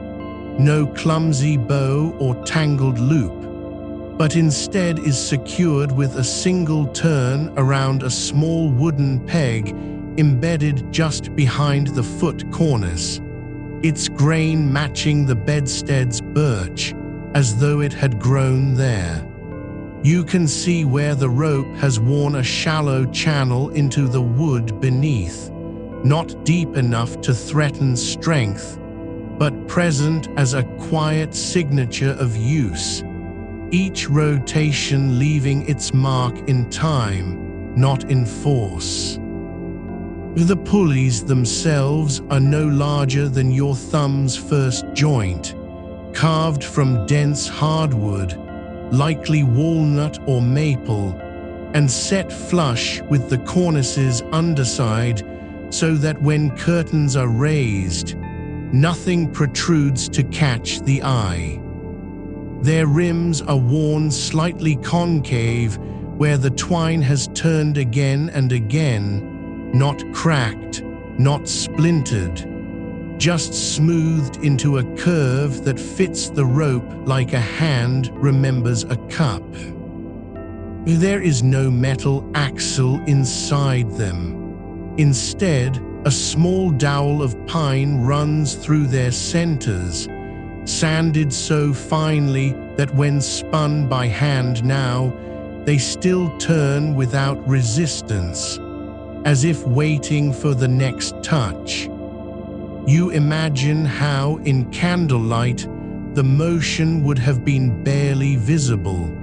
no clumsy bow or tangled loop, but instead is secured with a single turn around a small wooden peg embedded just behind the foot cornice, its grain matching the bedstead's birch as though it had grown there. You can see where the rope has worn a shallow channel into the wood beneath, not deep enough to threaten strength, but present as a quiet signature of use, each rotation leaving its mark in time, not in force. The pulleys themselves are no larger than your thumb's first joint, carved from dense hardwood, likely walnut or maple, and set flush with the cornice's underside so that when curtains are raised, nothing protrudes to catch the eye. Their rims are worn slightly concave where the twine has turned again and again, not cracked, not splintered, just smoothed into a curve that fits the rope like a hand remembers a cup. There is no metal axle inside them. Instead, a small dowel of pine runs through their centers, sanded so finely that when spun by hand now, they still turn without resistance, as if waiting for the next touch. You imagine how, in candlelight, the motion would have been barely visible,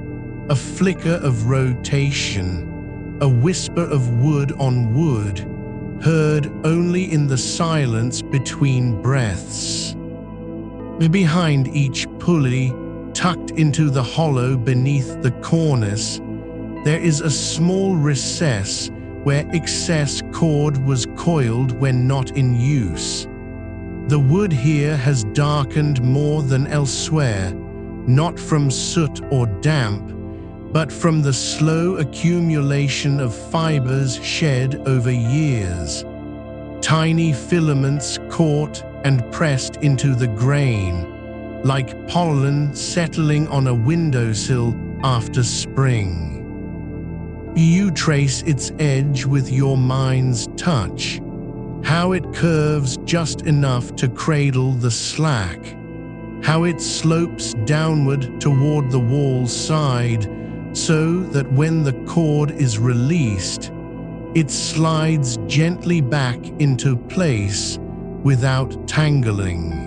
a flicker of rotation, a whisper of wood on wood, heard only in the silence between breaths. Behind each pulley, tucked into the hollow beneath the cornice, There is a small recess where excess cord was coiled when not in use. The wood here has darkened more than elsewhere, not from soot or damp, but from the slow accumulation of fibers shed over years. Tiny filaments caught and pressed into the grain, like pollen settling on a windowsill after spring. You trace its edge with your mind's touch, how it curves just enough to cradle the slack, how it slopes downward toward the wall's side, so that when the cord is released, it slides gently back into place without tangling.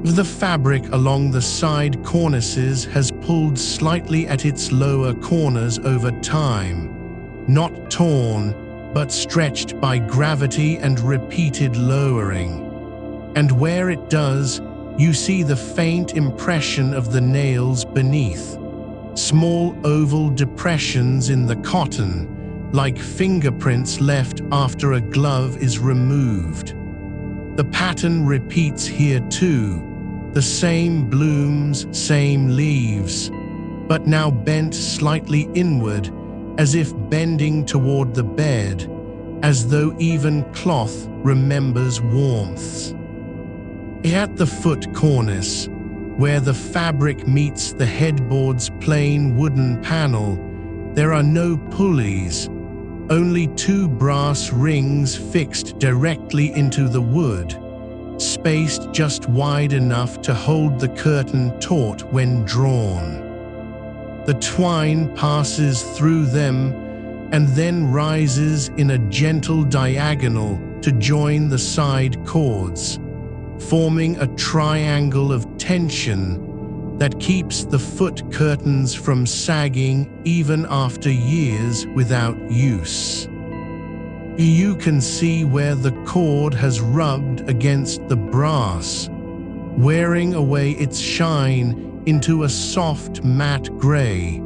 The fabric along the side cornices has pulled slightly at its lower corners over time, not torn, but stretched by gravity and repeated lowering. And where it does, you see the faint impression of the nails beneath, small oval depressions in the cotton, like fingerprints left after a glove is removed. The pattern repeats here too, the same blooms, same leaves, but now bent slightly inward, as if bending toward the bed, as though even cloth remembers warmth. At the foot cornice, where the fabric meets the headboard's plain wooden panel, there are no pulleys, only 2 brass rings fixed directly into the wood, spaced just wide enough to hold the curtain taut when drawn. The twine passes through them and then rises in a gentle diagonal to join the side cords, forming a triangle of tension that keeps the foot curtains from sagging even after years without use. You can see where the cord has rubbed against the brass, wearing away its shine into a soft matte gray,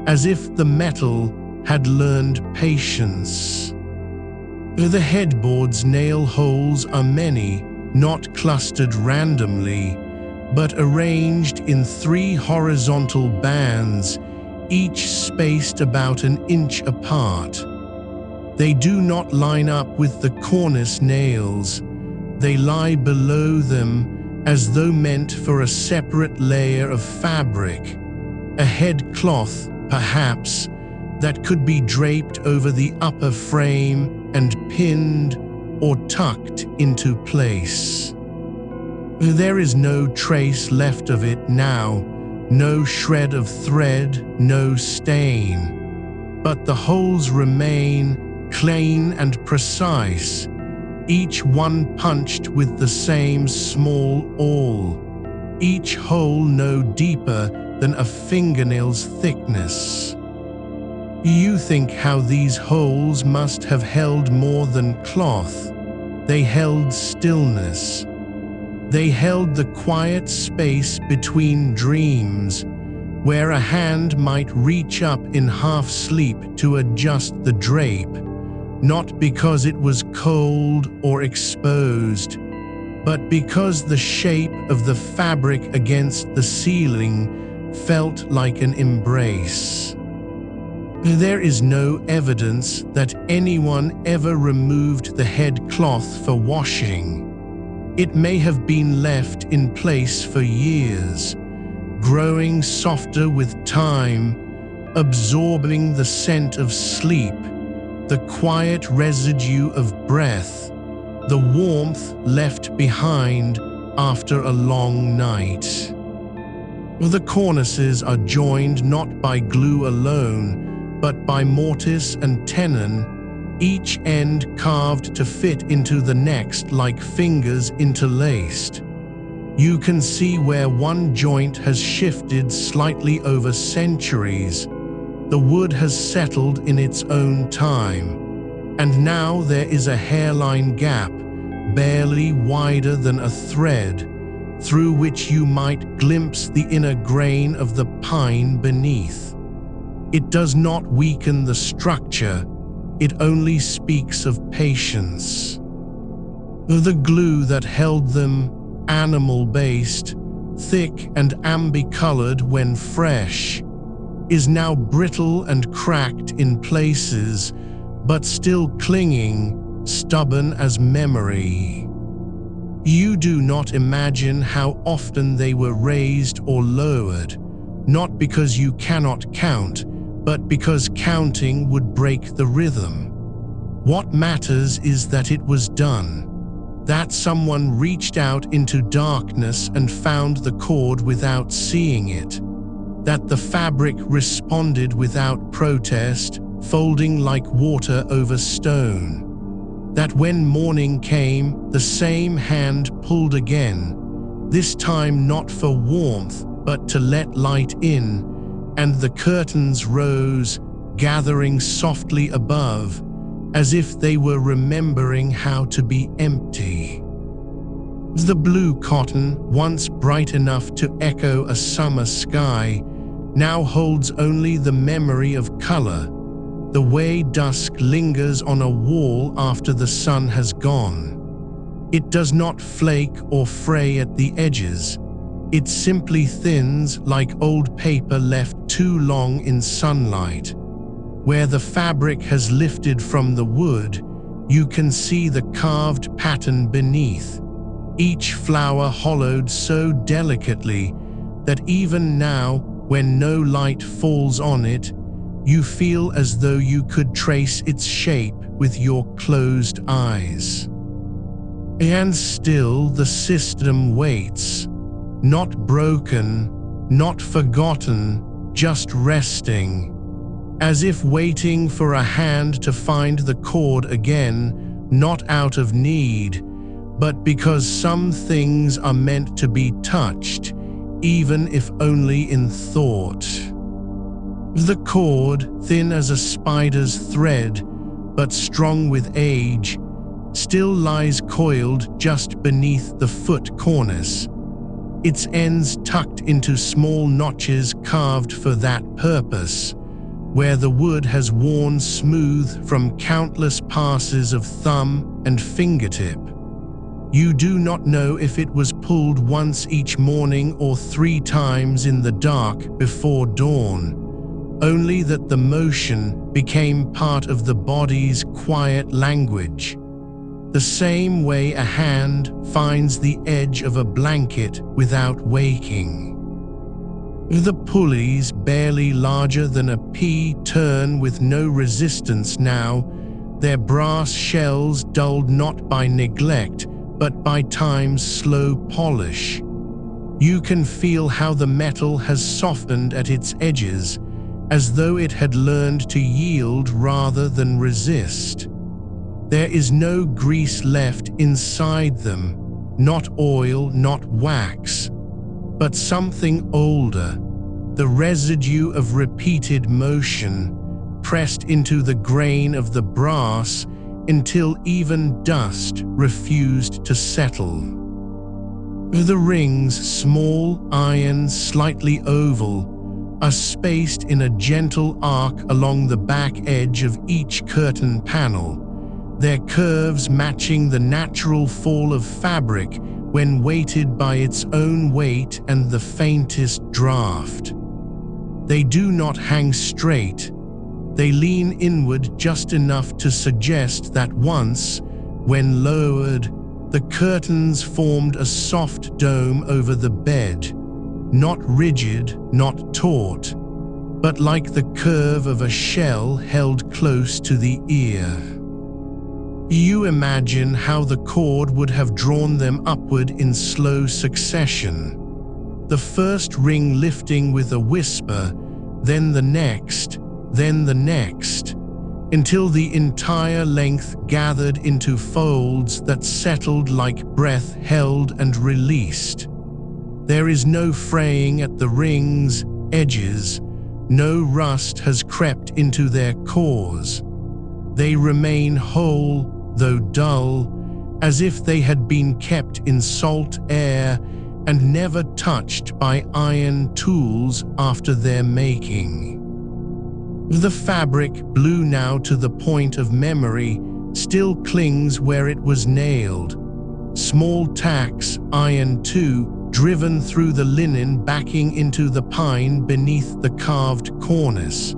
as if the metal had learned patience. The headboard's nail holes are many, not clustered randomly, but arranged in 3 horizontal bands, each spaced about an inch apart. They do not line up with the cornice nails. They lie below them as though meant for a separate layer of fabric, a head cloth, perhaps, that could be draped over the upper frame and pinned or tucked into place. There is no trace left of it now, no shred of thread, no stain, but the holes remain clean and precise, each one punched with the same small awl, each hole no deeper than a fingernail's thickness. You think how these holes must have held more than cloth. They held stillness. They held the quiet space between dreams, where a hand might reach up in half-sleep to adjust the drape, not because it was cold or exposed, but because the shape of the fabric against the ceiling felt like an embrace. There is no evidence that anyone ever removed the head cloth for washing. It may have been left in place for years, growing softer with time, absorbing the scent of sleep, the quiet residue of breath, the warmth left behind after a long night. The cornices are joined not by glue alone, but by mortise and tenon, each end carved to fit into the next like fingers interlaced. You can see where one joint has shifted slightly over centuries. The wood has settled in its own time, and now there is a hairline gap, barely wider than a thread, through which you might glimpse the inner grain of the pine beneath. It does not weaken the structure, it only speaks of patience. The glue that held them, animal-based, thick and amber-colored when fresh, is now brittle and cracked in places, but still clinging, stubborn as memory. You do not imagine how often they were raised or lowered, not because you cannot count, but because counting would break the rhythm. What matters is that it was done, that someone reached out into darkness and found the cord without seeing it, that the fabric responded without protest, folding like water over stone. That when morning came, the same hand pulled again, this time not for warmth, but to let light in, and the curtains rose, gathering softly above, as if they were remembering how to be empty. The blue cotton, once bright enough to echo a summer sky, now holds only the memory of color, the way dusk lingers on a wall after the sun has gone. It does not flake or fray at the edges. It simply thins like old paper left too long in sunlight. Where the fabric has lifted from the wood, you can see the carved pattern beneath, each flower hollowed so delicately that even now, when no light falls on it, you feel as though you could trace its shape with your closed eyes. And still the system waits, not broken, not forgotten, just resting, as if waiting for a hand to find the cord again, not out of need, but because some things are meant to be touched, even if only in thought. The cord, thin as a spider's thread, but strong with age, still lies coiled just beneath the foot cornice, its ends tucked into small notches carved for that purpose, where the wood has worn smooth from countless passes of thumb and fingertip. You do not know if it was pulled once each morning or 3 times in the dark before dawn, only that the motion became part of the body's quiet language, the same way a hand finds the edge of a blanket without waking. The pulleys, barely larger than a pea, turn with no resistance now, their brass shells dulled not by neglect, but by time's slow polish. You can feel how the metal has softened at its edges, as though it had learned to yield rather than resist. There is no grease left inside them, not oil, not wax, but something older, the residue of repeated motion, pressed into the grain of the brass until even dust refused to settle. The rings, small, iron, slightly oval, are spaced in a gentle arc along the back edge of each curtain panel, their curves matching the natural fall of fabric when weighted by its own weight and the faintest draft. They do not hang straight. They lean inward just enough to suggest that once, when lowered, the curtains formed a soft dome over the bed, not rigid, not taut, but like the curve of a shell held close to the ear. You imagine how the cord would have drawn them upward in slow succession, the first ring lifting with a whisper, then the next, until the entire length gathered into folds that settled like breath held and released. There is no fraying at the rings' edges, no rust has crept into their cores. They remain whole, though dull, as if they had been kept in salt air and never touched by iron tools after their making. The fabric, blue now to the point of memory, still clings where it was nailed. Small tacks, iron too, driven through the linen backing into the pine beneath the carved cornice.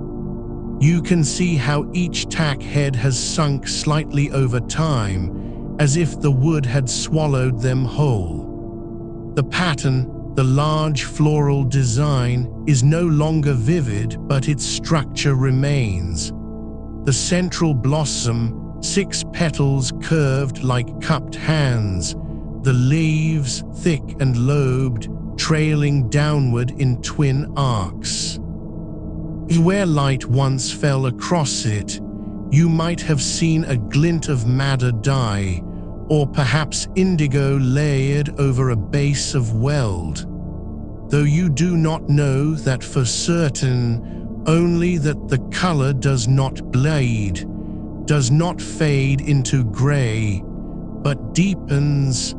You can see how each tack head has sunk slightly over time, as if the wood had swallowed them whole. The pattern, the large floral design, is no longer vivid, but its structure remains. The central blossom, 6 petals curved like cupped hands, the leaves thick and lobed, trailing downward in twin arcs. Where light once fell across it, you might have seen a glint of madder dye, or perhaps indigo layered over a base of weld. Though you do not know that for certain, only that the color does not bleed, does not fade into gray, but deepens,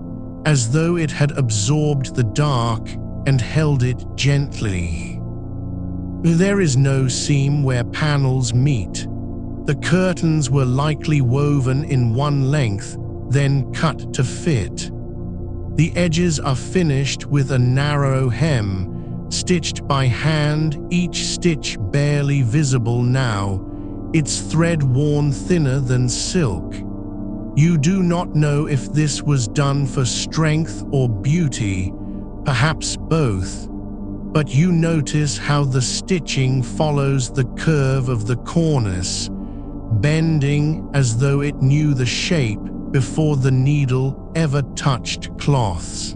as though it had absorbed the dark and held it gently. There is no seam where panels meet. The curtains were likely woven in one length, then cut to fit. The edges are finished with a narrow hem, stitched by hand, each stitch barely visible now, its thread worn thinner than silk. You do not know if this was done for strength or beauty, perhaps both, but you notice how the stitching follows the curve of the cornice, bending as though it knew the shape before the needle ever touched cloths.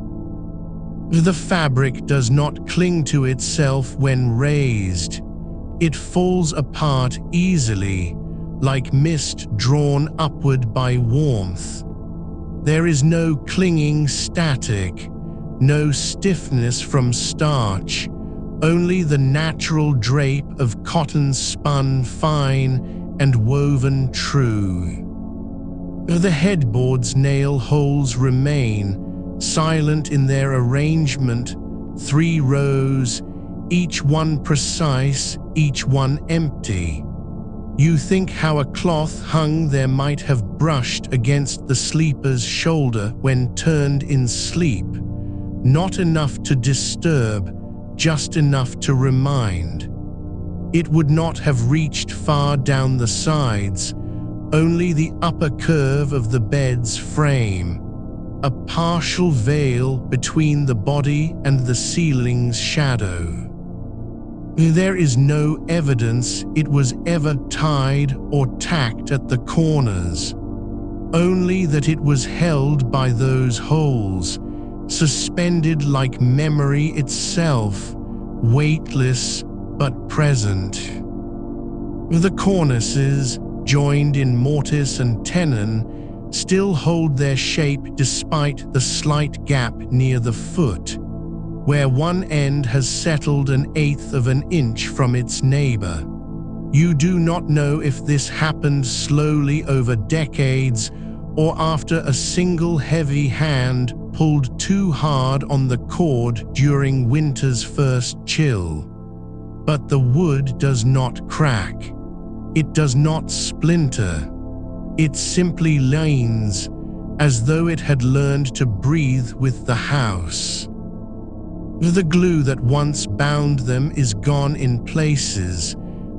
The fabric does not cling to itself when raised. It falls apart easily, like mist drawn upward by warmth. There is no clinging static, no stiffness from starch, only the natural drape of cotton spun fine and woven true. The headboard's nail holes remain, silent in their arrangement, 3 rows, each one precise, each one empty. You think how a cloth hung there might have brushed against the sleeper's shoulder when turned in sleep, not enough to disturb, just enough to remind. It would not have reached far down the sides, only the upper curve of the bed's frame, a partial veil between the body and the ceiling's shadow. There is no evidence it was ever tied or tacked at the corners, only that it was held by those holes, suspended like memory itself, weightless but present. The cornices, joined in mortise and tenon, still hold their shape despite the slight gap near the foot, where one end has settled 1/8 of an inch from its neighbor. You do not know if this happened slowly over decades or after a single heavy hand pulled too hard on the cord during winter's first chill. But the wood does not crack. It does not splinter. It simply leans, as though it had learned to breathe with the house. The glue that once bound them is gone in places,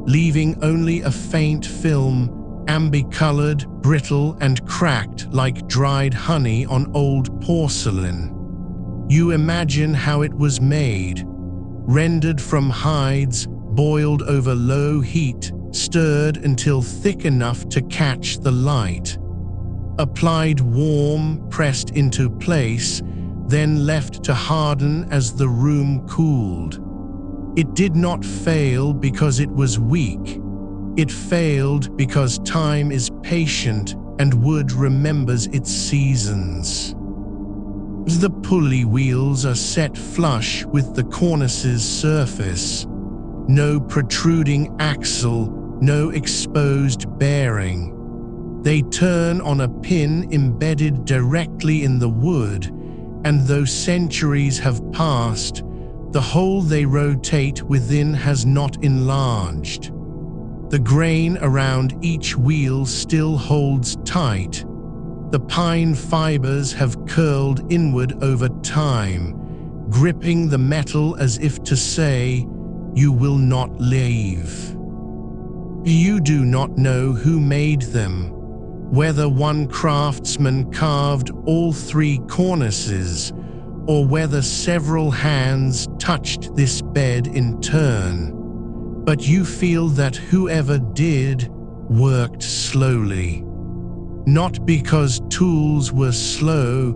leaving only a faint film, amber-colored, brittle, and cracked like dried honey on old porcelain. You imagine how it was made, rendered from hides, boiled over low heat, stirred until thick enough to catch the light, applied warm, pressed into place, then left to harden as the room cooled. It did not fail because it was weak. It failed because time is patient and wood remembers its seasons. The pulley wheels are set flush with the cornice's surface. No protruding axle, no exposed bearing. They turn on a pin embedded directly in the wood, and though centuries have passed, the hole they rotate within has not enlarged. The grain around each wheel still holds tight. The pine fibers have curled inward over time, gripping the metal as if to say, "You will not leave." You do not know who made them, whether one craftsman carved all 3 cornices, or whether several hands touched this bed in turn. But you feel that whoever did worked slowly. Not because tools were slow,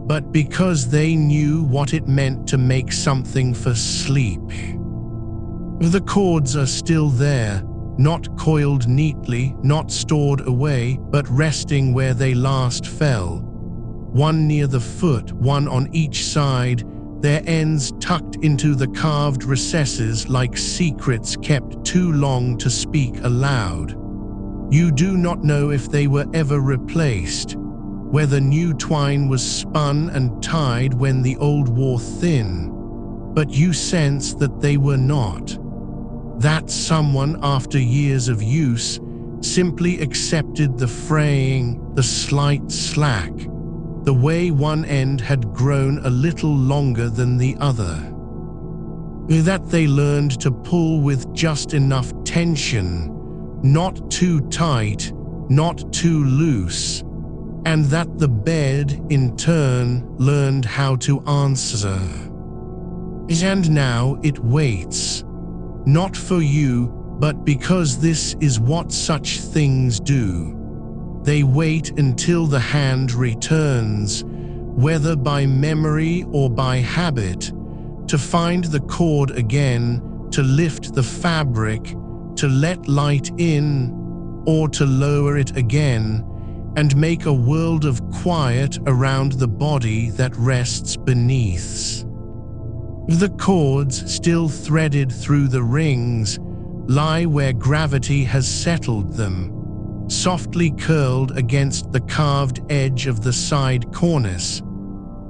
but because they knew what it meant to make something for sleep. The cords are still there, not coiled neatly, not stored away, but resting where they last fell. One near the foot, one on each side, their ends tucked into the carved recesses like secrets kept too long to speak aloud. You do not know if they were ever replaced, whether new twine was spun and tied when the old wore thin, but you sense that they were not. That someone, after years of use, simply accepted the fraying, the slight slack, the way one end had grown a little longer than the other. That they learned to pull with just enough tension, not too tight, not too loose, and that the bed, in turn, learned how to answer. And now it waits, not for you, but because this is what such things do. They wait until the hand returns, whether by memory or by habit, to find the cord again, to lift the fabric, to let light in, or to lower it again, and make a world of quiet around the body that rests beneath. The cords, still threaded through the rings, lie where gravity has settled them, softly curled against the carved edge of the side cornice,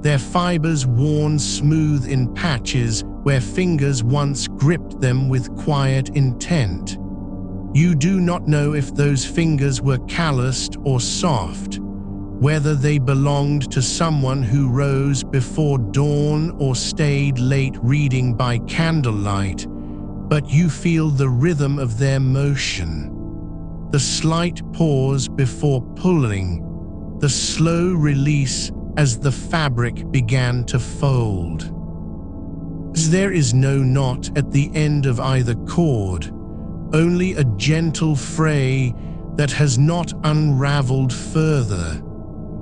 their fibers worn smooth in patches where fingers once gripped them with quiet intent. You do not know if those fingers were calloused or soft, whether they belonged to someone who rose before dawn or stayed late reading by candlelight, but you feel the rhythm of their motion. The slight pause before pulling, the slow release as the fabric began to fold. There is no knot at the end of either cord, only a gentle fray that has not unraveled further,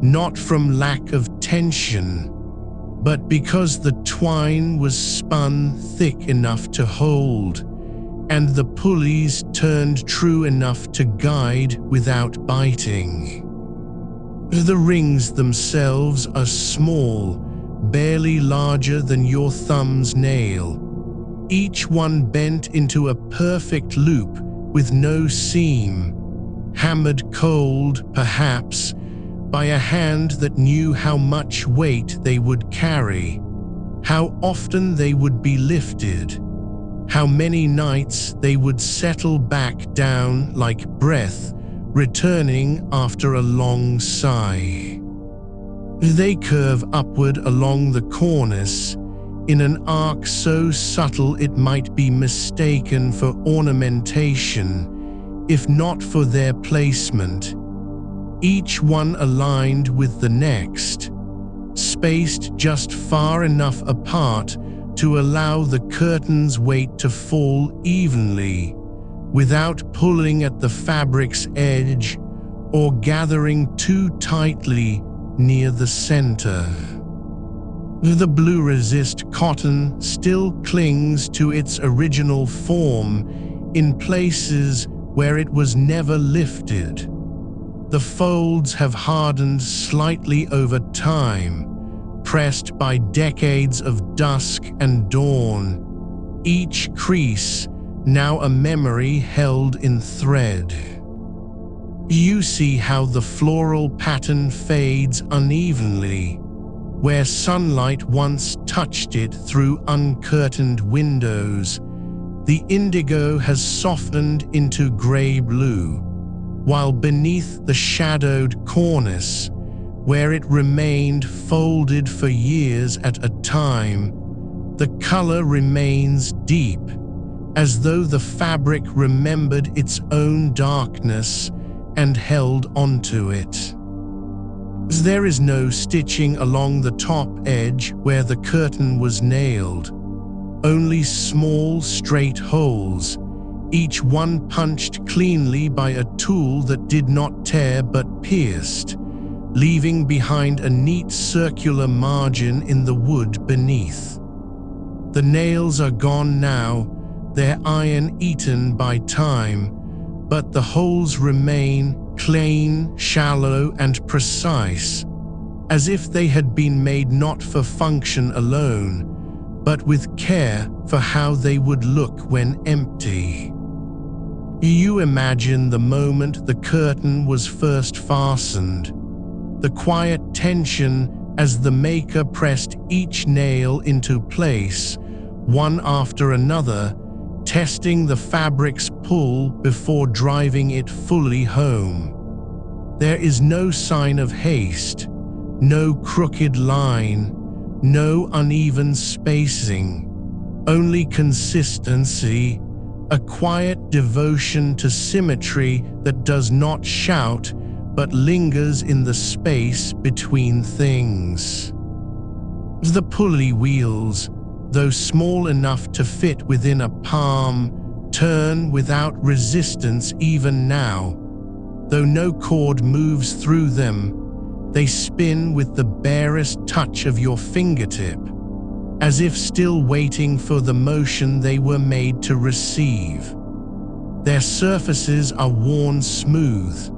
not from lack of tension, but because the twine was spun thick enough to hold, and the pulleys turned true enough to guide without biting. The rings themselves are small, barely larger than your thumb's nail, each one bent into a perfect loop with no seam, hammered cold, perhaps, by a hand that knew how much weight they would carry, how often they would be lifted, how many nights they would settle back down like breath, returning after a long sigh. They curve upward along the cornice, in an arc so subtle it might be mistaken for ornamentation, if not for their placement, each one aligned with the next, spaced just far enough apart to allow the curtain's weight to fall evenly, without pulling at the fabric's edge or gathering too tightly near the center. The blue resist cotton still clings to its original form in places where it was never lifted. The folds have hardened slightly over time, pressed by decades of dusk and dawn, each crease now a memory held in thread. You see how the floral pattern fades unevenly, where sunlight once touched it through uncurtained windows, The indigo has softened into grey blue, while beneath the shadowed cornice, where it remained folded for years at a time, the color remains deep, as though the fabric remembered its own darkness and held onto it. There is no stitching along the top edge where the curtain was nailed, only small straight holes, each one punched cleanly by a tool that did not tear but pierced, leaving behind a neat circular margin in the wood beneath. The nails are gone now, their iron eaten by time, but the holes remain clean, shallow, and precise, as if they had been made not for function alone, but with care for how they would look when empty. You imagine the moment the curtain was first fastened, the quiet tension as the maker pressed each nail into place, one after another, testing the fabric's pull before driving it fully home. There is no sign of haste, no crooked line, no uneven spacing, only consistency, a quiet devotion to symmetry that does not shout but lingers in the space between things. The pulley wheels, though small enough to fit within a palm, turn without resistance even now. Though no cord moves through them, they spin with the barest touch of your fingertip, as if still waiting for the motion they were made to receive. Their surfaces are worn smooth,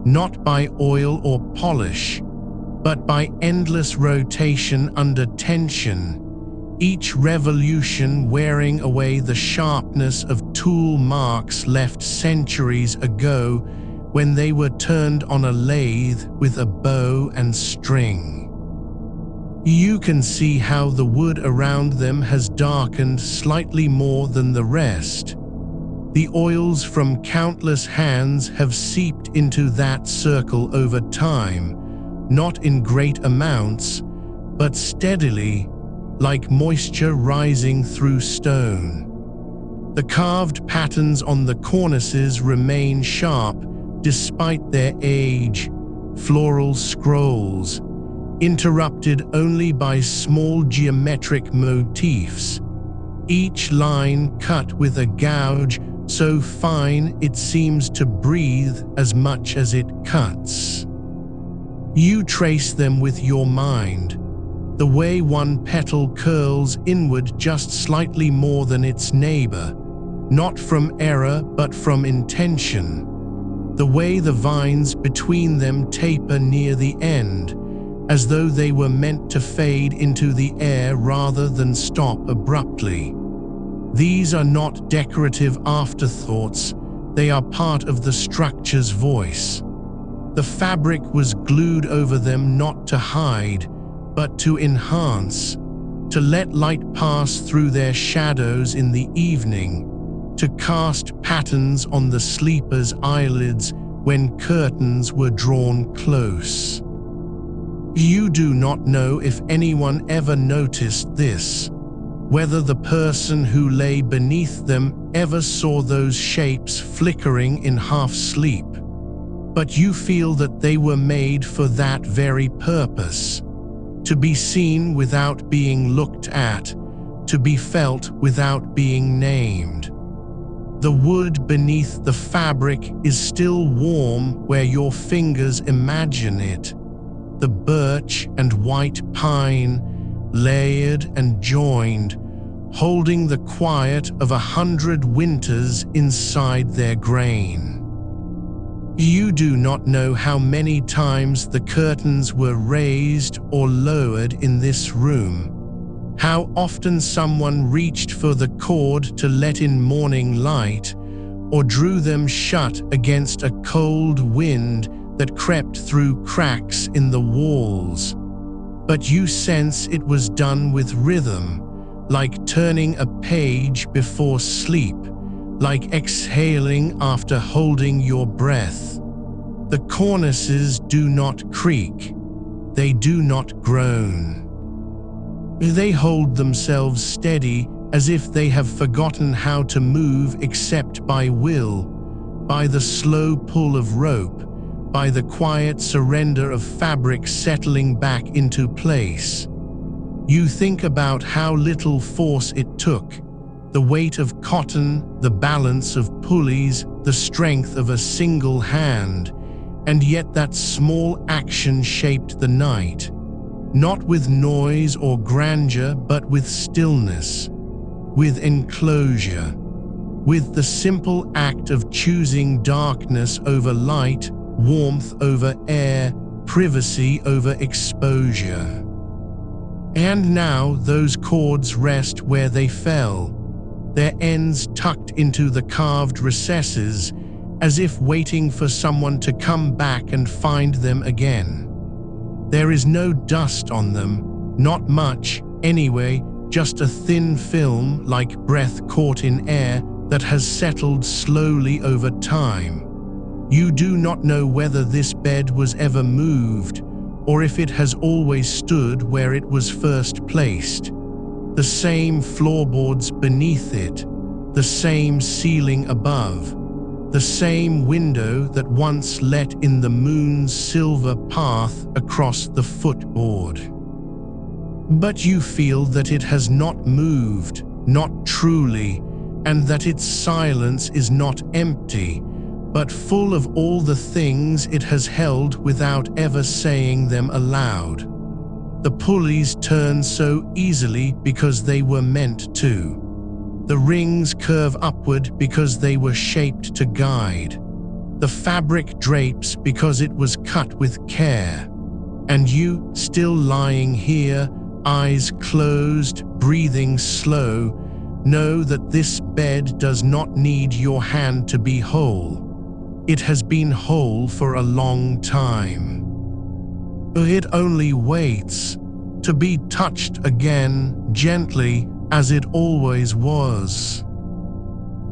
not by oil or polish, but by endless rotation under tension, each revolution wearing away the sharpness of tool marks left centuries ago when they were turned on a lathe with a bow and string. You can see how the wood around them has darkened slightly more than the rest. The oils from countless hands have seeped into that circle over time, not in great amounts, but steadily, like moisture rising through stone. The carved patterns on the cornices remain sharp despite their age, floral scrolls, interrupted only by small geometric motifs, each line cut with a gouge so fine it seems to breathe as much as it cuts. You trace them with your mind, the way one petal curls inward just slightly more than its neighbor, not from error but from intention, the way the vines between them taper near the end, as though they were meant to fade into the air rather than stop abruptly. These are not decorative afterthoughts, they are part of the structure's voice. The fabric was glued over them not to hide, but to enhance, to let light pass through their shadows in the evening, to cast patterns on the sleeper's eyelids when curtains were drawn close. You do not know if anyone ever noticed this, whether the person who lay beneath them ever saw those shapes flickering in half-sleep, but you feel that they were made for that very purpose, to be seen without being looked at, to be felt without being named. The wood beneath the fabric is still warm where your fingers imagine it, the birch and white pine, layered and joined, holding the quiet of 100 winters inside their grain. You do not know how many times the curtains were raised or lowered in this room, how often someone reached for the cord to let in morning light, or drew them shut against a cold wind that crept through cracks in the walls. But you sense it was done with rhythm, like turning a page before sleep, like exhaling after holding your breath. The cornices do not creak, they do not groan. They hold themselves steady as if they have forgotten how to move except by will, by the slow pull of rope, by the quiet surrender of fabric settling back into place. You think about how little force it took, the weight of cotton, the balance of pulleys, the strength of a single hand, and yet that small action shaped the night, not with noise or grandeur, but with stillness, with enclosure, with the simple act of choosing darkness over light, warmth over air, privacy over exposure. And now those cords rest where they fell, their ends tucked into the carved recesses, as if waiting for someone to come back and find them again. There is no dust on them, not much, anyway, just a thin film like breath caught in air that has settled slowly over time. You do not know whether this bed was ever moved, or if it has always stood where it was first placed. The same floorboards beneath it, the same ceiling above, the same window that once let in the moon's silver path across the footboard. But you feel that it has not moved, not truly, and that its silence is not empty, but full of all the things it has held without ever saying them aloud. The pulleys turn so easily because they were meant to. The rings curve upward because they were shaped to guide. The fabric drapes because it was cut with care. And you, still lying here, eyes closed, breathing slow, know that this bed does not need your hand to be whole. It has been whole for a long time. It only waits to be touched again, gently, as it always was.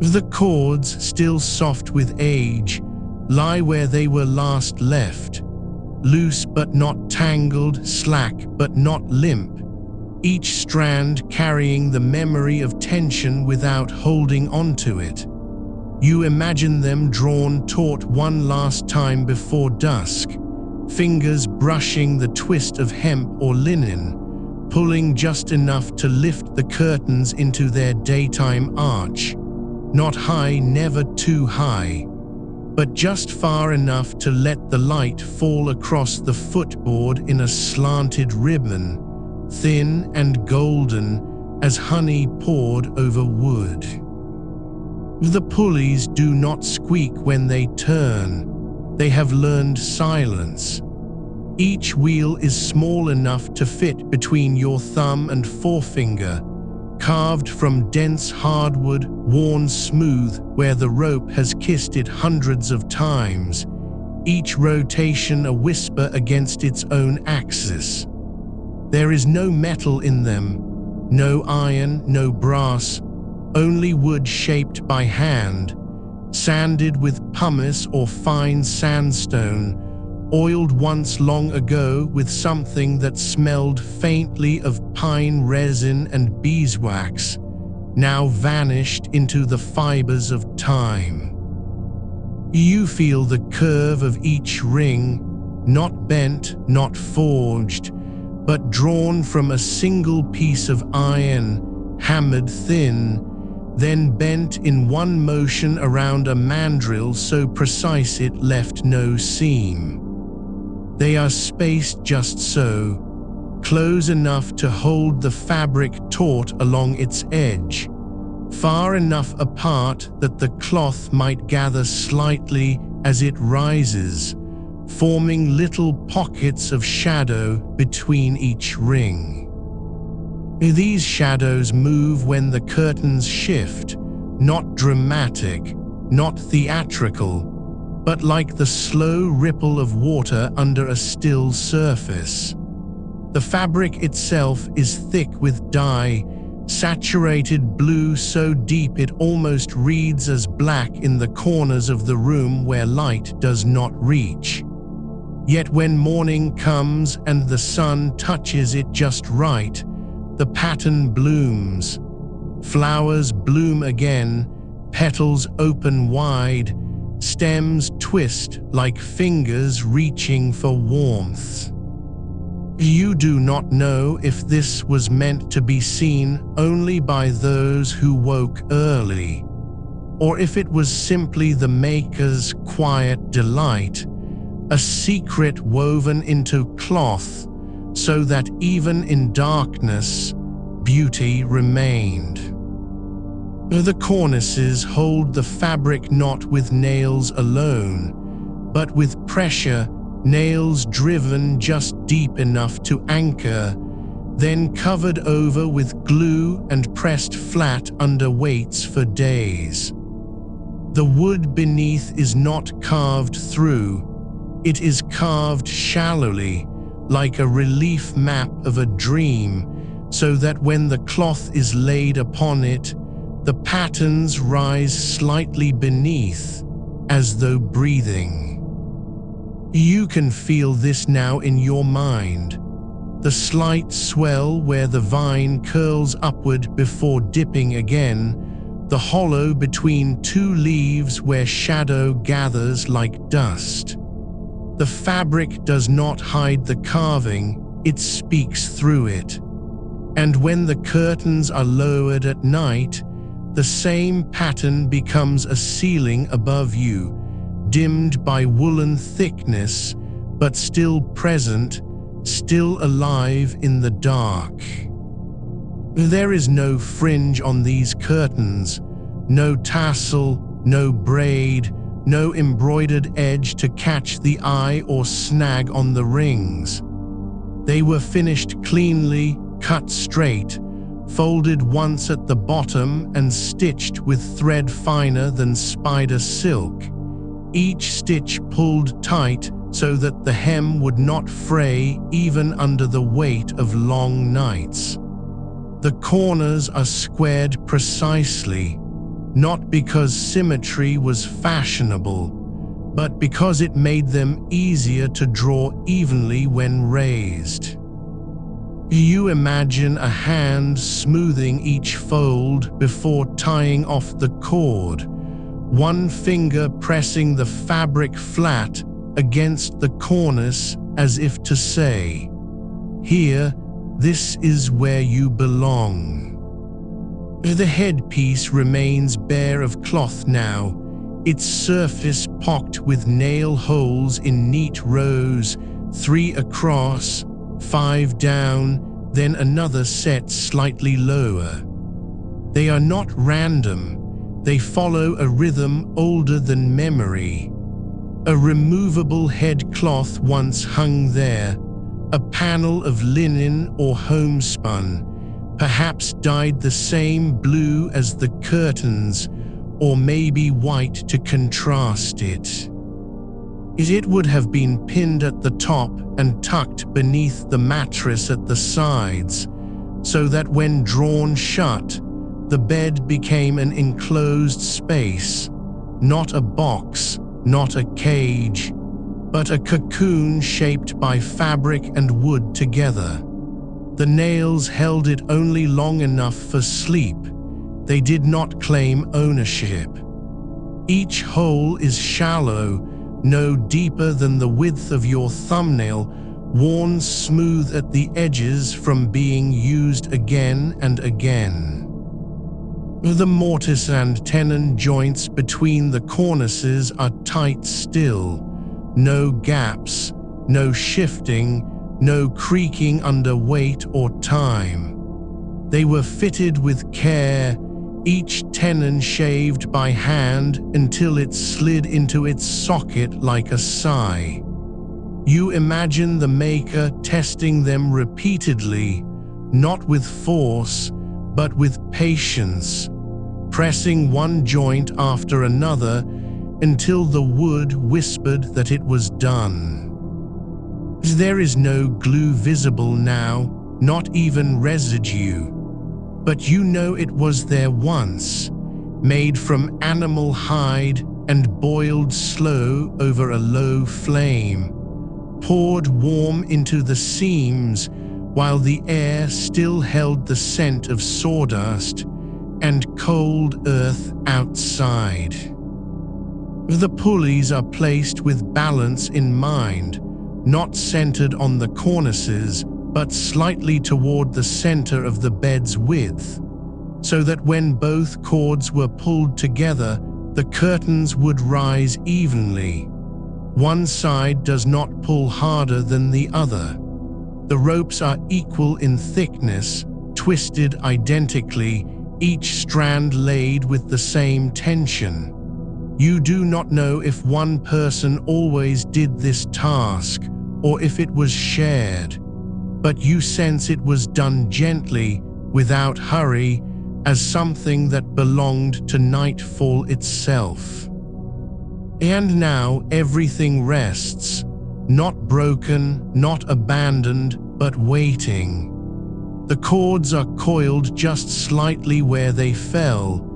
The cords, still soft with age, lie where they were last left, loose but not tangled, slack but not limp, each strand carrying the memory of tension without holding onto it. You imagine them drawn taut one last time before dusk, fingers brushing the twist of hemp or linen, pulling just enough to lift the curtains into their daytime arch. Not high, never too high, but just far enough to let the light fall across the footboard in a slanted ribbon, thin and golden as honey poured over wood. The pulleys do not squeak when they turn. They have learned silence. Each wheel is small enough to fit between your thumb and forefinger, carved from dense hardwood, worn smooth where the rope has kissed it hundreds of times, each rotation a whisper against its own axis. There is no metal in them, no iron, no brass, only wood shaped by hand, sanded with pumice or fine sandstone, oiled once long ago with something that smelled faintly of pine resin and beeswax, now vanished into the fibers of time. You feel the curve of each ring, not bent, not forged, but drawn from a single piece of iron, hammered thin, then bent in one motion around a mandrel so precise it left no seam. They are spaced just so, close enough to hold the fabric taut along its edge, far enough apart that the cloth might gather slightly as it rises, forming little pockets of shadow between each ring. These shadows move when the curtains shift, not dramatic, not theatrical, but like the slow ripple of water under a still surface. The fabric itself is thick with dye, saturated blue so deep it almost reads as black in the corners of the room where light does not reach. Yet when morning comes and the sun touches it just right, the pattern blooms. Flowers bloom again, petals open wide, stems twist like fingers reaching for warmth. You do not know if this was meant to be seen only by those who woke early, or if it was simply the maker's quiet delight, a secret woven into cloth so that even in darkness, beauty remained. The cornices hold the fabric not with nails alone, but with pressure, nails driven just deep enough to anchor, then covered over with glue and pressed flat under weights for days. The wood beneath is not carved through, it is carved shallowly, like a relief map of a dream, so that when the cloth is laid upon it, the patterns rise slightly beneath, as though breathing. You can feel this now in your mind. The slight swell where the vine curls upward before dipping again, the hollow between two leaves where shadow gathers like dust. The fabric does not hide the carving, it speaks through it. And when the curtains are lowered at night, the same pattern becomes a ceiling above you, dimmed by woolen thickness, but still present, still alive in the dark. There is no fringe on these curtains, no tassel, no braid, no embroidered edge to catch the eye or snag on the rings. They were finished cleanly, cut straight, folded once at the bottom and stitched with thread finer than spider silk, each stitch pulled tight so that the hem would not fray even under the weight of long nights. The corners are squared precisely, not because symmetry was fashionable, but because it made them easier to draw evenly when raised. You imagine a hand smoothing each fold before tying off the cord, one finger pressing the fabric flat against the cornice as if to say, "Here, this is where you belong." The headpiece remains bare of cloth now, its surface pocked with nail holes in neat rows, 3 across, 5 down, then another set slightly lower. They are not random, they follow a rhythm older than memory. A removable headcloth once hung there, a panel of linen or homespun, perhaps dyed the same blue as the curtains, or maybe white to contrast it. It would have been pinned at the top and tucked beneath the mattress at the sides, so that when drawn shut, the bed became an enclosed space, not a box, not a cage, but a cocoon shaped by fabric and wood together. The nails held it only long enough for sleep. They did not claim ownership. Each hole is shallow, no deeper than the width of your thumbnail, worn smooth at the edges from being used again and again. The mortise and tenon joints between the cornices are tight still, no gaps, no shifting, no creaking under weight or time. They were fitted with care, each tenon shaved by hand until it slid into its socket like a sigh. You imagine the maker testing them repeatedly, not with force, but with patience, pressing one joint after another until the wood whispered that it was done. There is no glue visible now, not even residue. But you know it was there once, made from animal hide and boiled slow over a low flame, poured warm into the seams while the air still held the scent of sawdust and cold earth outside. The pulleys are placed with balance in mind, not centered on the cornices, but slightly toward the center of the bed's width, so that when both cords were pulled together, the curtains would rise evenly. One side does not pull harder than the other. The ropes are equal in thickness, twisted identically, each strand laid with the same tension. You do not know if one person always did this task or if it was shared, but you sense it was done gently, without hurry, as something that belonged to nightfall itself. And now everything rests, not broken, not abandoned, but waiting. The cords are coiled just slightly where they fell,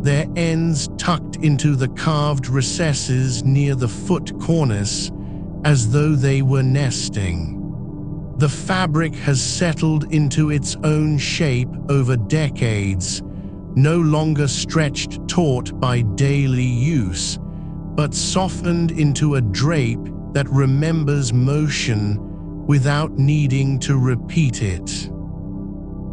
their ends tucked into the carved recesses near the foot cornice, as though they were nesting. The fabric has settled into its own shape over decades, no longer stretched taut by daily use, but softened into a drape that remembers motion without needing to repeat it.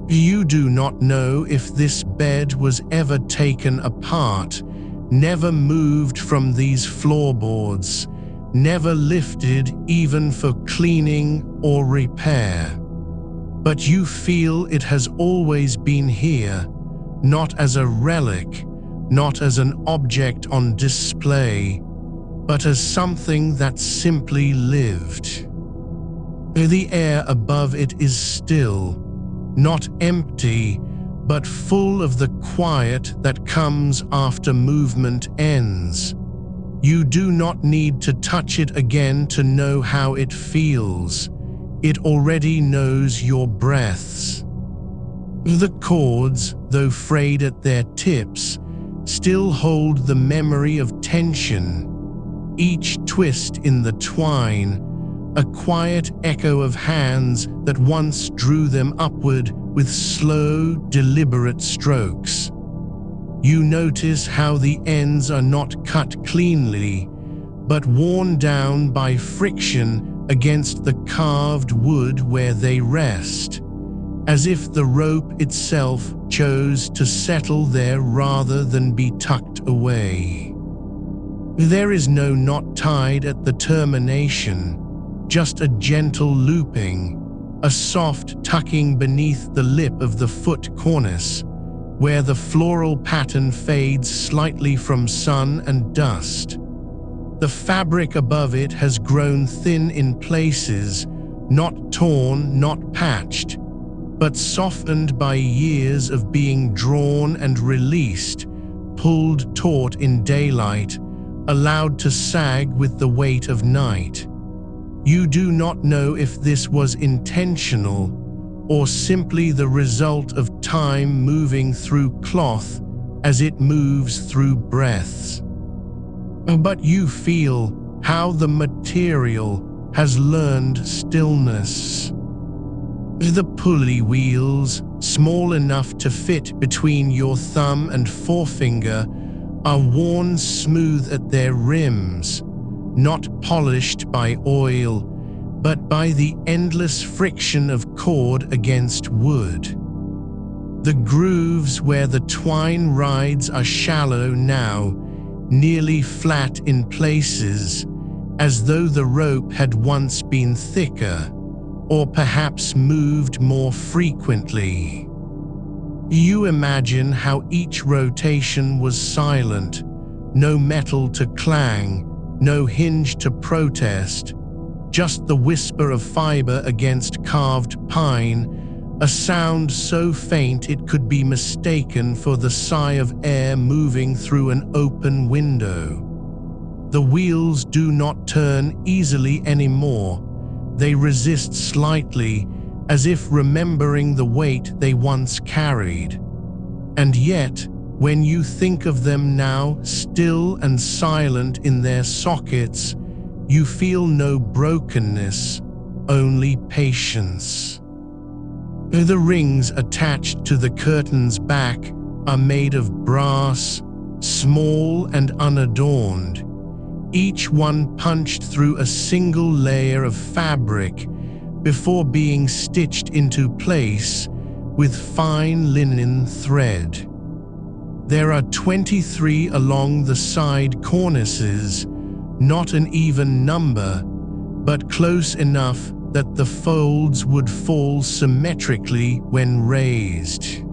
You do not know if this bed was ever taken apart, never moved from these floorboards, never lifted even for cleaning or repair. But you feel it has always been here, not as a relic, not as an object on display, but as something that simply lived. The air above it is still, not empty, but full of the quiet that comes after movement ends. You do not need to touch it again to know how it feels. It already knows your breaths. The cords, though frayed at their tips, still hold the memory of tension. Each twist in the twine, a quiet echo of hands that once drew them upward with slow, deliberate strokes. You notice how the ends are not cut cleanly, but worn down by friction against the carved wood where they rest, as if the rope itself chose to settle there rather than be tucked away. There is no knot tied at the termination, just a gentle looping, a soft tucking beneath the lip of the foot cornice, where the floral pattern fades slightly from sun and dust. The fabric above it has grown thin in places, not torn, not patched, but softened by years of being drawn and released, pulled taut in daylight, allowed to sag with the weight of night. You do not know if this was intentional or simply the result of time moving through cloth as it moves through breaths. But you feel how the material has learned stillness. The pulley wheels, small enough to fit between your thumb and forefinger, are worn smooth at their rims, not polished by oil, but by the endless friction of cord against wood. The grooves where the twine rides are shallow now, nearly flat in places, as though the rope had once been thicker, or perhaps moved more frequently. You imagine how each rotation was silent, no metal to clang, no hinge to protest, just the whisper of fiber against carved pine, a sound so faint it could be mistaken for the sigh of air moving through an open window. The wheels do not turn easily anymore. They resist slightly, as if remembering the weight they once carried. And yet, when you think of them now still and silent in their sockets, you feel no brokenness, only patience. The rings attached to the curtain's back are made of brass, small and unadorned, each one punched through a single layer of fabric before being stitched into place with fine linen thread. There are 23 along the side cornices, not an even number, but close enough that the folds would fall symmetrically when raised.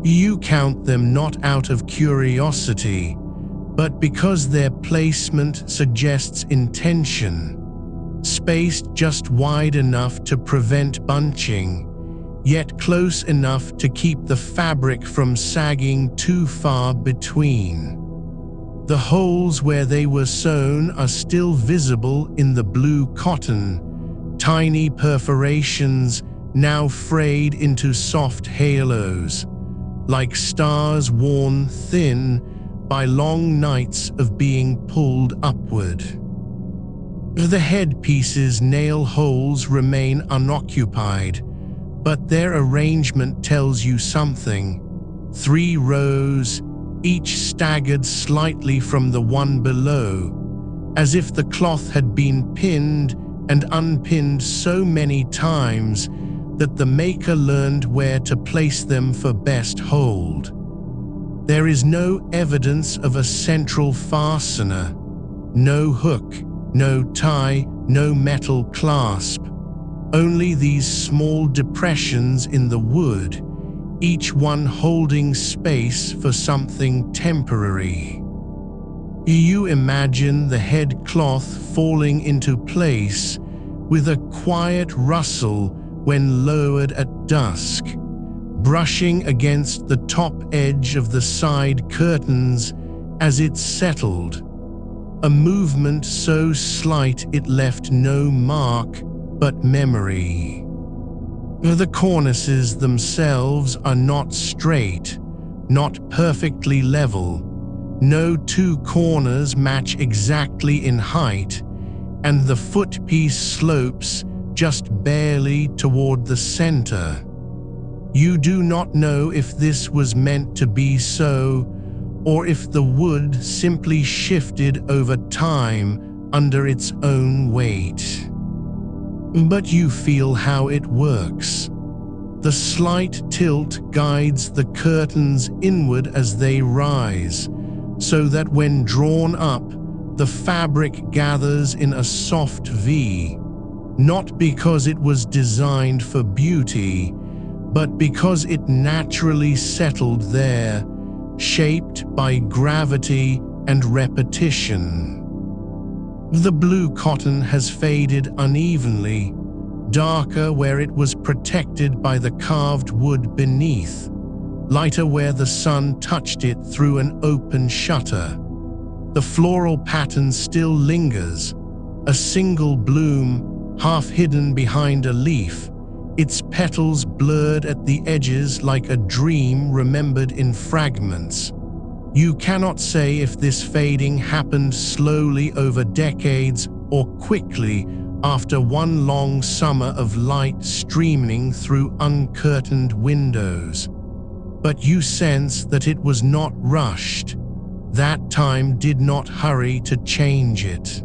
You count them not out of curiosity, but because their placement suggests intention, spaced just wide enough to prevent bunching, yet close enough to keep the fabric from sagging too far between. The holes where they were sewn are still visible in the blue cotton, tiny perforations now frayed into soft halos, like stars worn thin by long nights of being pulled upward. The headpiece's nail holes remain unoccupied, but their arrangement tells you something. 3 rows, each staggered slightly from the one below, as if the cloth had been pinned and unpinned so many times that the maker learned where to place them for best hold. There is no evidence of a central fastener, no hook, no tie, no metal clasp, only these small depressions in the wood, each one holding space for something temporary. You imagine the head cloth falling into place with a quiet rustle when lowered at dusk, brushing against the top edge of the side curtains as it settled, a movement so slight it left no mark but memory. The cornices themselves are not straight, not perfectly level. No 2 corners match exactly in height, and the footpiece slopes just barely toward the center. You do not know if this was meant to be so, or if the wood simply shifted over time under its own weight. But you feel how it works. The slight tilt guides the curtains inward as they rise, so that when drawn up, the fabric gathers in a soft V, not because it was designed for beauty, but because it naturally settled there, shaped by gravity and repetition. The blue cotton has faded unevenly, darker where it was protected by the carved wood beneath, lighter where the sun touched it through an open shutter. The floral pattern still lingers, a single bloom, half hidden behind a leaf, its petals blurred at the edges like a dream remembered in fragments. You cannot say if this fading happened slowly over decades or quickly after one long summer of light streaming through uncurtained windows. But you sense that it was not rushed. That time did not hurry to change it.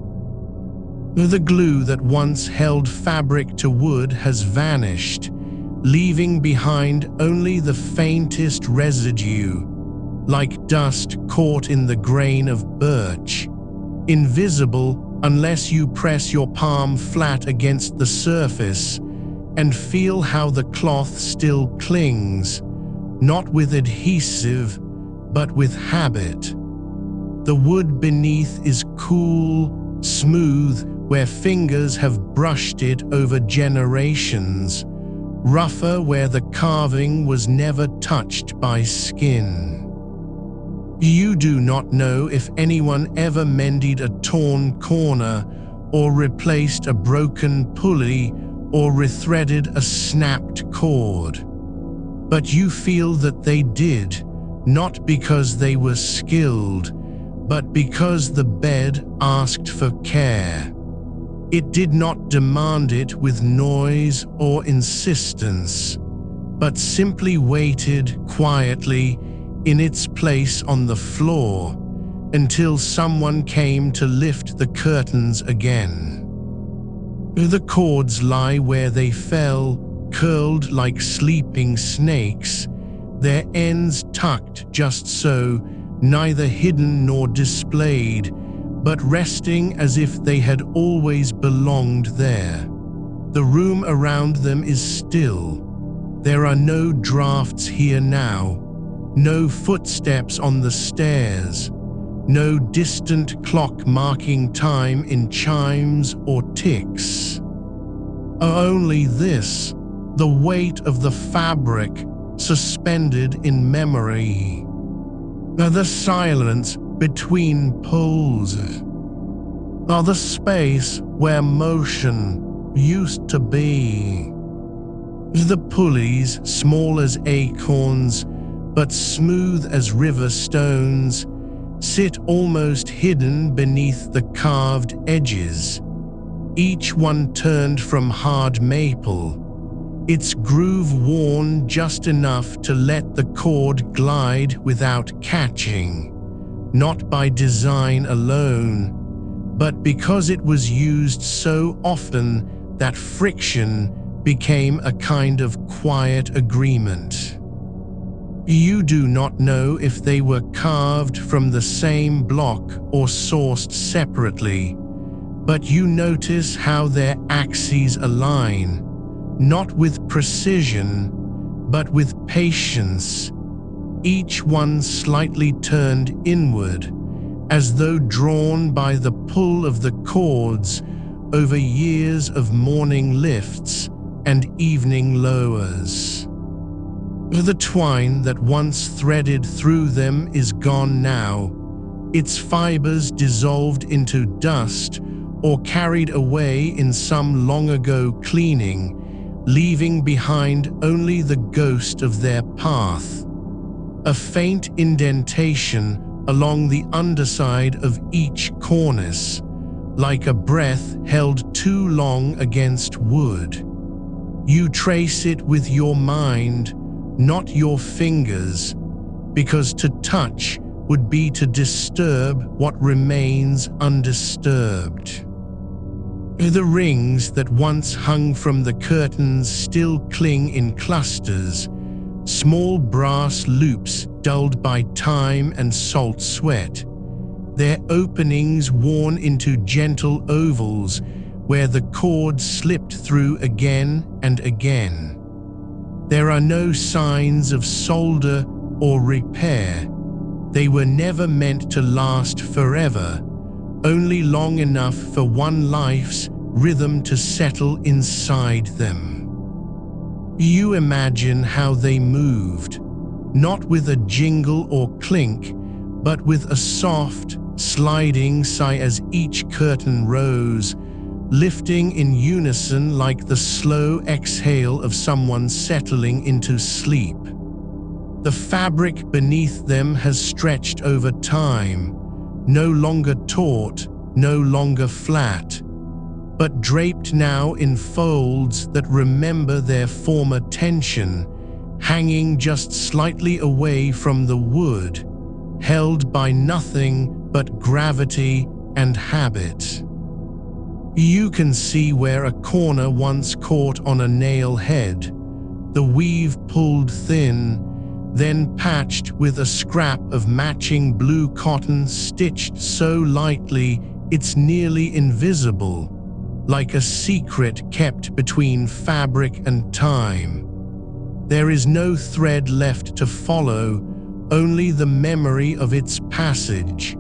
The glue that once held fabric to wood has vanished, leaving behind only the faintest residue, like dust caught in the grain of birch, invisible unless you press your palm flat against the surface and feel how the cloth still clings, not with adhesive, but with habit. The wood beneath is cool, smooth, where fingers have brushed it over generations, rougher where the carving was never touched by skin. You do not know if anyone ever mended a torn corner, or replaced a broken pulley, or rethreaded a snapped cord. But you feel that they did, not because they were skilled, but because the bed asked for care. It did not demand it with noise or insistence, but simply waited quietly in its place on the floor until someone came to lift the curtains again. The cords lie where they fell, curled like sleeping snakes, their ends tucked just so, neither hidden nor displayed, but resting as if they had always belonged there. The room around them is still. There are no drafts here now, no footsteps on the stairs, no distant clock marking time in chimes or ticks. Only this, the weight of the fabric suspended in memory. The silence between poles. The space where motion used to be. The pulleys, small as acorns, but smooth as river stones, sit almost hidden beneath the carved edges, each one turned from hard maple, its groove worn just enough to let the cord glide without catching, not by design alone, but because it was used so often that friction became a kind of quiet agreement. You do not know if they were carved from the same block or sourced separately, but you notice how their axes align, not with precision, but with patience, each one slightly turned inward, as though drawn by the pull of the cords over years of morning lifts and evening lowers. The twine that once threaded through them is gone now, its fibers dissolved into dust or carried away in some long-ago cleaning, leaving behind only the ghost of their path, a faint indentation along the underside of each cornice, like a breath held too long against wood. You trace it with your mind, not your fingers, because to touch would be to disturb what remains undisturbed. The rings that once hung from the curtains still cling in clusters, small brass loops dulled by time and salt sweat, their openings worn into gentle ovals where the cord slipped through again and again. There are no signs of solder or repair. They were never meant to last forever, only long enough for one life's rhythm to settle inside them. You imagine how they moved, not with a jingle or clink, but with a soft, sliding sigh as each curtain rose, lifting in unison like the slow exhale of someone settling into sleep. The fabric beneath them has stretched over time, no longer taut, no longer flat, but draped now in folds that remember their former tension, hanging just slightly away from the wood, held by nothing but gravity and habit. You can see where a corner once caught on a nail head, the weave pulled thin, then patched with a scrap of matching blue cotton stitched so lightly it's nearly invisible, like a secret kept between fabric and time. There is no thread left to follow, only the memory of its passage.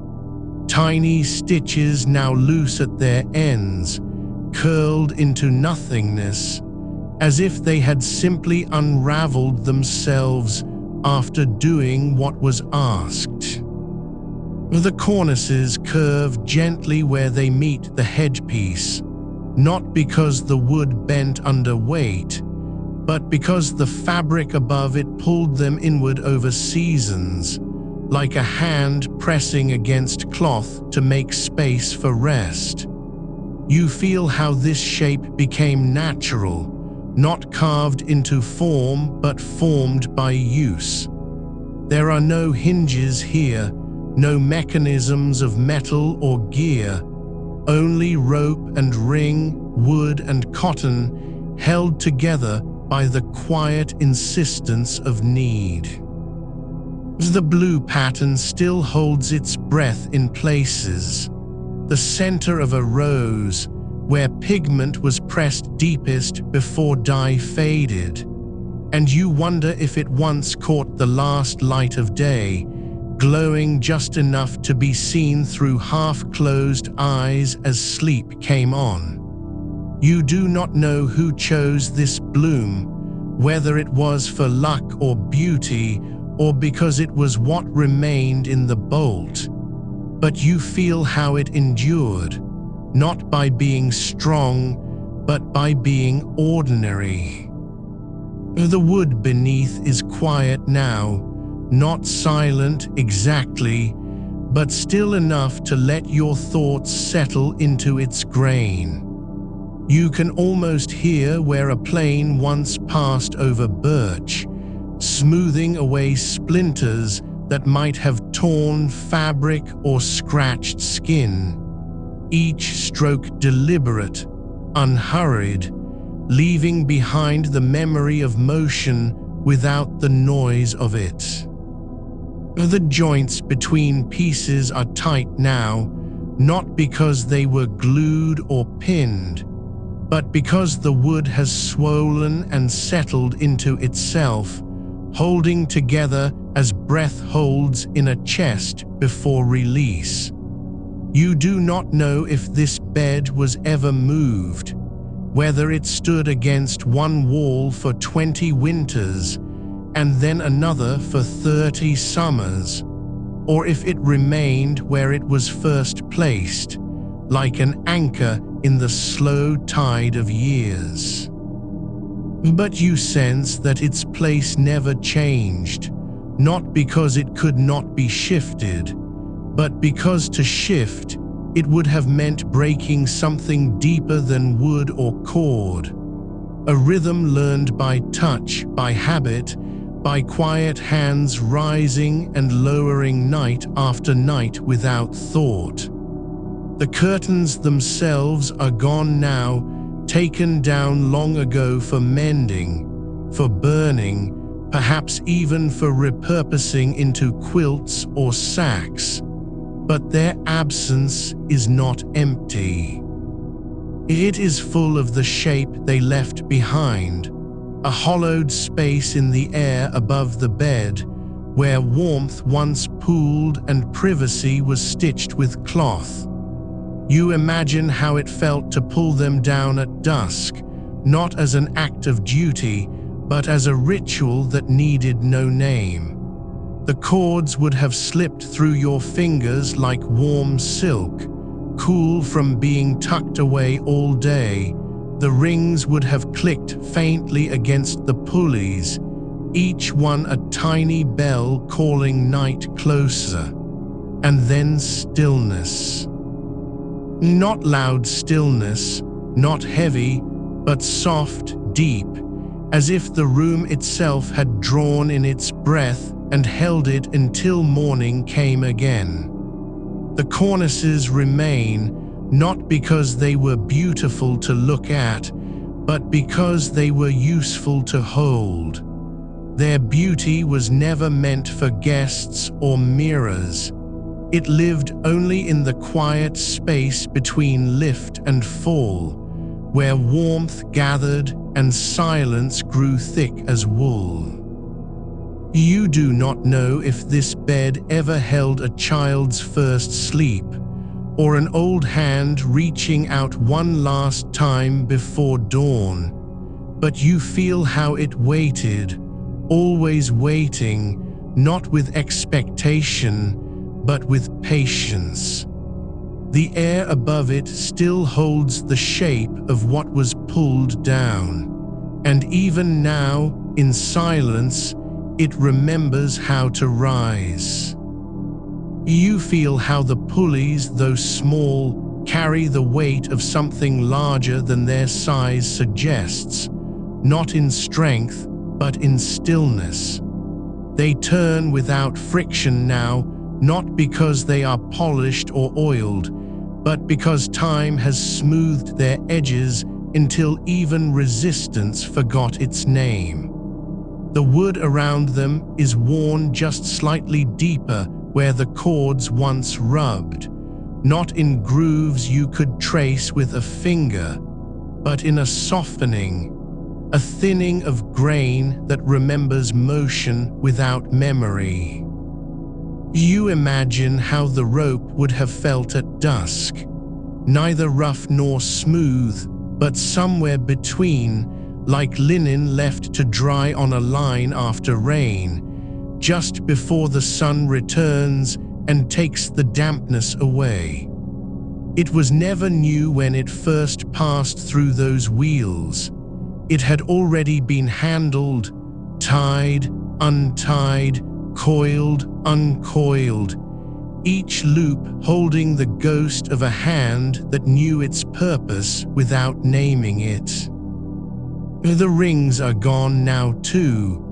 Tiny stitches now loose at their ends, curled into nothingness, as if they had simply unraveled themselves after doing what was asked. The cornices curve gently where they meet the headpiece, not because the wood bent under weight, but because the fabric above it pulled them inward over seasons, like a hand pressing against cloth to make space for rest. You feel how this shape became natural, not carved into form but formed by use. There are no hinges here, no mechanisms of metal or gear, only rope and ring, wood and cotton, held together by the quiet insistence of need. The blue pattern still holds its breath in places, the center of a rose, where pigment was pressed deepest before dye faded, and you wonder if it once caught the last light of day, glowing just enough to be seen through half-closed eyes as sleep came on. You do not know who chose this bloom, whether it was for luck or beauty, or because it was what remained in the bolt. But you feel how it endured, not by being strong, but by being ordinary. The wood beneath is quiet now, not silent exactly, but still enough to let your thoughts settle into its grain. You can almost hear where a plane once passed over birch, smoothing away splinters that might have torn fabric or scratched skin, each stroke deliberate, unhurried, leaving behind the memory of motion without the noise of it. The joints between pieces are tight now, not because they were glued or pinned, but because the wood has swollen and settled into itself, holding together as breath holds in a chest before release. You do not know if this bed was ever moved, whether it stood against one wall for 20 winters and then another for 30 summers, or if it remained where it was first placed, like an anchor in the slow tide of years. But you sense that its place never changed, not because it could not be shifted, but because to shift it would have meant breaking something deeper than wood or cord, a rhythm learned by touch, by habit, by quiet hands rising and lowering night after night without thought. The curtains themselves are gone now, taken down long ago for mending, for burning, perhaps even for repurposing into quilts or sacks. But their absence is not empty. It is full of the shape they left behind, a hollowed space in the air above the bed, where warmth once pooled and privacy was stitched with cloth. You imagine how it felt to pull them down at dusk, not as an act of duty, but as a ritual that needed no name. The cords would have slipped through your fingers like warm silk, cool from being tucked away all day. The rings would have clicked faintly against the pulleys, each one a tiny bell calling night closer. And then stillness. Not loud stillness, not heavy, but soft, deep, as if the room itself had drawn in its breath and held it until morning came again. The cornices remain, not because they were beautiful to look at, but because they were useful to hold. Their beauty was never meant for guests or mirrors. It lived only in the quiet space between lift and fall, where warmth gathered and silence grew thick as wool. You do not know if this bed ever held a child's first sleep, or an old hand reaching out one last time before dawn, but you feel how it waited, always waiting, not with expectation, but with patience. The air above it still holds the shape of what was pulled down, And even now, in silence, it remembers how to rise. You feel how the pulleys, though small, carry the weight of something larger than their size suggests, not in strength, but in stillness. They turn without friction now, not because they are polished or oiled, but because time has smoothed their edges until even resistance forgot its name. The wood around them is worn just slightly deeper where the cords once rubbed, not in grooves you could trace with a finger, but in a softening, a thinning of grain that remembers motion without memory. You imagine how the rope would have felt at dusk, neither rough nor smooth, but somewhere between, like linen left to dry on a line after rain, just before the sun returns and takes the dampness away. It was never new when it first passed through those wheels. It had already been handled, tied, untied, coiled, uncoiled, each loop holding the ghost of a hand that knew its purpose without naming it. The rings are gone now too,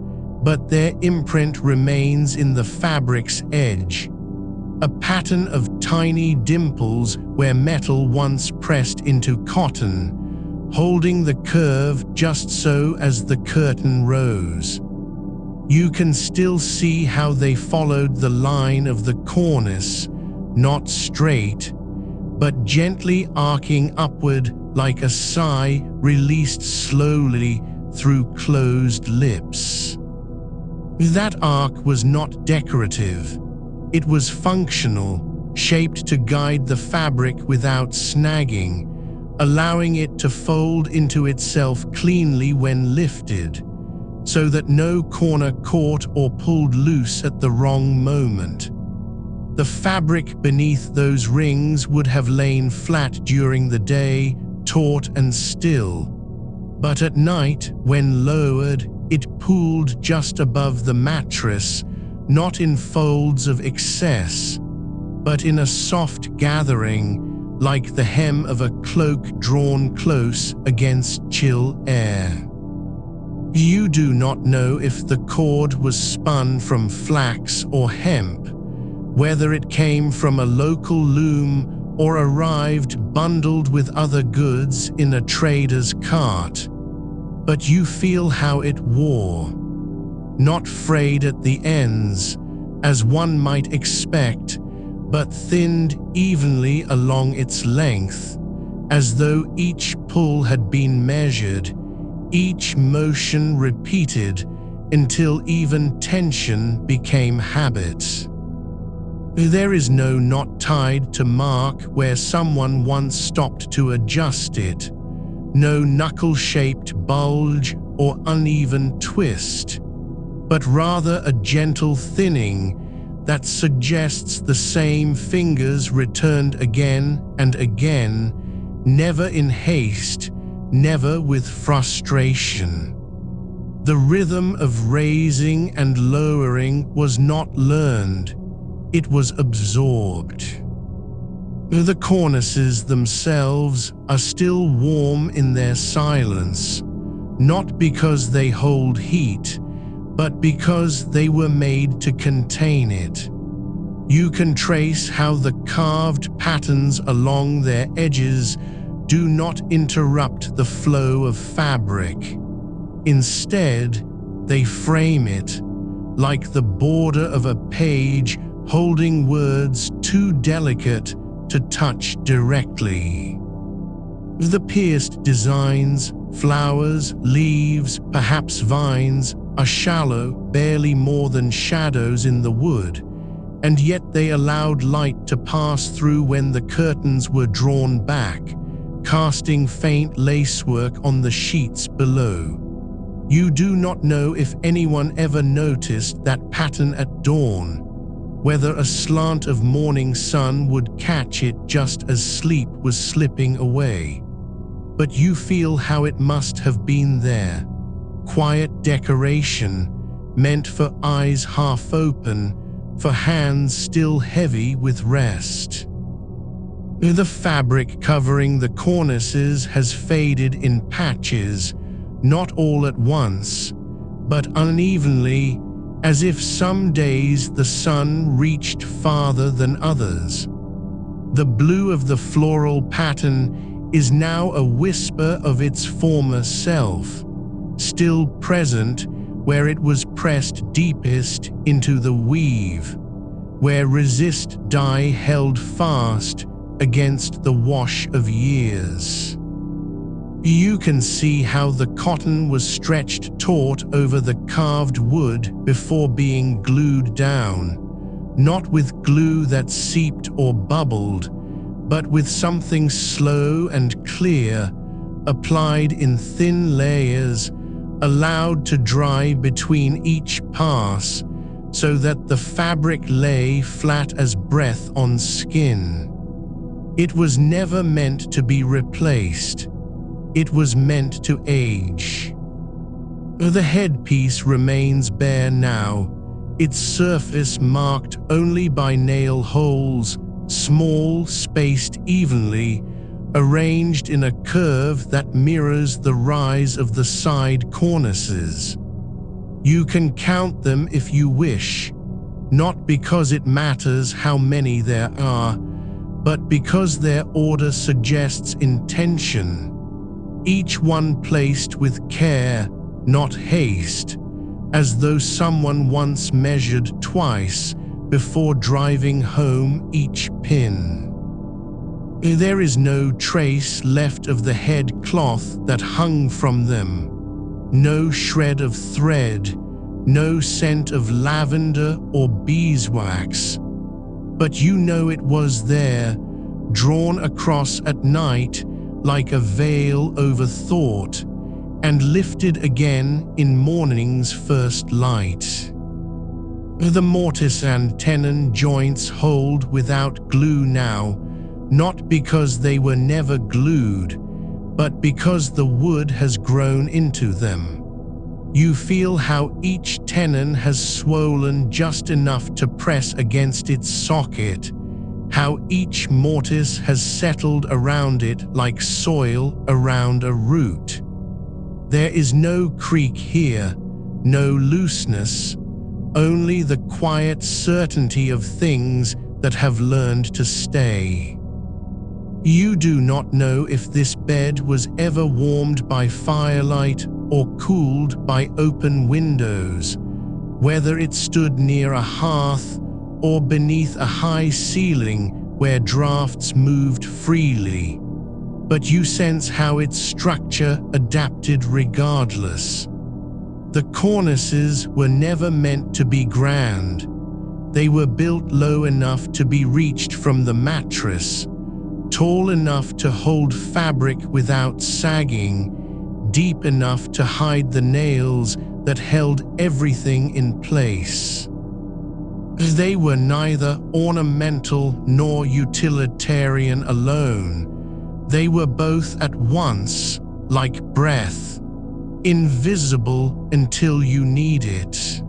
but their imprint remains in the fabric's edge, a pattern of tiny dimples where metal once pressed into cotton, holding the curve just so as the curtain rose. You can still see how they followed the line of the cornice, not straight, but gently arcing upward like a sigh released slowly through closed lips. That arc was not decorative. It was functional, shaped to guide the fabric without snagging, allowing it to fold into itself cleanly when lifted, so that no corner caught or pulled loose at the wrong moment. The fabric beneath those rings would have lain flat during the day, taut and still, but at night, when lowered, it pooled just above the mattress, not in folds of excess, but in a soft gathering, like the hem of a cloak drawn close against chill air. You do not know if the cord was spun from flax or hemp, whether it came from a local loom or arrived bundled with other goods in a trader's cart, but you feel how it wore, not frayed at the ends, as one might expect, but thinned evenly along its length, as though each pull had been measured, each motion repeated, until even tension became habit. There is no knot tied to mark where someone once stopped to adjust it, no knuckle-shaped bulge or uneven twist, but rather a gentle thinning that suggests the same fingers returned again and again, never in haste, never with frustration. The rhythm of raising and lowering was not learned, it was absorbed. The cornices themselves are still warm in their silence, not because they hold heat, but because they were made to contain it. You can trace how the carved patterns along their edges do not interrupt the flow of fabric. Instead, they frame it, like the border of a page holding words too delicate to touch directly. The pierced designs, flowers, leaves, perhaps vines, are shallow, barely more than shadows in the wood, and yet they allowed light to pass through when the curtains were drawn back, casting faint lacework on the sheets below. You do not know if anyone ever noticed that pattern at dawn, whether a slant of morning sun would catch it just as sleep was slipping away. But you feel how it must have been there, quiet decoration, meant for eyes half open, for hands still heavy with rest. The fabric covering the cornices has faded in patches, not all at once, but unevenly, as if some days the sun reached farther than others. The blue of the floral pattern is now a whisper of its former self, still present where it was pressed deepest into the weave, where resist dye held fast against the wash of years. You can see how the cotton was stretched taut over the carved wood before being glued down, not with glue that seeped or bubbled, but with something slow and clear, applied in thin layers, allowed to dry between each pass, so that the fabric lay flat as breath on skin. It was never meant to be replaced. It was meant to age. The headpiece remains bare now, its surface marked only by nail holes, small, spaced evenly, arranged in a curve that mirrors the rise of the side cornices. You can count them if you wish, not because it matters how many there are, but because their order suggests intention. Each one placed with care, not haste, as though someone once measured twice before driving home each pin. There is no trace left of the head cloth that hung from them, no shred of thread, no scent of lavender or beeswax. But you know it was there, drawn across at night like a veil over thought, and lifted again in morning's first light. The mortise and tenon joints hold without glue now, not because they were never glued, but because the wood has grown into them. You feel how each tenon has swollen just enough to press against its socket, how each mortise has settled around it like soil around a root. There is no creak here, no looseness, only the quiet certainty of things that have learned to stay. You do not know if this bed was ever warmed by firelight or cooled by open windows, whether it stood near a hearth or beneath a high ceiling where drafts moved freely, but you sense how its structure adapted regardless. The cornices were never meant to be grand. They were built low enough to be reached from the mattress, tall enough to hold fabric without sagging, deep enough to hide the nails that held everything in place. They were neither ornamental nor utilitarian alone. They were both at once, like breath, invisible until you need it.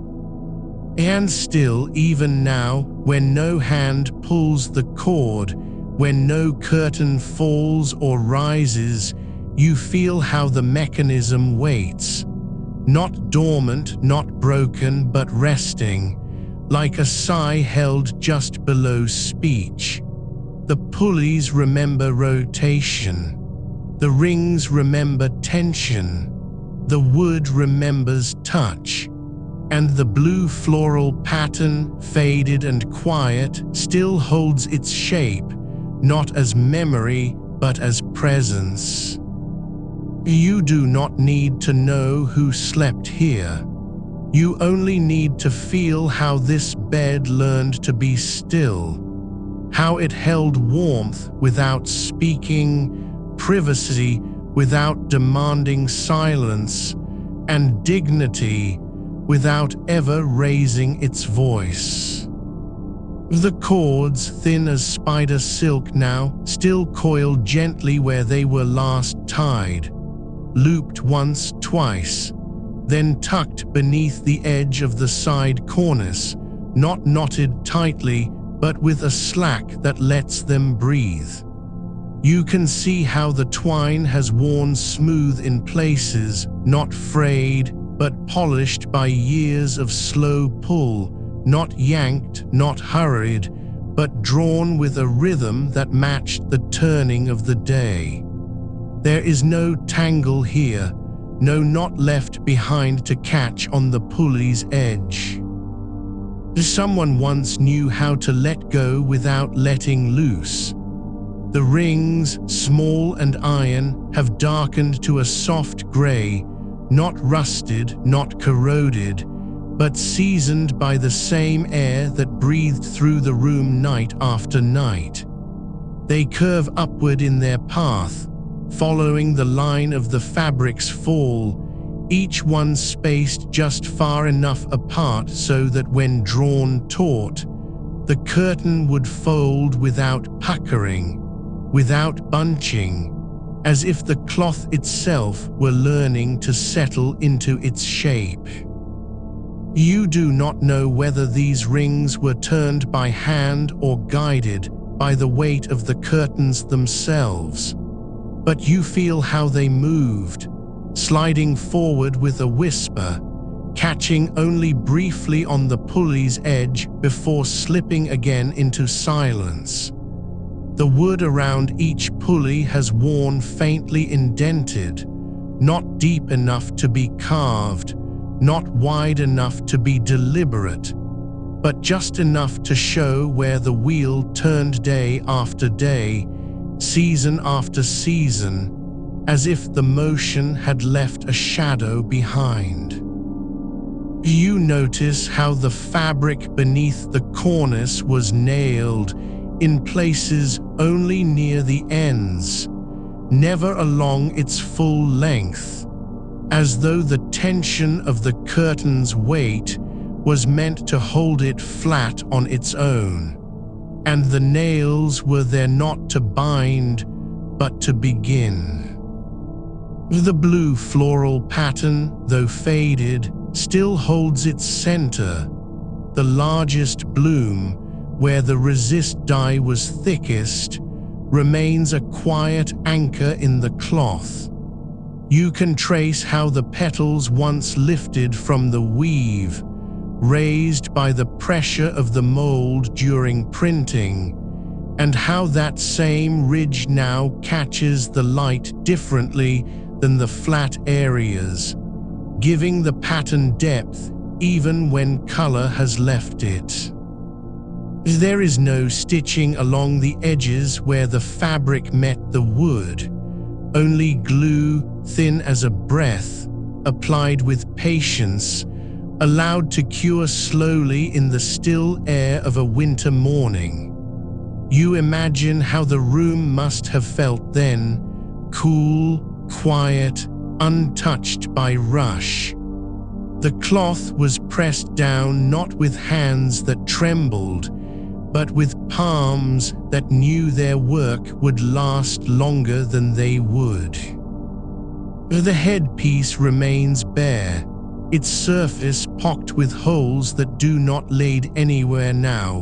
And still, even now, when no hand pulls the cord, when no curtain falls or rises, you feel how the mechanism waits, not dormant, not broken, but resting, like a sigh held just below speech. The pulleys remember rotation. The rings remember tension. The wood remembers touch. And the blue floral pattern, faded and quiet, still holds its shape, not as memory, but as presence. You do not need to know who slept here. You only need to feel how this bed learned to be still, how it held warmth without speaking, privacy without demanding silence, and dignity without ever raising its voice. The cords, thin as spider silk now, still coiled gently where they were last tied, looped once, twice, then tucked beneath the edge of the side cornice, not knotted tightly, but with a slack that lets them breathe. You can see how the twine has worn smooth in places, not frayed, but polished by years of slow pull, not yanked, not hurried, but drawn with a rhythm that matched the turning of the day. There is no tangle here, no knot left behind to catch on the pulley's edge. Someone once knew how to let go without letting loose. The rings, small and iron, have darkened to a soft gray, not rusted, not corroded, but seasoned by the same air that breathed through the room night after night. They curve upward in their path, following the line of the fabric's fall, each one spaced just far enough apart so that when drawn taut, the curtain would fold without puckering, without bunching, as if the cloth itself were learning to settle into its shape. You do not know whether these rings were turned by hand or guided by the weight of the curtains themselves, but you feel how they moved, sliding forward with a whisper, catching only briefly on the pulley's edge before slipping again into silence. The wood around each pulley has worn faintly indented, not deep enough to be carved, not wide enough to be deliberate, but just enough to show where the wheel turned day after day, season after season, as if the motion had left a shadow behind. You notice how the fabric beneath the cornice was nailed, in places only near the ends, never along its full length, as though the tension of the curtain's weight was meant to hold it flat on its own, and the nails were there not to bind, but to begin. The blue floral pattern, though faded, still holds its center, the largest bloom, where the resist dye was thickest, remains a quiet anchor in the cloth. You can trace how the petals once lifted from the weave, raised by the pressure of the mold during printing, and how that same ridge now catches the light differently than the flat areas, giving the pattern depth even when color has left it. There is no stitching along the edges where the fabric met the wood, only glue, thin as a breath, applied with patience, allowed to cure slowly in the still air of a winter morning. You imagine how the room must have felt then, cool, quiet, untouched by rush. The cloth was pressed down not with hands that trembled, but with palms that knew their work would last longer than they would. The headpiece remains bare, its surface pocked with holes that do not lead anywhere now,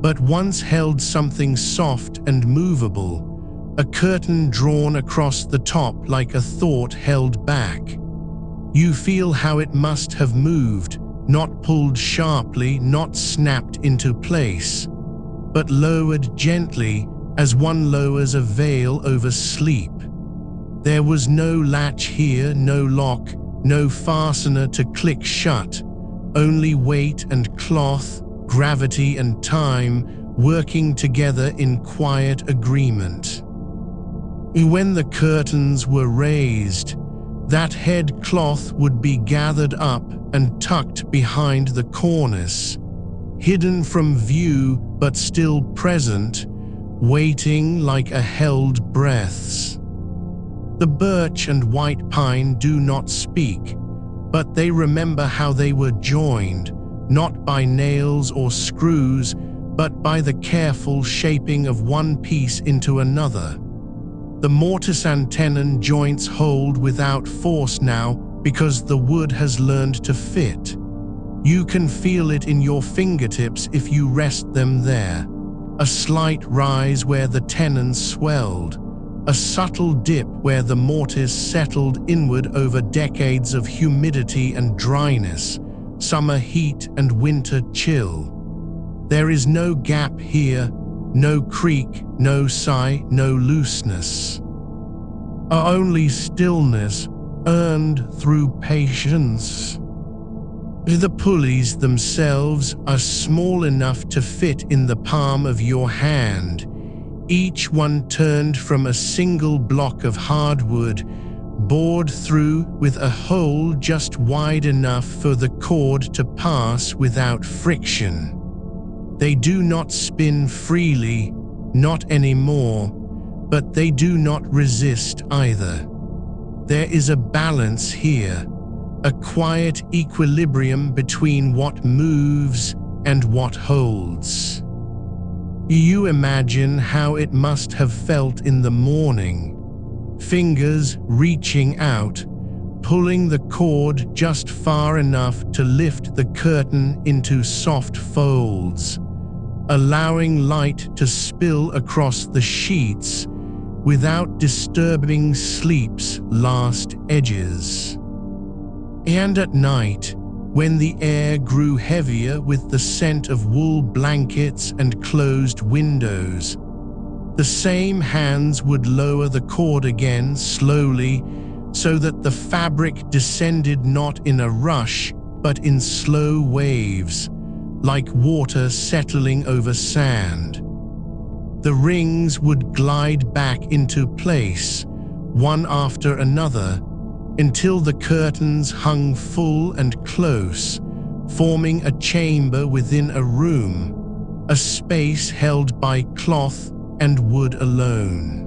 but once held something soft and movable, a curtain drawn across the top like a thought held back. You feel how it must have moved, not pulled sharply, not snapped into place, but lowered gently as one lowers a veil over sleep. There was no latch here, no lock, no fastener to click shut, only weight and cloth, gravity and time working together in quiet agreement. When the curtains were raised, that head cloth would be gathered up and tucked behind the cornice, hidden from view but still present, waiting like a held breaths. The birch and white pine do not speak, but they remember how they were joined, not by nails or screws, but by the careful shaping of one piece into another. The mortise and tenon joints hold without force now, because the wood has learned to fit. You can feel it in your fingertips if you rest them there. A slight rise where the tenons swelled, a subtle dip where the mortise settled inward over decades of humidity and dryness, summer heat and winter chill. There is no gap here, no creak, no sigh, no looseness. Only stillness earned through patience. The pulleys themselves are small enough to fit in the palm of your hand, each one turned from a single block of hardwood, bored through with a hole just wide enough for the cord to pass without friction. They do not spin freely, not anymore, but they do not resist either. There is a balance here, a quiet equilibrium between what moves and what holds. You imagine how it must have felt in the morning, fingers reaching out, pulling the cord just far enough to lift the curtain into soft folds, allowing light to spill across the sheets without disturbing sleep's last edges. And at night, when the air grew heavier with the scent of wool blankets and closed windows, the same hands would lower the cord again slowly so that the fabric descended not in a rush but in slow waves, like water settling over sand. The rings would glide back into place, one after another, until the curtains hung full and close, forming a chamber within a room, a space held by cloth and wood alone.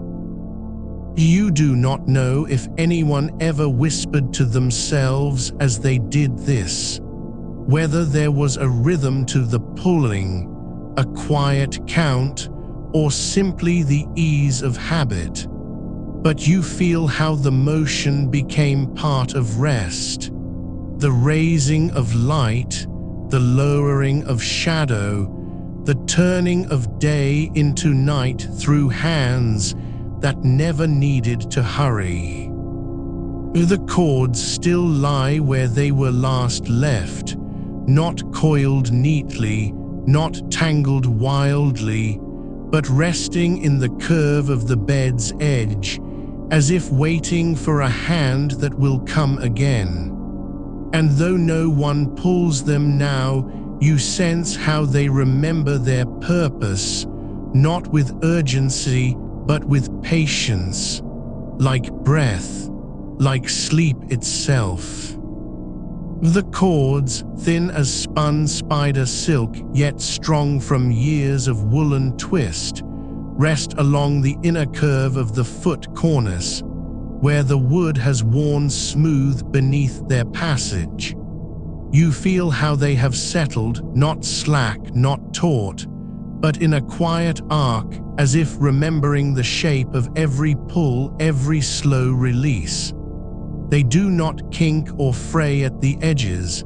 You do not know if anyone ever whispered to themselves as they did this, whether there was a rhythm to the pulling, a quiet count, or simply the ease of habit. But you feel how the motion became part of rest, the raising of light, the lowering of shadow, the turning of day into night through hands that never needed to hurry. The cords still lie where they were last left, not coiled neatly, not tangled wildly, but resting in the curve of the bed's edge, as if waiting for a hand that will come again. And though no one pulls them now, you sense how they remember their purpose, not with urgency, but with patience, like breath, like sleep itself. The cords, thin as spun spider silk, yet strong from years of woolen twist, rest along the inner curve of the foot cornice, where the wood has worn smooth beneath their passage. You feel how they have settled, not slack, not taut, but in a quiet arc, as if remembering the shape of every pull, every slow release. They do not kink or fray at the edges.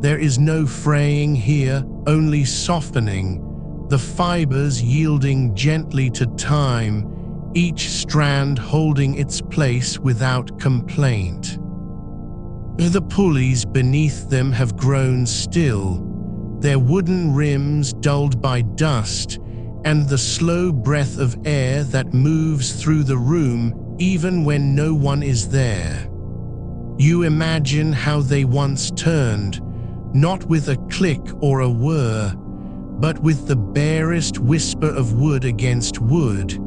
There is no fraying here, only softening, the fibers yielding gently to time, each strand holding its place without complaint. The pulleys beneath them have grown still, their wooden rims dulled by dust, and the slow breath of air that moves through the room even when no one is there. You imagine how they once turned, not with a click or a whir, but with the barest whisper of wood against wood,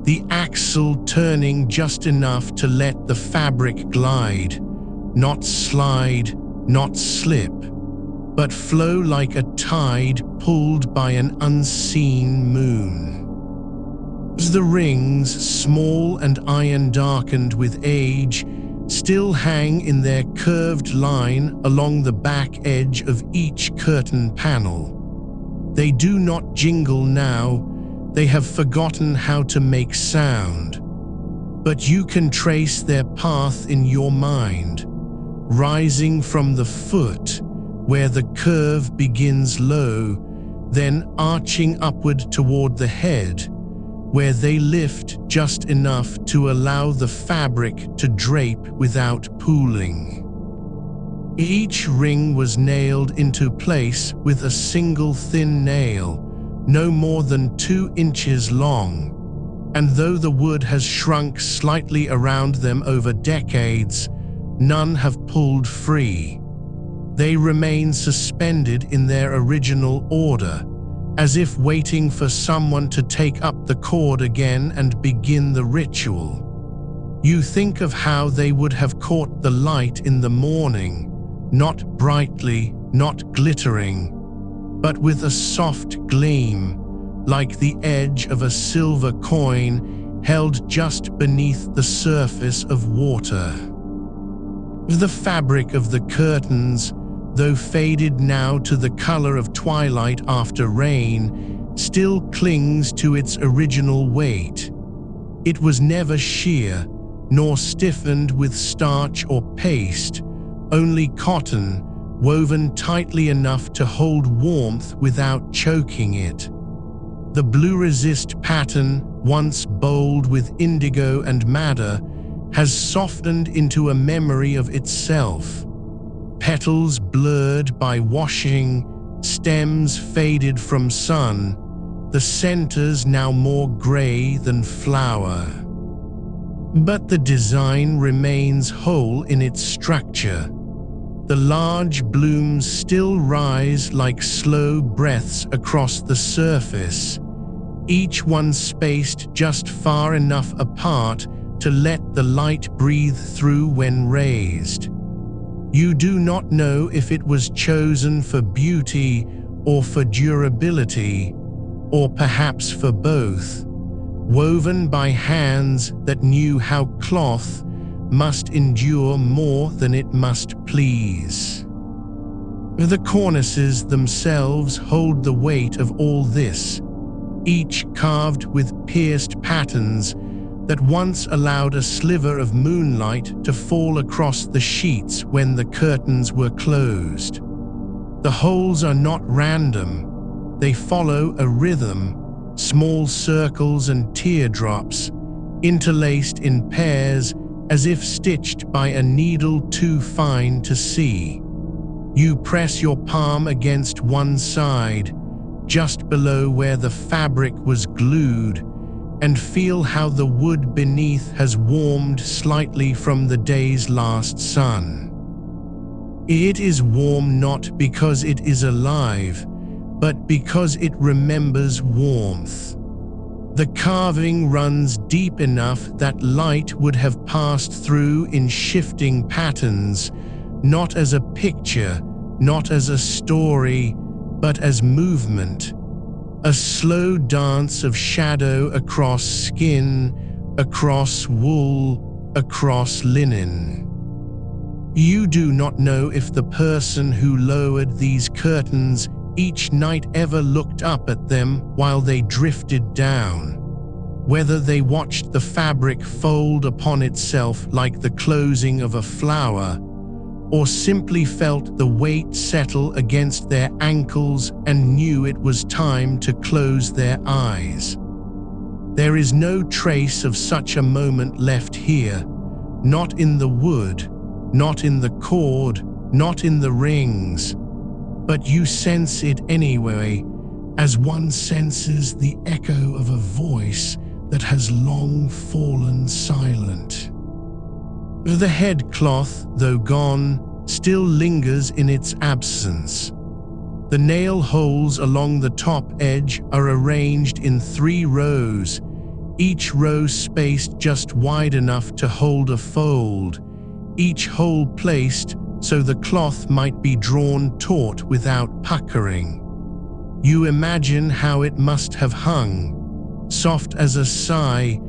the axle turning just enough to let the fabric glide, not slide, not slip, but flow like a tide pulled by an unseen moon. The rings, small and iron-darkened with age, still hang in their curved line along the back edge of each curtain panel. They do not jingle now, they have forgotten how to make sound. But you can trace their path in your mind, rising from the foot, where the curve begins low, then arching upward toward the head, where they lift just enough to allow the fabric to drape without pooling. Each ring was nailed into place with a single thin nail, no more than 2 inches long, and though the wood has shrunk slightly around them over decades, none have pulled free. They remain suspended in their original order, as if waiting for someone to take up the cord again and begin the ritual. You think of how they would have caught the light in the morning, not brightly, not glittering, but with a soft gleam, like the edge of a silver coin held just beneath the surface of water. The fabric of the curtains, though faded now to the color of twilight after rain, still clings to its original weight. It was never sheer, nor stiffened with starch or paste, only cotton, woven tightly enough to hold warmth without choking it. The blue resist pattern, once bold with indigo and madder, has softened into a memory of itself. Petals blurred by washing, stems faded from sun, the centers now more gray than flower. But the design remains whole in its structure. The large blooms still rise like slow breaths across the surface, each one spaced just far enough apart to let the light breathe through when raised. You do not know if it was chosen for beauty or for durability, or perhaps for both, woven by hands that knew how cloth must endure more than it must please. The cornices themselves hold the weight of all this, each carved with pierced patterns that once allowed a sliver of moonlight to fall across the sheets when the curtains were closed. The holes are not random, they follow a rhythm, small circles and teardrops, interlaced in pairs as if stitched by a needle too fine to see. You press your palm against one side, just below where the fabric was glued, and feel how the wood beneath has warmed slightly from the day's last sun. It is warm not because it is alive, but because it remembers warmth. The carving runs deep enough that light would have passed through in shifting patterns, not as a picture, not as a story, but as movement. A slow dance of shadow across skin, across wool, across linen. You do not know if the person who lowered these curtains each night ever looked up at them while they drifted down, whether they watched the fabric fold upon itself like the closing of a flower, or simply felt the weight settle against their ankles and knew it was time to close their eyes. There is no trace of such a moment left here, not in the wood, not in the cord, not in the rings, but you sense it anyway, as one senses the echo of a voice that has long fallen silent. The headcloth, though gone, still lingers in its absence. The nail holes along the top edge are arranged in 3 rows, each row spaced just wide enough to hold a fold, each hole placed so the cloth might be drawn taut without puckering. You imagine how it must have hung, soft as a sigh,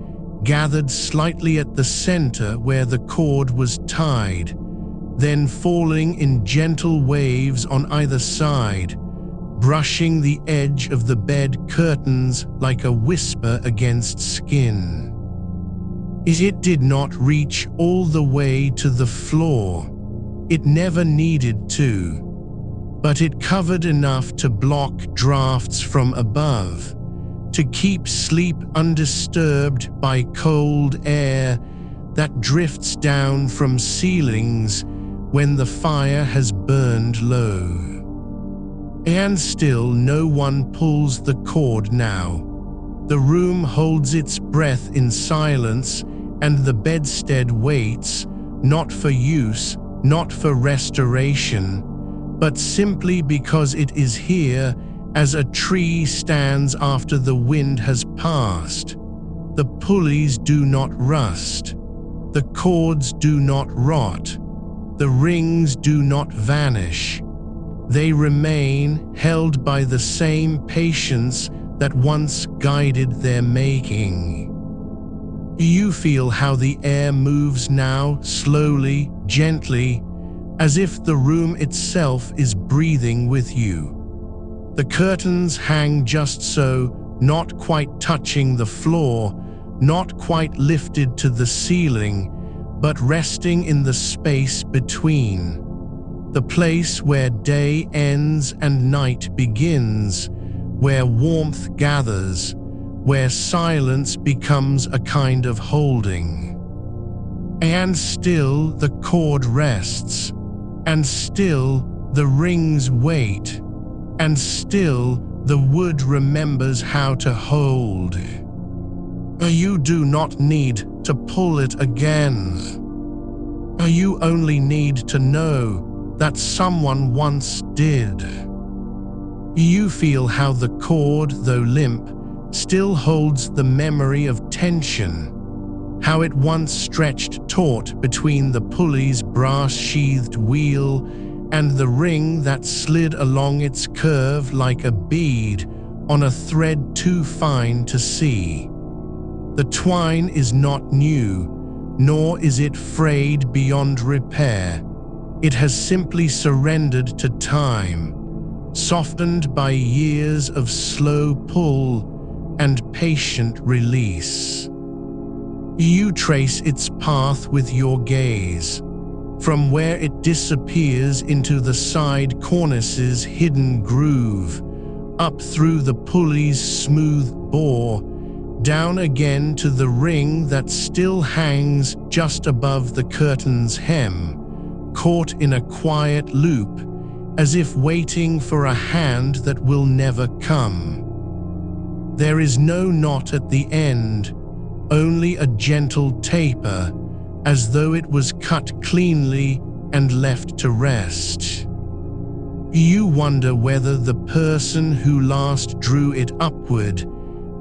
gathered slightly at the center where the cord was tied, then falling in gentle waves on either side, brushing the edge of the bed curtains like a whisper against skin. It did not reach all the way to the floor. It never needed to, but it covered enough to block drafts from above, to keep sleep undisturbed by cold air that drifts down from ceilings when the fire has burned low. And still no one pulls the cord now. The room holds its breath in silence, and the bedstead waits, not for use, not for restoration, but simply because it is here, as a tree stands after the wind has passed. The pulleys do not rust. The cords do not rot. The rings do not vanish. They remain, held by the same patience that once guided their making. You feel how the air moves now, slowly, gently, as if the room itself is breathing with you. The curtains hang just so, not quite touching the floor, not quite lifted to the ceiling, but resting in the space between. The place where day ends and night begins, where warmth gathers, where silence becomes a kind of holding. And still the cord rests, and still the rings wait, and still the wood remembers how to hold. You do not need to pull it again. You only need to know that someone once did. You feel how the cord, though limp, still holds the memory of tension, how it once stretched taut between the pulley's brass-sheathed wheel and the ring that slid along its curve like a bead on a thread too fine to see. The twine is not new, nor is it frayed beyond repair. It has simply surrendered to time, softened by years of slow pull and patient release. You trace its path with your gaze, from where it disappears into the side cornice's hidden groove, up through the pulley's smooth bore, down again to the ring that still hangs just above the curtain's hem, caught in a quiet loop, as if waiting for a hand that will never come. There is no knot at the end, only a gentle taper, as though it was cut cleanly and left to rest. You wonder whether the person who last drew it upward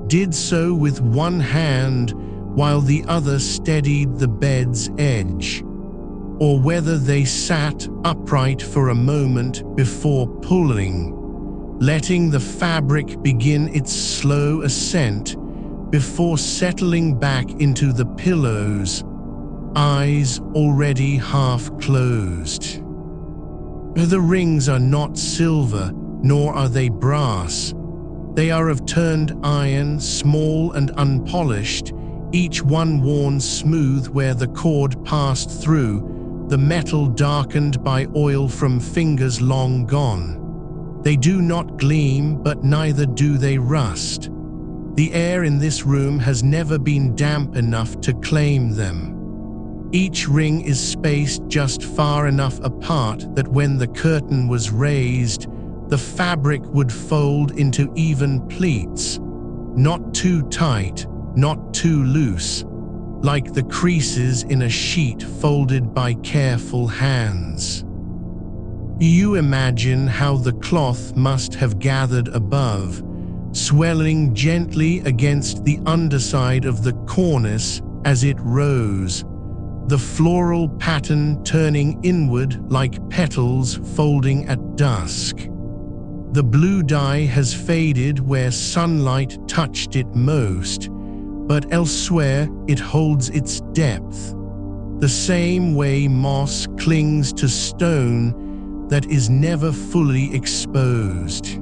did so with one hand while the other steadied the bed's edge, or whether they sat upright for a moment before pulling, letting the fabric begin its slow ascent before settling back into the pillows, eyes already half closed. The rings are not silver, nor are they brass. They are of turned iron, small and unpolished, each one worn smooth where the cord passed through, the metal darkened by oil from fingers long gone. They do not gleam, but neither do they rust. The air in this room has never been damp enough to claim them. Each ring is spaced just far enough apart that when the curtain was raised, the fabric would fold into even pleats, not too tight, not too loose, like the creases in a sheet folded by careful hands. You imagine how the cloth must have gathered above, swelling gently against the underside of the cornice as it rose, the floral pattern turning inward like petals folding at dusk. The blue dye has faded where sunlight touched it most, but elsewhere it holds its depth, the same way moss clings to stone that is never fully exposed.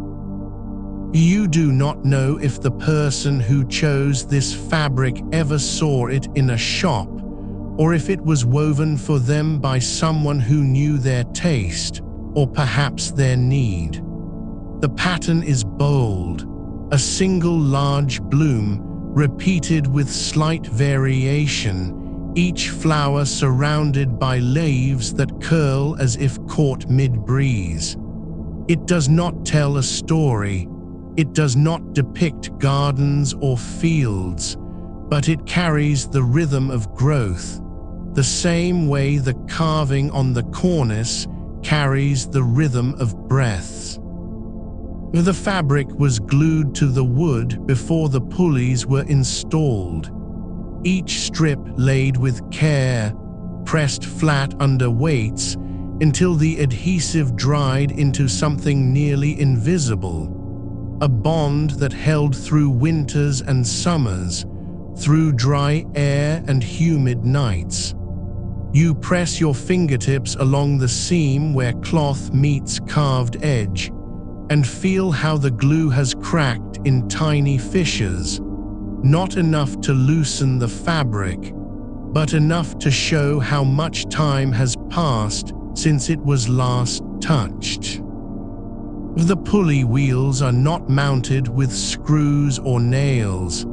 You do not know if the person who chose this fabric ever saw it in a shop, or if it was woven for them by someone who knew their taste, or perhaps their need. The pattern is bold, a single large bloom, repeated with slight variation, each flower surrounded by leaves that curl as if caught mid-breeze. It does not tell a story, it does not depict gardens or fields, but it carries the rhythm of growth, the same way the carving on the cornice carries the rhythm of breaths. The fabric was glued to the wood before the pulleys were installed, each strip laid with care, pressed flat under weights until the adhesive dried into something nearly invisible, a bond that held through winters and summers, through dry air and humid nights. You press your fingertips along the seam where cloth meets carved edge, and feel how the glue has cracked in tiny fissures, not enough to loosen the fabric, but enough to show how much time has passed since it was last touched. The pulley wheels are not mounted with screws or nails.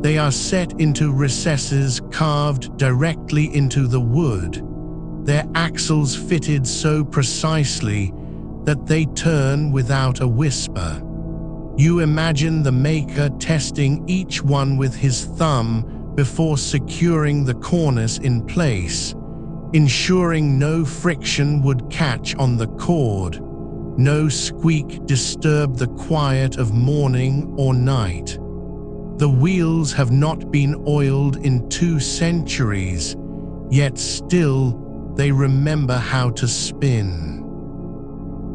They are set into recesses carved directly into the wood, their axles fitted so precisely that they turn without a whisper. You imagine the maker testing each one with his thumb before securing the cornice in place, ensuring no friction would catch on the cord, no squeak disturb the quiet of morning or night. The wheels have not been oiled in 2 centuries, yet still they remember how to spin.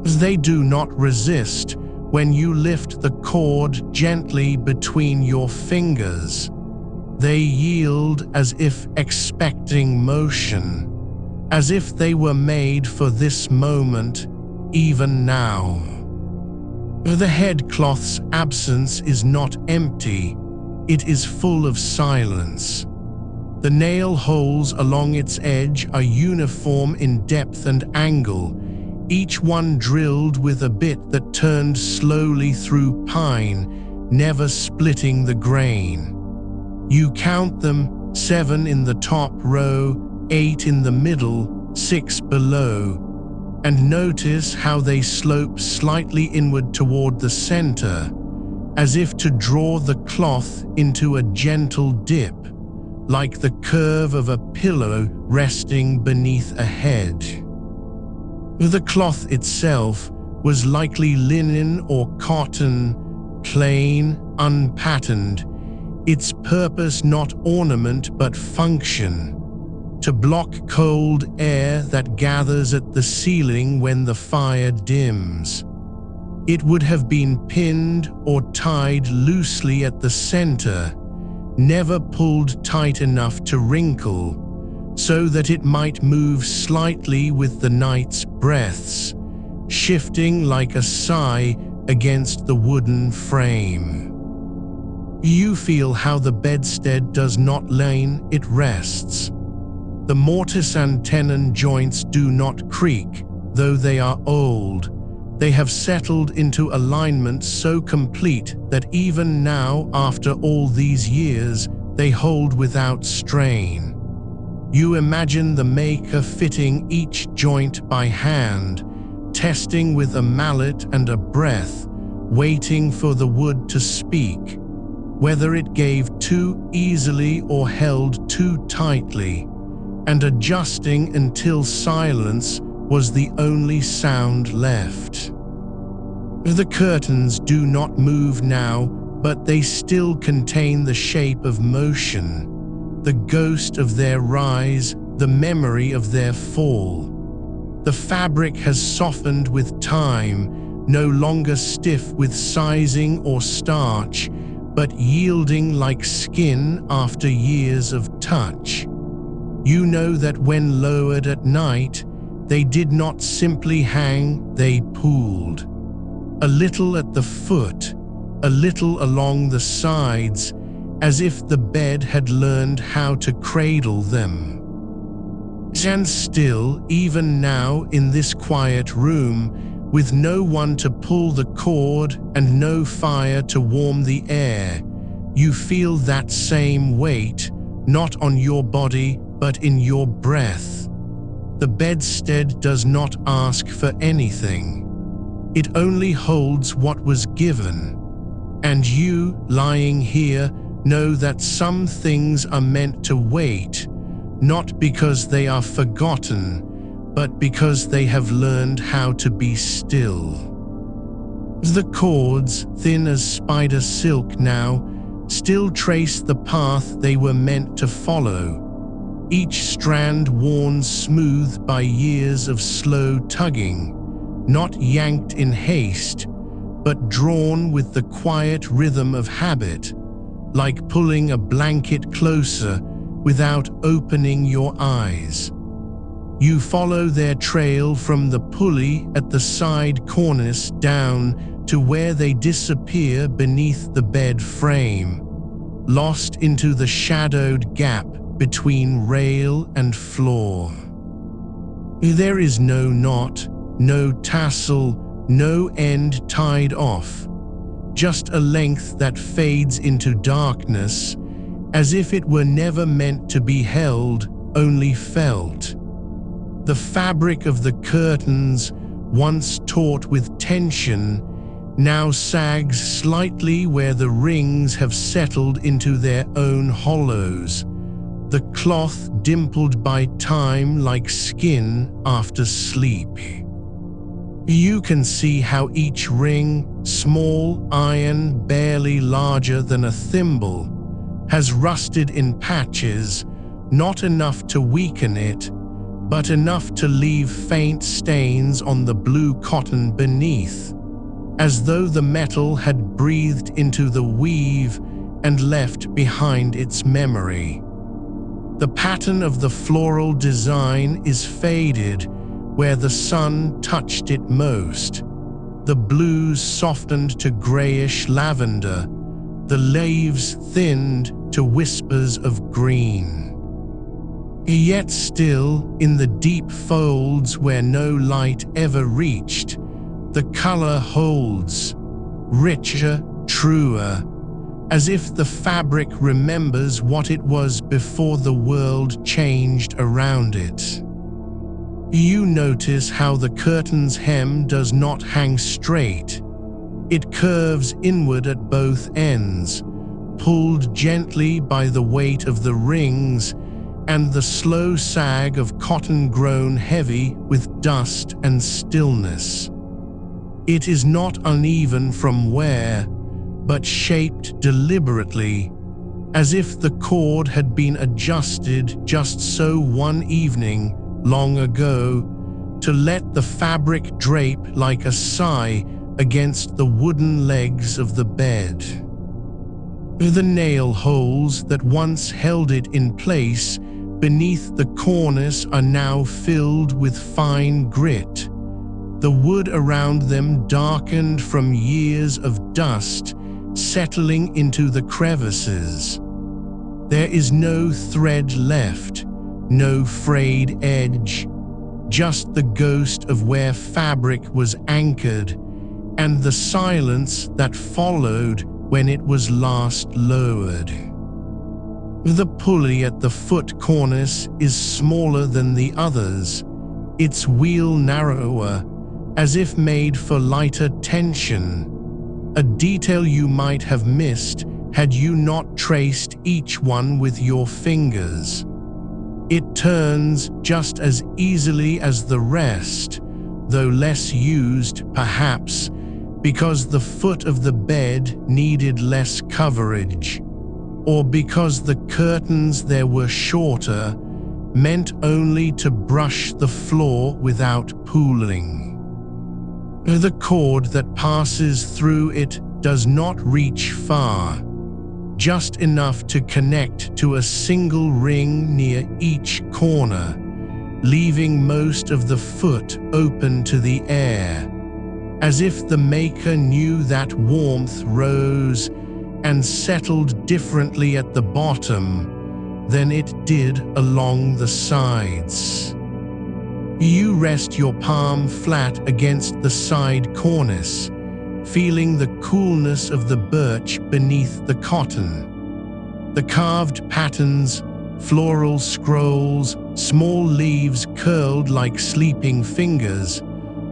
They do not resist when you lift the cord gently between your fingers. They yield as if expecting motion, as if they were made for this moment, even now. The headcloth's absence is not empty, it is full of silence. The nail holes along its edge are uniform in depth and angle, each one drilled with a bit that turned slowly through pine, never splitting the grain. You count them, 7 in the top row, 8 in the middle, 6 below, and notice how they slope slightly inward toward the center, as if to draw the cloth into a gentle dip, like the curve of a pillow resting beneath a head. The cloth itself was likely linen or cotton, plain, unpatterned, its purpose not ornament but function, to block cold air that gathers at the ceiling when the fire dims. It would have been pinned or tied loosely at the center, never pulled tight enough to wrinkle, so that it might move slightly with the night's breaths, shifting like a sigh against the wooden frame. You feel how the bedstead does not lean, it rests. The mortise and tenon joints do not creak, though they are old. They have settled into alignment so complete that even now, after all these years, they hold without strain. You imagine the maker fitting each joint by hand, testing with a mallet and a breath, waiting for the wood to speak, whether it gave too easily or held too tightly, and adjusting until silence was the only sound left. The curtains do not move now, but they still contain the shape of motion, the ghost of their rise, the memory of their fall. The fabric has softened with time, no longer stiff with sizing or starch, but yielding like skin after years of touch. You know that when lowered at night, they did not simply hang, they pooled. A little at the foot, a little along the sides, as if the bed had learned how to cradle them. And still, even now in this quiet room, with no one to pull the cord and no fire to warm the air, you feel that same weight, not on your body but in your breath. The bedstead does not ask for anything. It only holds what was given. And you, lying here, know that some things are meant to wait, not because they are forgotten, but because they have learned how to be still. The cords, thin as spider silk now, still trace the path they were meant to follow, each strand worn smooth by years of slow tugging, not yanked in haste, but drawn with the quiet rhythm of habit, like pulling a blanket closer without opening your eyes. You follow their trail from the pulley at the side cornice down to where they disappear beneath the bed frame, lost into the shadowed gap between rail and floor. There is no knot, no tassel, no end tied off, just a length that fades into darkness, as if it were never meant to be held, only felt. The fabric of the curtains, once taut with tension, now sags slightly where the rings have settled into their own hollows, the cloth dimpled by time like skin after sleep. You can see how each ring, small iron barely larger than a thimble, has rusted in patches, not enough to weaken it, but enough to leave faint stains on the blue cotton beneath, as though the metal had breathed into the weave and left behind its memory. The pattern of the floral design is faded where the sun touched it most, the blues softened to grayish lavender, the leaves thinned to whispers of green. Yet still, in the deep folds where no light ever reached, the color holds, richer, truer, as if the fabric remembers what it was before the world changed around it. You notice how the curtain's hem does not hang straight. It curves inward at both ends, pulled gently by the weight of the rings and the slow sag of cotton grown heavy with dust and stillness. It is not uneven from wear, but shaped deliberately, as if the cord had been adjusted just so one evening, long ago, to let the fabric drape like a sigh against the wooden legs of the bed. The nail holes that once held it in place beneath the cornice are now filled with fine grit, the wood around them darkened from years of dust settling into the crevices. There is no thread left, no frayed edge, just the ghost of where fabric was anchored and the silence that followed when it was last lowered. The pulley at the foot cornice is smaller than the others, its wheel narrower, as if made for lighter tension, a detail you might have missed had you not traced each one with your fingers. It turns just as easily as the rest, though less used, perhaps, because the foot of the bed needed less coverage, or because the curtains there were shorter, meant only to brush the floor without pooling. The cord that passes through it does not reach far, just enough to connect to a single ring near each corner, leaving most of the foot open to the air, as if the maker knew that warmth rose and settled differently at the bottom, than it did along the sides. You rest your palm flat against the side cornice, feeling the coolness of the birch beneath the cotton. The carved patterns, floral scrolls, small leaves curled like sleeping fingers,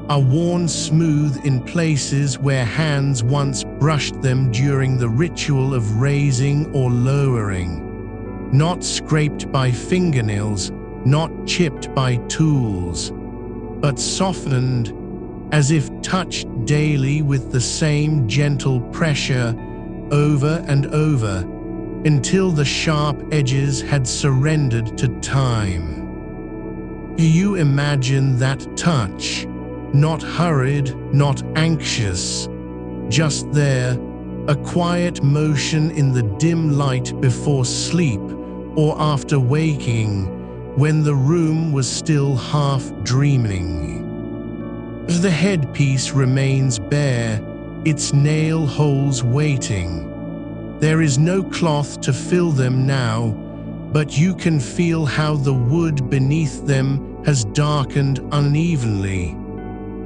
are worn smooth in places where hands once brushed them during the ritual of raising or lowering. Not scraped by fingernails, not chipped by tools, but softened as if touched daily with the same gentle pressure over and over until the sharp edges had surrendered to time. You imagine that touch, not hurried, not anxious, just there, a quiet motion in the dim light before sleep or after waking, when the room was still half dreaming. The headpiece remains bare, its nail holes waiting. There is no cloth to fill them now, but you can feel how the wood beneath them has darkened unevenly.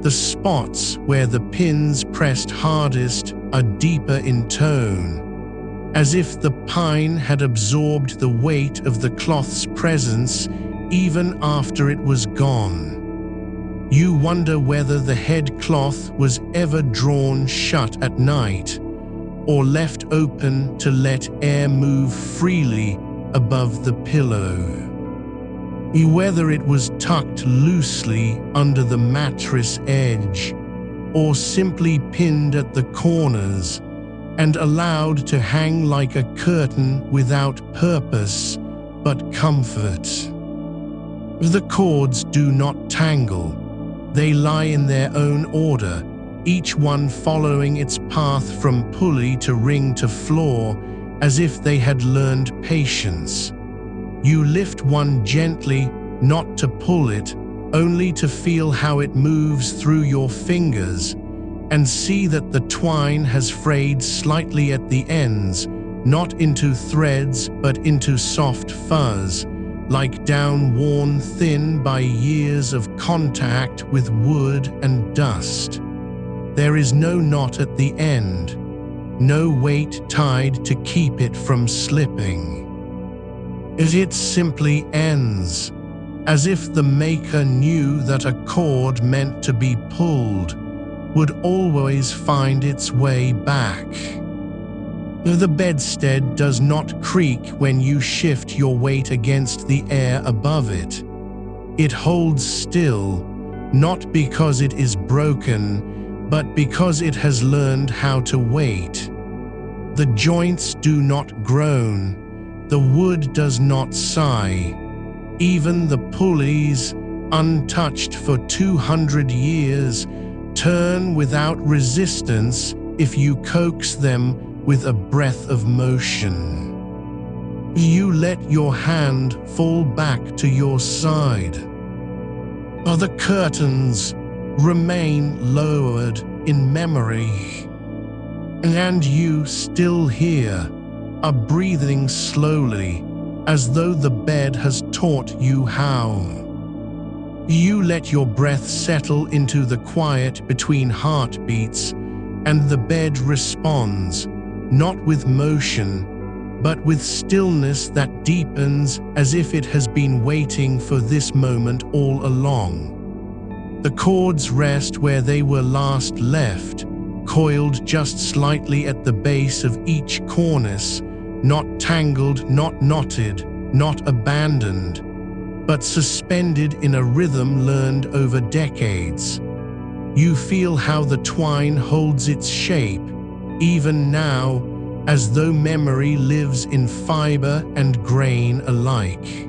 The spots where the pins pressed hardest are deeper in tone, as if the pine had absorbed the weight of the cloth's presence even after it was gone. You wonder whether the head cloth was ever drawn shut at night, or left open to let air move freely above the pillow. Whether it was tucked loosely under the mattress edge, or simply pinned at the corners and allowed to hang like a curtain without purpose but comfort. The cords do not tangle. They lie in their own order, each one following its path from pulley to ring to floor, as if they had learned patience. You lift one gently, not to pull it, only to feel how it moves through your fingers, and see that the twine has frayed slightly at the ends, not into threads but into soft fuzz, like down worn thin by years of contact with wood and dust. There is no knot at the end, no weight tied to keep it from slipping. It simply ends, as if the maker knew that a cord meant to be pulled would always find its way back. The bedstead does not creak when you shift your weight against the air above it. It holds still, not because it is broken, but because it has learned how to wait. The joints do not groan, the wood does not sigh. Even the pulleys, untouched for 200 years, turn without resistance if you coax them with a breath of motion. You let your hand fall back to your side. The curtains remain lowered in memory, and you, still here, are breathing slowly, as though the bed has taught you how. You let your breath settle into the quiet between heartbeats, and the bed responds, not with motion, but with stillness that deepens, as if it has been waiting for this moment all along. The cords rest where they were last left, coiled just slightly at the base of each cornice, not tangled, not knotted, not abandoned, but suspended in a rhythm learned over decades. You feel how the twine holds its shape, even now, as though memory lives in fiber and grain alike.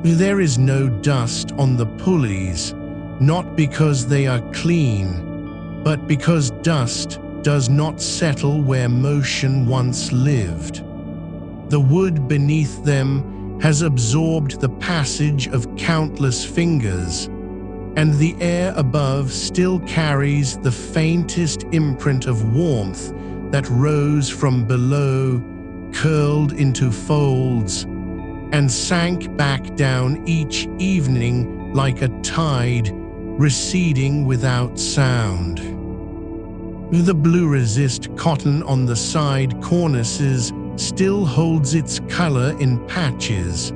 There is no dust on the pulleys, not because they are clean, but because dust does not settle where motion once lived. The wood beneath them has absorbed the passage of countless fingers, and the air above still carries the faintest imprint of warmth that rose from below, curled into folds, and sank back down each evening like a tide, receding without sound. The blue resist cotton on the side cornices still holds its color in patches,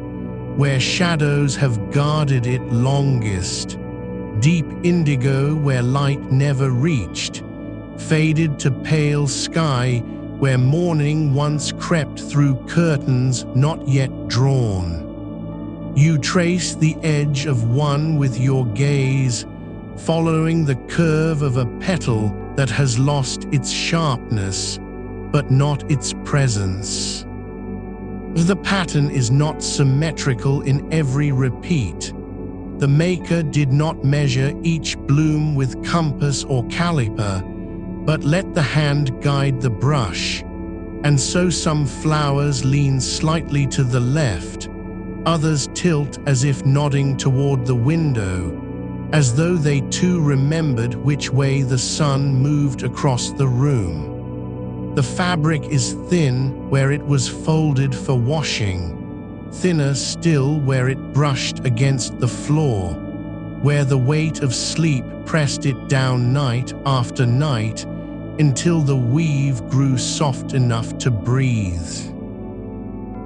where shadows have guarded it longest. Deep indigo where light never reached, faded to pale sky where morning once crept through curtains not yet drawn. You trace the edge of one with your gaze, following the curve of a petal that has lost its sharpness, but not its presence. The pattern is not symmetrical in every repeat. The maker did not measure each bloom with compass or caliper, but let the hand guide the brush, and so some flowers lean slightly to the left, others tilt as if nodding toward the window, as though they too remembered which way the sun moved across the room. The fabric is thin where it was folded for washing, thinner still where it brushed against the floor, where the weight of sleep pressed it down night after night until the weave grew soft enough to breathe.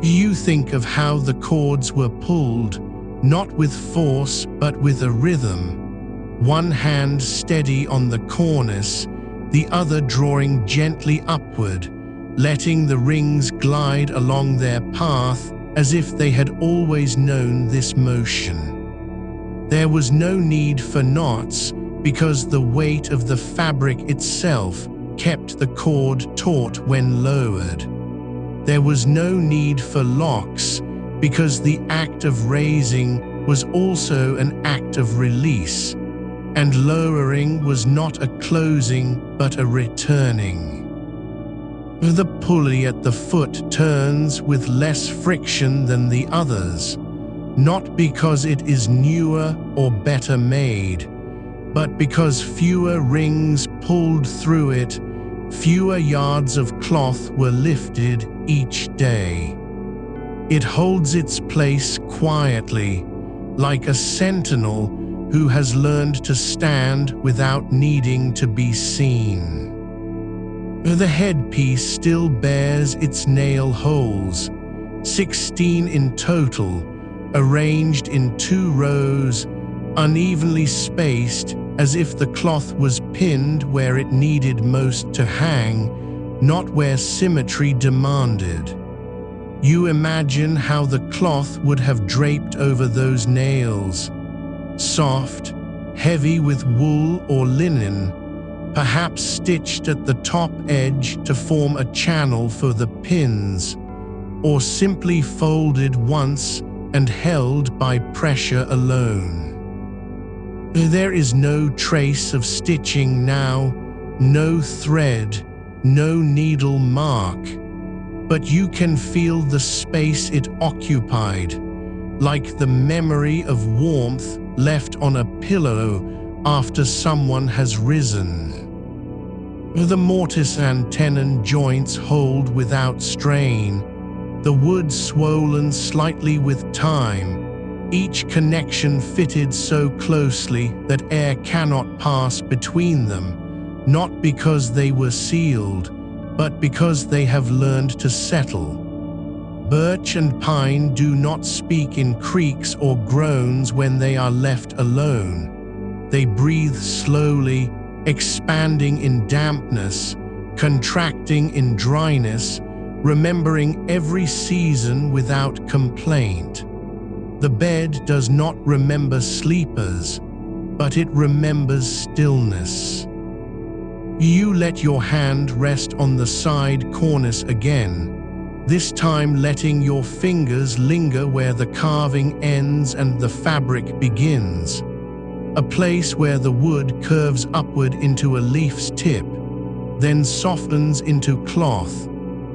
You think of how the cords were pulled, not with force but with a rhythm, one hand steady on the cornice, the other drawing gently upward, letting the rings glide along their path as if they had always known this motion. There was no need for knots because the weight of the fabric itself kept the cord taut when lowered. There was no need for locks because the act of raising was also an act of release, and lowering was not a closing but a returning. The pulley at the foot turns with less friction than the others, not because it is newer or better made, but because fewer rings pulled through it, fewer yards of cloth were lifted each day. It holds its place quietly, like a sentinel who has learned to stand without needing to be seen. The headpiece still bears its nail holes, 16 in total, arranged in 2 rows, unevenly spaced as if the cloth was pinned where it needed most to hang, not where symmetry demanded. You imagine how the cloth would have draped over those nails, soft, heavy with wool or linen, perhaps stitched at the top edge to form a channel for the pins, or simply folded once and held by pressure alone. There is no trace of stitching now, no thread, no needle mark, but you can feel the space it occupied, like the memory of warmth left on a pillow after someone has risen. The mortise and tenon joints hold without strain, the wood swollen slightly with time, each connection fitted so closely that air cannot pass between them, not because they were sealed, but because they have learned to settle. Birch and pine do not speak in creaks or groans when they are left alone. They breathe slowly, expanding in dampness, contracting in dryness, remembering every season without complaint. The bed does not remember sleepers, but it remembers stillness. You let your hand rest on the side cornice again, this time letting your fingers linger where the carving ends and the fabric begins, a place where the wood curves upward into a leaf's tip, then softens into cloth,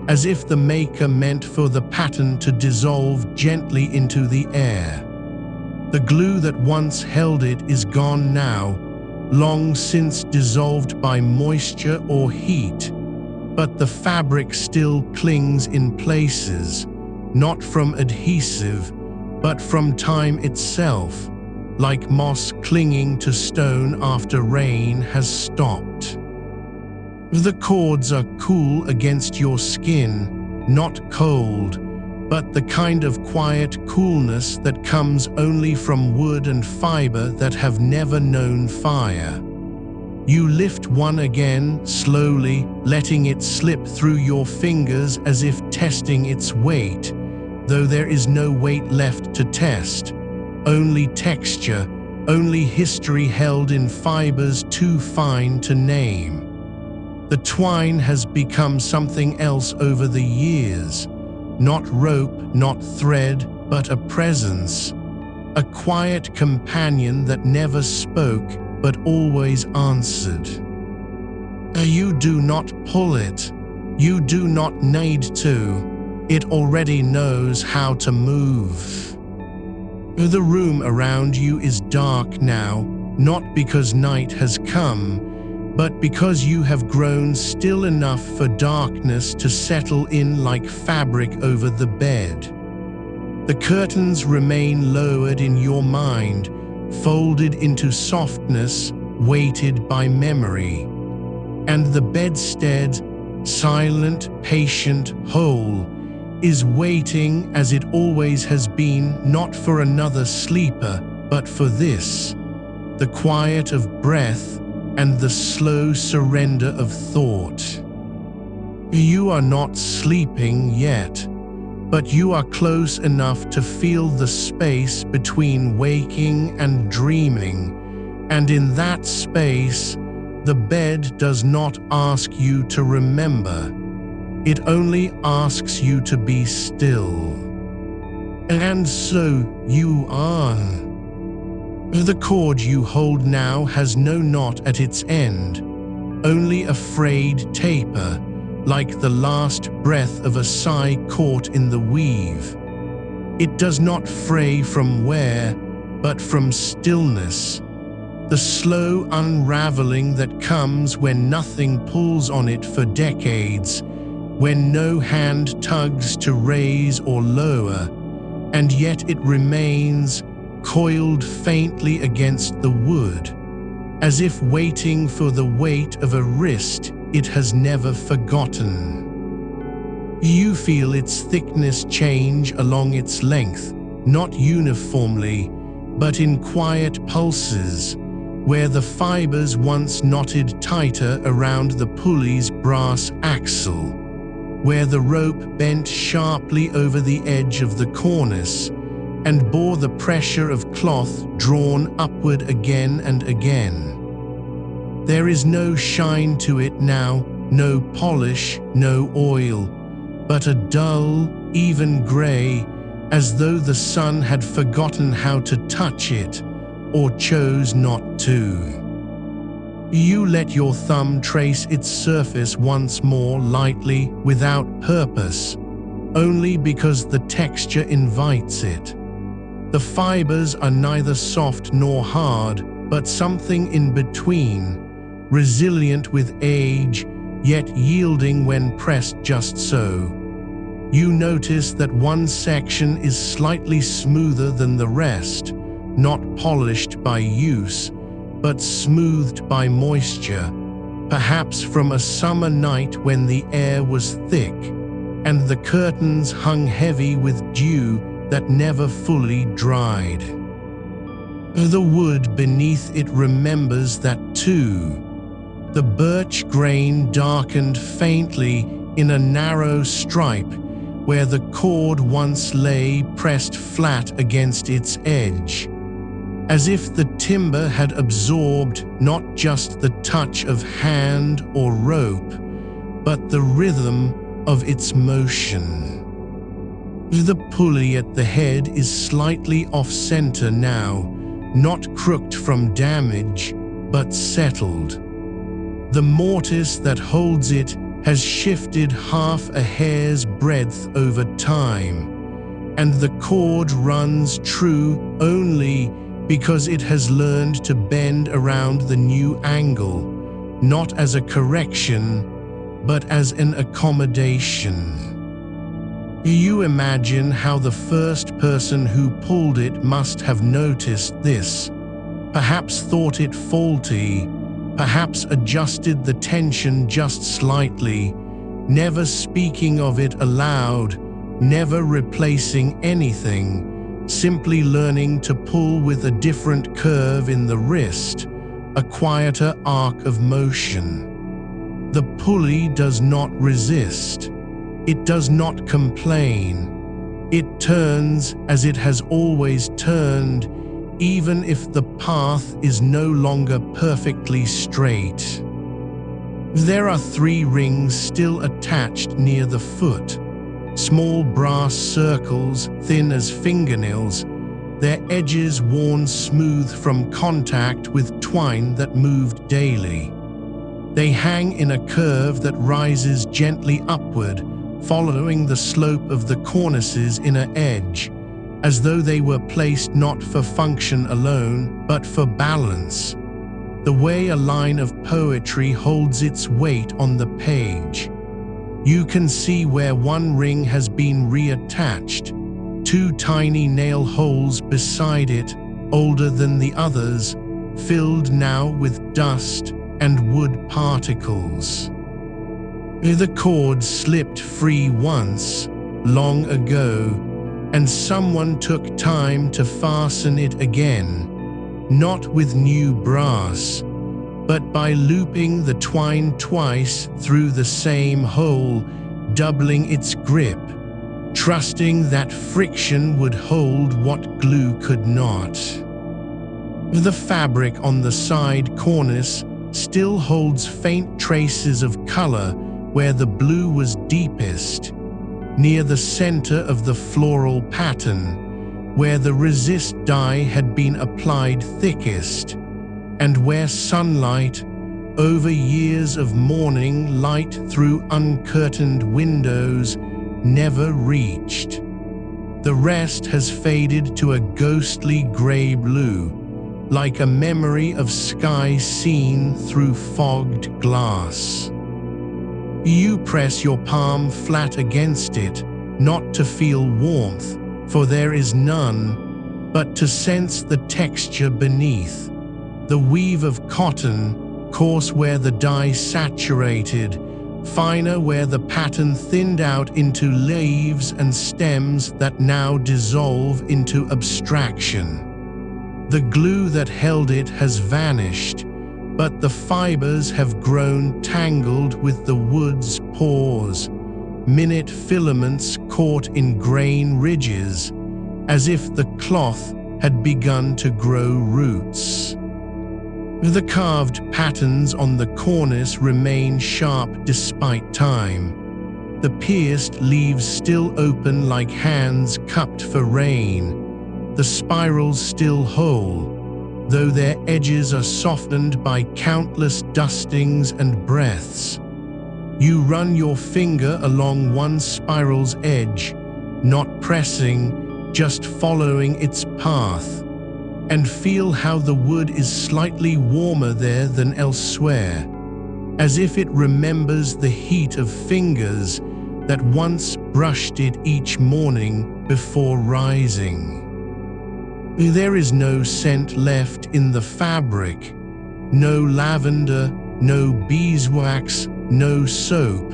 as if the maker meant for the pattern to dissolve gently into the air. The glue that once held it is gone now, long since dissolved by moisture or heat, but the fabric still clings in places, not from adhesive, but from time itself, like moss clinging to stone after rain has stopped. The cords are cool against your skin, not cold, but the kind of quiet coolness that comes only from wood and fiber that have never known fire. You lift one again, slowly, letting it slip through your fingers as if testing its weight, though there is no weight left to test, only texture, only history held in fibers too fine to name. The twine has become something else over the years, not rope, not thread, but a presence, a quiet companion that never spoke but always answered. You do not pull it, you do not need to, it already knows how to move. The room around you is dark now, not because night has come, but because you have grown still enough for darkness to settle in like fabric over the bed. The curtains remain lowered in your mind, folded into softness, weighted by memory. And the bedstead, silent, patient, whole, is waiting as it always has been, not for another sleeper, but for this, the quiet of breath and the slow surrender of thought. You are not sleeping yet, but you are close enough to feel the space between waking and dreaming, and in that space, the bed does not ask you to remember. It only asks you to be still. And so you are. The cord you hold now has no knot at its end, only a frayed taper, like the last breath of a sigh caught in the weave. It does not fray from wear, but from stillness, the slow unraveling that comes when nothing pulls on it for decades, when no hand tugs to raise or lower, and yet it remains coiled faintly against the wood, as if waiting for the weight of a wrist it has never forgotten. You feel its thickness change along its length, not uniformly, but in quiet pulses, where the fibers once knotted tighter around the pulley's brass axle, where the rope bent sharply over the edge of the cornice and bore the pressure of cloth drawn upward again and again. There is no shine to it now, no polish, no oil, but a dull, even gray, as though the sun had forgotten how to touch it, or chose not to. You let your thumb trace its surface once more lightly, without purpose, only because the texture invites it. The fibers are neither soft nor hard, but something in between, resilient with age, yet yielding when pressed just so. You notice that one section is slightly smoother than the rest, not polished by use, but smoothed by moisture, perhaps from a summer night when the air was thick, and the curtains hung heavy with dew that never fully dried. The wood beneath it remembers that too. The birch grain darkened faintly in a narrow stripe where the cord once lay pressed flat against its edge, as if the timber had absorbed not just the touch of hand or rope, but the rhythm of its motion. The pulley at the head is slightly off-center now, not crooked from damage, but settled. The mortise that holds it has shifted half a hair's breadth over time, and the cord runs true only because it has learned to bend around the new angle, not as a correction, but as an accommodation. You imagine how the first person who pulled it must have noticed this, perhaps thought it faulty, perhaps adjusted the tension just slightly, never speaking of it aloud, never replacing anything, simply learning to pull with a different curve in the wrist, a quieter arc of motion. The pulley does not resist. It does not complain. It turns as it has always turned, even if the path is no longer perfectly straight. There are 3 rings still attached near the foot, small brass circles thin as fingernails, their edges worn smooth from contact with twine that moved daily. They hang in a curve that rises gently upward, following the slope of the cornices' inner edge, as though they were placed not for function alone, but for balance. The way a line of poetry holds its weight on the page. You can see where one ring has been reattached, 2 tiny nail holes beside it, older than the others, filled now with dust and wood particles. The cord slipped free once, long ago, and someone took time to fasten it again, not with new brass, but by looping the twine twice through the same hole, doubling its grip, trusting that friction would hold what glue could not. The fabric on the side cornice still holds faint traces of color where the blue was deepest, near the center of the floral pattern, where the resist dye had been applied thickest, and where sunlight, over years of morning light through uncurtained windows, never reached. The rest has faded to a ghostly gray blue, like a memory of sky seen through fogged glass. You press your palm flat against it, not to feel warmth, for there is none, but to sense the texture beneath, the weave of cotton, coarse where the dye saturated, finer where the pattern thinned out into leaves and stems that now dissolve into abstraction. The glue that held it has vanished, but the fibers have grown tangled with the wood's pores, minute filaments caught in grain ridges, as if the cloth had begun to grow roots. The carved patterns on the cornice remain sharp despite time, the pierced leaves still open like hands cupped for rain, the spirals still whole, though their edges are softened by countless dustings and breaths. You run your finger along one spiral's edge, not pressing, just following its path, and feel how the wood is slightly warmer there than elsewhere, as if it remembers the heat of fingers that once brushed it each morning before rising. There is no scent left in the fabric, no lavender, no beeswax, no soap,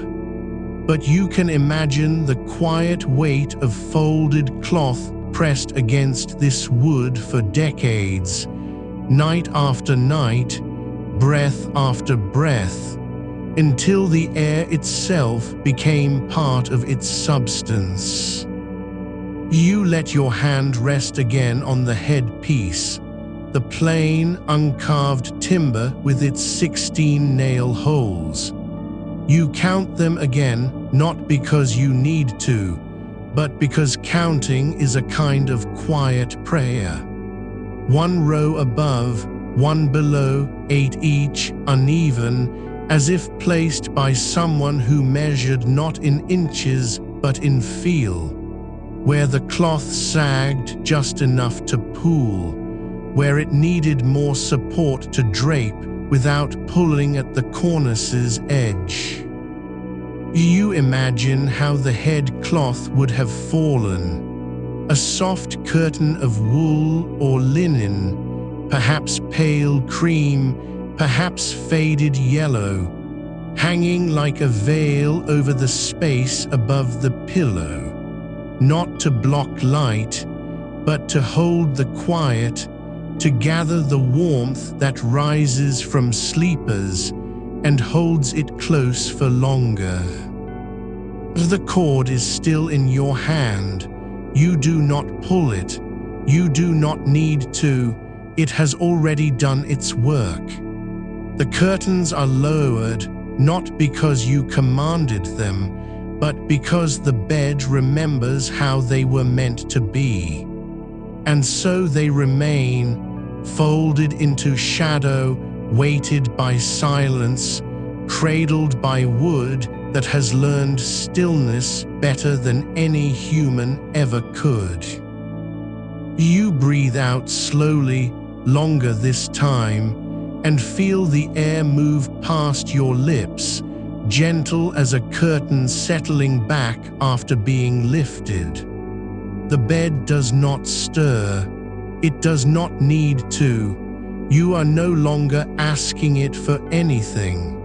but you can imagine the quiet weight of folded cloth pressed against this wood for decades, night after night, breath after breath, until the air itself became part of its substance. You let your hand rest again on the headpiece, the plain, uncarved timber with its 16 nail holes. You count them again, not because you need to, but because counting is a kind of quiet prayer. 1 row above, 1 below, 8 each, uneven, as if placed by someone who measured not in inches but in feel, where the cloth sagged just enough to pool, where it needed more support to drape without pulling at the cornice's edge. You imagine how the head cloth would have fallen, a soft curtain of wool or linen, perhaps pale cream, perhaps faded yellow, hanging like a veil over the space above the pillow, not to block light, but to hold the quiet, to gather the warmth that rises from sleepers and holds it close for longer. The cord is still in your hand. You do not pull it. You do not need to. It has already done its work. The curtains are lowered, not because you commanded them, but because the bed remembers how they were meant to be. And so they remain, folded into shadow, weighted by silence, cradled by wood that has learned stillness better than any human ever could. You breathe out slowly, longer this time, and feel the air move past your lips, gentle as a curtain settling back after being lifted. The bed does not stir. It does not need to. You are no longer asking it for anything.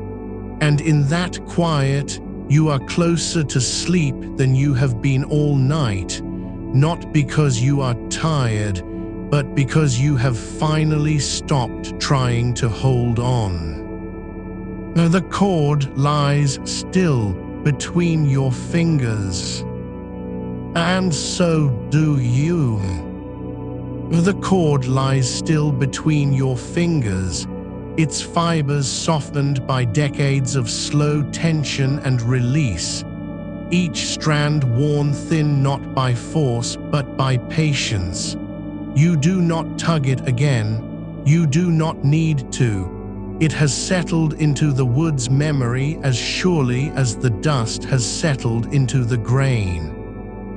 And in that quiet, you are closer to sleep than you have been all night, not because you are tired, but because you have finally stopped trying to hold on. The cord lies still between your fingers. And so do you. The cord lies still between your fingers, its fibers softened by decades of slow tension and release, each strand worn thin not by force but by patience. You do not tug it again. You do not need to. It has settled into the wood's memory as surely as the dust has settled into the grain.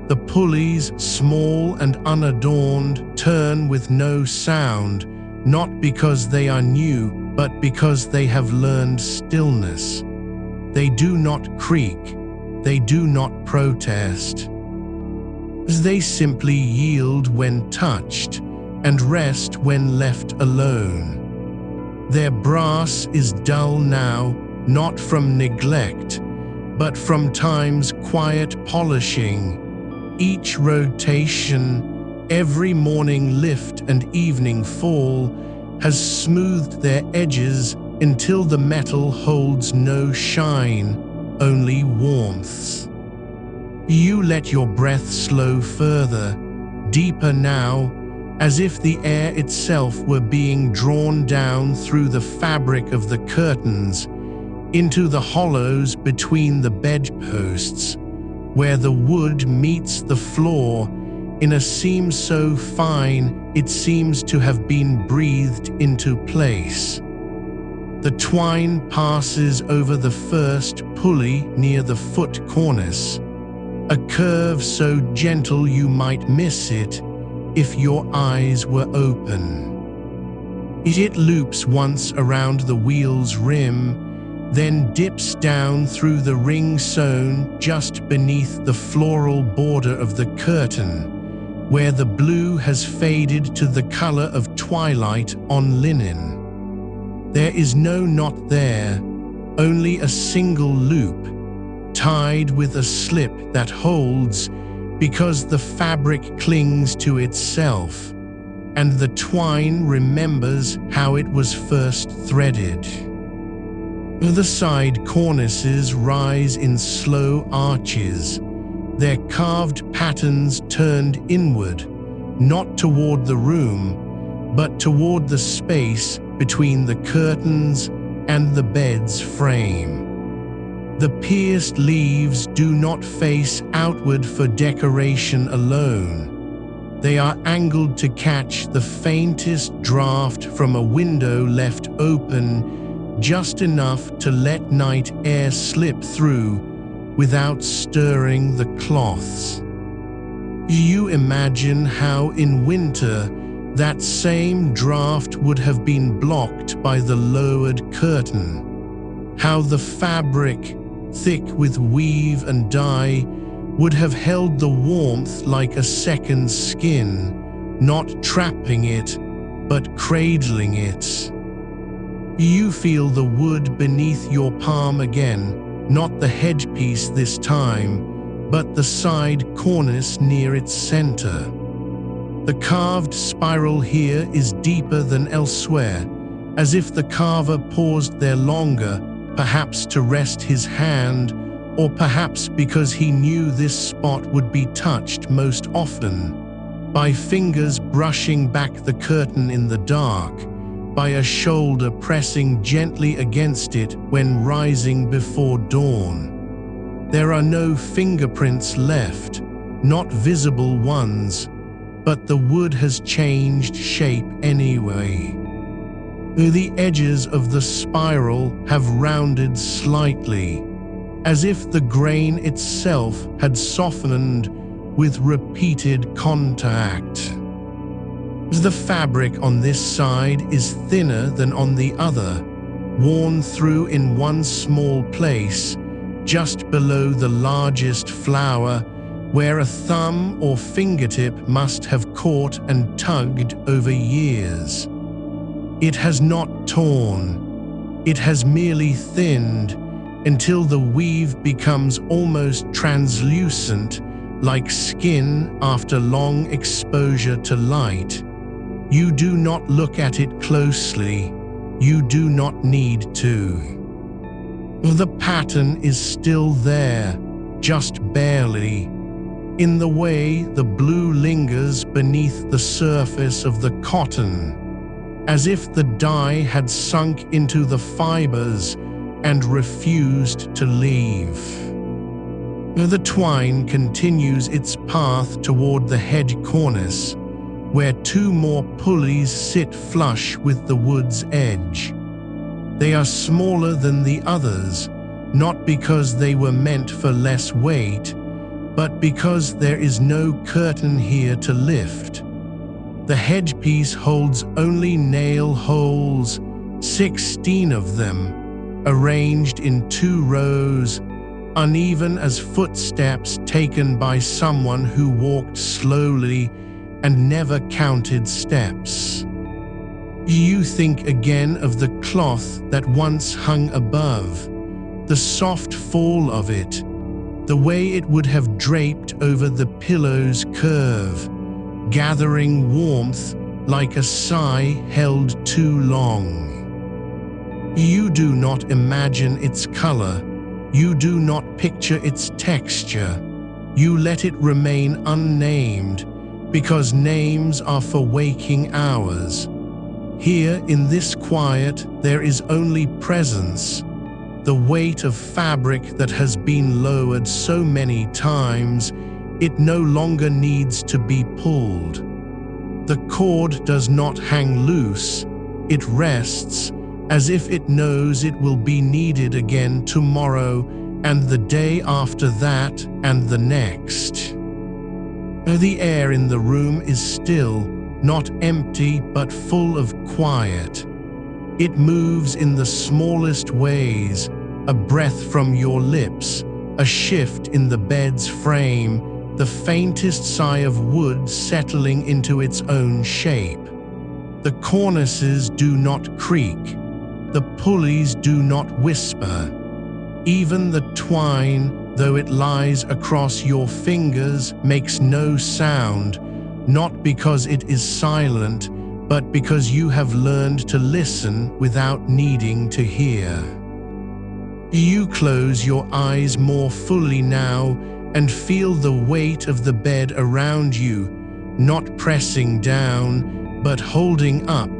The pulleys, small and unadorned, turn with no sound, not because they are new, but because they have learned stillness. They do not creak. They do not protest. They simply yield when touched and rest when left alone. Their brass is dull now, not from neglect, but from time's quiet polishing. Each rotation, every morning lift and evening fall, has smoothed their edges until the metal holds no shine, only warmths. You let your breath slow further, deeper now, as if the air itself were being drawn down through the fabric of the curtains, into the hollows between the bedposts, where the wood meets the floor in a seam so fine it seems to have been breathed into place. The twine passes over the first pulley near the foot cornice, a curve so gentle you might miss it if your eyes were open. It loops once around the wheel's rim, then dips down through the ring sewn just beneath the floral border of the curtain, where the blue has faded to the color of twilight on linen. There is no knot there, only a single loop, tied with a slip that holds because the fabric clings to itself, and the twine remembers how it was first threaded. The side cornices rise in slow arches, their carved patterns turned inward, not toward the room, but toward the space between the curtains and the bed's frame. The pierced leaves do not face outward for decoration alone. They are angled to catch the faintest draft from a window left open, just enough to let night air slip through without stirring the cloths. You imagine how in winter that same draft would have been blocked by the lowered curtain, how the fabric, thick with weave and dye, would have held the warmth like a second skin, not trapping it, but cradling it. You feel the wood beneath your palm again, not the headpiece this time, but the side cornice near its center. The carved spiral here is deeper than elsewhere, as if the carver paused there longer, perhaps to rest his hand, or perhaps because he knew this spot would be touched most often, by fingers brushing back the curtain in the dark, by a shoulder pressing gently against it when rising before dawn. There are no fingerprints left, not visible ones, but the wood has changed shape anyway. The edges of the spiral have rounded slightly, as if the grain itself had softened with repeated contact. The fabric on this side is thinner than on the other, worn through in one small place, just below the largest flower, where a thumb or fingertip must have caught and tugged over years. It has not torn, it has merely thinned until the weave becomes almost translucent, like skin after long exposure to light. You do not look at it closely, you do not need to. The pattern is still there, just barely, in the way the blue lingers beneath the surface of the cotton, as if the dye had sunk into the fibers and refused to leave. The twine continues its path toward the hedge cornice, where two more pulleys sit flush with the wood's edge. They are smaller than the others, not because they were meant for less weight, but because there is no curtain here to lift. The headpiece holds only nail holes, 16 of them, arranged in 2 rows, uneven as footsteps taken by someone who walked slowly and never counted steps. You think again of the cloth that once hung above, the soft fall of it, the way it would have draped over the pillow's curve, gathering warmth like a sigh held too long. You do not imagine its color, you do not picture its texture, you let it remain unnamed, because names are for waking hours. Here in this quiet there is only presence, the weight of fabric that has been lowered so many times it no longer needs to be pulled. The cord does not hang loose, it rests as if it knows it will be needed again tomorrow and the day after that and the next. The air in the room is still, not empty but full of quiet. It moves in the smallest ways, a breath from your lips, a shift in the bed's frame, the faintest sigh of wood settling into its own shape. The cornices do not creak, the pulleys do not whisper. Even the twine, though it lies across your fingers, makes no sound, not because it is silent, but because you have learned to listen without needing to hear. You close your eyes more fully now and feel the weight of the bed around you, not pressing down, but holding up,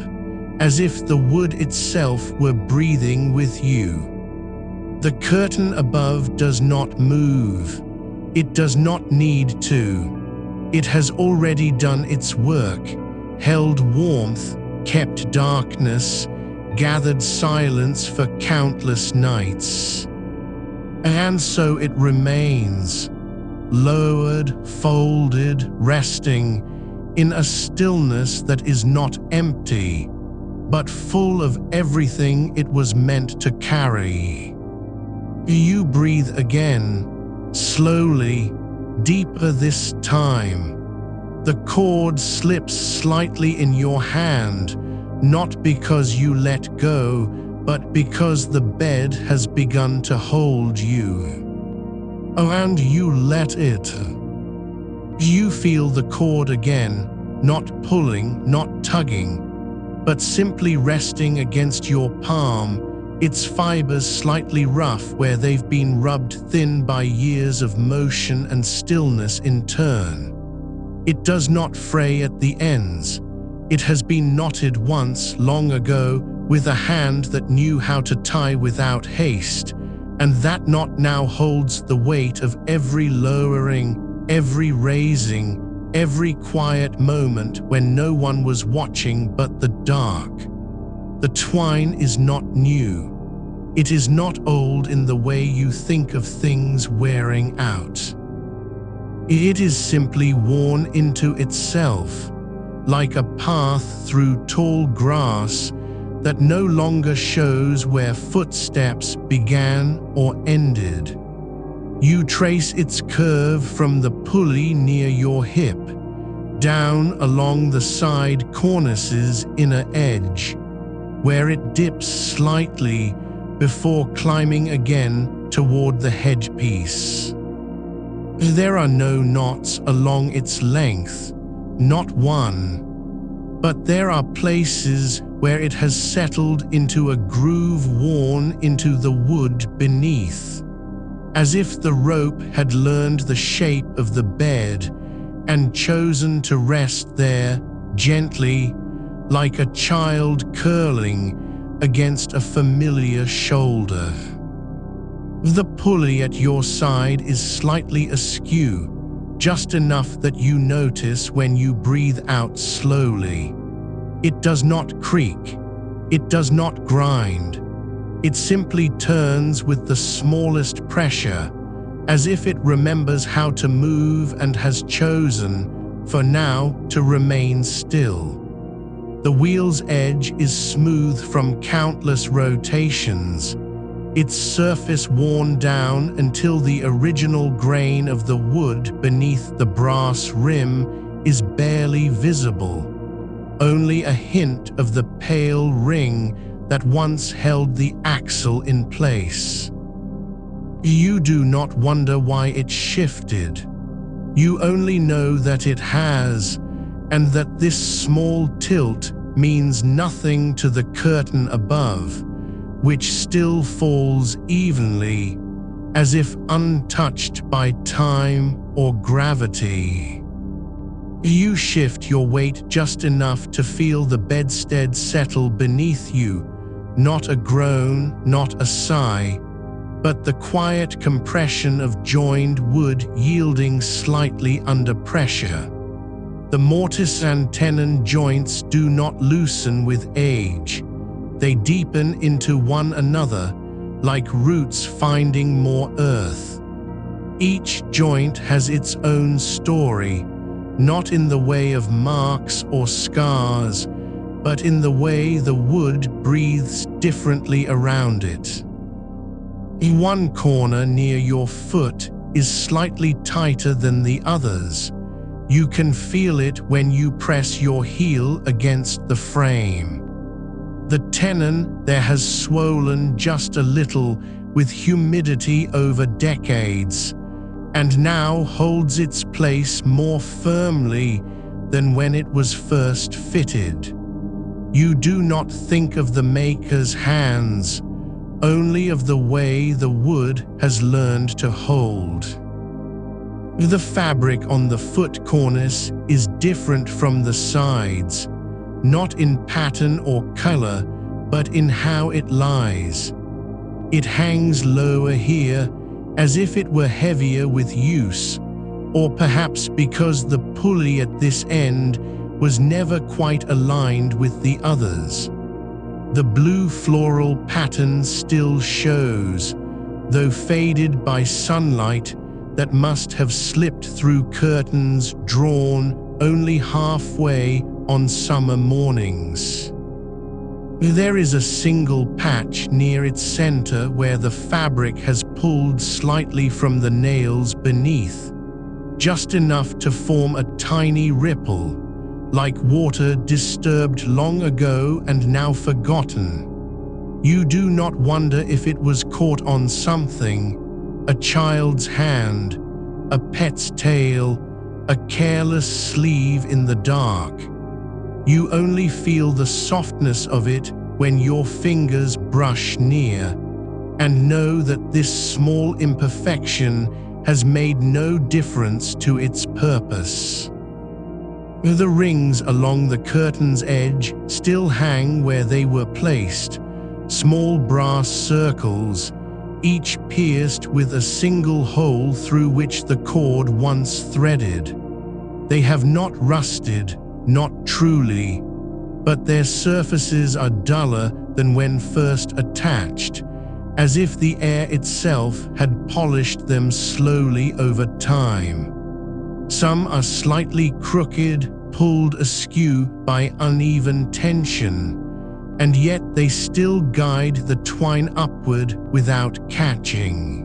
as if the wood itself were breathing with you. The curtain above does not move. It does not need to. It has already done its work, held warmth, kept darkness, gathered silence for countless nights. And so it remains, lowered, folded, resting, in a stillness that is not empty, but full of everything it was meant to carry. You breathe again, slowly, deeper this time. The cord slips slightly in your hand, not because you let go, but because the bed has begun to hold you. And you let it. You feel the cord again, not pulling, not tugging, but simply resting against your palm, its fibers slightly rough where they've been rubbed thin by years of motion and stillness in turn. It does not fray at the ends. It has been knotted once, long ago, with a hand that knew how to tie without haste, and that knot now holds the weight of every lowering, every raising, every quiet moment when no one was watching but the dark. The twine is not new. It is not old in the way you think of things wearing out. It is simply worn into itself, like a path through tall grass that no longer shows where footsteps began or ended. You trace its curve from the pulley near your hip, down along the side cornice's inner edge, where it dips slightly before climbing again toward the headpiece. There are no knots along its length, not one, but there are places where it has settled into a groove worn into the wood beneath, as if the rope had learned the shape of the bed and chosen to rest there gently, like a child curling against a familiar shoulder. The pulley at your side is slightly askew, just enough that you notice when you breathe out slowly. It does not creak. It does not grind. It simply turns with the smallest pressure, as if it remembers how to move and has chosen, for now, to remain still. The wheel's edge is smooth from countless rotations, its surface worn down until the original grain of the wood beneath the brass rim is barely visible, only a hint of the pale ring that once held the axle in place. You do not wonder why it shifted. You only know that it has, and that this small tilt means nothing to the curtain above, which still falls evenly, as if untouched by time or gravity. You shift your weight just enough to feel the bedstead settle beneath you, not a groan, not a sigh, but the quiet compression of joined wood yielding slightly under pressure. The mortise and tenon joints do not loosen with age. They deepen into one another, like roots finding more earth. Each joint has its own story, not in the way of marks or scars, but in the way the wood breathes differently around it. In one corner near your foot is slightly tighter than the others. You can feel it when you press your heel against the frame. The tenon there has swollen just a little with humidity over decades, and now holds its place more firmly than when it was first fitted. You do not think of the maker's hands, only of the way the wood has learned to hold. The fabric on the foot cornice is different from the sides, not in pattern or color, but in how it lies. It hangs lower here, as if it were heavier with use, or perhaps because the pulley at this end was never quite aligned with the others. The blue floral pattern still shows, though faded by sunlight that must have slipped through curtains drawn only halfway on summer mornings. There is a single patch near its center where the fabric has pulled slightly from the nails beneath, just enough to form a tiny ripple, like water disturbed long ago and now forgotten. You do not wonder if it was caught on something, a child's hand, a pet's tail, a careless sleeve in the dark. You only feel the softness of it when your fingers brush near, and know that this small imperfection has made no difference to its purpose. The rings along the curtain's edge still hang where they were placed, small brass circles, each pierced with a single hole through which the cord once threaded. They have not rusted, not truly, but their surfaces are duller than when first attached, as if the air itself had polished them slowly over time. Some are slightly crooked, pulled askew by uneven tension, and yet they still guide the twine upward without catching.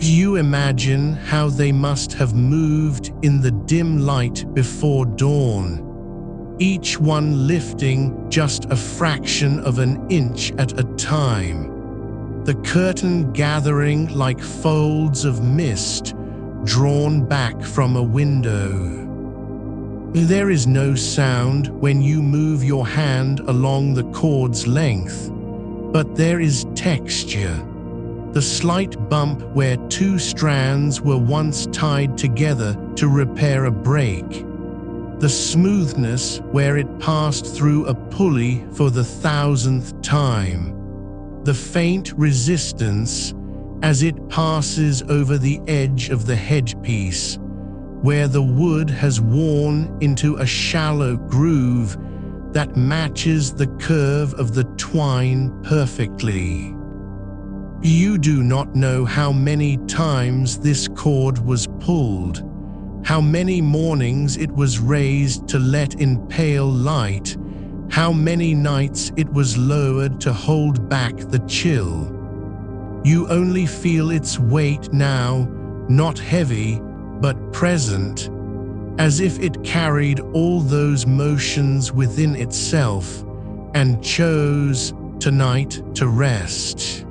You imagine how they must have moved in the dim light before dawn, each one lifting just a fraction of an inch at a time, the curtain gathering like folds of mist drawn back from a window. There is no sound when you move your hand along the cord's length, but there is texture. The slight bump where two strands were once tied together to repair a break. The smoothness where it passed through a pulley for the 1,000th time. The faint resistance as it passes over the edge of the headpiece, where the wood has worn into a shallow groove that matches the curve of the twine perfectly. You do not know how many times this cord was pulled, how many mornings it was raised to let in pale light, how many nights it was lowered to hold back the chill. You only feel its weight now, not heavy, but present, as if it carried all those motions within itself and chose tonight to rest.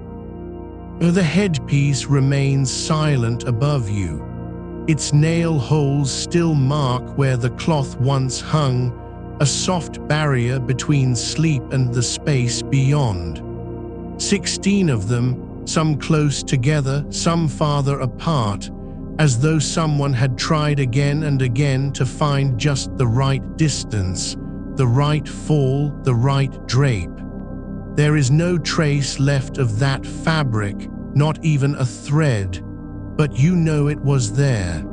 The headpiece remains silent above you, its nail holes still mark where the cloth once hung, a soft barrier between sleep and the space beyond. 16 of them, some close together, some farther apart, as though someone had tried again and again to find just the right distance, the right fall, the right drape. There is no trace left of that fabric, not even a thread, but you know it was there.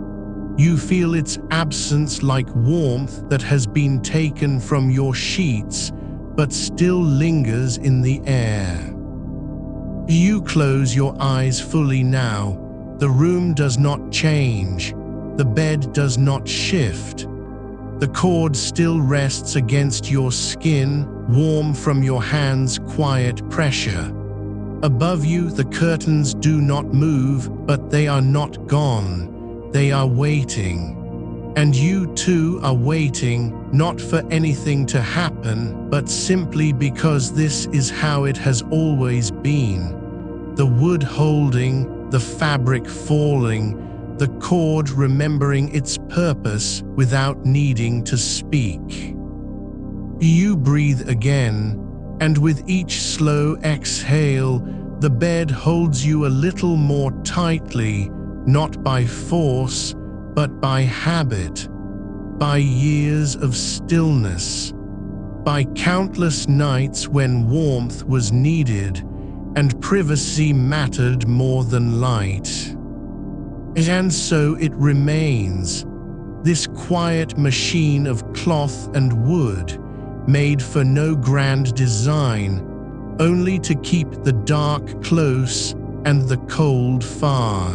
You feel its absence like warmth that has been taken from your sheets, but still lingers in the air. You close your eyes fully now. The room does not change. The bed does not shift. The cord still rests against your skin, warm from your hands' quiet pressure. Above you, the curtains do not move, but they are not gone. They are waiting. And you too are waiting, not for anything to happen, but simply because this is how it has always been. The wood holding, the fabric falling, the cord remembering its purpose without needing to speak. You breathe again, and with each slow exhale, the bed holds you a little more tightly, not by force, but by habit, by years of stillness, by countless nights when warmth was needed and privacy mattered more than light. And so it remains, this quiet machine of cloth and wood, made for no grand design, only to keep the dark close and the cold far.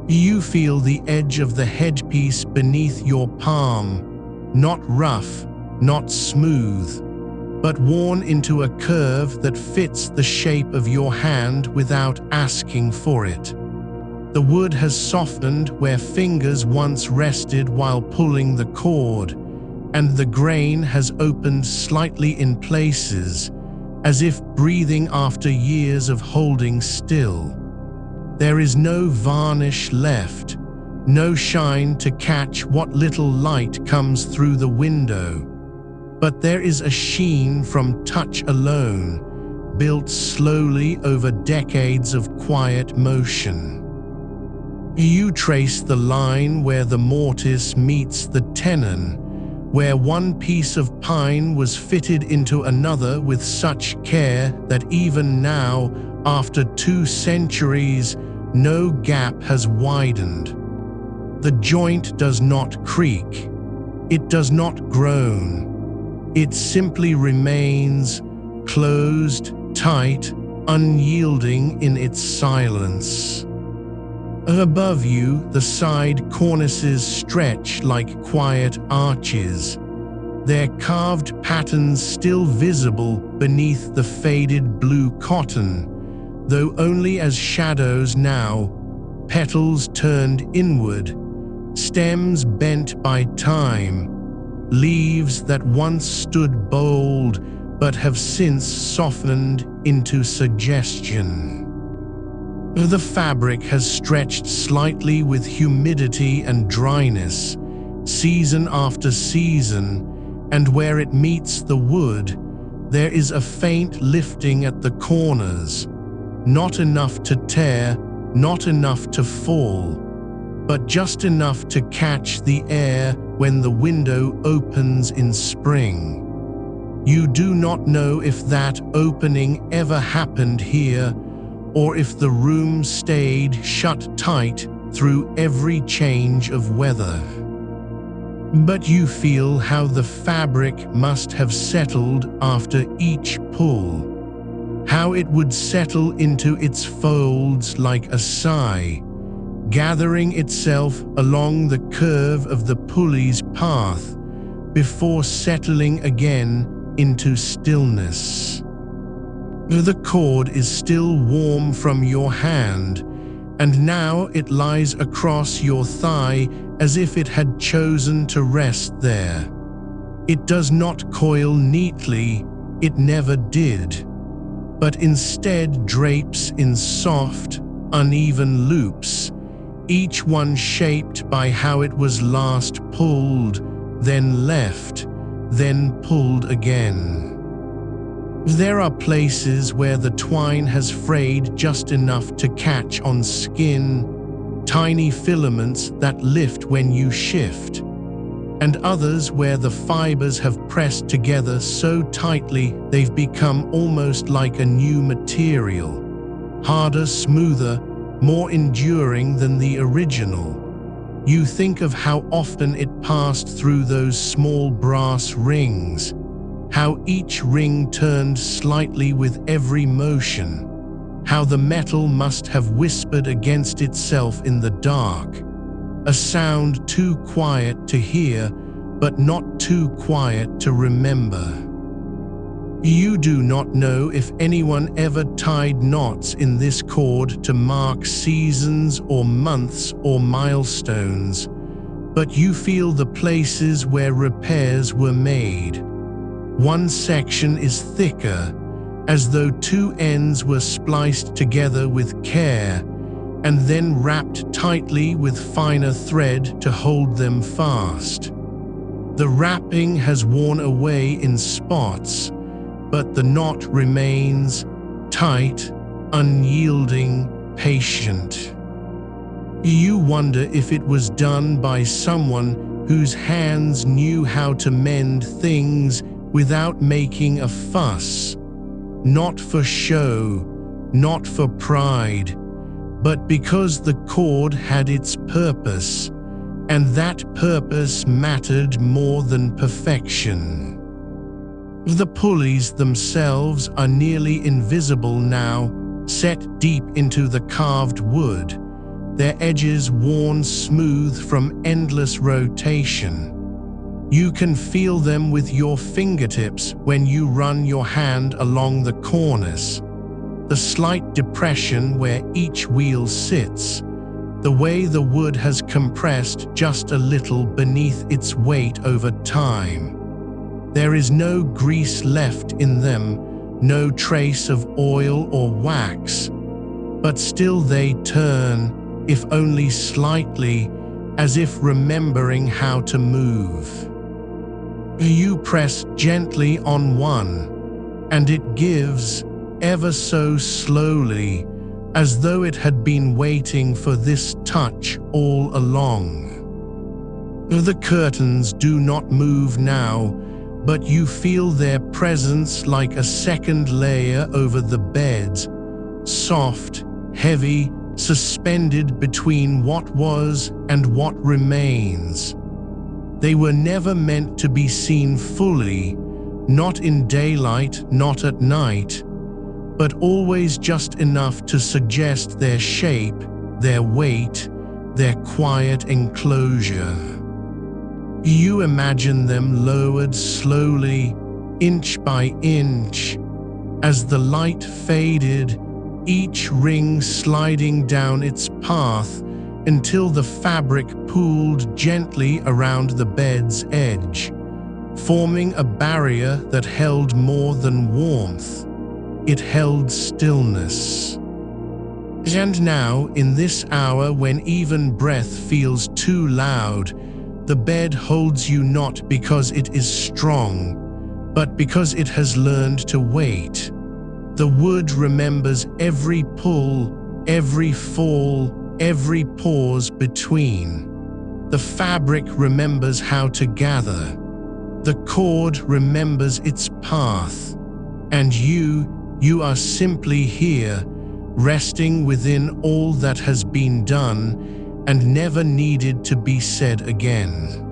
You feel the edge of the headpiece beneath your palm, not rough, not smooth, but worn into a curve that fits the shape of your hand without asking for it. The wood has softened where fingers once rested while pulling the cord, and the grain has opened slightly in places, as if breathing after years of holding still. There is no varnish left, no shine to catch what little light comes through the window, but there is a sheen from touch alone, built slowly over decades of quiet motion. You trace the line where the mortise meets the tenon, where one piece of pine was fitted into another with such care that even now, after 2 centuries, no gap has widened. The joint does not creak. It does not groan. It simply remains closed, tight, unyielding in its silence. Above you, the side cornices stretch like quiet arches, their carved patterns still visible beneath the faded blue cotton, though only as shadows now, petals turned inward, stems bent by time, leaves that once stood bold but have since softened into suggestion. The fabric has stretched slightly with humidity and dryness, season after season, and where it meets the wood, there is a faint lifting at the corners, not enough to tear, not enough to fall, but just enough to catch the air when the window opens in spring. You do not know if that opening ever happened here, or if the room stayed shut tight through every change of weather. But you feel how the fabric must have settled after each pull, how it would settle into its folds like a sigh, gathering itself along the curve of the pulley's path before settling again into stillness. The cord is still warm from your hand, and now it lies across your thigh as if it had chosen to rest there. It does not coil neatly, it never did, but instead drapes in soft, uneven loops, each one shaped by how it was last pulled, then left, then pulled again. There are places where the twine has frayed just enough to catch on skin, tiny filaments that lift when you shift, and others where the fibers have pressed together so tightly they've become almost like a new material, harder, smoother, more enduring than the original. You think of how often it passed through those small brass rings, how each ring turned slightly with every motion, how the metal must have whispered against itself in the dark, a sound too quiet to hear, but not too quiet to remember. You do not know if anyone ever tied knots in this cord to mark seasons or months or milestones, but you feel the places where repairs were made. One section is thicker, as though 2 ends were spliced together with care, and then wrapped tightly with finer thread to hold them fast. The wrapping has worn away in spots, but the knot remains tight, unyielding, patient. You wonder if it was done by someone whose hands knew how to mend things without making a fuss, not for show, not for pride, but because the cord had its purpose, and that purpose mattered more than perfection. The pulleys themselves are nearly invisible now, set deep into the carved wood, their edges worn smooth from endless rotation. You can feel them with your fingertips when you run your hand along the cornice, the slight depression where each wheel sits, the way the wood has compressed just a little beneath its weight over time. There is no grease left in them, no trace of oil or wax, but still they turn, if only slightly, as if remembering how to move. You press gently on one, and it gives, ever so slowly, as though it had been waiting for this touch all along. The curtains do not move now, but you feel their presence like a second layer over the beds, soft, heavy, suspended between what was and what remains. They were never meant to be seen fully, not in daylight, not at night, but always just enough to suggest their shape, their weight, their quiet enclosure. You imagine them lowered slowly, inch by inch, as the light faded, each ring sliding down its path until the fabric pooled gently around the bed's edge, forming a barrier that held more than warmth. It held stillness. And now, in this hour when even breath feels too loud, the bed holds you not because it is strong, but because it has learned to wait. The wood remembers every pull, every fall, every pause between. The fabric remembers how to gather. The cord remembers its path. And you are simply here, resting within all that has been done and never needed to be said again.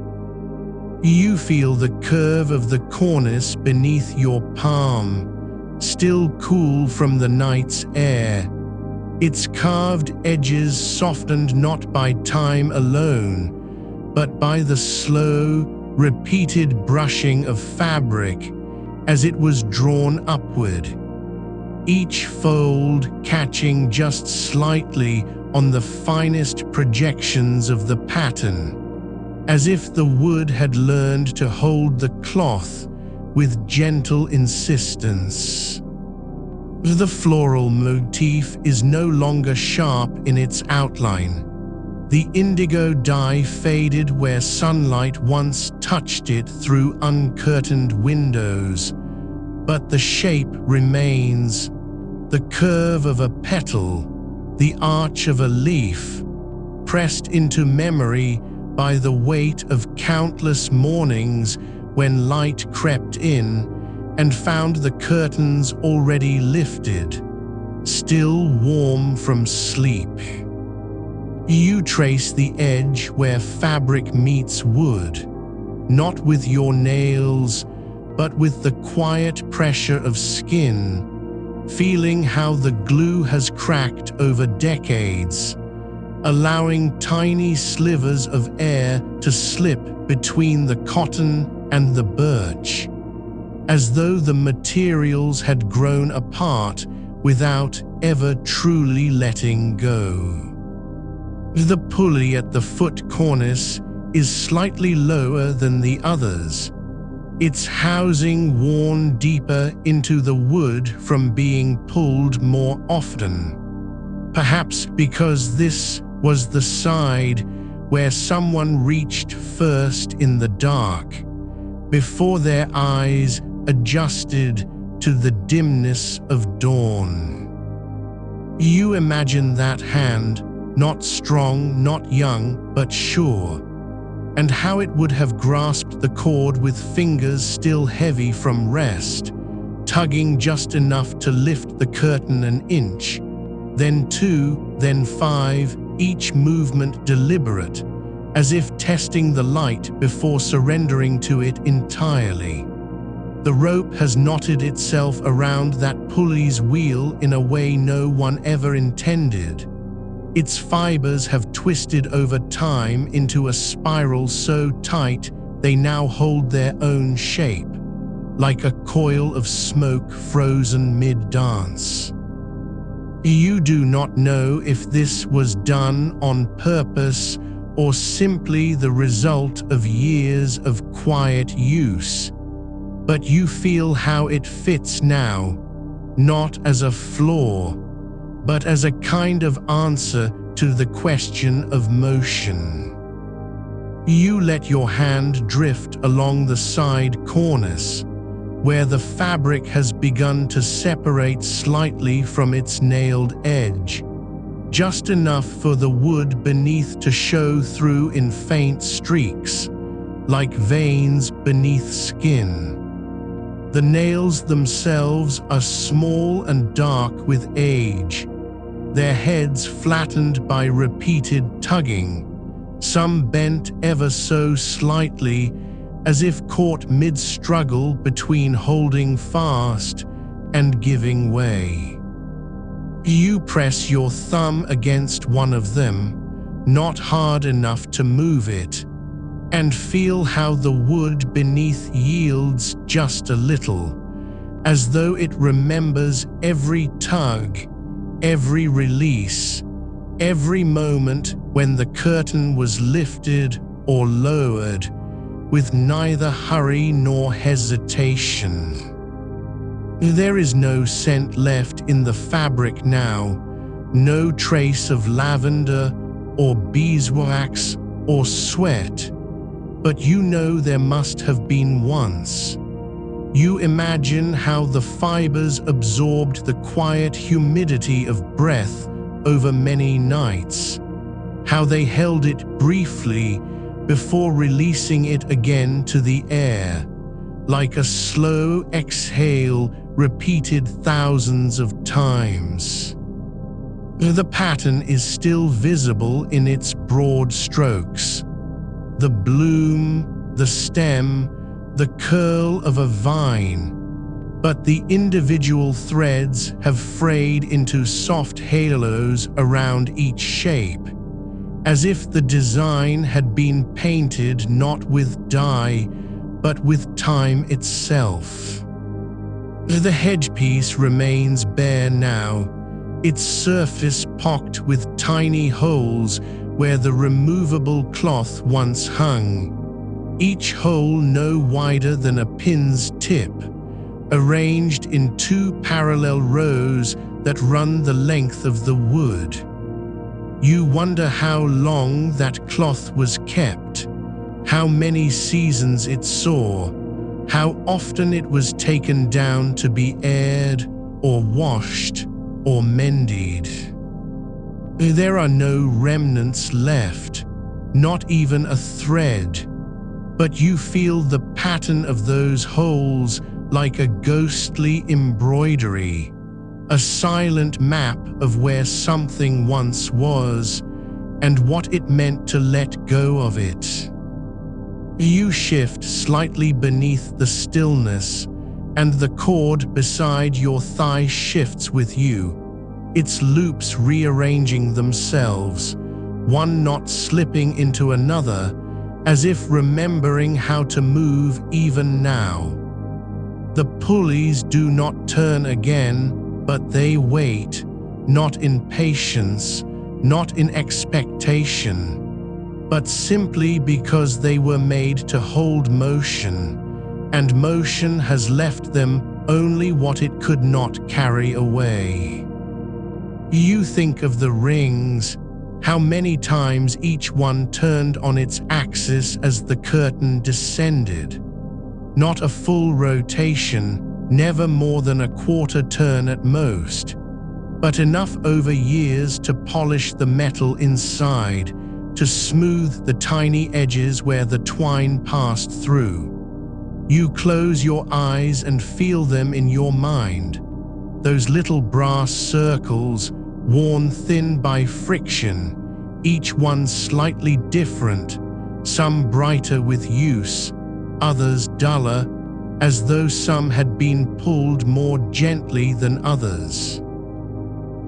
You feel the curve of the cornice beneath your palm, still cool from the night's air, its carved edges softened not by time alone, but by the slow, repeated brushing of fabric as it was drawn upward, each fold catching just slightly on the finest projections of the pattern, as if the wood had learned to hold the cloth with gentle insistence. The floral motif is no longer sharp in its outline. The indigo dye faded where sunlight once touched it through uncurtained windows, but the shape remains, the curve of a petal, the arch of a leaf, pressed into memory by the weight of countless mornings when light crept in and found the curtains already lifted, still warm from sleep. You trace the edge where fabric meets wood, not with your nails, but with the quiet pressure of skin, feeling how the glue has cracked over decades, allowing tiny slivers of air to slip between the cotton and the birch, as though the materials had grown apart without ever truly letting go. The pulley at the foot cornice is slightly lower than the others, its housing worn deeper into the wood from being pulled more often, perhaps because this was the side where someone reached first in the dark, before their eyes adjusted to the dimness of dawn. You imagine that hand, not strong, not young, but sure, and how it would have grasped the cord with fingers still heavy from rest, tugging just enough to lift the curtain an inch, then 2, then 5, each movement deliberate, as if testing the light before surrendering to it entirely. The rope has knotted itself around that pulley's wheel in a way no one ever intended. Its fibers have twisted over time into a spiral so tight They now hold their own shape, like a coil of smoke frozen mid-dance. You do not know if this was done on purpose or simply the result of years of quiet use, but you feel how it fits now, not as a flaw, but as a kind of answer to the question of motion. You let your hand drift along the side cornice, where the fabric has begun to separate slightly from its nailed edge, just enough for the wood beneath to show through in faint streaks, like veins beneath skin. The nails themselves are small and dark with age, their heads flattened by repeated tugging, some bent ever so slightly, as if caught mid-struggle between holding fast and giving way. You press your thumb against one of them, not hard enough to move it, and feel how the wood beneath yields just a little, as though it remembers every tug, every release, every moment when the curtain was lifted or lowered, with neither hurry nor hesitation. There is no scent left in the fabric now, no trace of lavender or beeswax or sweat, but you know there must have been once. You imagine how the fibers absorbed the quiet humidity of breath over many nights, how they held it briefly before releasing it again to the air, like a slow exhale repeated thousands of times. The pattern is still visible in its broad strokes. The bloom, the stem, the curl of a vine, but the individual threads have frayed into soft halos around each shape, as if the design had been painted not with dye, but with time itself. The headpiece remains bare now, its surface pocked with tiny holes where the removable cloth once hung, each hole no wider than a pin's tip, arranged in 2 parallel rows that run the length of the wood. You wonder how long that cloth was kept, how many seasons it saw, how often it was taken down to be aired or washed or mended. There are no remnants left, not even a thread, but you feel the pattern of those holes like a ghostly embroidery, a silent map of where something once was and what it meant to let go of it. You shift slightly beneath the stillness, and the cord beside your thigh shifts with you, its loops rearranging themselves, one knot slipping into another, as if remembering how to move even now. The pulleys do not turn again, but they wait, not in patience, not in expectation, but simply because they were made to hold motion, and motion has left them only what it could not carry away. You think of the rings, how many times each one turned on its axis as the curtain descended. Not a full rotation, never more than a quarter turn at most, but enough over years to polish the metal inside, to smooth the tiny edges where the twine passed through. You close your eyes and feel them in your mind, those little brass circles, worn thin by friction, each one slightly different, some brighter with use, others duller, as though some had been pulled more gently than others.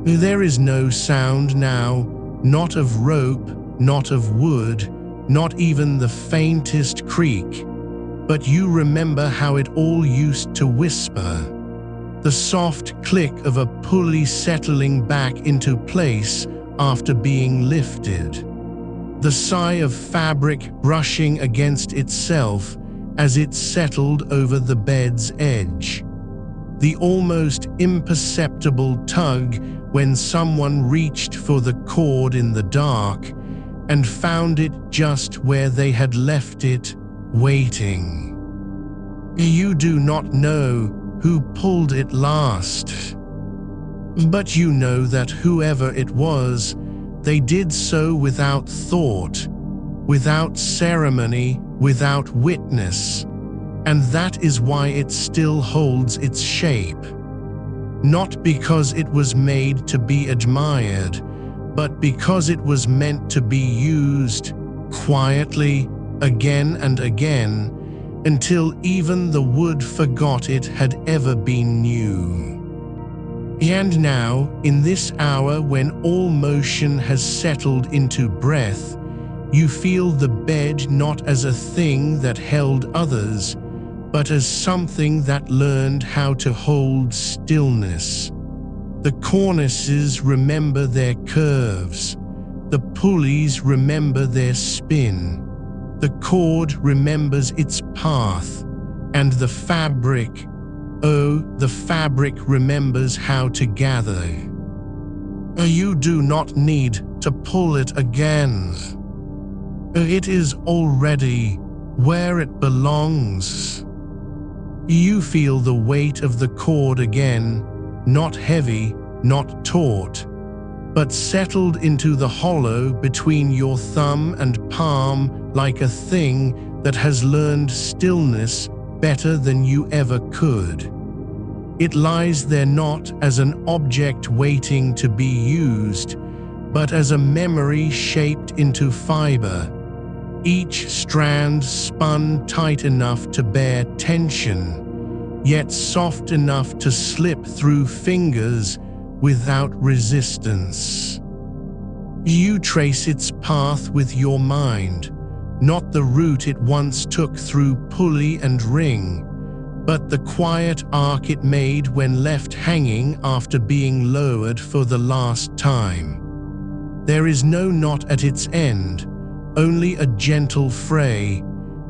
There is no sound now, not of rope, not of wood, not even the faintest creak, but you remember how it all used to whisper. The soft click of a pulley settling back into place after being lifted. The sigh of fabric brushing against itself as it settled over the bed's edge. The almost imperceptible tug when someone reached for the cord in the dark and found it just where they had left it, waiting. You do not know who pulled it last, but you know that whoever it was, they did so without thought, without ceremony, without witness, and that is why it still holds its shape. Not because it was made to be admired, but because it was meant to be used quietly again and again until even the wood forgot it had ever been new. And now, in this hour when all motion has settled into breath, you feel the bed not as a thing that held others, but as something that learned how to hold stillness. The cornices remember their curves, the pulleys remember their spin, the cord remembers its path, and the fabric, oh, the fabric remembers how to gather. You do not need to pull it again. It is already where it belongs. You feel the weight of the cord again, not heavy, not taut, but settled into the hollow between your thumb and palm like a thing that has learned stillness better than you ever could. It lies there not as an object waiting to be used, but as a memory shaped into fiber, each strand spun tight enough to bear tension, yet soft enough to slip through fingers without resistance. You trace its path with your mind, not the route it once took through pulley and ring, but the quiet arc it made when left hanging after being lowered for the last time. There is no knot at its end, only a gentle fray,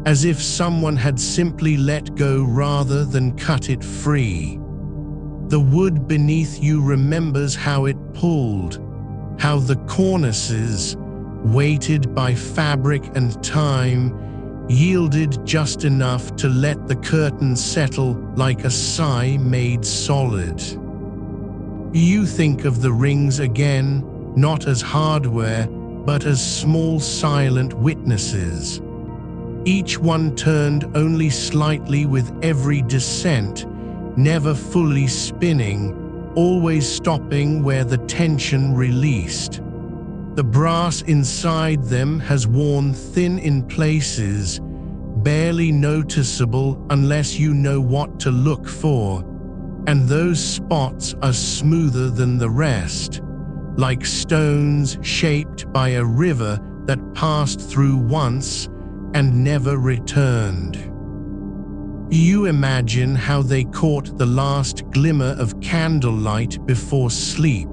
as if someone had simply let go rather than cut it free. The wood beneath you remembers how it pulled, how the cornices, weighted by fabric and time, yielded just enough to let the curtain settle like a sigh made solid. You think of the rings again, not as hardware, but as small silent witnesses. Each one turned only slightly with every descent, never fully spinning, always stopping where the tension released. The brass inside them has worn thin in places, barely noticeable unless you know what to look for, and those spots are smoother than the rest, like stones shaped by a river that passed through once and never returned. You imagine how they caught the last glimmer of candlelight before sleep,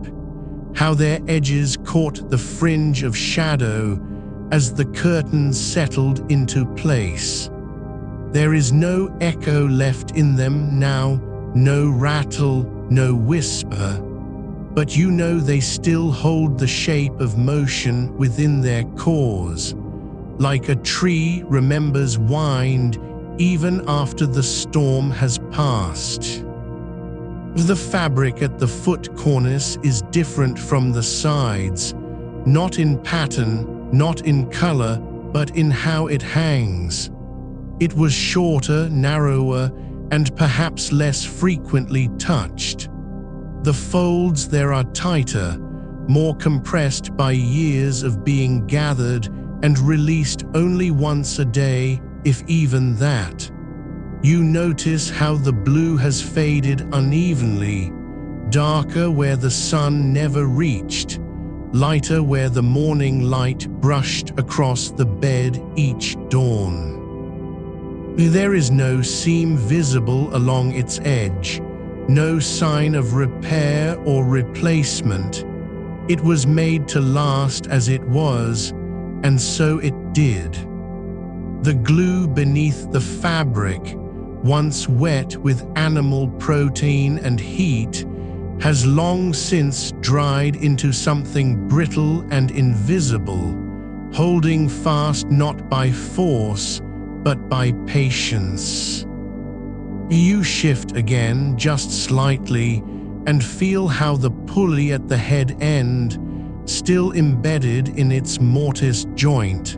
how their edges caught the fringe of shadow as the curtains settled into place. There is no echo left in them now, no rattle, no whisper, but you know they still hold the shape of motion within their cores, like a tree remembers wind even after the storm has passed. The fabric at the foot cornice is different from the sides, not in pattern, not in color, but in how it hangs. It was shorter, narrower, and perhaps less frequently touched. The folds there are tighter, more compressed by years of being gathered and released only once a day, if even that. You notice how the blue has faded unevenly, darker where the sun never reached, lighter where the morning light brushed across the bed each dawn. There is no seam visible along its edge, no sign of repair or replacement. It was made to last as it was, and so it did. The glue beneath the fabric, once wet with animal protein and heat, has long since dried into something brittle and invisible, holding fast not by force, but by patience. You shift again just slightly and feel how the pulley at the head end, still embedded in its mortise joint,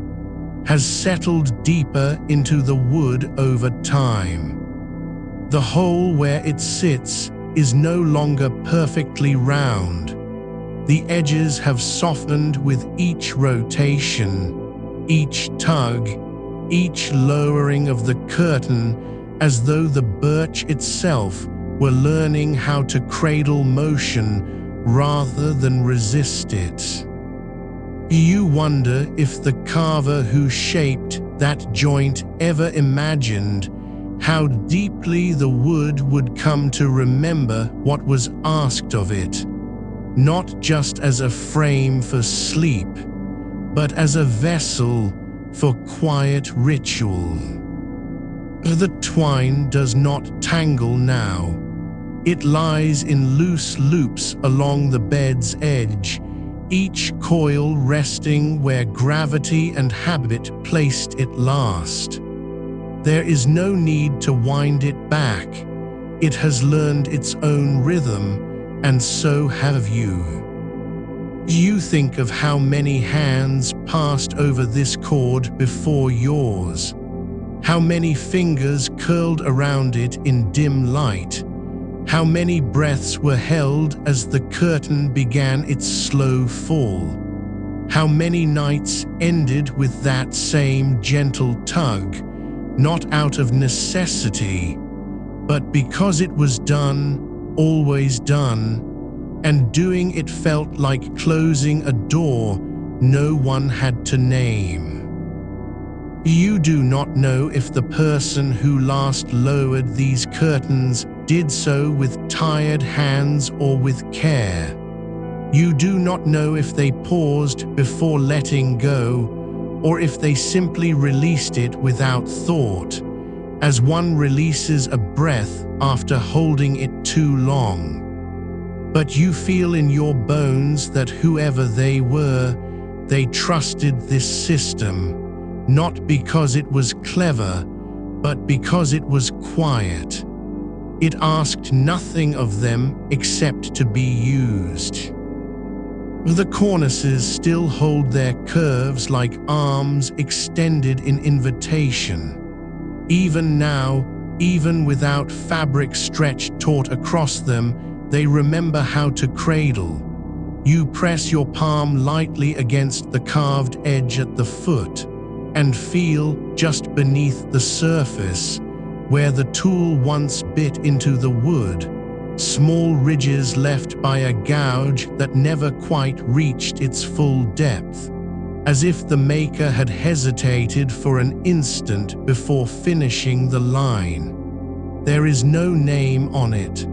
has settled deeper into the wood over time. The hole where it sits is no longer perfectly round. The edges have softened with each rotation, each tug, each lowering of the curtain, as though the birch itself were learning how to cradle motion rather than resist it. You wonder if the carver who shaped that joint ever imagined how deeply the wood would come to remember what was asked of it, not just as a frame for sleep, but as a vessel for quiet ritual. The twine does not tangle now. It lies in loose loops along the bed's edge, each coil resting where gravity and habit placed it last. There is no need to wind it back. It has learned its own rhythm, and so have you. You think of how many hands passed over this cord before yours, how many fingers curled around it in dim light, how many breaths were held as the curtain began its slow fall, how many nights ended with that same gentle tug, not out of necessity, but because it was done, always done, and doing it felt like closing a door no one had to name. You do not know if the person who last lowered these curtains did so with tired hands or with care. You do not know if they paused before letting go, or if they simply released it without thought, as one releases a breath after holding it too long. But you feel in your bones that whoever they were, they trusted this system, not because it was clever, but because it was quiet. It asked nothing of them except to be used. The cornices still hold their curves like arms extended in invitation. Even now, even without fabric stretch taut across them, they remember how to cradle. You press your palm lightly against the carved edge at the foot and feel, just beneath the surface, where the tool once bit into the wood, small ridges left by a gouge that never quite reached its full depth, as if the maker had hesitated for an instant before finishing the line. There is no name on it,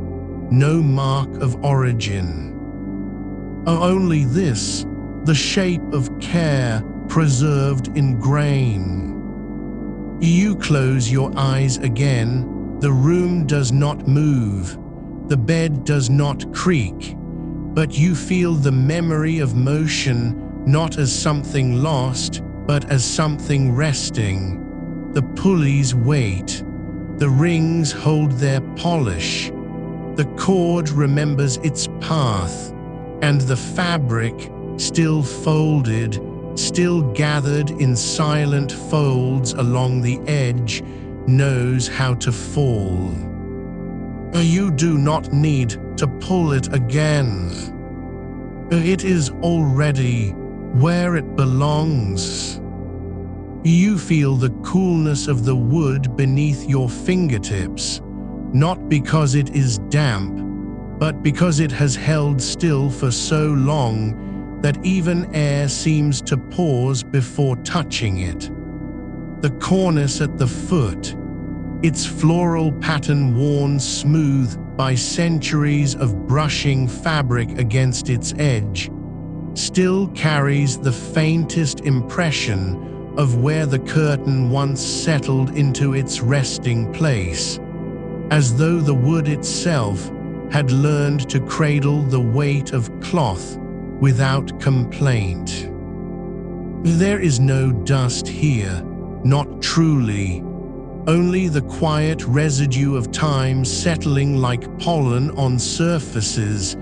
no mark of origin. Only this, the shape of care preserved in grain. You close your eyes again. The room does not move. The bed does not creak, but you feel the memory of motion not as something lost, but as something resting. The pulleys wait. The rings hold their polish. The cord remembers its path, and the fabric, still folded, still gathered in silent folds along the edge, knows how to fall. You do not need to pull it again. It is already where it belongs. You feel the coolness of the wood beneath your fingertips, not because it is damp, but because it has held still for so long that even air seems to pause before touching it. The cornice at the foot, its floral pattern worn smooth by centuries of brushing fabric against its edge, still carries the faintest impression of where the curtain once settled into its resting place, as though the wood itself had learned to cradle the weight of cloth without complaint. There is no dust here, not truly, only the quiet residue of time settling like pollen on surfaces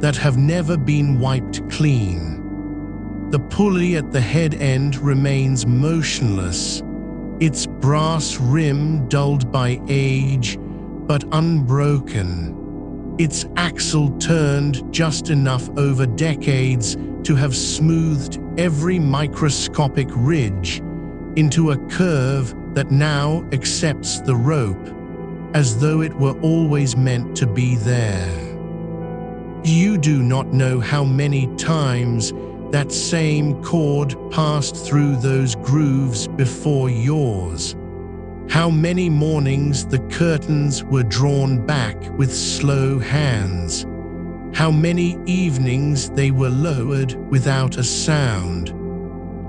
that have never been wiped clean. The pulley at the head end remains motionless, its brass rim dulled by age but unbroken, its axle turned just enough over decades to have smoothed every microscopic ridge into a curve that now accepts the rope, as though it were always meant to be there. You do not know how many times that same cord passed through those grooves before yours. How many mornings the curtains were drawn back with slow hands. How many evenings they were lowered without a sound,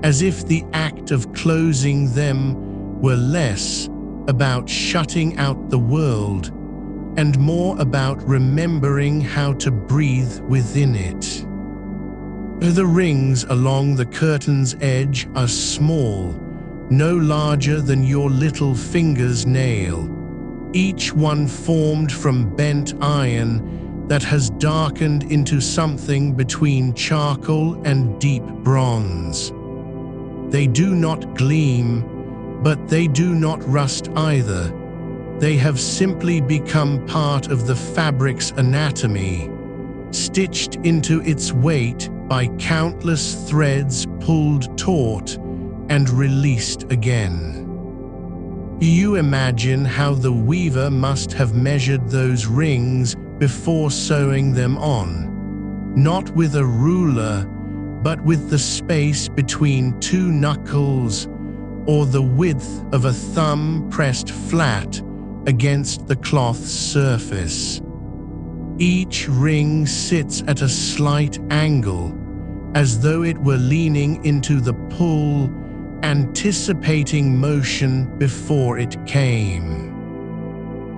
as if the act of closing them were less about shutting out the world and more about remembering how to breathe within it. The rings along the curtain's edge are small, no larger than your little finger's nail, each one formed from bent iron that has darkened into something between charcoal and deep bronze. They do not gleam, but they do not rust either. They have simply become part of the fabric's anatomy, stitched into its weight by countless threads pulled taut and released again. You imagine how the weaver must have measured those rings before sewing them on, not with a ruler, but with the space between two knuckles or the width of a thumb pressed flat against the cloth's surface. Each ring sits at a slight angle, as though it were leaning into the pull, anticipating motion before it came.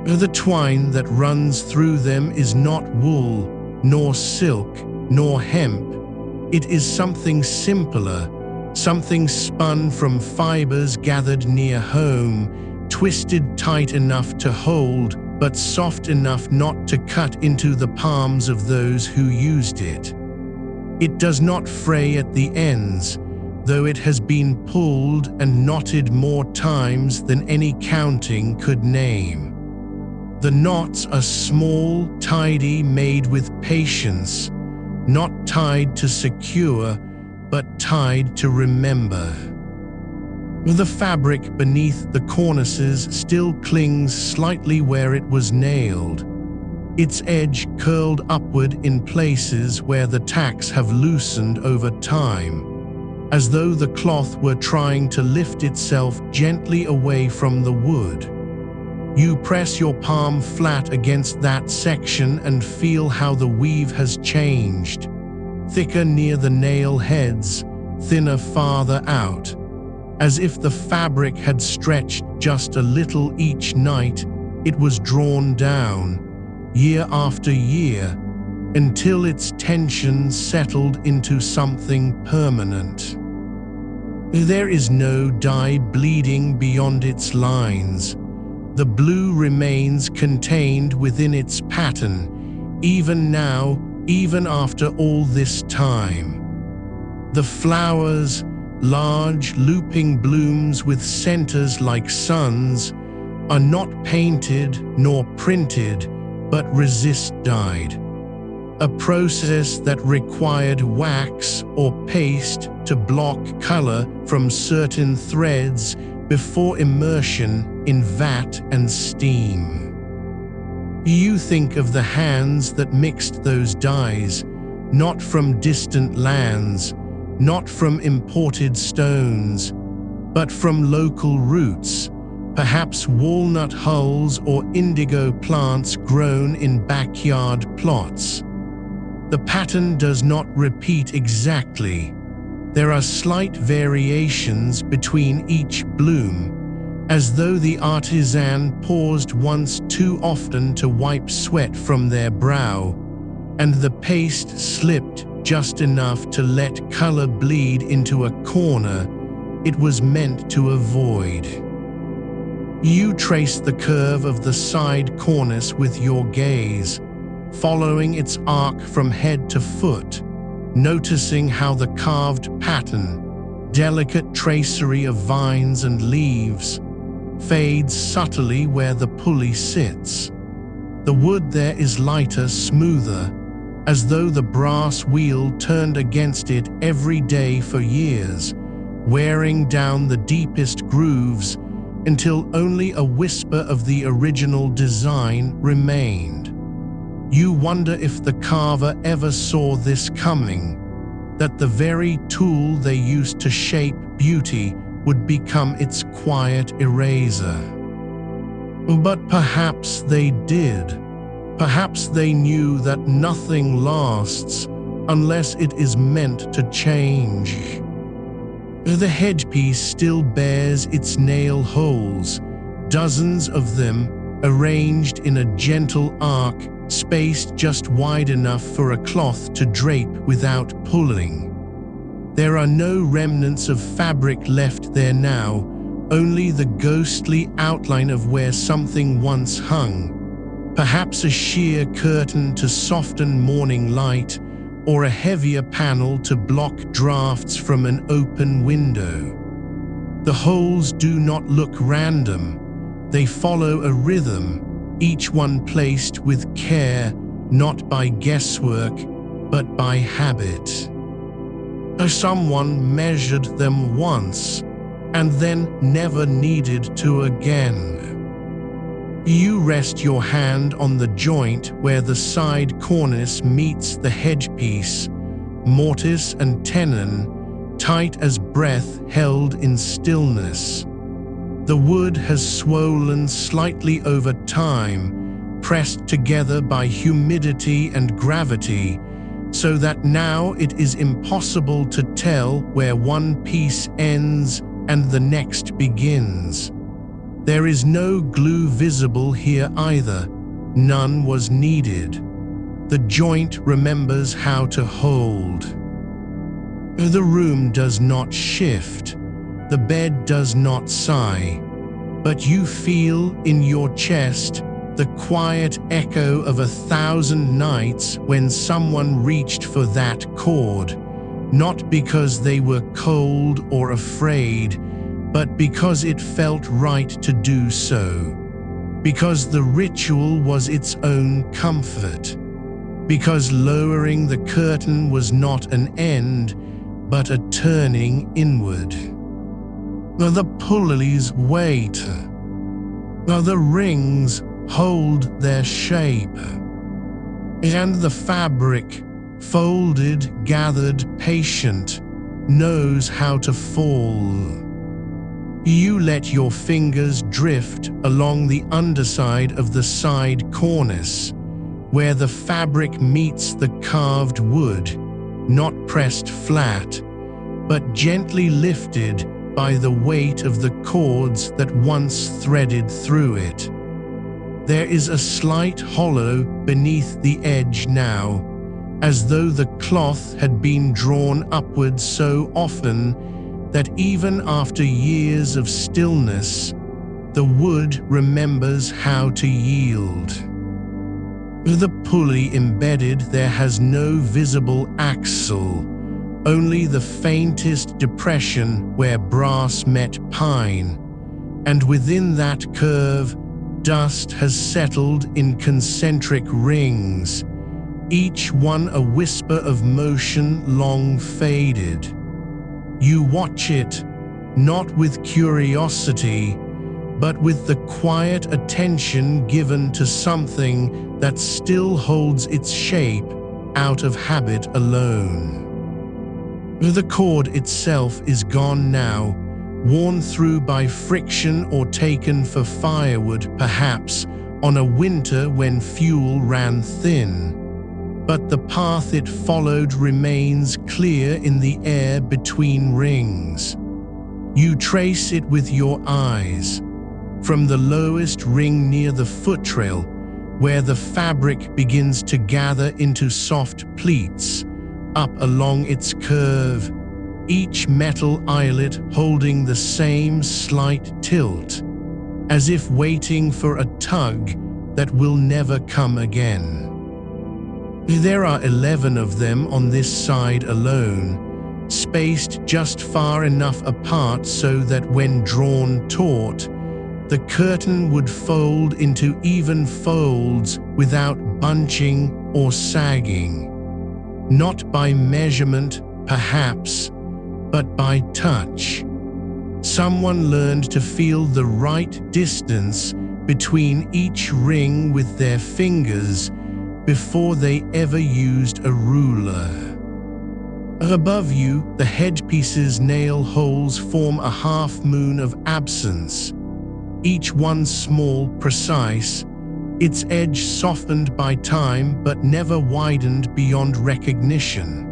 The twine that runs through them is not wool, nor silk, nor hemp. It is something simpler, something spun from fibers gathered near home, twisted tight enough to hold, but soft enough not to cut into the palms of those who used it. It does not fray at the ends, though it has been pulled and knotted more times than any counting could name. The knots are small, tidy, made with patience, not tied to secure, but tied to remember. The fabric beneath the cornices still clings slightly where it was nailed, its edge curled upward in places where the tacks have loosened over time, as though the cloth were trying to lift itself gently away from the wood. You press your palm flat against that section and feel how the weave has changed, thicker near the nail heads, thinner farther out. As if the fabric had stretched just a little each night, it was drawn down, year after year, until its tension settled into something permanent. There is no dye bleeding beyond its lines. The blue remains contained within its pattern, even now, even after all this time. The flowers, large looping blooms with centers like suns, are not painted nor printed, but resist dyed. A process that required wax or paste to block color from certain threads before immersion in vat and steam. You think of the hands that mixed those dyes, not from distant lands, not from imported stones, but from local roots, perhaps walnut hulls or indigo plants grown in backyard plots. The pattern does not repeat exactly. There are slight variations between each bloom, as though the artisan paused once too often to wipe sweat from their brow, and the paste slipped just enough to let color bleed into a corner it was meant to avoid. You trace the curve of the side cornice with your gaze, following its arc from head to foot, noticing how the carved pattern, delicate tracery of vines and leaves, fades subtly where the pulley sits. The wood there is lighter, smoother, as though the brass wheel turned against it every day for years, wearing down the deepest grooves until only a whisper of the original design remained. You wonder if the carver ever saw this coming, that the very tool they used to shape beauty would become its quiet eraser. But perhaps they did. Perhaps they knew that nothing lasts unless it is meant to change. The headpiece still bears its nail holes, dozens of them arranged in a gentle arc, spaced just wide enough for a cloth to drape without pulling. There are no remnants of fabric left there now, only the ghostly outline of where something once hung, perhaps a sheer curtain to soften morning light, or a heavier panel to block drafts from an open window. The holes do not look random. They follow a rhythm, each one placed with care, not by guesswork, but by habit. Someone measured them once, and then never needed to again. You rest your hand on the joint where the side cornice meets the headpiece, mortise and tenon, tight as breath held in stillness. The wood has swollen slightly over time, pressed together by humidity and gravity, so that now it is impossible to tell where one piece ends and the next begins. There is no glue visible here either. None was needed. The joint remembers how to hold. The room does not shift. The bed does not sigh. But you feel in your chest the quiet echo of 1,000 nights when someone reached for that cord, not because they were cold or afraid, but because it felt right to do so, because the ritual was its own comfort, because lowering the curtain was not an end, but a turning inward. The pulleys wait. The rings hold their shape. And the fabric, folded, gathered, patient, knows how to fall. You let your fingers drift along the underside of the side cornice, where the fabric meets the carved wood, not pressed flat, but gently lifted by the weight of the cords that once threaded through it. There is a slight hollow beneath the edge now, as though the cloth had been drawn upwards so often that even after years of stillness, the wood remembers how to yield. The pulley embedded there has no visible axle, only the faintest depression where brass met pine, and within that curve, dust has settled in concentric rings, each one a whisper of motion long faded. You watch it, not with curiosity, but with the quiet attention given to something that still holds its shape, out of habit alone. The cord itself is gone now, worn through by friction or taken for firewood, perhaps, on a winter when fuel ran thin. But the path it followed remains clear in the air between rings. You trace it with your eyes, from the lowest ring near the footrail, where the fabric begins to gather into soft pleats, up along its curve, each metal eyelet holding the same slight tilt, as if waiting for a tug that will never come again. There are 11 of them on this side alone, spaced just far enough apart so that when drawn taut, the curtain would fold into even folds without bunching or sagging. Not by measurement, perhaps, but by touch. Someone learned to feel the right distance between each ring with their fingers before they ever used a ruler. Above you, the headpiece's nail holes form a half-moon of absence, each one small, precise, its edge softened by time but never widened beyond recognition.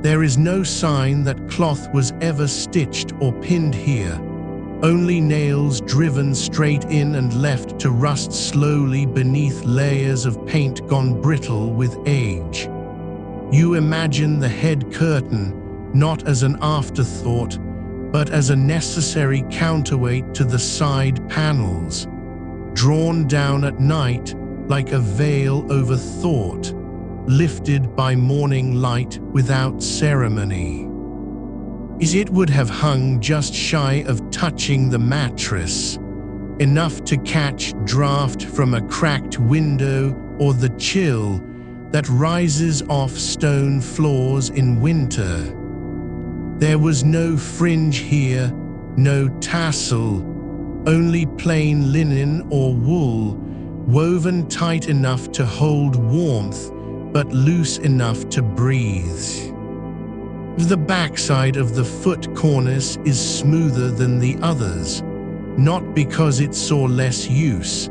There is no sign that cloth was ever stitched or pinned here, only nails driven straight in and left to rust slowly beneath layers of paint gone brittle with age. You imagine the head curtain not as an afterthought, but as a necessary counterweight to the side panels, drawn down at night like a veil over thought, lifted by morning light without ceremony. It would have hung just shy of touching the mattress, enough to catch draft from a cracked window or the chill that rises off stone floors in winter. There was no fringe here, no tassel, only plain linen or wool, woven tight enough to hold warmth, but loose enough to breathe. The backside of the foot cornice is smoother than the others, not because it saw less use,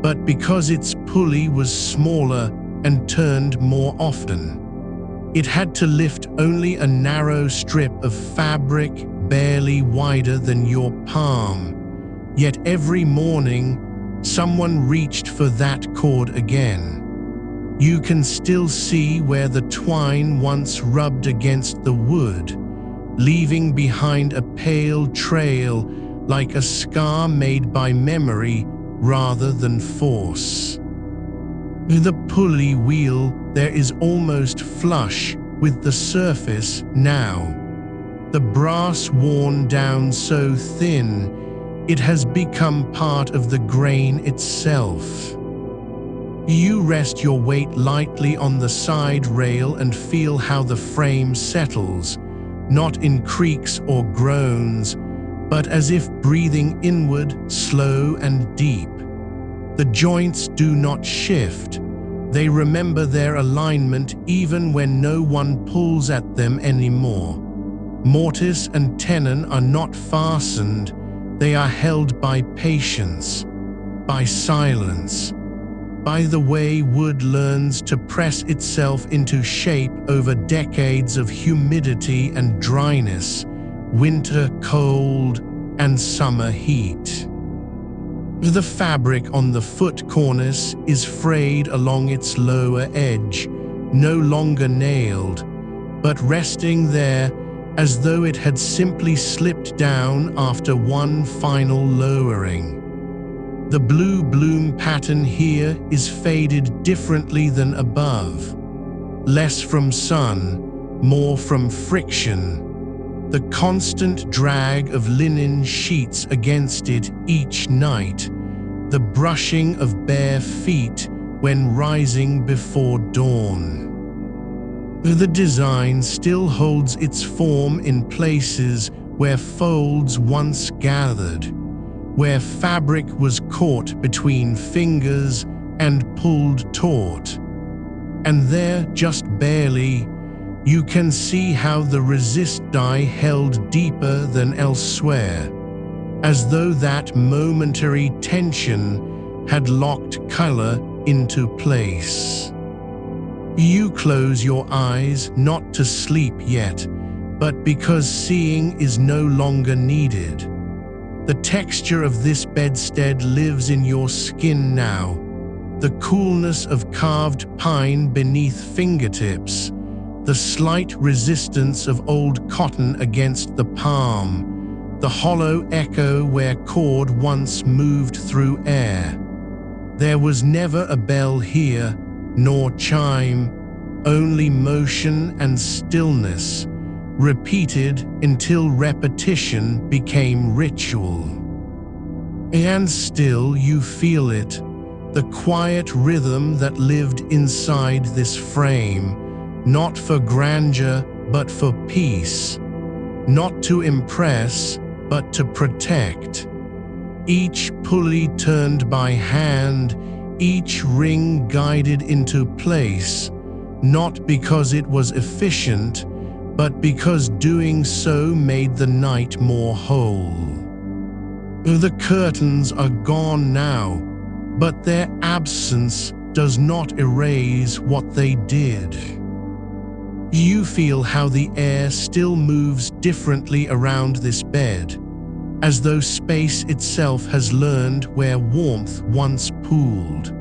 but because its pulley was smaller and turned more often. It had to lift only a narrow strip of fabric barely wider than your palm, yet every morning someone reached for that cord again. You can still see where the twine once rubbed against the wood, leaving behind a pale trail like a scar made by memory rather than force. The pulley wheel there is almost flush with the surface now, the brass worn down so thin it has become part of the grain itself. You rest your weight lightly on the side rail and feel how the frame settles, not in creaks or groans, but as if breathing inward, slow and deep. The joints do not shift. They remember their alignment even when no one pulls at them anymore. Mortise and tenon are not fastened. They are held by patience, by silence, by the way wood learns to press itself into shape over decades of humidity and dryness, winter cold and summer heat. The fabric on the foot cornice is frayed along its lower edge, no longer nailed, but resting there as though it had simply slipped down after one final lowering. The blue bloom pattern here is faded differently than above, less from sun, more from friction, the constant drag of linen sheets against it each night, the brushing of bare feet when rising before dawn. The design still holds its form in places where folds once gathered, where fabric was caught between fingers and pulled taut. And there, just barely, you can see how the resist dye held deeper than elsewhere, as though that momentary tension had locked color into place. You close your eyes not to sleep yet, but because seeing is no longer needed. The texture of this bedstead lives in your skin now, the coolness of carved pine beneath fingertips, the slight resistance of old cotton against the palm, the hollow echo where cord once moved through air. There was never a bell here, nor chime, only motion and stillness, repeated until repetition became ritual. And still you feel it, the quiet rhythm that lived inside this frame, not for grandeur but for peace, not to impress but to protect. Each pulley turned by hand, each ring guided into place, not because it was efficient, but because doing so made the night more whole. The curtains are gone now, but their absence does not erase what they did. You feel how the air still moves differently around this bed, as though space itself has learned where warmth once pooled.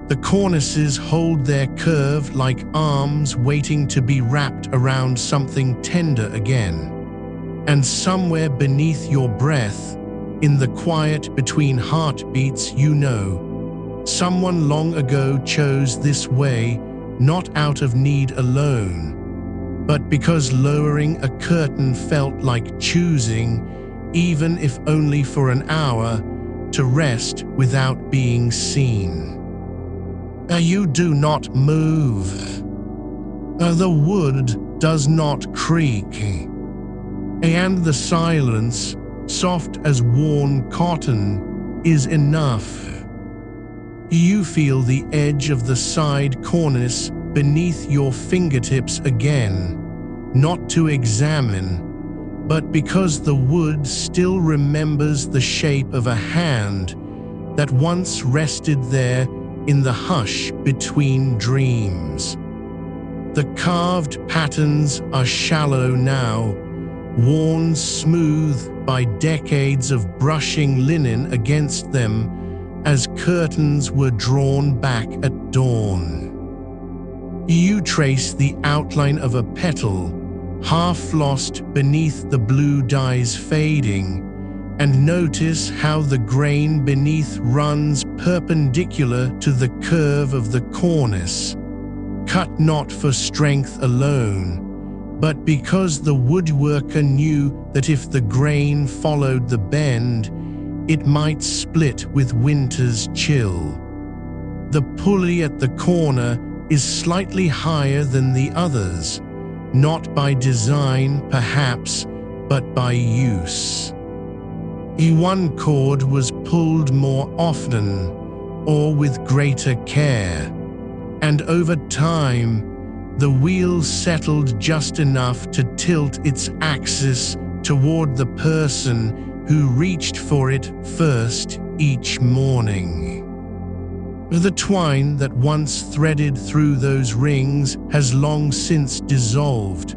The cornices hold their curve like arms waiting to be wrapped around something tender again. And somewhere beneath your breath, in the quiet between heartbeats, you know, someone long ago chose this way, not out of need alone, but because lowering a curtain felt like choosing, even if only for an hour, to rest without being seen. You do not move. The wood does not creak. And the silence, soft as worn cotton, is enough. You feel the edge of the side cornice beneath your fingertips again, not to examine, but because the wood still remembers the shape of a hand that once rested there in the hush between dreams. The carved patterns are shallow now, worn smooth by decades of brushing linen against them as curtains were drawn back at dawn. You trace the outline of a petal, half lost beneath the blue dyes fading, and notice how the grain beneath runs perpendicular to the curve of the cornice, cut not for strength alone, but because the woodworker knew that if the grain followed the bend, it might split with winter's chill. The pulley at the corner is slightly higher than the others, not by design perhaps, but by use. One cord was pulled more often, or with greater care, and over time, the wheel settled just enough to tilt its axis toward the person who reached for it first each morning. The twine that once threaded through those rings has long since dissolved,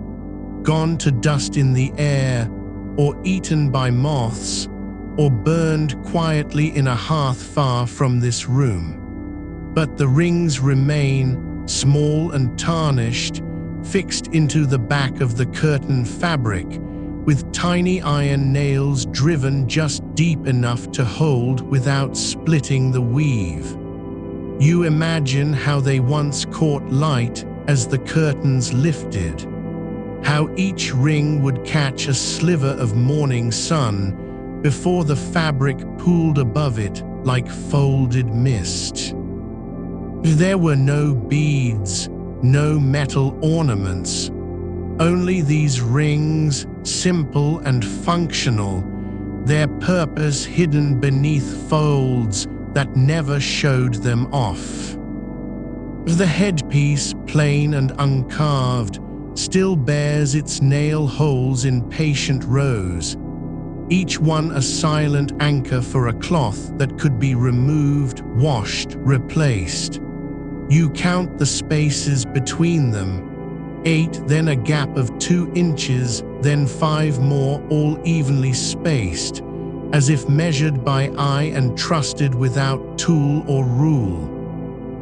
gone to dust in the air, or eaten by moths, or burned quietly in a hearth far from this room. But the rings remain, small and tarnished, fixed into the back of the curtain fabric, with tiny iron nails driven just deep enough to hold without splitting the weave. You imagine how they once caught light as the curtains lifted, how each ring would catch a sliver of morning sun before the fabric pooled above it like folded mist. There were no beads, no metal ornaments, only these rings, simple and functional, their purpose hidden beneath folds that never showed them off. The headpiece, plain and uncarved, still bears its nail holes in patient rows, each one a silent anchor for a cloth that could be removed, washed, replaced. You count the spaces between them, 8, then a gap of 2 inches, then 5 more, all evenly spaced, as if measured by eye and trusted without tool or rule.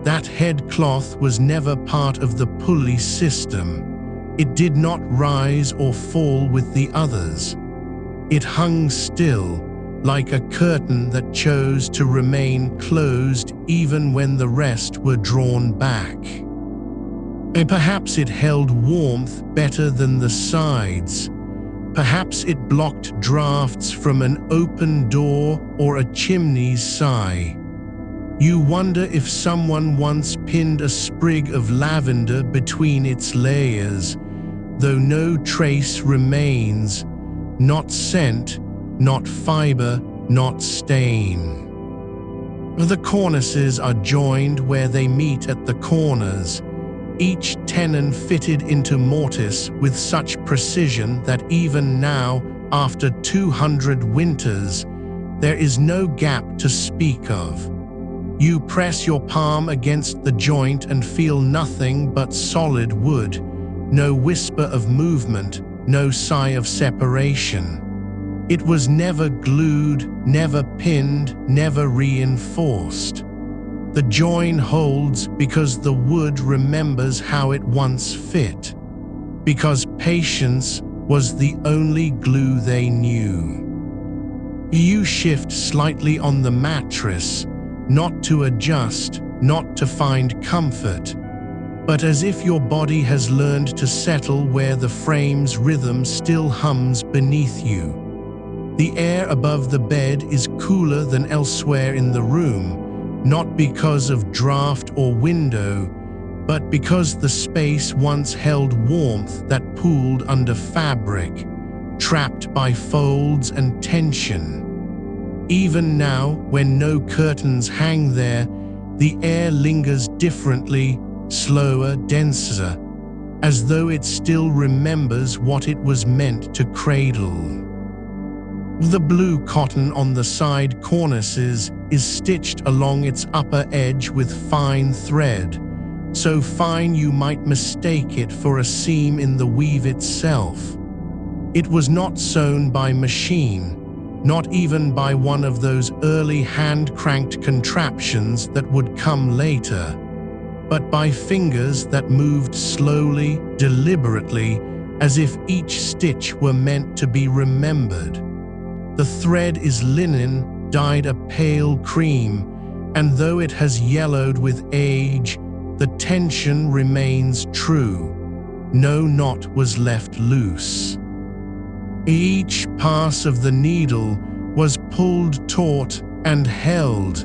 That head cloth was never part of the pulley system. It did not rise or fall with the others. It hung still, like a curtain that chose to remain closed even when the rest were drawn back. And perhaps it held warmth better than the sides. Perhaps it blocked drafts from an open door or a chimney's sigh. You wonder if someone once pinned a sprig of lavender between its layers, though no trace remains, not scent, not fiber, not stain. The cornices are joined where they meet at the corners, each tenon fitted into mortise with such precision that even now, after 200 winters, there is no gap to speak of. You press your palm against the joint and feel nothing but solid wood, no whisper of movement, no sigh of separation. It was never glued, never pinned, never reinforced. The join holds because the wood remembers how it once fit, because patience was the only glue they knew. You shift slightly on the mattress, not to adjust, not to find comfort, but as if your body has learned to settle where the frame's rhythm still hums beneath you. The air above the bed is cooler than elsewhere in the room, not because of draft or window, but because the space once held warmth that pooled under fabric, trapped by folds and tension. Even now, when no curtains hang there, the air lingers differently, slower, denser, as though it still remembers what it was meant to cradle. The blue cotton on the side cornices is stitched along its upper edge with fine thread, so fine you might mistake it for a seam in the weave itself. It was not sewn by machine, not even by one of those early hand-cranked contraptions that would come later, but by fingers that moved slowly, deliberately, as if each stitch were meant to be remembered. The thread is linen, dyed a pale cream, and though it has yellowed with age, the tension remains true. No knot was left loose. Each pass of the needle was pulled taut and held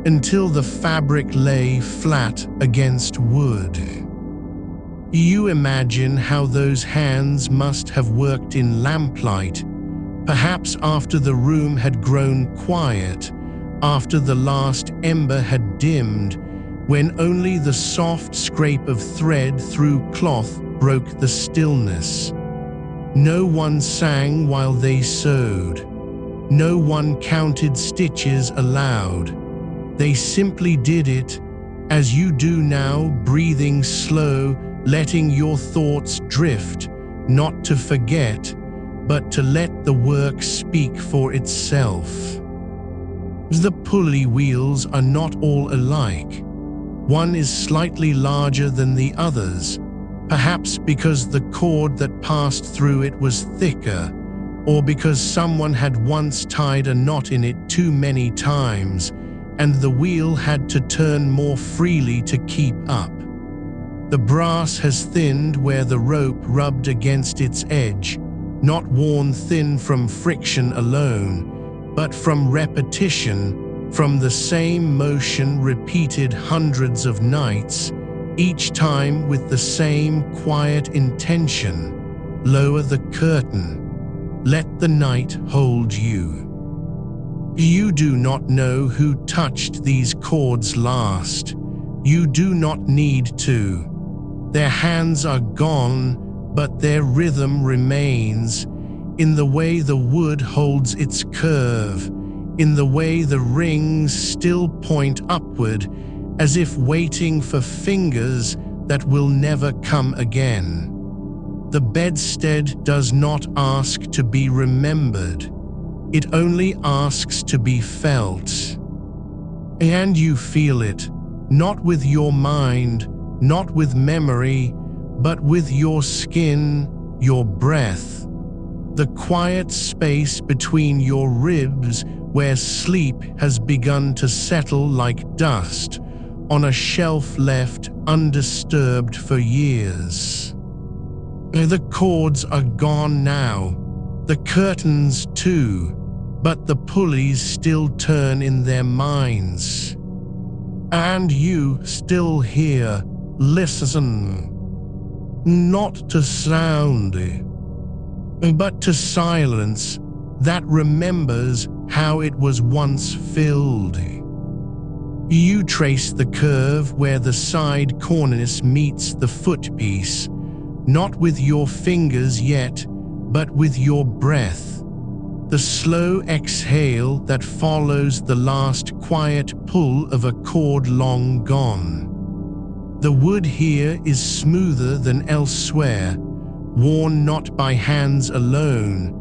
until the fabric lay flat against wood. You imagine how those hands must have worked in lamplight, perhaps after the room had grown quiet, after the last ember had dimmed, when only the soft scrape of thread through cloth broke the stillness. No one sang while they sewed. No one counted stitches aloud. They simply did it, as you do now, breathing slow, letting your thoughts drift, not to forget, but to let the work speak for itself. The pulley wheels are not all alike. One is slightly larger than the others, perhaps because the cord that passed through it was thicker, or because someone had once tied a knot in it too many times, and the wheel had to turn more freely to keep up. The brass has thinned where the rope rubbed against its edge, not worn thin from friction alone, but from repetition, from the same motion repeated hundreds of nights, each time with the same quiet intention. Lower the curtain. Let the night hold you. You do not know who touched these cords last. You do not need to. Their hands are gone, but their rhythm remains, in the way the wood holds its curve, in the way the rings still point upward, as if waiting for fingers that will never come again. The bedstead does not ask to be remembered. It only asks to be felt. And you feel it, not with your mind, not with memory, but with your skin, your breath. The quiet space between your ribs where sleep has begun to settle like dust on a shelf left undisturbed for years. The cords are gone now, the curtains too, but the pulleys still turn in their minds. And you still hear, listen, not to sound, but to silence that remembers how it was once filled. You trace the curve where the side cornice meets the footpiece, not with your fingers yet, but with your breath. The slow exhale that follows the last quiet pull of a cord long gone. The wood here is smoother than elsewhere, worn not by hands alone,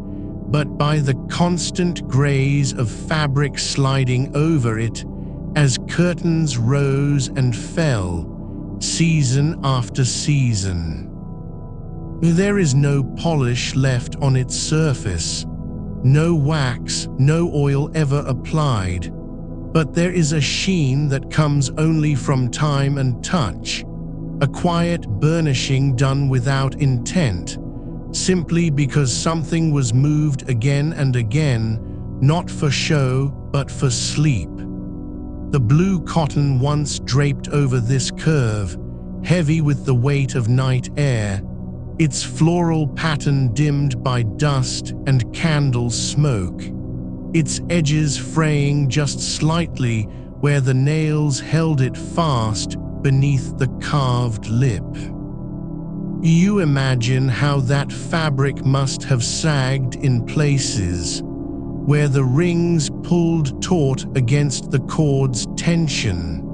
but by the constant graze of fabric sliding over it as curtains rose and fell, season after season. There is no polish left on its surface, no wax, no oil ever applied, but there is a sheen that comes only from time and touch, a quiet burnishing done without intent, simply because something was moved again and again, not for show but for sleep. The blue cotton once draped over this curve, heavy with the weight of night air, its floral pattern dimmed by dust and candle smoke, its edges fraying just slightly where the nails held it fast beneath the carved lip. You imagine how that fabric must have sagged in places, where the rings pulled taut against the cord's tension,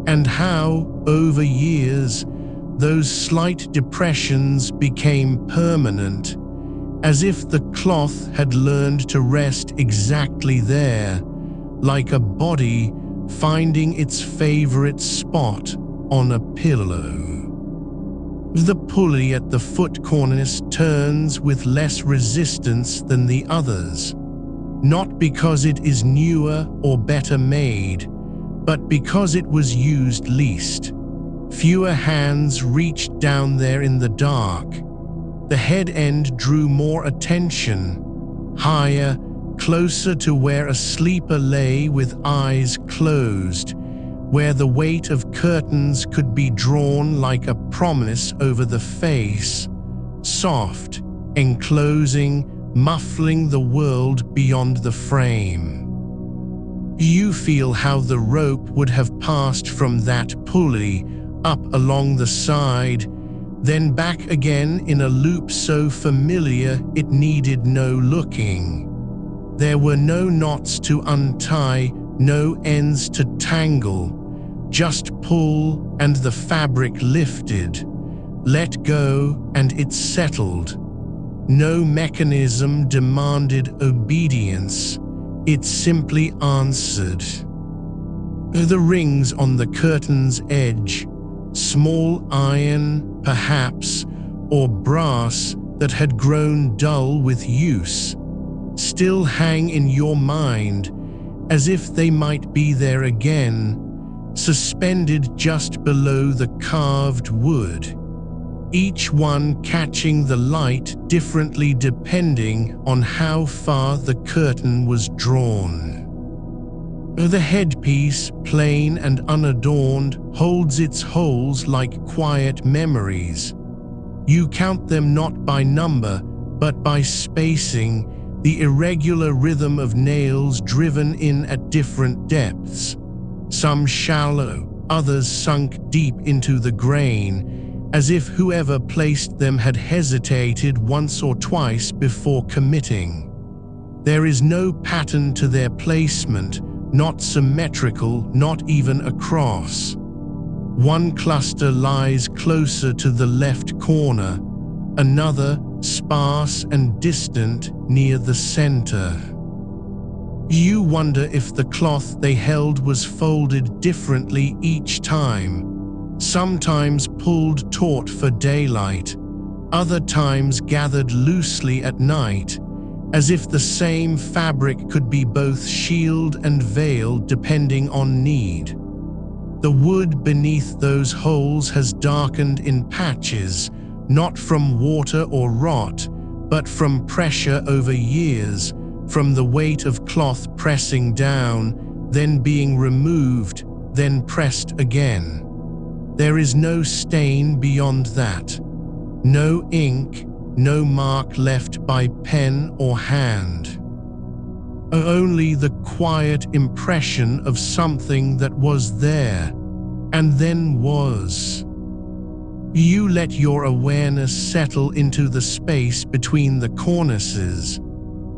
and how, over years, those slight depressions became permanent, as if the cloth had learned to rest exactly there, like a body finding its favorite spot on a pillow. The pulley at the foot cornice turns with less resistance than the others, not because it is newer or better made, but because it was used least. Fewer hands reached down there in the dark. The head end drew more attention, higher, closer to where a sleeper lay with eyes closed, where the weight of curtains could be drawn like a promise over the face, soft, enclosing, muffling the world beyond the frame. You feel how the rope would have passed from that pulley up along the side, then back again in a loop so familiar it needed no looking. There were no knots to untie, no ends to tangle, just pull and the fabric lifted, let go and it settled. No mechanism demanded obedience, it simply answered. The rings on the curtain's edge, small iron, perhaps, or brass that had grown dull with use, still hang in your mind as if they might be there again, suspended just below the carved wood, each one catching the light differently depending on how far the curtain was drawn. The headpiece, plain and unadorned, holds its holes like quiet memories. You count them not by number, but by spacing, the irregular rhythm of nails driven in at different depths, some shallow, others sunk deep into the grain, as if whoever placed them had hesitated once or twice before committing. There is no pattern to their placement, not symmetrical, not even a cross. One cluster lies closer to the left corner, another, sparse and distant, near the center. You wonder if the cloth they held was folded differently each time, sometimes pulled taut for daylight, other times gathered loosely at night, as if the same fabric could be both shield and veil depending on need. The wood beneath those holes has darkened in patches, not from water or rot, but from pressure over years, from the weight of cloth pressing down, then being removed, then pressed again. There is no stain beyond that. No ink, no mark left by pen or hand. Only the quiet impression of something that was there, and then was. You let your awareness settle into the space between the cornices,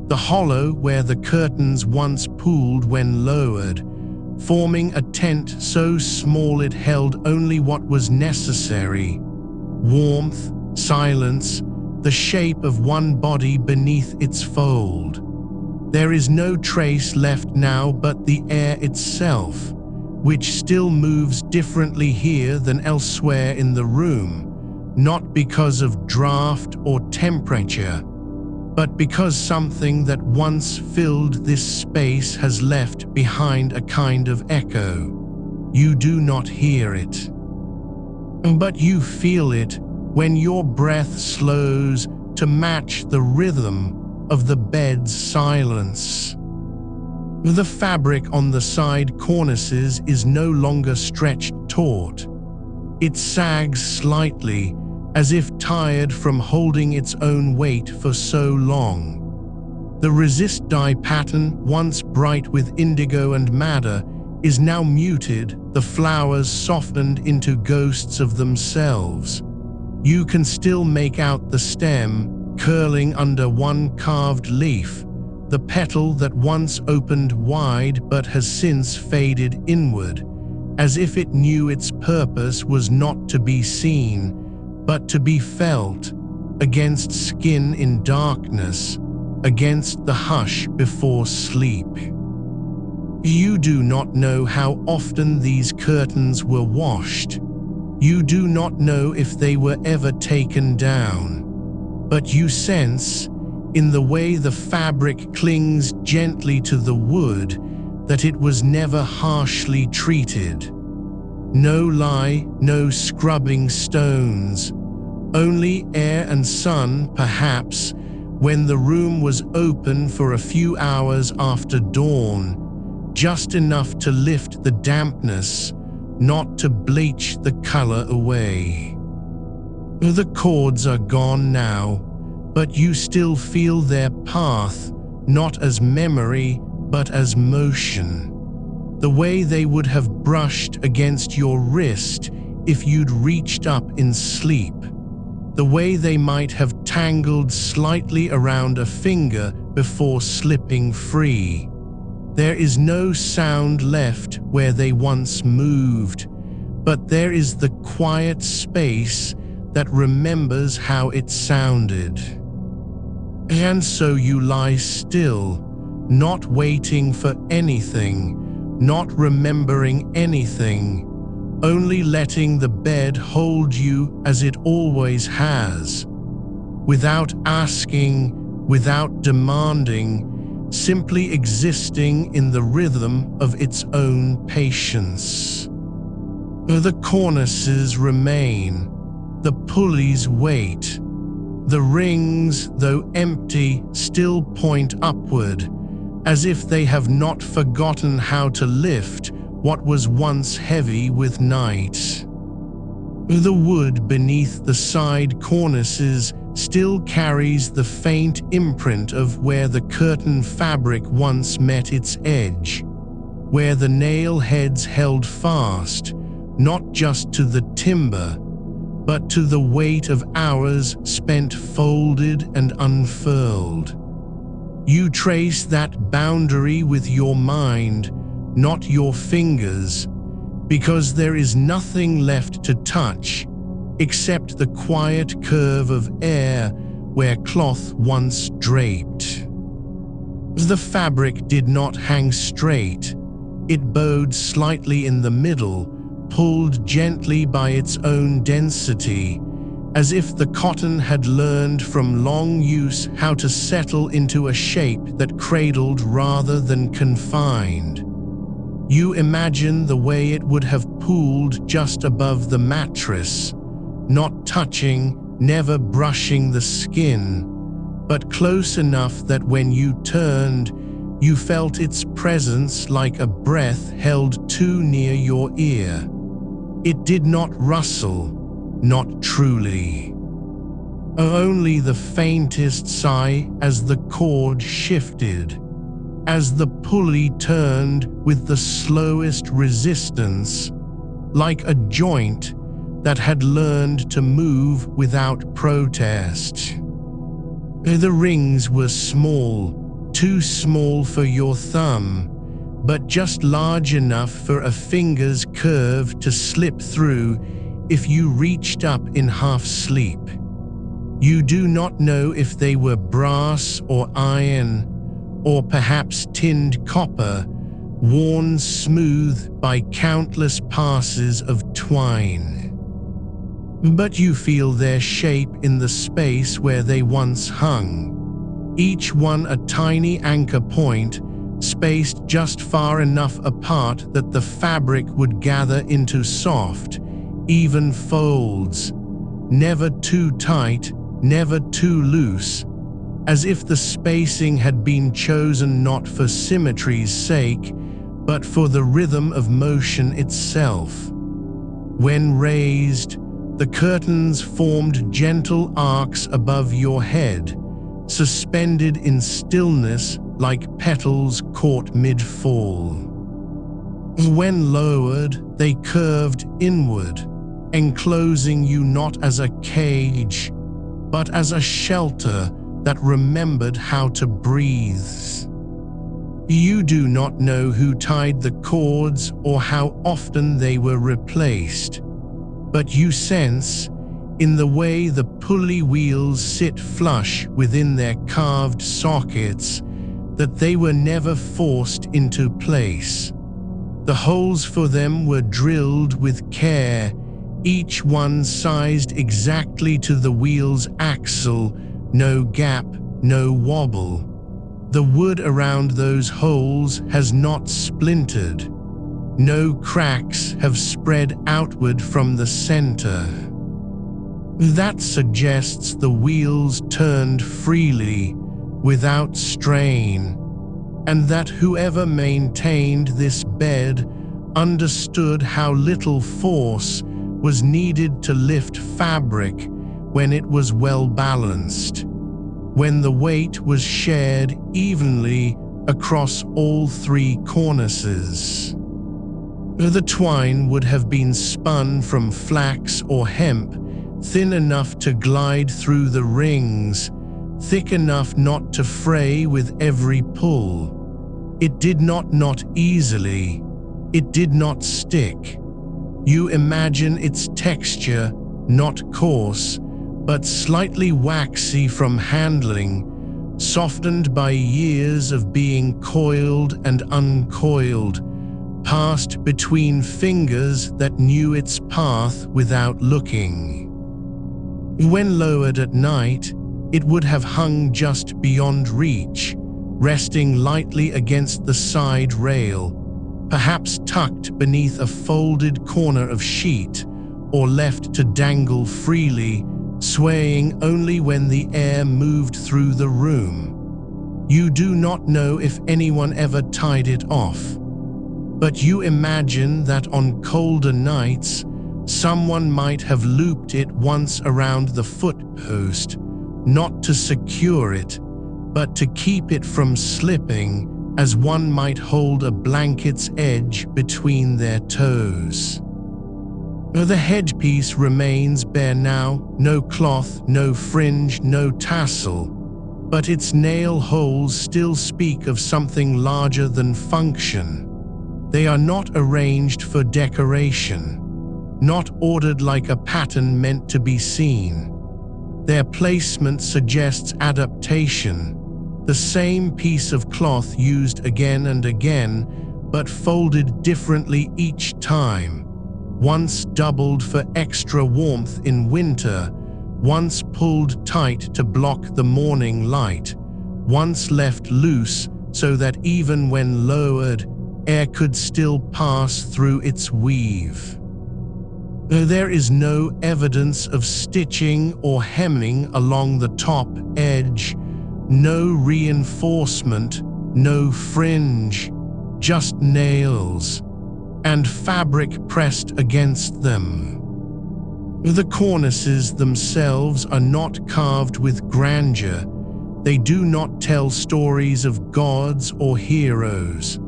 the hollow where the curtains once pooled when lowered, forming a tent so small it held only what was necessary: warmth, silence, the shape of one body beneath its fold. There is no trace left now but the air itself, which still moves differently here than elsewhere in the room, not because of draft or temperature, but because something that once filled this space has left behind a kind of echo. You do not hear it, but you feel it when your breath slows to match the rhythm of the bed's silence. The fabric on the side cornices is no longer stretched taut. It sags slightly, as if tired from holding its own weight for so long. The resist dye pattern, once bright with indigo and madder, is now muted, the flowers softened into ghosts of themselves. You can still make out the stem, curling under one carved leaf, the petal that once opened wide but has since faded inward, as if it knew its purpose was not to be seen, but to be felt, against skin in darkness, against the hush before sleep. You do not know how often these curtains were washed. You do not know if they were ever taken down. But you sense, in the way the fabric clings gently to the wood, that it was never harshly treated. No lye, no scrubbing stones, only air and sun, perhaps, when the room was open for a few hours after dawn, just enough to lift the dampness, not to bleach the color away. The cords are gone now, but you still feel their path, not as memory, but as motion. The way they would have brushed against your wrist if you'd reached up in sleep. The way they might have tangled slightly around a finger before slipping free. There is no sound left where they once moved, but there is the quiet space that remembers how it sounded. And so you lie still, not waiting for anything, not remembering anything, only letting the bed hold you as it always has, without asking, without demanding, simply existing in the rhythm of its own patience. The cornices remain, the pulleys wait, the rings, though empty, still point upward, as if they have not forgotten how to lift what was once heavy with night. The wood beneath the side cornices still carries the faint imprint of where the curtain fabric once met its edge, where the nail heads held fast, not just to the timber, but to the weight of hours spent folded and unfurled. You trace that boundary with your mind, not your fingers, because there is nothing left to touch except the quiet curve of air where cloth once draped. The fabric did not hang straight. It bowed slightly in the middle, pulled gently by its own density, as if the cotton had learned from long use how to settle into a shape that cradled rather than confined. You imagine the way it would have pooled just above the mattress, not touching, never brushing the skin, but close enough that when you turned, you felt its presence like a breath held too near your ear. It did not rustle, not truly. Only the faintest sigh as the cord shifted, as the pulley turned with the slowest resistance, like a joint that had learned to move without protest. The rings were small, too small for your thumb, but just large enough for a finger's curve to slip through if you reached up in half sleep. You do not know if they were brass or iron, or perhaps tinned copper, worn smooth by countless passes of twine. But you feel their shape in the space where they once hung, each one a tiny anchor point, spaced just far enough apart that the fabric would gather into soft, even folds, never too tight, never too loose, as if the spacing had been chosen not for symmetry's sake, but for the rhythm of motion itself. When raised, the curtains formed gentle arcs above your head, suspended in stillness like petals caught mid-fall. When lowered, they curved inward, enclosing you not as a cage, but as a shelter that remembered how to breathe. You do not know who tied the cords or how often they were replaced, but you sense, in the way the pulley wheels sit flush within their carved sockets, that they were never forced into place. The holes for them were drilled with care, each one sized exactly to the wheel's axle, no gap, no wobble. The wood around those holes has not splintered. No cracks have spread outward from the center. That suggests the wheels turned freely, without strain, and that whoever maintained this bed understood how little force was needed to lift fabric when it was well balanced, when the weight was shared evenly across all three cornices. The twine would have been spun from flax or hemp, thin enough to glide through the rings, thick enough not to fray with every pull. It did not knot easily. It did not stick. You imagine its texture, not coarse, but slightly waxy from handling, softened by years of being coiled and uncoiled, passed between fingers that knew its path without looking. When lowered at night, it would have hung just beyond reach, resting lightly against the side rail, perhaps tucked beneath a folded corner of sheet, or left to dangle freely, swaying only when the air moved through the room. You do not know if anyone ever tied it off, but you imagine that on colder nights, someone might have looped it once around the footpost, not to secure it, but to keep it from slipping, as one might hold a blanket's edge between their toes. The headpiece remains bare now, no cloth, no fringe, no tassel, but its nail holes still speak of something larger than function. They are not arranged for decoration, not ordered like a pattern meant to be seen. Their placement suggests adaptation, the same piece of cloth used again and again, but folded differently each time. Once doubled for extra warmth in winter, once pulled tight to block the morning light, once left loose so that even when lowered, air could still pass through its weave. There is no evidence of stitching or hemming along the top edge, no reinforcement, no fringe, just nails and fabric pressed against them. The cornices themselves are not carved with grandeur. They do not tell stories of gods or heroes.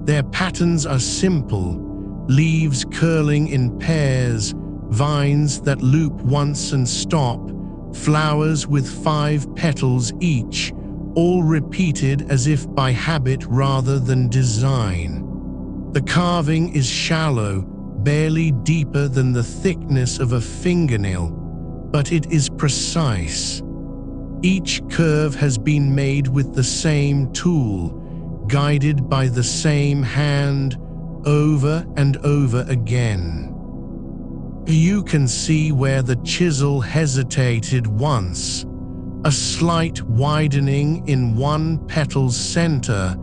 Their patterns are simple, leaves curling in pairs, vines that loop once and stop, flowers with 5 petals each, all repeated as if by habit rather than design. The carving is shallow, barely deeper than the thickness of a fingernail, but it is precise. Each curve has been made with the same tool, guided by the same hand, over and over again. You can see where the chisel hesitated once, a slight widening in one petal's center,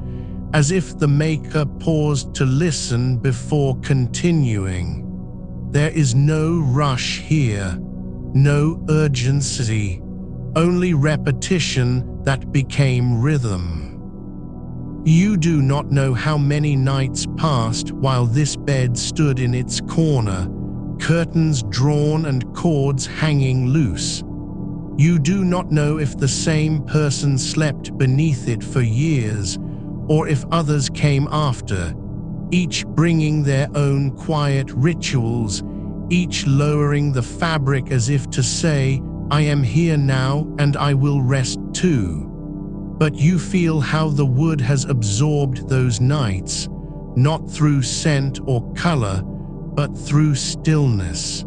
as if the maker paused to listen before continuing. There is no rush here, no urgency, only repetition that became rhythm. You do not know how many nights passed while this bed stood in its corner, curtains drawn and cords hanging loose. You do not know if the same person slept beneath it for years, or if others came after, each bringing their own quiet rituals, each lowering the fabric as if to say, "I am here now and I will rest too." But you feel how the wood has absorbed those nights, not through scent or color, but through stillness.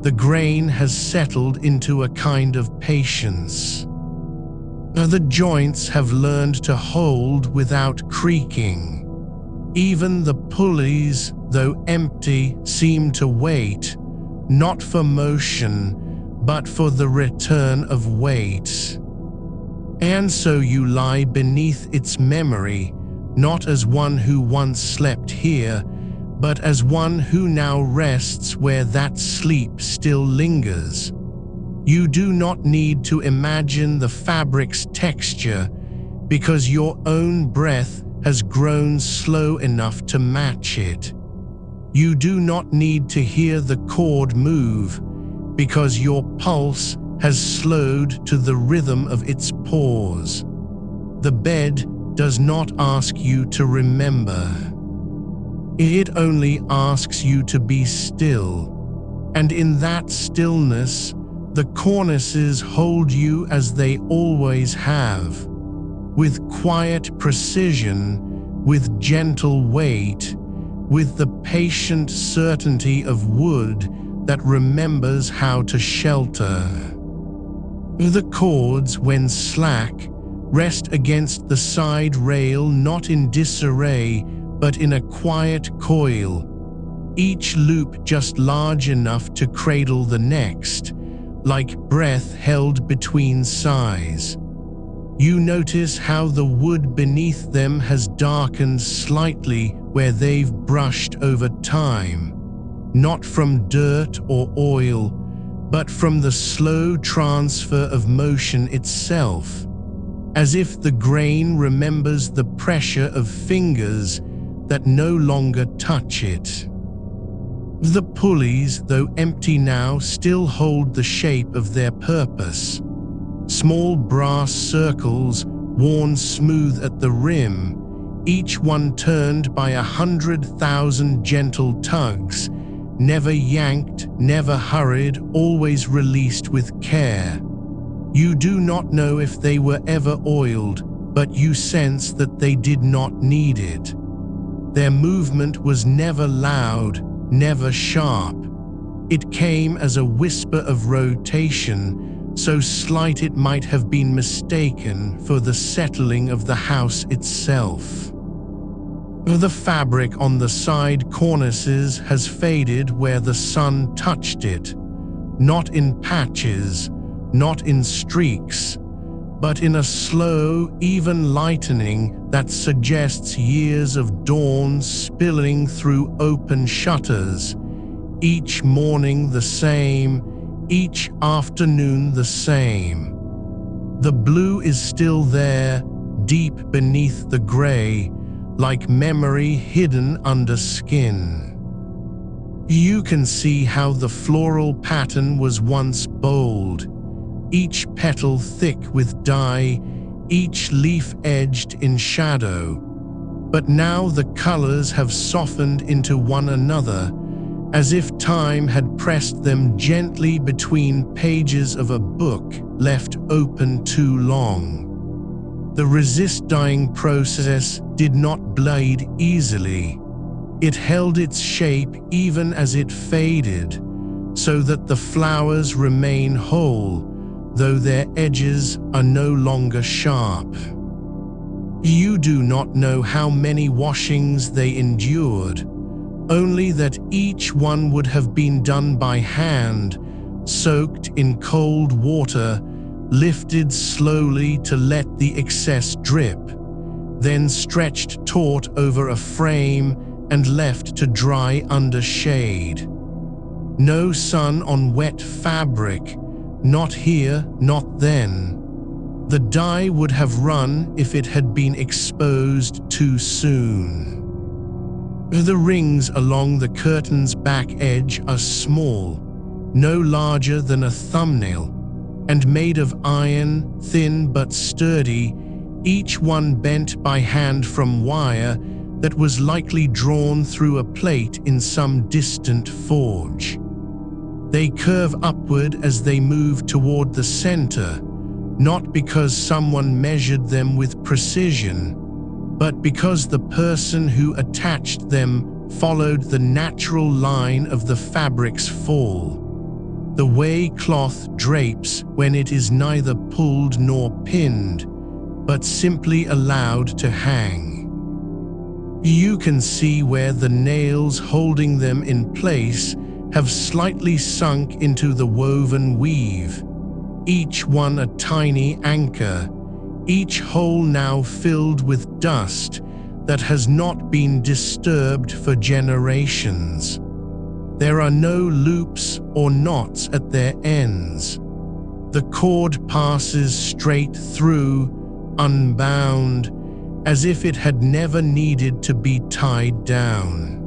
The grain has settled into a kind of patience. The joints have learned to hold without creaking. Even the pulleys, though empty, seem to wait, not for motion, but for the return of weight. And so you lie beneath its memory, not as one who once slept here, but as one who now rests where that sleep still lingers. You do not need to imagine the fabric's texture, because your own breath has grown slow enough to match it. You do not need to hear the cord move, because your pulse has slowed to the rhythm of its pause. The bed does not ask you to remember. It only asks you to be still, and in that stillness, the cornices hold you as they always have, with quiet precision, with gentle weight, with the patient certainty of wood that remembers how to shelter. The cords, when slack, rest against the side rail not in disarray, but in a quiet coil, each loop just large enough to cradle the next, like breath held between sighs. You notice how the wood beneath them has darkened slightly where they've brushed over time, not from dirt or oil, but from the slow transfer of motion itself, as if the grain remembers the pressure of fingers that no longer touch it. The pulleys, though empty now, still hold the shape of their purpose. Small brass circles, worn smooth at the rim, each one turned by 100,000 gentle tugs, never yanked, never hurried, always released with care. You do not know if they were ever oiled, but you sense that they did not need it. Their movement was never loud, never sharp. It came as a whisper of rotation, so slight it might have been mistaken for the settling of the house itself. The fabric on the side cornices has faded where the sun touched it, not in patches, not in streaks, but in a slow, even lightening that suggests years of dawn spilling through open shutters, each morning the same, each afternoon the same. The blue is still there, deep beneath the gray, like memory hidden under skin. You can see how the floral pattern was once bold, each petal thick with dye, each leaf edged in shadow. But now the colors have softened into one another, as if time had pressed them gently between pages of a book left open too long. The resist dyeing process did not bleed easily. It held its shape even as it faded, so that the flowers remain whole, though their edges are no longer sharp. You do not know how many washings they endured, only that each one would have been done by hand, soaked in cold water, lifted slowly to let the excess drip, then stretched taut over a frame and left to dry under shade. No sun on wet fabric, not here, not then. The dye would have run if it had been exposed too soon. The rings along the curtain's back edge are small, no larger than a thumbnail, and made of iron, thin but sturdy, each one bent by hand from wire that was likely drawn through a plate in some distant forge. They curve upward as they move toward the center, not because someone measured them with precision, but because the person who attached them followed the natural line of the fabric's fall. The way cloth drapes when it is neither pulled nor pinned, but simply allowed to hang. You can see where the nails holding them in place have slightly sunk into the woven weave, each one a tiny anchor, each hole now filled with dust that has not been disturbed for generations. There are no loops or knots at their ends. The cord passes straight through, unbound, as if it had never needed to be tied down.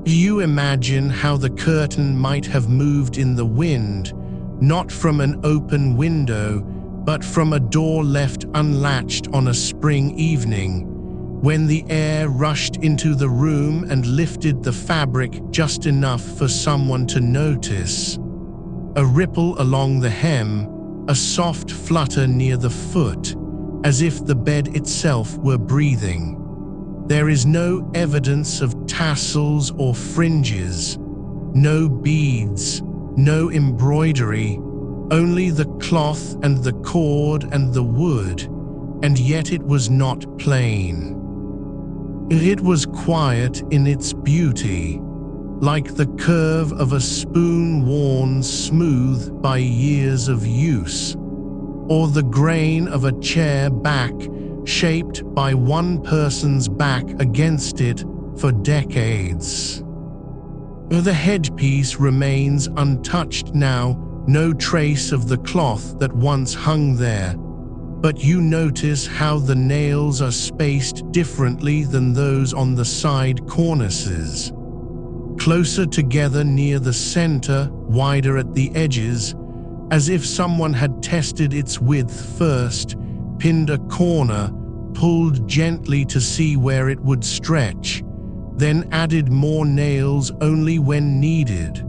You imagine how the curtain might have moved in the wind, not from an open window, but from a door left unlatched on a spring evening, when the air rushed into the room and lifted the fabric just enough for someone to notice. A ripple along the hem, a soft flutter near the foot, as if the bed itself were breathing. There is no evidence of tassels or fringes, no beads, no embroidery, only the cloth and the cord and the wood, and yet it was not plain. It was quiet in its beauty, like the curve of a spoon worn smooth by years of use, or the grain of a chair back shaped by one person's back against it for decades. The headpiece remains untouched now, no trace of the cloth that once hung there, but you notice how the nails are spaced differently than those on the side cornices. Closer together near the center, wider at the edges, as if someone had tested its width first, pinned a corner, pulled gently to see where it would stretch, then added more nails only when needed.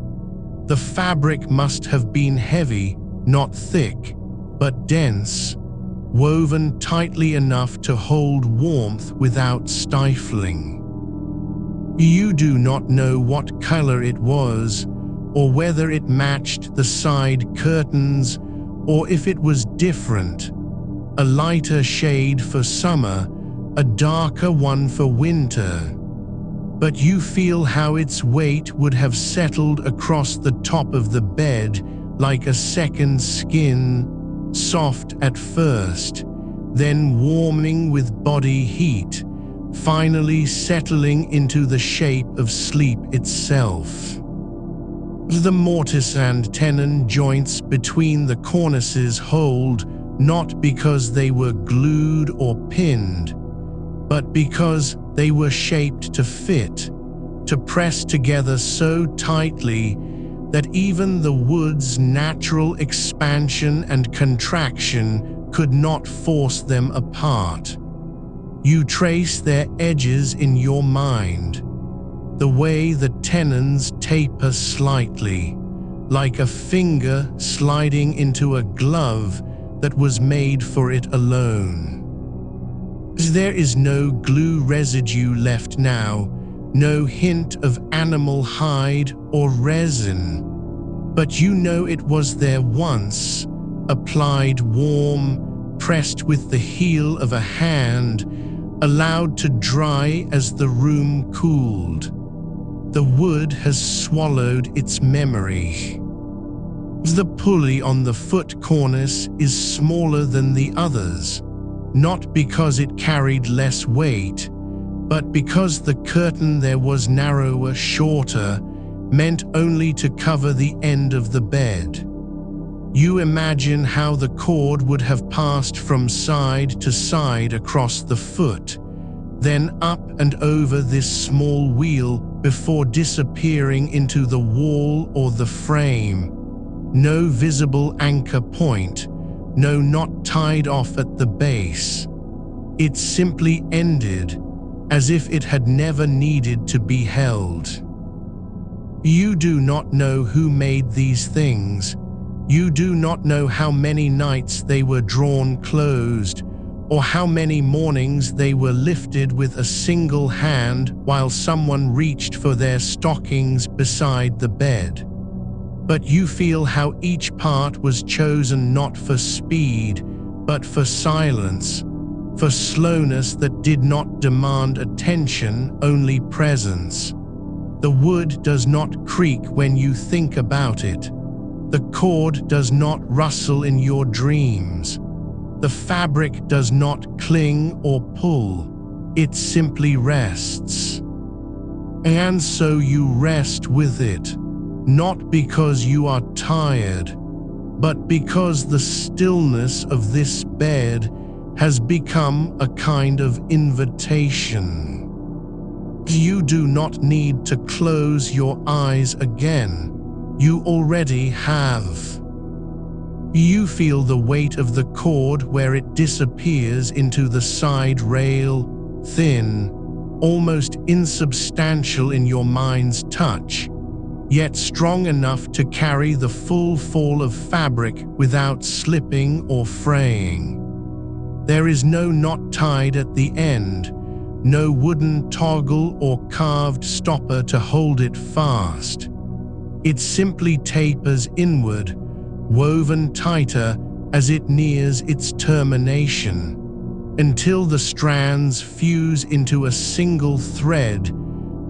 The fabric must have been heavy, not thick, but dense, woven tightly enough to hold warmth without stifling. You do not know what color it was, or whether it matched the side curtains, or if it was different, a lighter shade for summer, a darker one for winter. But you feel how its weight would have settled across the top of the bed like a second skin, soft at first, then warming with body heat, finally settling into the shape of sleep itself. The mortise and tenon joints between the cornices hold not because they were glued or pinned, but because they were shaped to fit, to press together so tightly that even the wood's natural expansion and contraction could not force them apart. You trace their edges in your mind, the way the tenons taper slightly, like a finger sliding into a glove that was made for it alone. There is no glue residue left now, no hint of animal hide or resin, but you know it was there once, applied warm, pressed with the heel of a hand, allowed to dry as the room cooled. The wood has swallowed its memory. The pulley on the foot cornice is smaller than the others, not because it carried less weight, but because the curtain there was narrower, shorter, meant only to cover the end of the bed. You imagine how the cord would have passed from side to side across the foot, then up and over this small wheel before disappearing into the wall or the frame. No visible anchor point, no knot tied off at the base. It simply ended, as if it had never needed to be held. You do not know who made these things. You do not know how many nights they were drawn closed, or how many mornings they were lifted with a single hand while someone reached for their stockings beside the bed. But you feel how each part was chosen not for speed, but for silence, for slowness that did not demand attention, only presence. The wood does not creak when you think about it. The cord does not rustle in your dreams. The fabric does not cling or pull. It simply rests. And so you rest with it, not because you are tired, but because the stillness of this bed has become a kind of invitation. You do not need to close your eyes again. You already have. You feel the weight of the cord where it disappears into the side rail, thin, almost insubstantial in your mind's touch, yet strong enough to carry the full fall of fabric without slipping or fraying. There is no knot tied at the end, no wooden toggle or carved stopper to hold it fast. It simply tapers inward, woven tighter as it nears its termination, until the strands fuse into a single thread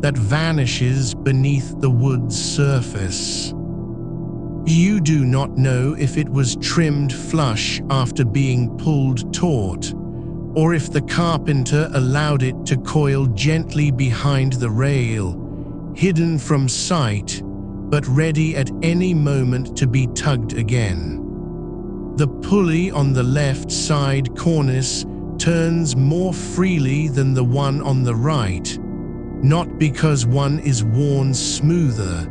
that vanishes beneath the wood's surface. You do not know if it was trimmed flush after being pulled taut, or if the carpenter allowed it to coil gently behind the rail, hidden from sight, but ready at any moment to be tugged again. The pulley on the left side cornice turns more freely than the one on the right, not because one is worn smoother,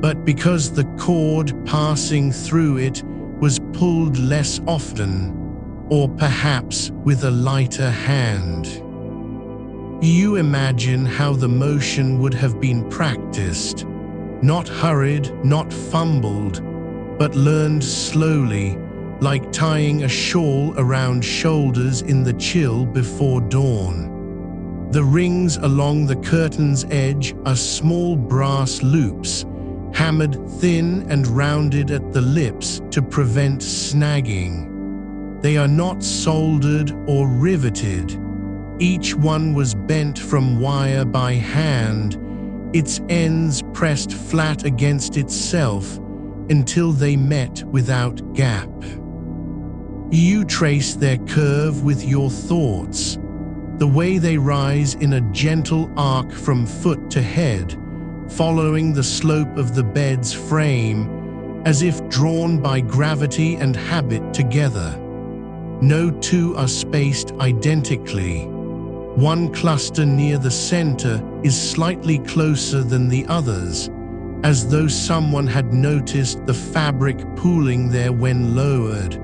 but because the cord passing through it was pulled less often, or perhaps with a lighter hand. You imagine how the motion would have been practiced, not hurried, not fumbled, but learned slowly, like tying a shawl around shoulders in the chill before dawn. The rings along the curtain's edge are small brass loops, hammered thin and rounded at the lips to prevent snagging. They are not soldered or riveted. Each one was bent from wire by hand, its ends pressed flat against itself until they met without gap. You trace their curve with your thoughts, the way they rise in a gentle arc from foot to head, following the slope of the bed's frame, as if drawn by gravity and habit together. No two are spaced identically. One cluster near the center is slightly closer than the others, as though someone had noticed the fabric pooling there when lowered,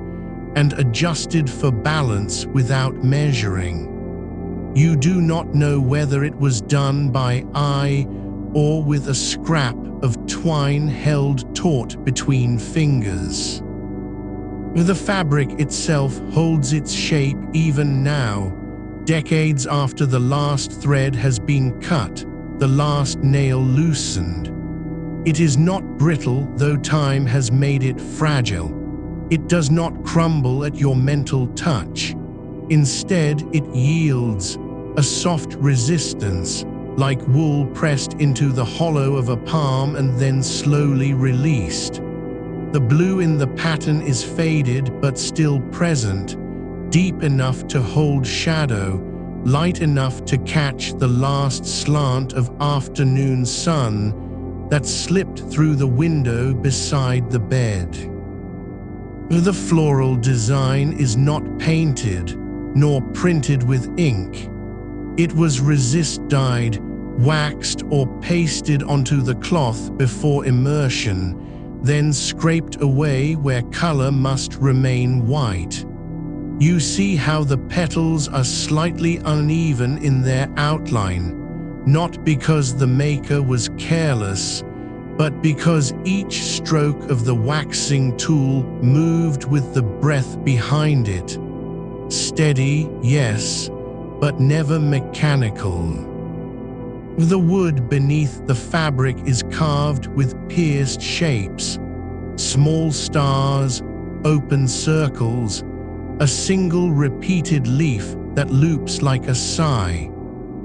and adjusted for balance without measuring. You do not know whether it was done by eye or with a scrap of twine held taut between fingers. The fabric itself holds its shape even now, decades after the last thread has been cut, the last nail loosened. It is not brittle, though time has made it fragile. It does not crumble at your mental touch. Instead, it yields, a soft resistance, like wool pressed into the hollow of a palm and then slowly released. The blue in the pattern is faded but still present, deep enough to hold shadow, light enough to catch the last slant of afternoon sun that slipped through the window beside the bed. The floral design is not painted, nor printed with ink. It was resist-dyed, waxed or pasted onto the cloth before immersion, then scraped away where color must remain white. You see how the petals are slightly uneven in their outline, not because the maker was careless, but because each stroke of the waxing tool moved with the breath behind it. Steady, yes, but never mechanical. The wood beneath the fabric is carved with pierced shapes, small stars, open circles, a single repeated leaf that loops like a sigh.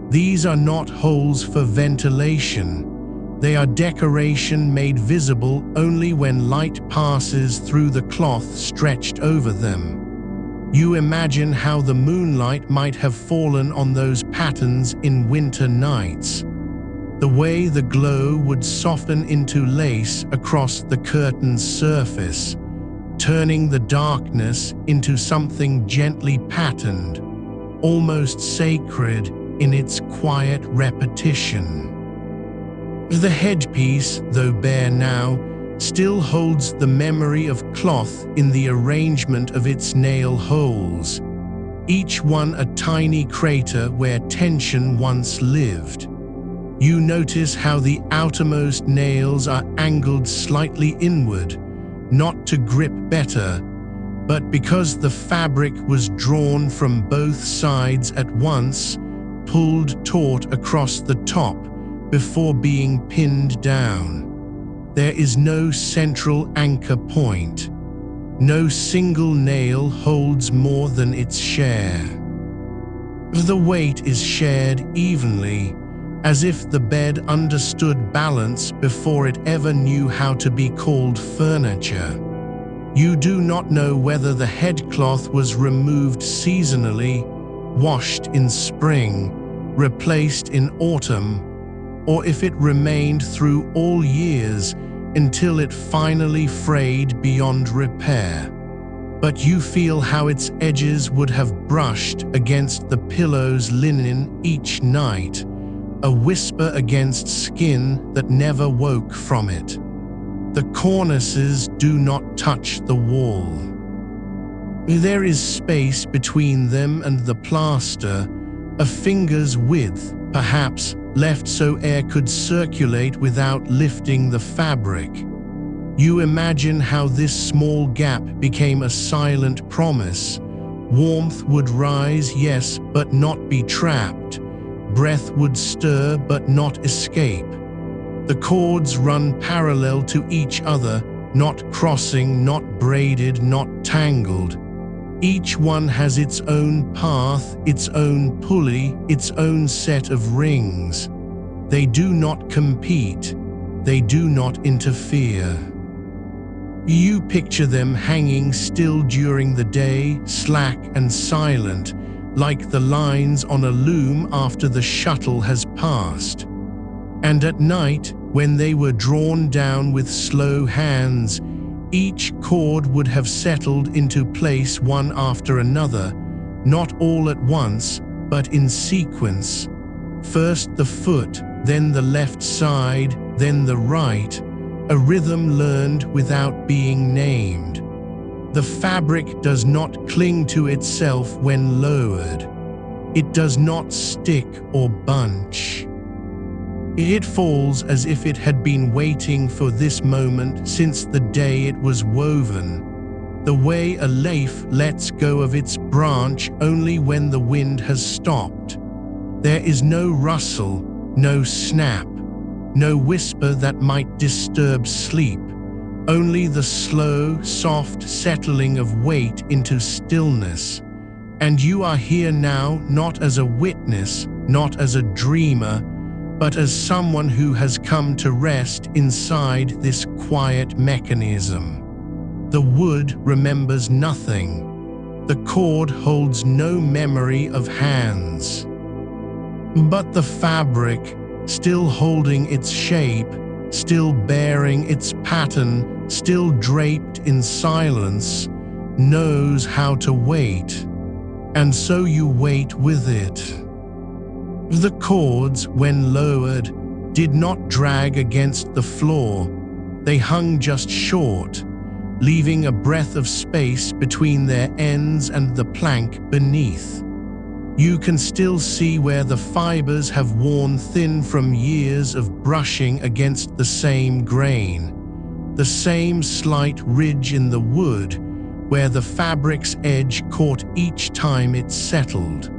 These are not holes for ventilation. They are decoration made visible only when light passes through the cloth stretched over them. You imagine how the moonlight might have fallen on those patterns in winter nights. The way the glow would soften into lace across the curtain's surface, turning the darkness into something gently patterned, almost sacred in its quiet repetition. The headpiece, though bare now, still holds the memory of cloth in the arrangement of its nail holes, each one a tiny crater where tension once lived. You notice how the outermost nails are angled slightly inward, not to grip better, but because the fabric was drawn from both sides at once, pulled taut across the top before being pinned down. There is no central anchor point. No single nail holds more than its share. The weight is shared evenly, as if the bed understood balance before it ever knew how to be called furniture. You do not know whether the headcloth was removed seasonally, washed in spring, replaced in autumn, or if it remained through all years until it finally frayed beyond repair. But you feel how its edges would have brushed against the pillow's linen each night, a whisper against skin that never woke from it. The cornices do not touch the wall. There is space between them and the plaster, a finger's width, perhaps, left so air could circulate without lifting the fabric. You imagine how this small gap became a silent promise. Warmth would rise, yes, but not be trapped. Breath would stir, but not escape. The cords run parallel to each other, not crossing, not braided, not tangled. Each one has its own path, its own pulley, its own set of rings. They do not compete. They do not interfere. You picture them hanging still during the day, slack and silent, like the lines on a loom after the shuttle has passed. And at night, when they were drawn down with slow hands, each cord would have settled into place one after another, not all at once, but in sequence. First the foot, then the left side, then the right, a rhythm learned without being named. The fabric does not cling to itself when lowered. It does not stick or bunch. It falls as if it had been waiting for this moment since the day it was woven, the way a leaf lets go of its branch only when the wind has stopped. There is no rustle, no snap, no whisper that might disturb sleep, only the slow, soft settling of weight into stillness. And you are here now not as a witness, not as a dreamer, but as someone who has come to rest inside this quiet mechanism. The wood remembers nothing. The cord holds no memory of hands. But the fabric, still holding its shape, still bearing its pattern, still draped in silence, knows how to wait. And so you wait with it. The cords, when lowered, did not drag against the floor. They hung just short, leaving a breath of space between their ends and the plank beneath. You can still see where the fibers have worn thin from years of brushing against the same grain, the same slight ridge in the wood where the fabric's edge caught each time it settled.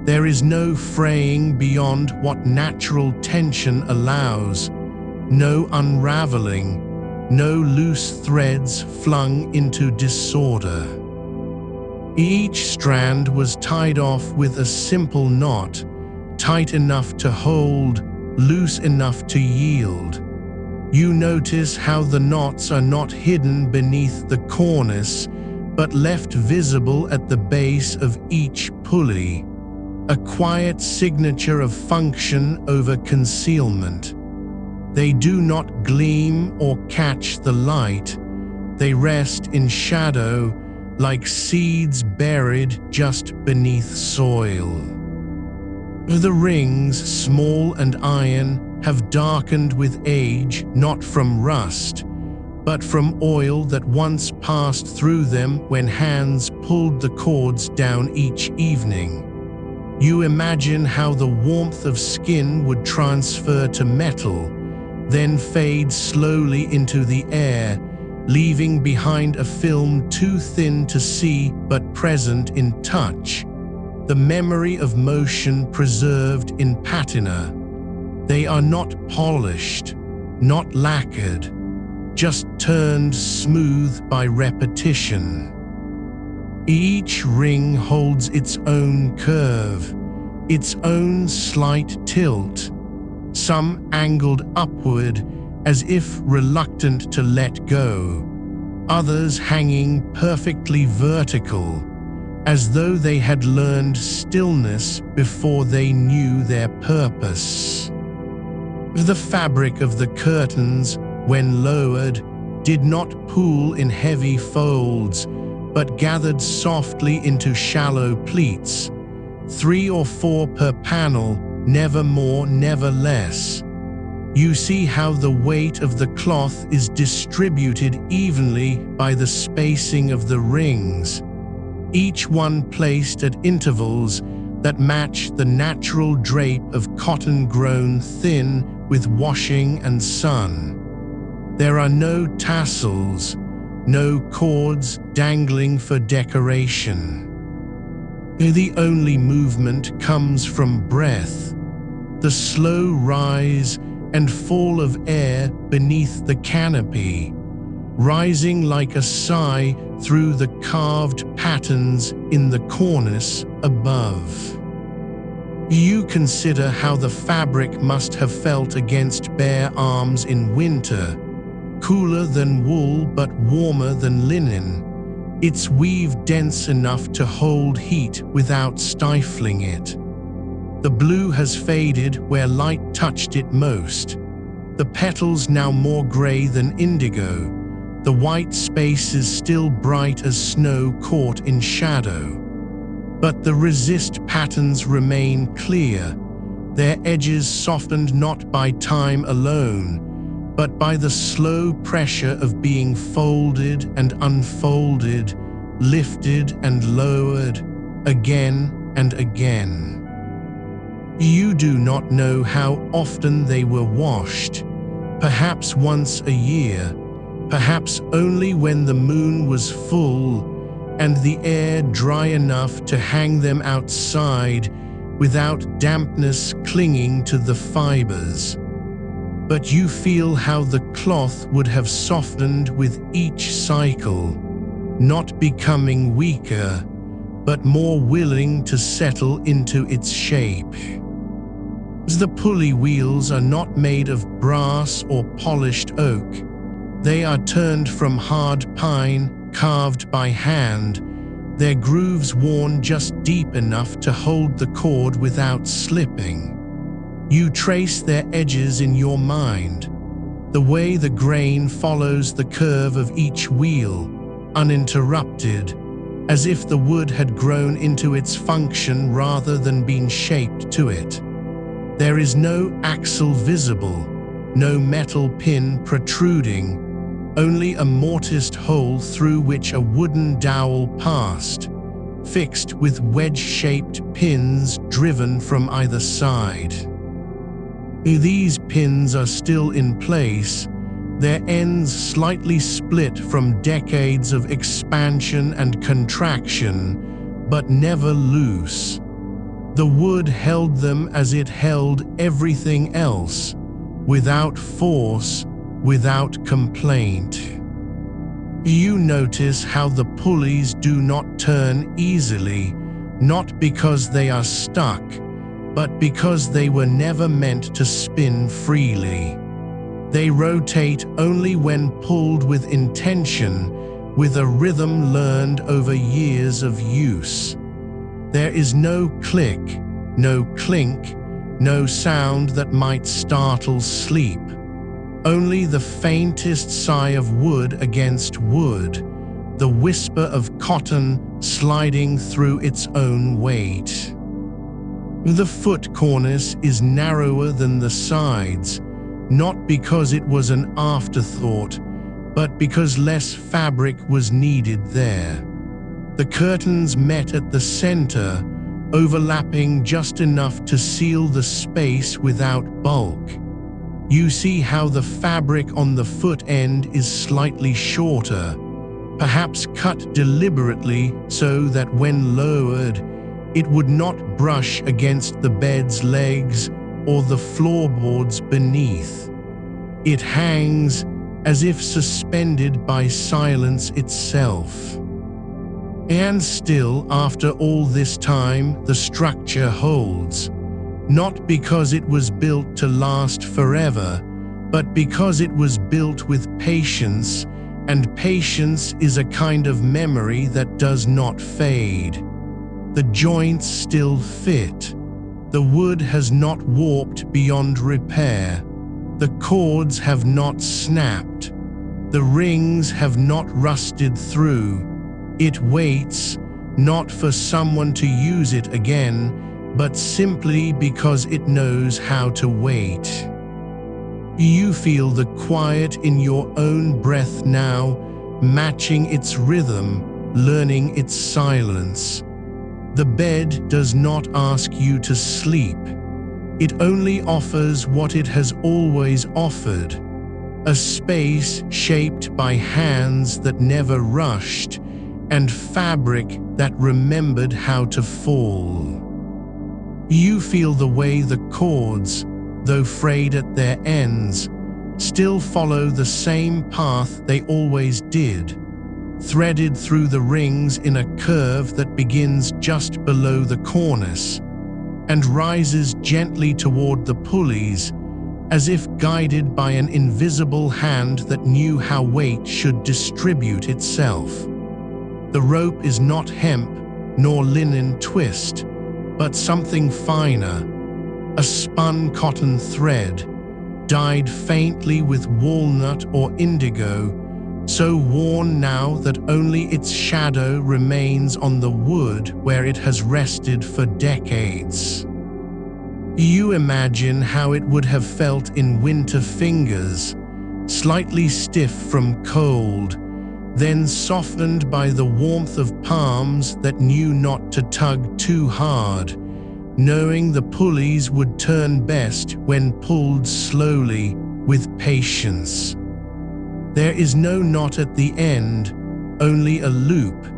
There is no fraying beyond what natural tension allows, no unraveling, no loose threads flung into disorder. Each strand was tied off with a simple knot, tight enough to hold, loose enough to yield. You notice how the knots are not hidden beneath the cornice, but left visible at the base of each pulley. A quiet signature of function over concealment. They do not gleam or catch the light. They rest in shadow, like seeds buried just beneath soil. The rings, small and iron, have darkened with age, not from rust, but from oil that once passed through them when hands pulled the cords down each evening. You imagine how the warmth of skin would transfer to metal, then fade slowly into the air, leaving behind a film too thin to see but present in touch, the memory of motion preserved in patina. They are not polished, not lacquered, just turned smooth by repetition. Each ring holds its own curve, its own slight tilt, some angled upward as if reluctant to let go, others hanging perfectly vertical, as though they had learned stillness before they knew their purpose. The fabric of the curtains, when lowered, did not pool in heavy folds, but gathered softly into shallow pleats, 3 or 4 per panel, never more, never less. You see how the weight of the cloth is distributed evenly by the spacing of the rings, each one placed at intervals that match the natural drape of cotton grown thin with washing and sun. There are no tassels, no cords dangling for decoration. The only movement comes from breath, the slow rise and fall of air beneath the canopy, rising like a sigh through the carved patterns in the cornice above. You consider how the fabric must have felt against bare arms in winter, cooler than wool but warmer than linen, its weave dense enough to hold heat without stifling it. The blue has faded where light touched it most, the petals now more gray than indigo, the white space is still bright as snow caught in shadow. But the resist patterns remain clear, their edges softened not by time alone, but by the slow pressure of being folded and unfolded, lifted and lowered, again and again. You do not know how often they were washed, perhaps once a year, perhaps only when the moon was full and the air dry enough to hang them outside without dampness clinging to the fibers. But you feel how the cloth would have softened with each cycle, not becoming weaker, but more willing to settle into its shape. The pulley wheels are not made of brass or polished oak. They are turned from hard pine, carved by hand, their grooves worn just deep enough to hold the cord without slipping. You trace their edges in your mind, the way the grain follows the curve of each wheel, uninterrupted, as if the wood had grown into its function rather than been shaped to it. There is no axle visible, no metal pin protruding, only a mortised hole through which a wooden dowel passed, fixed with wedge-shaped pins driven from either side. These pins are still in place, their ends slightly split from decades of expansion and contraction, but never loose. The wood held them as it held everything else, without force, without complaint. You notice how the pulleys do not turn easily, not because they are stuck, but because they were never meant to spin freely. They rotate only when pulled with intention, with a rhythm learned over years of use. There is no click, no clink, no sound that might startle sleep. Only the faintest sigh of wood against wood, the whisper of cotton sliding through its own weight. The foot cornice is narrower than the sides, not because it was an afterthought, but because less fabric was needed there. The curtains met at the center, overlapping just enough to seal the space without bulk. You see how the fabric on the foot end is slightly shorter, perhaps cut deliberately so that when lowered, it would not brush against the bed's legs or the floorboards beneath. It hangs as if suspended by silence itself. And still, after all this time, the structure holds, not because it was built to last forever, but because it was built with patience, and patience is a kind of memory that does not fade. The joints still fit. The wood has not warped beyond repair. The cords have not snapped. The rings have not rusted through. It waits, not for someone to use it again, but simply because it knows how to wait. You feel the quiet in your own breath now, matching its rhythm, learning its silence. The bed does not ask you to sleep. It only offers what it has always offered, a space shaped by hands that never rushed and fabric that remembered how to fall. You feel the way the cords, though frayed at their ends, still follow the same path they always did, threaded through the rings in a curve that begins just below the cornice and rises gently toward the pulleys, as if guided by an invisible hand that knew how weight should distribute itself. The rope is not hemp nor linen twist, but something finer, a spun cotton thread, dyed faintly with walnut or indigo, so worn now that only its shadow remains on the wood where it has rested for decades. You imagine how it would have felt in winter fingers, slightly stiff from cold, then softened by the warmth of palms that knew not to tug too hard, knowing the pulleys would turn best when pulled slowly, with patience. There is no knot at the end, only a loop,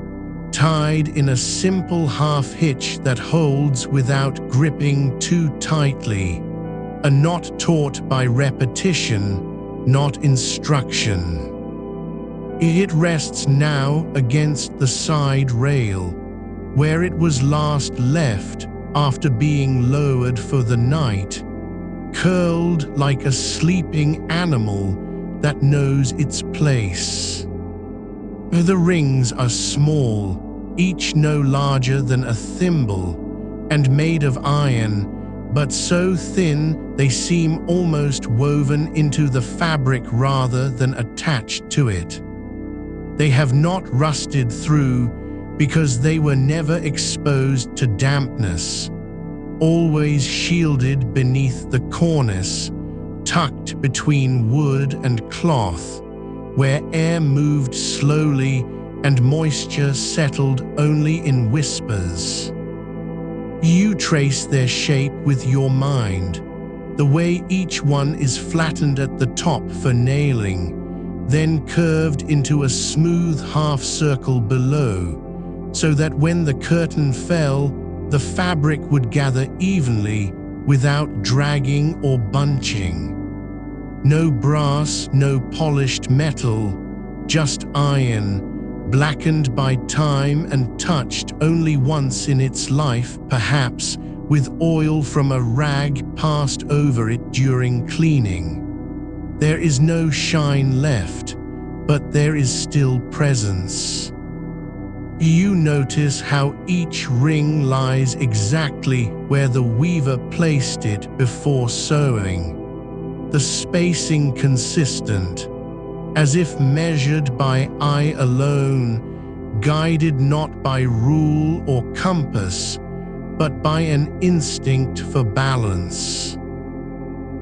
tied in a simple half-hitch that holds without gripping too tightly, a knot taught by repetition, not instruction. It rests now against the side rail, where it was last left after being lowered for the night, curled like a sleeping animal that knows its place. The rings are small, each no larger than a thimble, and made of iron, but so thin they seem almost woven into the fabric rather than attached to it. They have not rusted through because they were never exposed to dampness, always shielded beneath the cornice, tucked between wood and cloth, where air moved slowly and moisture settled only in whispers. You trace their shape with your mind, the way each one is flattened at the top for nailing, then curved into a smooth half-circle below, so that when the curtain fell, the fabric would gather evenly without dragging or bunching. No brass, no polished metal, just iron, blackened by time and touched only once in its life, perhaps, with oil from a rag passed over it during cleaning. There is no shine left, but there is still presence. You notice how each ring lies exactly where the weaver placed it before sewing, the spacing consistent, as if measured by eye alone, guided not by rule or compass, but by an instinct for balance.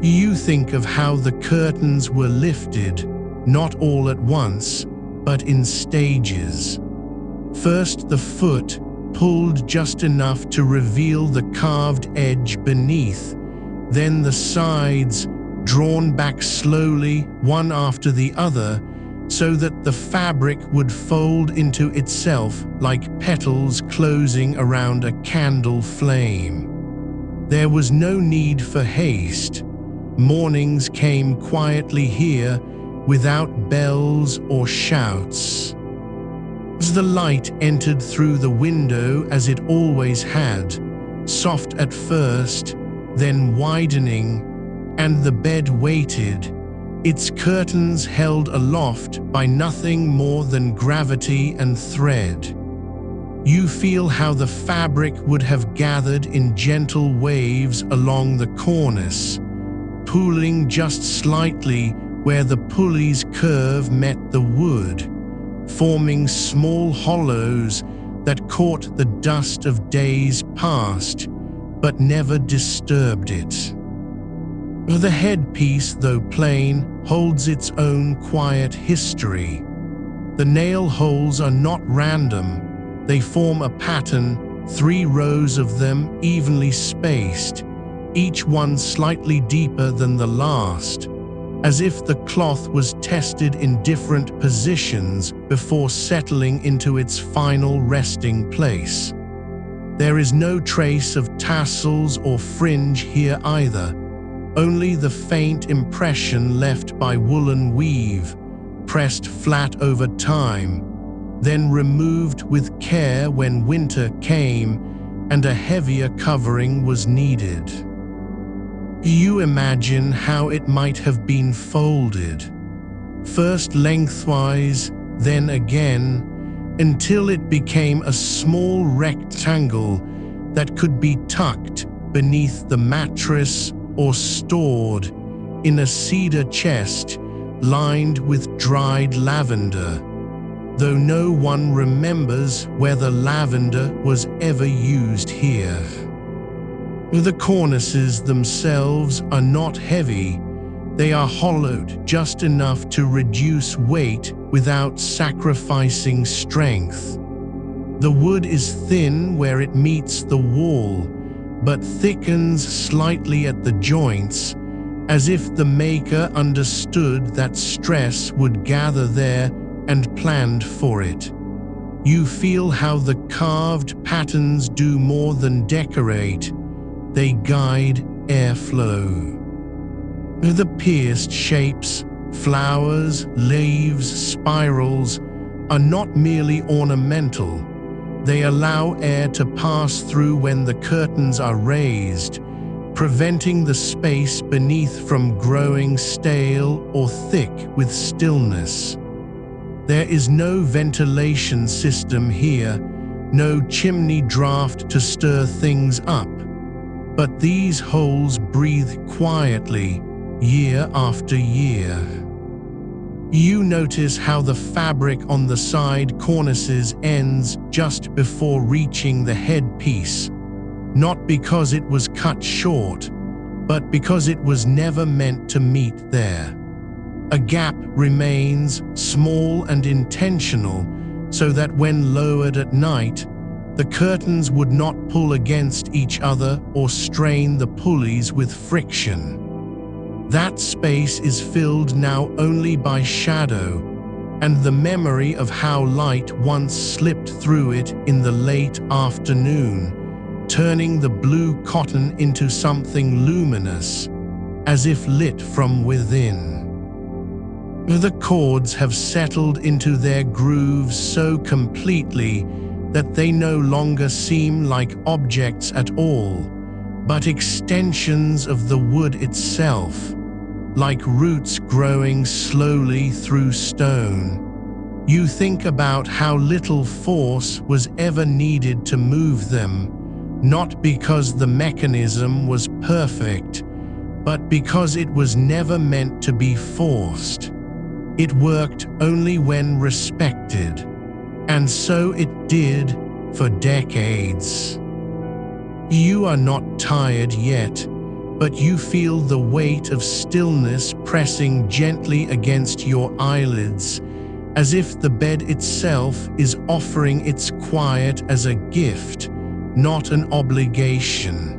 You think of how the curtains were lifted, not all at once, but in stages. First the foot, pulled just enough to reveal the carved edge beneath, then the sides, drawn back slowly, one after the other, so that the fabric would fold into itself like petals closing around a candle flame. There was no need for haste. Mornings came quietly here, without bells or shouts. As the light entered through the window as it always had, soft at first, then widening, and the bed waited, its curtains held aloft by nothing more than gravity and thread. You feel how the fabric would have gathered in gentle waves along the cornice, pooling just slightly where the pulley's curve met the wood, forming small hollows that caught the dust of days past, but never disturbed it. The headpiece, though plain, holds its own quiet history. The nail holes are not random, they form a pattern 3 rows of them evenly spaced, each one slightly deeper than the last, as if the cloth was tested in different positions before settling into its final resting place. There is no trace of tassels or fringe here either, only the faint impression left by woolen weave, pressed flat over time, then removed with care when winter came and a heavier covering was needed. You imagine how it might have been folded, first lengthwise, then again, until it became a small rectangle that could be tucked beneath the mattress or stored in a cedar chest lined with dried lavender, though no one remembers whether lavender was ever used here. The cornices themselves are not heavy, they are hollowed just enough to reduce weight without sacrificing strength. The wood is thin where it meets the wall, but thickens slightly at the joints, as if the maker understood that stress would gather there and planned for it. You feel how the carved patterns do more than decorate, they guide airflow. The pierced shapes, flowers, leaves, spirals, are not merely ornamental. They allow air to pass through when the curtains are raised, preventing the space beneath from growing stale or thick with stillness. There is no ventilation system here, no chimney draft to stir things up, but these holes breathe quietly, year after year. You notice how the fabric on the side cornices ends just before reaching the headpiece, not because it was cut short, but because it was never meant to meet there. A gap remains, small and intentional, so that when lowered at night, the curtains would not pull against each other or strain the pulleys with friction. That space is filled now only by shadow and the memory of how light once slipped through it in the late afternoon, turning the blue cotton into something luminous, as if lit from within. The cords have settled into their grooves so completely that they no longer seem like objects at all, but extensions of the wood itself, like roots growing slowly through stone. You think about how little force was ever needed to move them, not because the mechanism was perfect, but because it was never meant to be forced. It worked only when respected, and so it did for decades. You are not tired yet, but you feel the weight of stillness pressing gently against your eyelids, as if the bed itself is offering its quiet as a gift, not an obligation.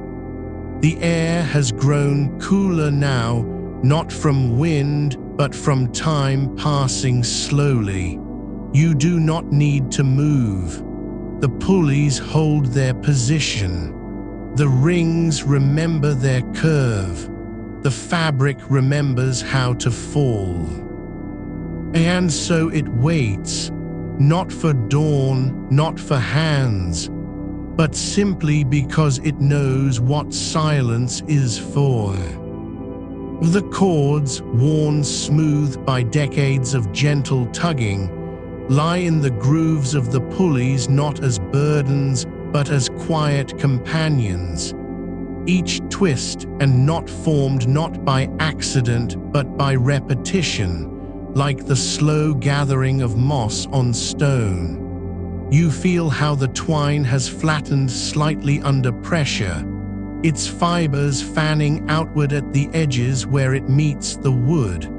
The air has grown cooler now, not from wind, but from time passing slowly. You do not need to move. The pulleys hold their position. The rings remember their curve. The fabric remembers how to fall. And so it waits, not for dawn, not for hands, but simply because it knows what silence is for. The cords, worn smooth by decades of gentle tugging, lie in the grooves of the pulleys not as burdens but as quiet companions, each twist and knot formed not by accident but by repetition, like the slow gathering of moss on stone. You feel how the twine has flattened slightly under pressure, its fibers fanning outward at the edges where it meets the wood,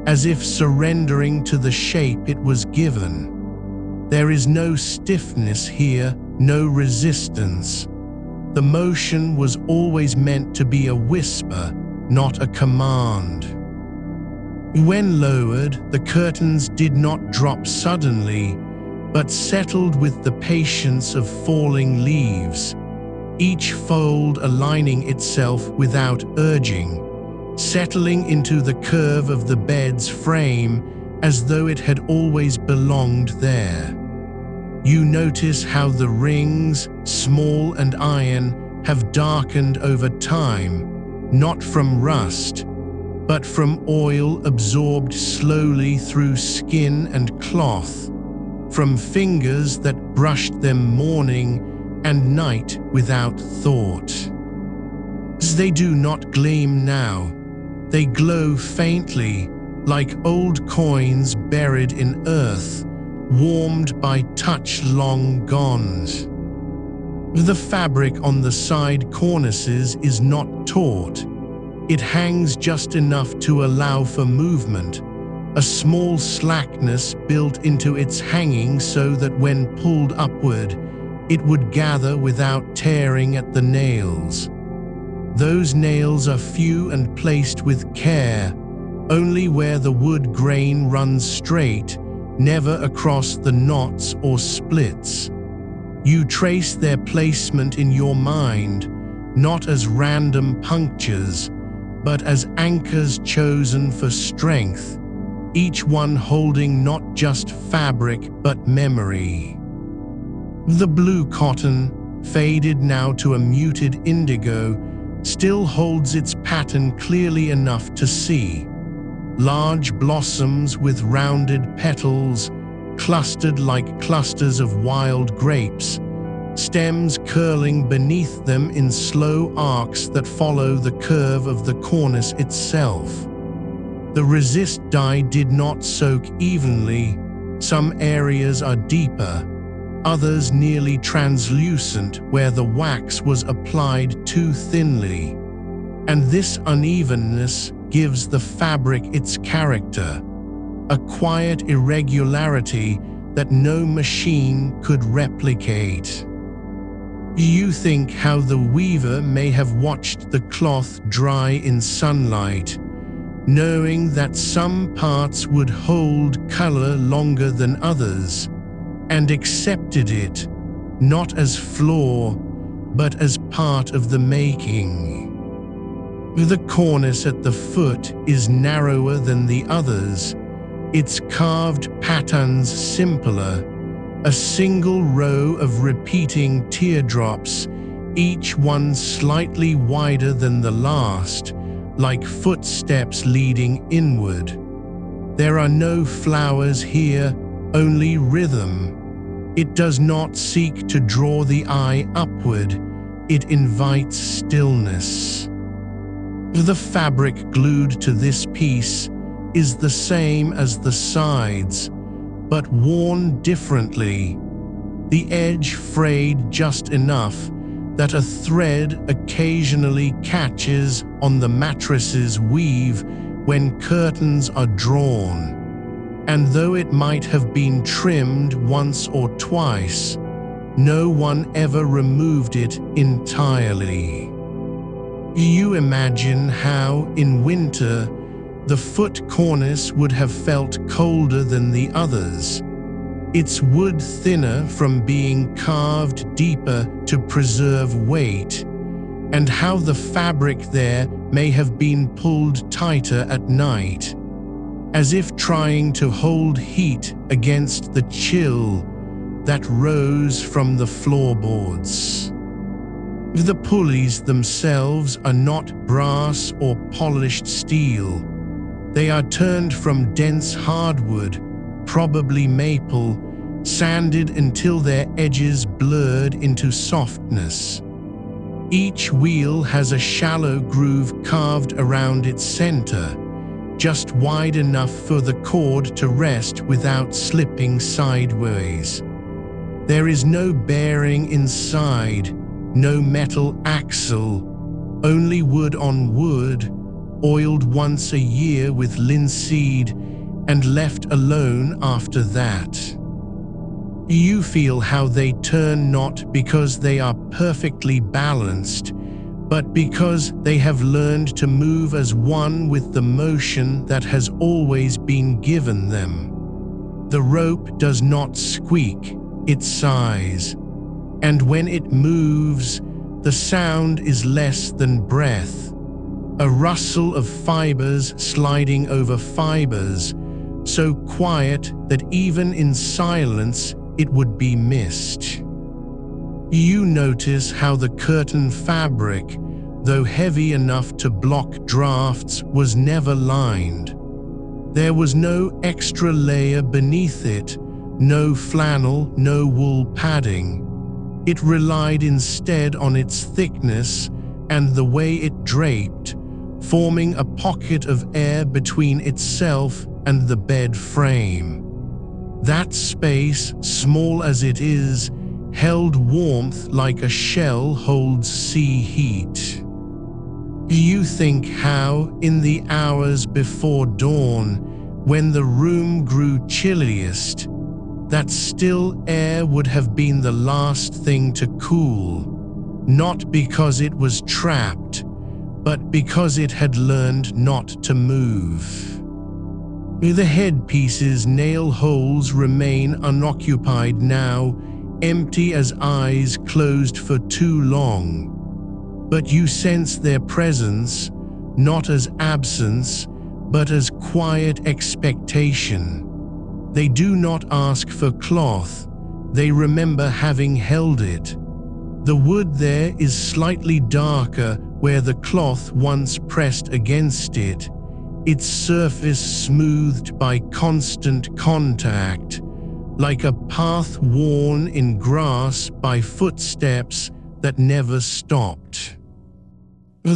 as if surrendering to the shape it was given. There is no stiffness here, no resistance. The motion was always meant to be a whisper, not a command. When lowered, the curtains did not drop suddenly, but settled with the patience of falling leaves, each fold aligning itself without urging, settling into the curve of the bed's frame as though it had always belonged there. You notice how the rings, small and iron, have darkened over time, not from rust, but from oil absorbed slowly through skin and cloth, from fingers that brushed them morning and night without thought. As they do not gleam now, they glow faintly, like old coins buried in earth, warmed by touch long gone. The fabric on the side cornices is not taut. It hangs just enough to allow for movement, a small slackness built into its hanging so that when pulled upward, it would gather without tearing at the nails. Those nails are few and placed with care, only where the wood grain runs straight, never across the knots or splits. You trace their placement in your mind, not as random punctures, but as anchors chosen for strength, each one holding not just fabric but memory. The blue cotton, faded now to a muted indigo, still holds its pattern clearly enough to see. Large blossoms with rounded petals, clustered like clusters of wild grapes, stems curling beneath them in slow arcs that follow the curve of the cornice itself. The resist dye did not soak evenly. Some areas are deeper, others nearly translucent where the wax was applied too thinly. And this unevenness gives the fabric its character, a quiet irregularity that no machine could replicate. You think how the weaver may have watched the cloth dry in sunlight, knowing that some parts would hold color longer than others, and accepted it, not as flaw, but as part of the making. The cornice at the foot is narrower than the others, its carved patterns simpler, a single row of repeating teardrops, each one slightly wider than the last, like footsteps leading inward. There are no flowers here, only rhythm. It does not seek to draw the eye upward, it invites stillness. The fabric glued to this piece is the same as the sides, but worn differently, the edge frayed just enough that a thread occasionally catches on the mattress's weave when curtains are drawn. And though it might have been trimmed once or twice, no one ever removed it entirely. You imagine how, in winter, the foot cornice would have felt colder than the others, its wood thinner from being carved deeper to preserve weight, and how the fabric there may have been pulled tighter at night, as if trying to hold heat against the chill that rose from the floorboards. The pulleys themselves are not brass or polished steel. They are turned from dense hardwood, probably maple, sanded until their edges blurred into softness. Each wheel has a shallow groove carved around its center, just wide enough for the cord to rest without slipping sideways. There is no bearing inside, no metal axle, only wood on wood, oiled once a year with linseed and left alone after that. You feel how they turn not because they are perfectly balanced, but because they have learned to move as one with the motion that has always been given them. The rope does not squeak, it sighs, and when it moves, the sound is less than breath, a rustle of fibers sliding over fibers, so quiet that even in silence it would be missed. You notice how the curtain fabric, though heavy enough to block drafts, was never lined. There was no extra layer beneath it, no flannel, no wool padding. It relied instead on its thickness and the way it draped, forming a pocket of air between itself and the bed frame. That space, small as it is, held warmth like a shell holds sea heat. You think how, in the hours before dawn, when the room grew chilliest, that still air would have been the last thing to cool, not because it was trapped, but because it had learned not to move. The headpiece's nail holes remain unoccupied now, empty as eyes closed for too long. But you sense their presence, not as absence, but as quiet expectation. They do not ask for cloth, they remember having held it. The wood there is slightly darker where the cloth once pressed against it, its surface smoothed by constant contact, like a path worn in grass by footsteps that never stopped. The